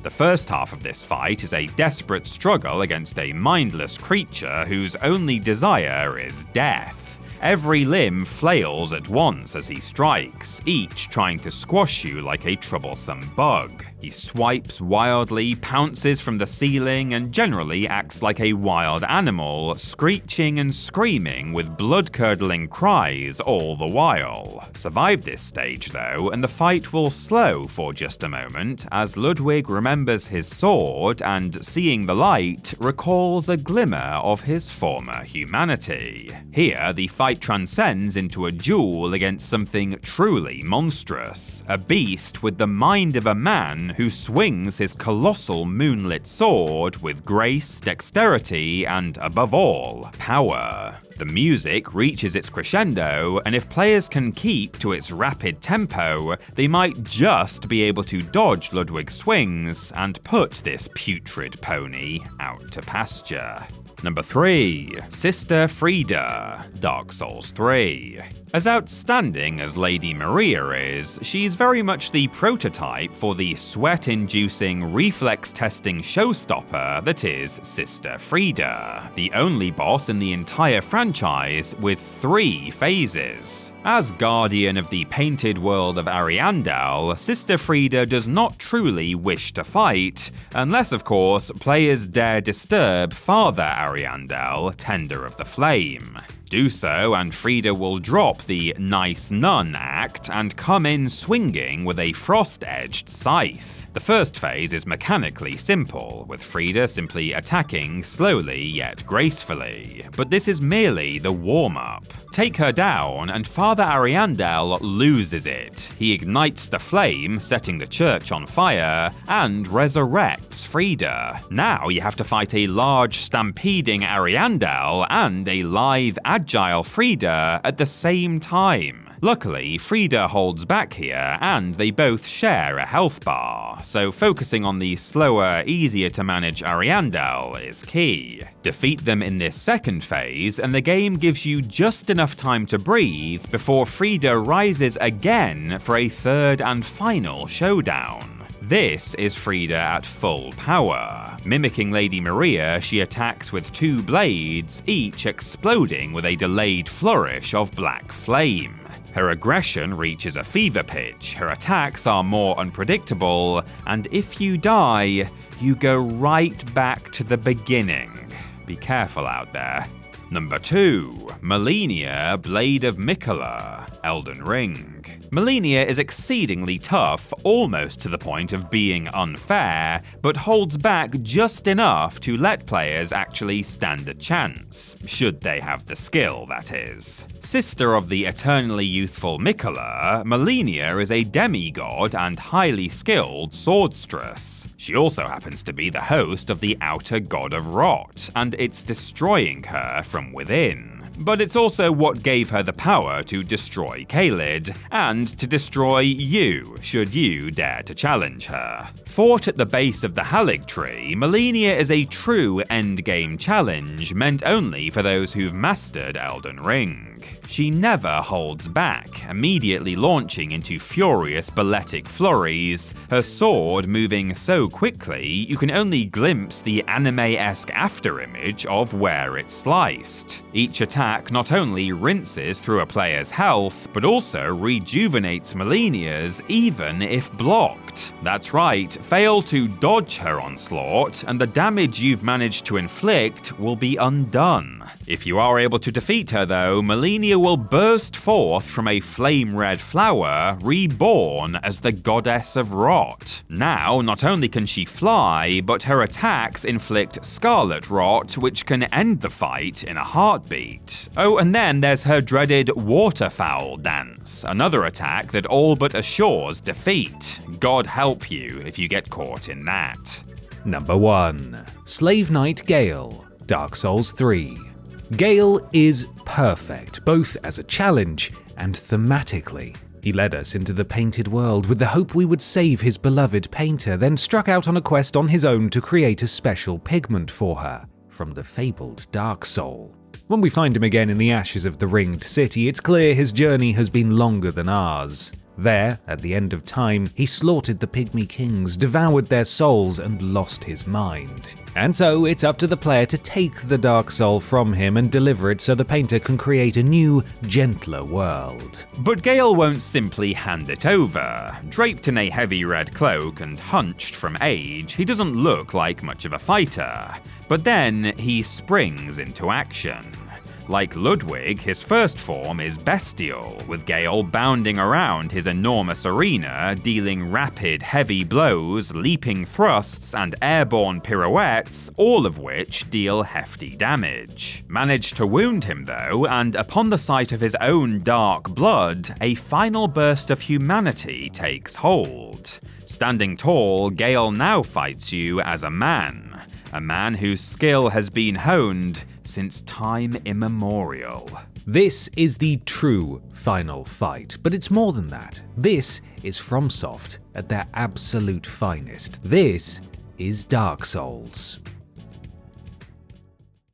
The first half of this fight is a desperate struggle against a mindless creature whose only desire is death. Every limb flails at once as he strikes, each trying to squash you like a troublesome bug. He swipes wildly, pounces from the ceiling, and generally acts like a wild animal, screeching and screaming with blood-curdling cries all the while. Survive this stage though, and the fight will slow for just a moment as Ludwig remembers his sword and, seeing the light, recalls a glimmer of his former humanity. Here, the fight transcends into a duel against something truly monstrous, a beast with the mind of a man who swings his colossal moonlit sword with grace, dexterity, and above all, power. The music reaches its crescendo, and if players can keep to its rapid tempo, they might just be able to dodge Ludwig's swings and put this putrid pony out to pasture. Number 3. Sister Frieda, Dark Souls 3. As outstanding as Lady Maria is, she's very much the prototype for the sweat-inducing, reflex-testing showstopper that is Sister Frieda, the only boss in the entire franchise with 3 phases. As guardian of the painted world of Ariandel, Sister Frieda does not truly wish to fight, unless of course players dare disturb Father Ariandel, Tender of the Flame. Do so, and Frieda will drop the nice nun act and come in swinging with a frost-edged scythe. The first phase is mechanically simple, with Frida simply attacking slowly yet gracefully, but this is merely the warm-up. Take her down, and Father Ariandel loses it. He ignites the flame, setting the church on fire, and resurrects Frida. Now you have to fight a large stampeding Ariandel and a lithe, agile Frida at the same time. Luckily, Frida holds back here, and they both share a health bar, so focusing on the slower, easier to manage Ariandel is key. Defeat them in this second phase, and the game gives you just enough time to breathe before Frida rises again for a third and final showdown. This is Frida at full power. Mimicking Lady Maria, she attacks with 2 blades, each exploding with a delayed flourish of black flame. Her aggression reaches a fever pitch, her attacks are more unpredictable, and if you die, you go right back to the beginning. Be careful out there. Number 2. Malenia, Blade of Mikola, Elden Ring. Malenia is exceedingly tough, almost to the point of being unfair, but holds back just enough to let players actually stand a chance, should they have the skill, that is. Sister of the eternally youthful Mikola, Malenia is a demigod and highly skilled swordstress. She also happens to be the host of the Outer God of Rot, and it's destroying her from within. But it's also what gave her the power to destroy Caelid, and to destroy you, should you dare to challenge her. Fought at the base of the Halig Tree, Malenia is a true endgame challenge, meant only for those who've mastered Elden Ring. She never holds back, immediately launching into furious balletic flurries, her sword moving so quickly you can only glimpse the anime-esque afterimage of where it sliced. Each attack not only rinses through a player's health, but also rejuvenates Malenia's even if blocked. That's right, fail to dodge her onslaught, and the damage you've managed to inflict will be undone. If you are able to defeat her though, Malenia will burst forth from a flame-red flower, reborn as the Goddess of Rot. Now, not only can she fly, but her attacks inflict scarlet rot, which can end the fight in a heartbeat. Oh, and then there's her dreaded waterfowl dance, another attack that all but assures defeat. God help you if you get caught in that. Number 1. Slave Knight Gale, Dark Souls 3. Gale is perfect, both as a challenge and thematically. He led us into the painted world with the hope we would save his beloved painter, then struck out on a quest on his own to create a special pigment for her, from the fabled Dark Soul. When we find him again in the ashes of the Ringed City, it's clear his journey has been longer than ours. There, at the end of time, he slaughtered the Pygmy Kings, devoured their souls, and lost his mind. And so, it's up to the player to take the Dark Soul from him and deliver it so the painter can create a new, gentler world. But Gale won't simply hand it over. Draped in a heavy red cloak and hunched from age, he doesn't look like much of a fighter. But then, he springs into action. Like Ludwig, his first form is bestial, with Gale bounding around his enormous arena, dealing rapid, heavy blows, leaping thrusts, and airborne pirouettes, all of which deal hefty damage. Manage to wound him though, and upon the sight of his own dark blood, a final burst of humanity takes hold. Standing tall, Gale now fights you as a man whose skill has been honed since time immemorial. This is the true final fight, but it's more than that. This is FromSoft at their absolute finest. This is Dark Souls.